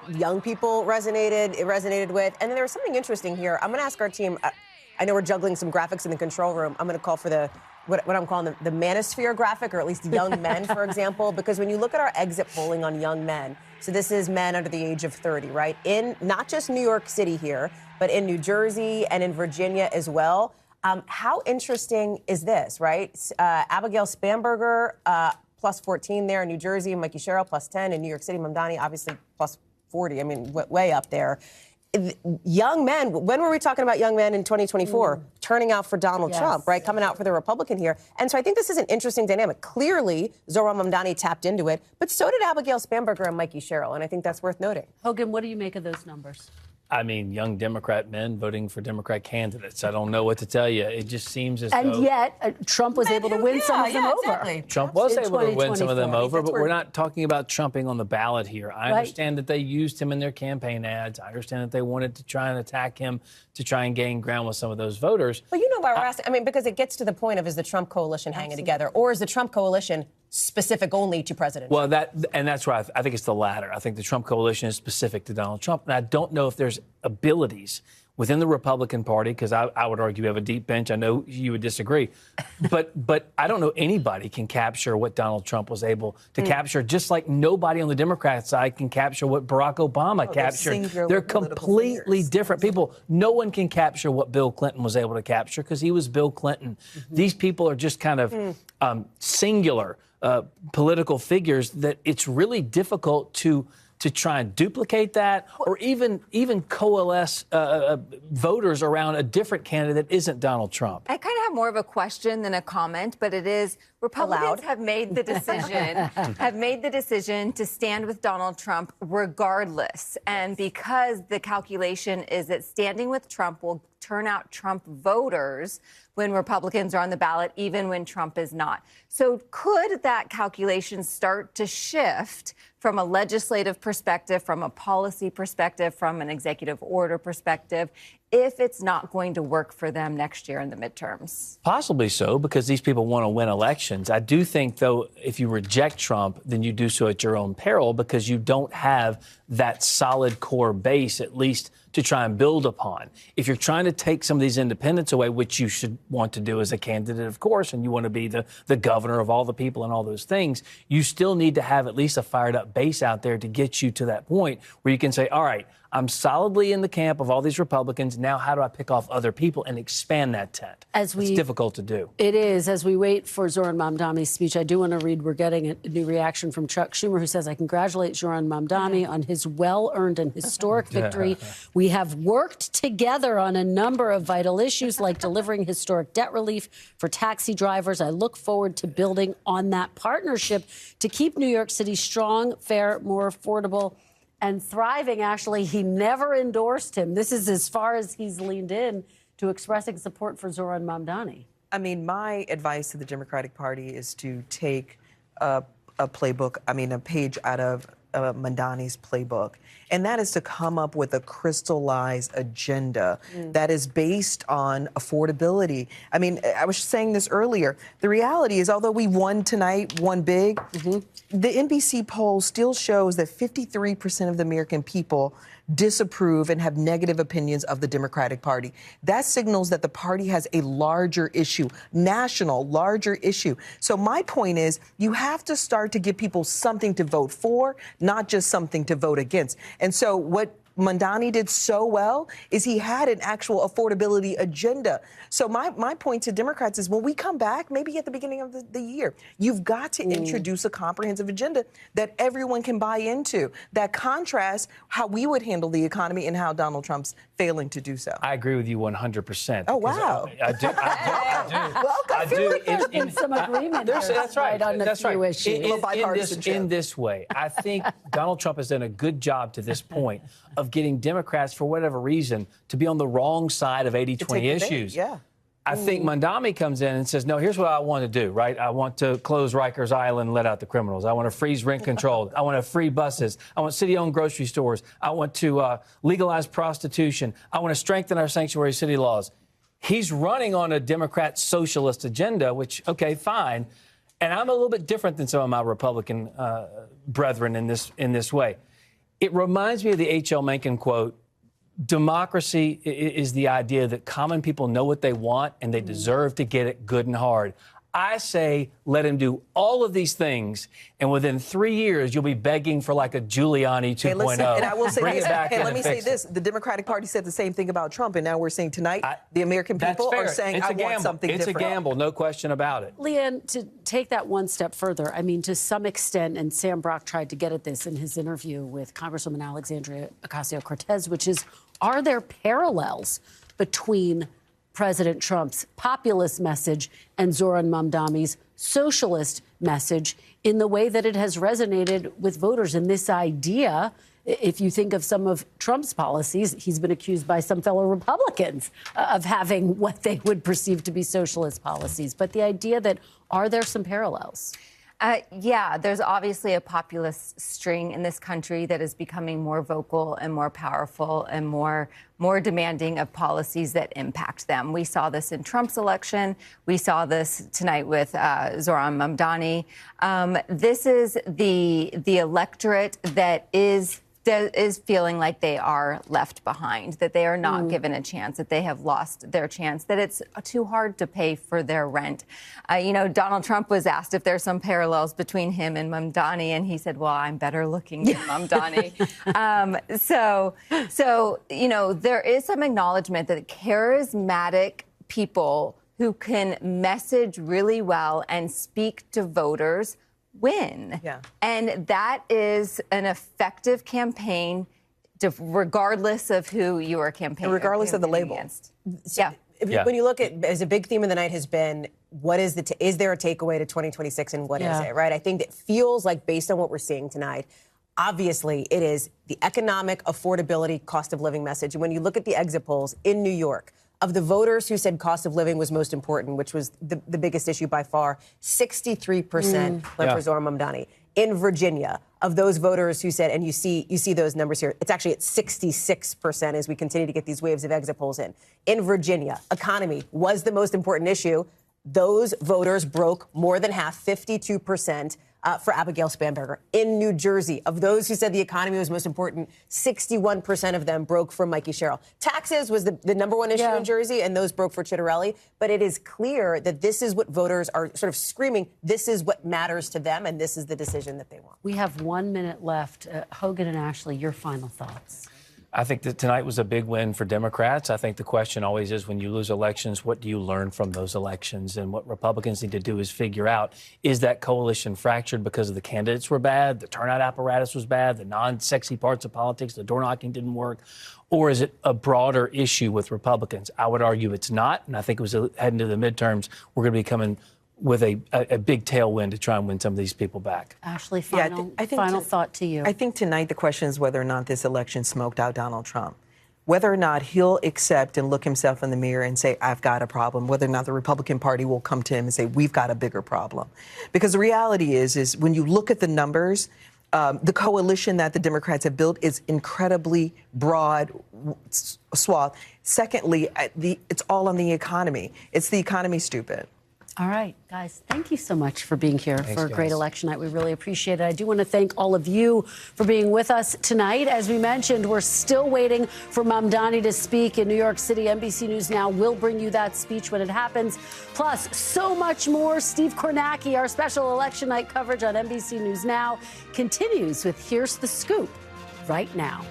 young people resonated with. And then there was something interesting here. I'm going to ask our team. I know we're juggling some graphics in the control room. I'm going to call for what I'm calling the manosphere graphic, or at least young men, for example, because when you look at our exit polling on young men, so this is men under the age of 30, right? In not just New York City here, but in New Jersey and in Virginia as well. How interesting is this, right? Abigail Spanberger, plus 14 there in New Jersey, and Mikey Sherrill, plus 10 in New York City. Mamdani, obviously, plus 40. I mean, way up there. Young men, when were we talking about young men in 2024? Turning out for Donald Trump, right? Coming out for the Republican here. And so I think this is an interesting dynamic. Clearly, Zoran Mamdani tapped into it, but so did Abigail Spanberger and Mikey Sherrill, and I think that's worth noting. Hogan, what do you make of those numbers? I mean, young Democrat men voting for Democrat candidates. I don't know what to tell you. It just seems as though... And yet, Trump was able to win some of them over. Trump was able to win some of them over, but we're not talking about trumping on the ballot here. I understand that they used him in their campaign ads. I understand that they wanted to try and attack him to try and gain ground with some of those voters. Well, you know why we're asking. I mean, because it gets to the point of, is the Trump coalition hanging together, or is the Trump coalition specific only to President Trump? Well, that's why I think it's the latter. I think the Trump coalition is specific to Donald Trump. And I don't know if there's abilities within the Republican Party, because I would argue we have a deep bench. I know you would disagree. But I don't know anybody can capture what Donald Trump was able to capture, just like nobody on the Democrat side can capture what Barack Obama captured. They're completely different people. No one can capture what Bill Clinton was able to capture because he was Bill Clinton. These people are just kind of singular political figures that it's really difficult to try and duplicate that or even coalesce voters around a different candidate that isn't Donald Trump. I kind of have more of a question than a comment, but it is Republicans have made the decision to stand with Donald Trump regardless. And because the calculation is that standing with Trump will turn out Trump voters when Republicans are on the ballot, even when Trump is not. So could that calculation start to shift from a legislative perspective, from a policy perspective, from an executive order perspective, if it's not going to work for them next year in the midterms? Possibly so, because these people want to win elections. I do think, though, if you reject Trump, then you do so at your own peril because you don't have that solid core base, at least to try and build upon. If you're trying to take some of these independents away, which you should want to do as a candidate, of course, and you want to be the governor of all the people and all those things, you still need to have at least a fired up base out there to get you to that point where you can say, all right, I'm solidly in the camp of all these Republicans. Now, how do I pick off other people and expand that tent? It's difficult to do. It is. As we wait for Zoran Mamdani's speech, I do want to read, we're getting a new reaction from Chuck Schumer, who says, I congratulate Zoran Mamdani on his well-earned and historic victory. We have worked together on a number of vital issues like delivering historic debt relief for taxi drivers. I look forward to building on that partnership to keep New York City strong, fair, more affordable, and thriving. Actually, he never endorsed him. This is as far as he's leaned in to expressing support for Zoran Mamdani. I mean, my advice to the Democratic Party is to take a playbook, a page out of Mamdani's playbook, and that is to come up with a crystallized agenda that is based on affordability. I mean, I was saying this earlier. The reality is, although we won tonight, won big, the NBC poll still shows that 53% of the American people disapprove and have negative opinions of the Democratic Party. That signals that the party has a larger issue, national, larger issue. So my point is, you have to start to give people something to vote for, not just something to vote against. And so what Mamdani did so well is he had an actual affordability agenda. So my point to Democrats is when we come back, maybe at the beginning of the year, you've got to introduce a comprehensive agenda that everyone can buy into, that contrasts how we would handle the economy and how Donald Trump's failing to do so. I agree with you 100%. Oh, wow. I do. I feel like there's been some agreement there. That's right. On the few issues. In this way, I think Donald Trump has done a good job to this point of getting Democrats, for whatever reason, to be on the wrong side of 80-20 issues. Yeah. I think Mamdani comes in and says, no, here's what I want to do, right? I want to close Rikers Island and let out the criminals. I want to freeze rent control. I want to free buses. I want city-owned grocery stores. I want to legalize prostitution. I want to strengthen our sanctuary city laws. He's running on a Democrat socialist agenda, which, okay, fine. And I'm a little bit different than some of my Republican brethren in this way. It reminds me of the H.L. Mencken quote, democracy is the idea that common people know what they want and they deserve to get it good and hard. I say let him do all of these things, and within 3 years, you'll be begging for like a Giuliani 2.0. Hey, listen, and I will say Bring this. it back Hey, in let me and say fix it. this. The Democratic Party said the same thing about Trump, and now we're saying tonight the American people are saying, I want something different. It's a gamble, no question about it. Leanne, to take that one step further, I mean, to some extent, and Sam Brock tried to get at this in his interview with Congresswoman Alexandria Ocasio-Cortez, which is, are there parallels between President Trump's populist message and Zoran Mamdani's socialist message in the way that it has resonated with voters? And this idea, if you think of some of Trump's policies, he's been accused by some fellow Republicans of having what they would perceive to be socialist policies. But the idea that, are there some parallels? Yeah, there's obviously a populist string in this country that is becoming more vocal and more powerful and more demanding of policies that impact them. We saw this in Trump's election. We saw this tonight with Zoran Mamdani. This is the electorate that is feeling like they are left behind, that they are not given a chance, that they have lost their chance, that it's too hard to pay for their rent. Donald Trump was asked if there's some parallels between him and Mamdani, and he said, well, I'm better looking than Mamdani. There is some acknowledgement that charismatic people who can message really well and speak to voters win. Yeah. And that is an effective campaign regardless of who you are campaigning. Regardless of the label. Yeah. When you look at, as a big theme of the night has been, what is is there a takeaway to 2026 and what is it, right? I think it feels like, based on what we're seeing tonight, obviously it is the economic affordability, cost of living message. And when you look at the exit polls in New York, of the voters who said cost of living was most important, which was the biggest issue by far, 63% went for Zoran Mamdani. In Virginia, of those voters who said, and you see those numbers here, it's actually at 66% as we continue to get these waves of exit polls in. In Virginia, economy was the most important issue. Those voters broke more than half, 52%. For Abigail Spanberger. In New Jersey, of those who said the economy was most important, 61% of them broke for Mikey Sherrill. Taxes was the number one issue in Jersey, and those broke for Chitterelli. But it is clear that this is what voters are sort of screaming. This is what matters to them, and this is the decision that they want. We have 1 minute left. Hogan and Ashley, your final thoughts. I think that tonight was a big win for Democrats. I think the question always is, when you lose elections, what do you learn from those elections? And what Republicans need to do is figure out, is that coalition fractured because of the candidates were bad, the turnout apparatus was bad, the non-sexy parts of politics, the door knocking didn't work, or is it a broader issue with Republicans? I would argue it's not, and I think it was heading to the midterms, we're going to be coming with a big tailwind to try and win some of these people back. Ashley, final thought to you. I think tonight the question is whether or not this election smoked out Donald Trump. Whether or not he'll accept and look himself in the mirror and say, I've got a problem. Whether or not the Republican Party will come to him and say, we've got a bigger problem. Because the reality is when you look at the numbers, the coalition that the Democrats have built is incredibly broad swath. Secondly, it's all on the economy. It's the economy, stupid. All right, guys, thank you so much for being here for a great election night. We really appreciate it. I do want to thank all of you for being with us tonight. As we mentioned, we're still waiting for Mamdani to speak in New York City. NBC News Now will bring you that speech when it happens. Plus, so much more. Steve Kornacki, our special election night coverage on NBC News Now, continues with Here's the Scoop right now.